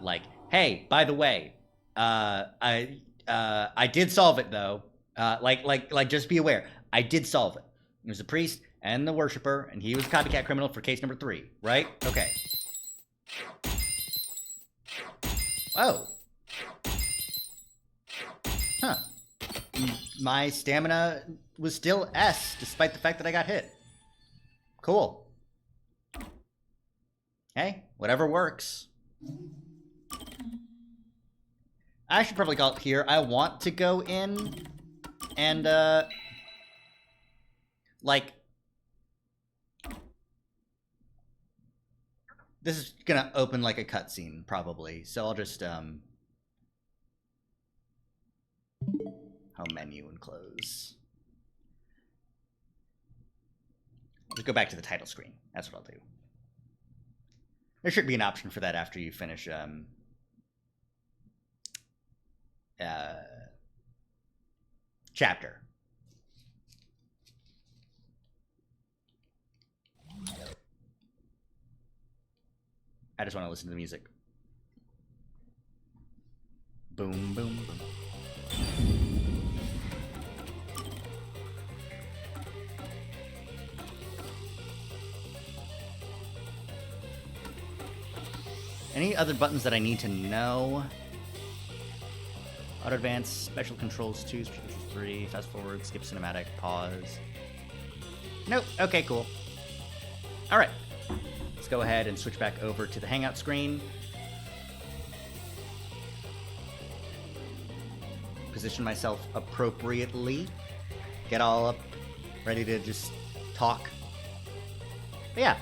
Like, hey, by the way, I did solve it though. Like, just be aware, I did solve it. It was the priest and the worshiper, and he was a copycat criminal for case number 3, right? Okay. Oh. Huh. My stamina was still S, despite the fact that I got hit. Cool. Hey, whatever works. I should probably call it here. I want to go in and, like... This is gonna open like a cutscene, probably. So I'll just, home menu and close. Just go back to the title screen. That's what I'll do. There should be an option for that after you finish, chapter. I just want to listen to the music. Boom, boom, boom. Any other buttons that I need to know? Auto advance, special controls 2, special controls 3, fast forward, skip cinematic, pause. Nope. Okay, cool. Alright. Let's go ahead and switch back over to the Hangout screen. Position myself appropriately. Get all up, ready to just talk. But yeah.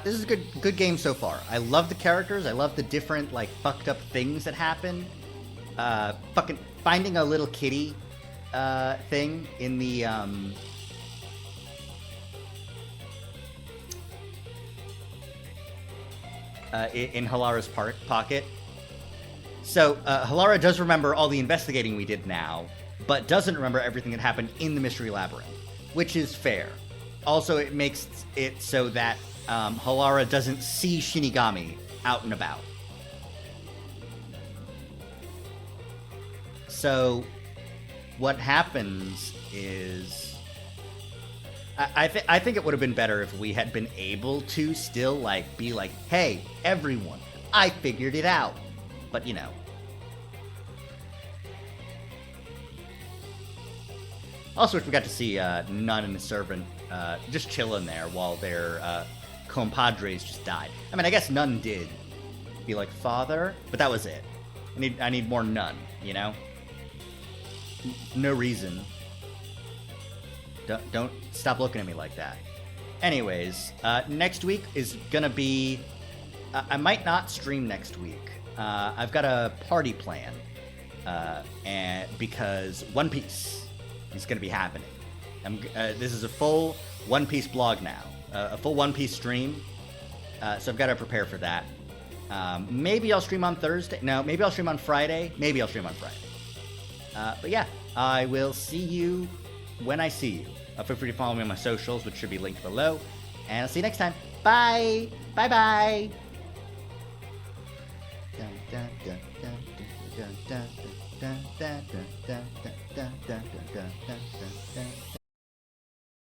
This is a good game so far. I love the characters. I love the different, like, fucked up things that happen. Fucking finding a little kitty thing in the in Halara's pocket. So Halara does remember all the investigating we did now, but doesn't remember everything that happened in the Mystery Labyrinth, which is fair. Also, it makes it so that Halara doesn't see Shinigami out and about. So, what happens is... I think it would have been better if we had been able to still, like, be like, hey, everyone, I figured it out. But, you know. Also, we got to see Nun and his servant just chilling there while their compadres just died. I mean, I guess Nun did be like, father, but that was it. I need more Nun, you know? No reason. Don't stop looking at me like that. Anyways, next week is gonna be... I might not stream next week. I've got a party plan. And because One Piece is gonna be happening. This is a full One Piece blog now. A full One Piece stream. So I've got to prepare for that. Maybe I'll stream on Thursday. No, maybe I'll stream on Friday. Maybe I'll stream on Friday. But yeah, I will see you when I see you. Feel free to follow me on my socials, which should be linked below. And I'll see you next time. Bye. Bye-bye.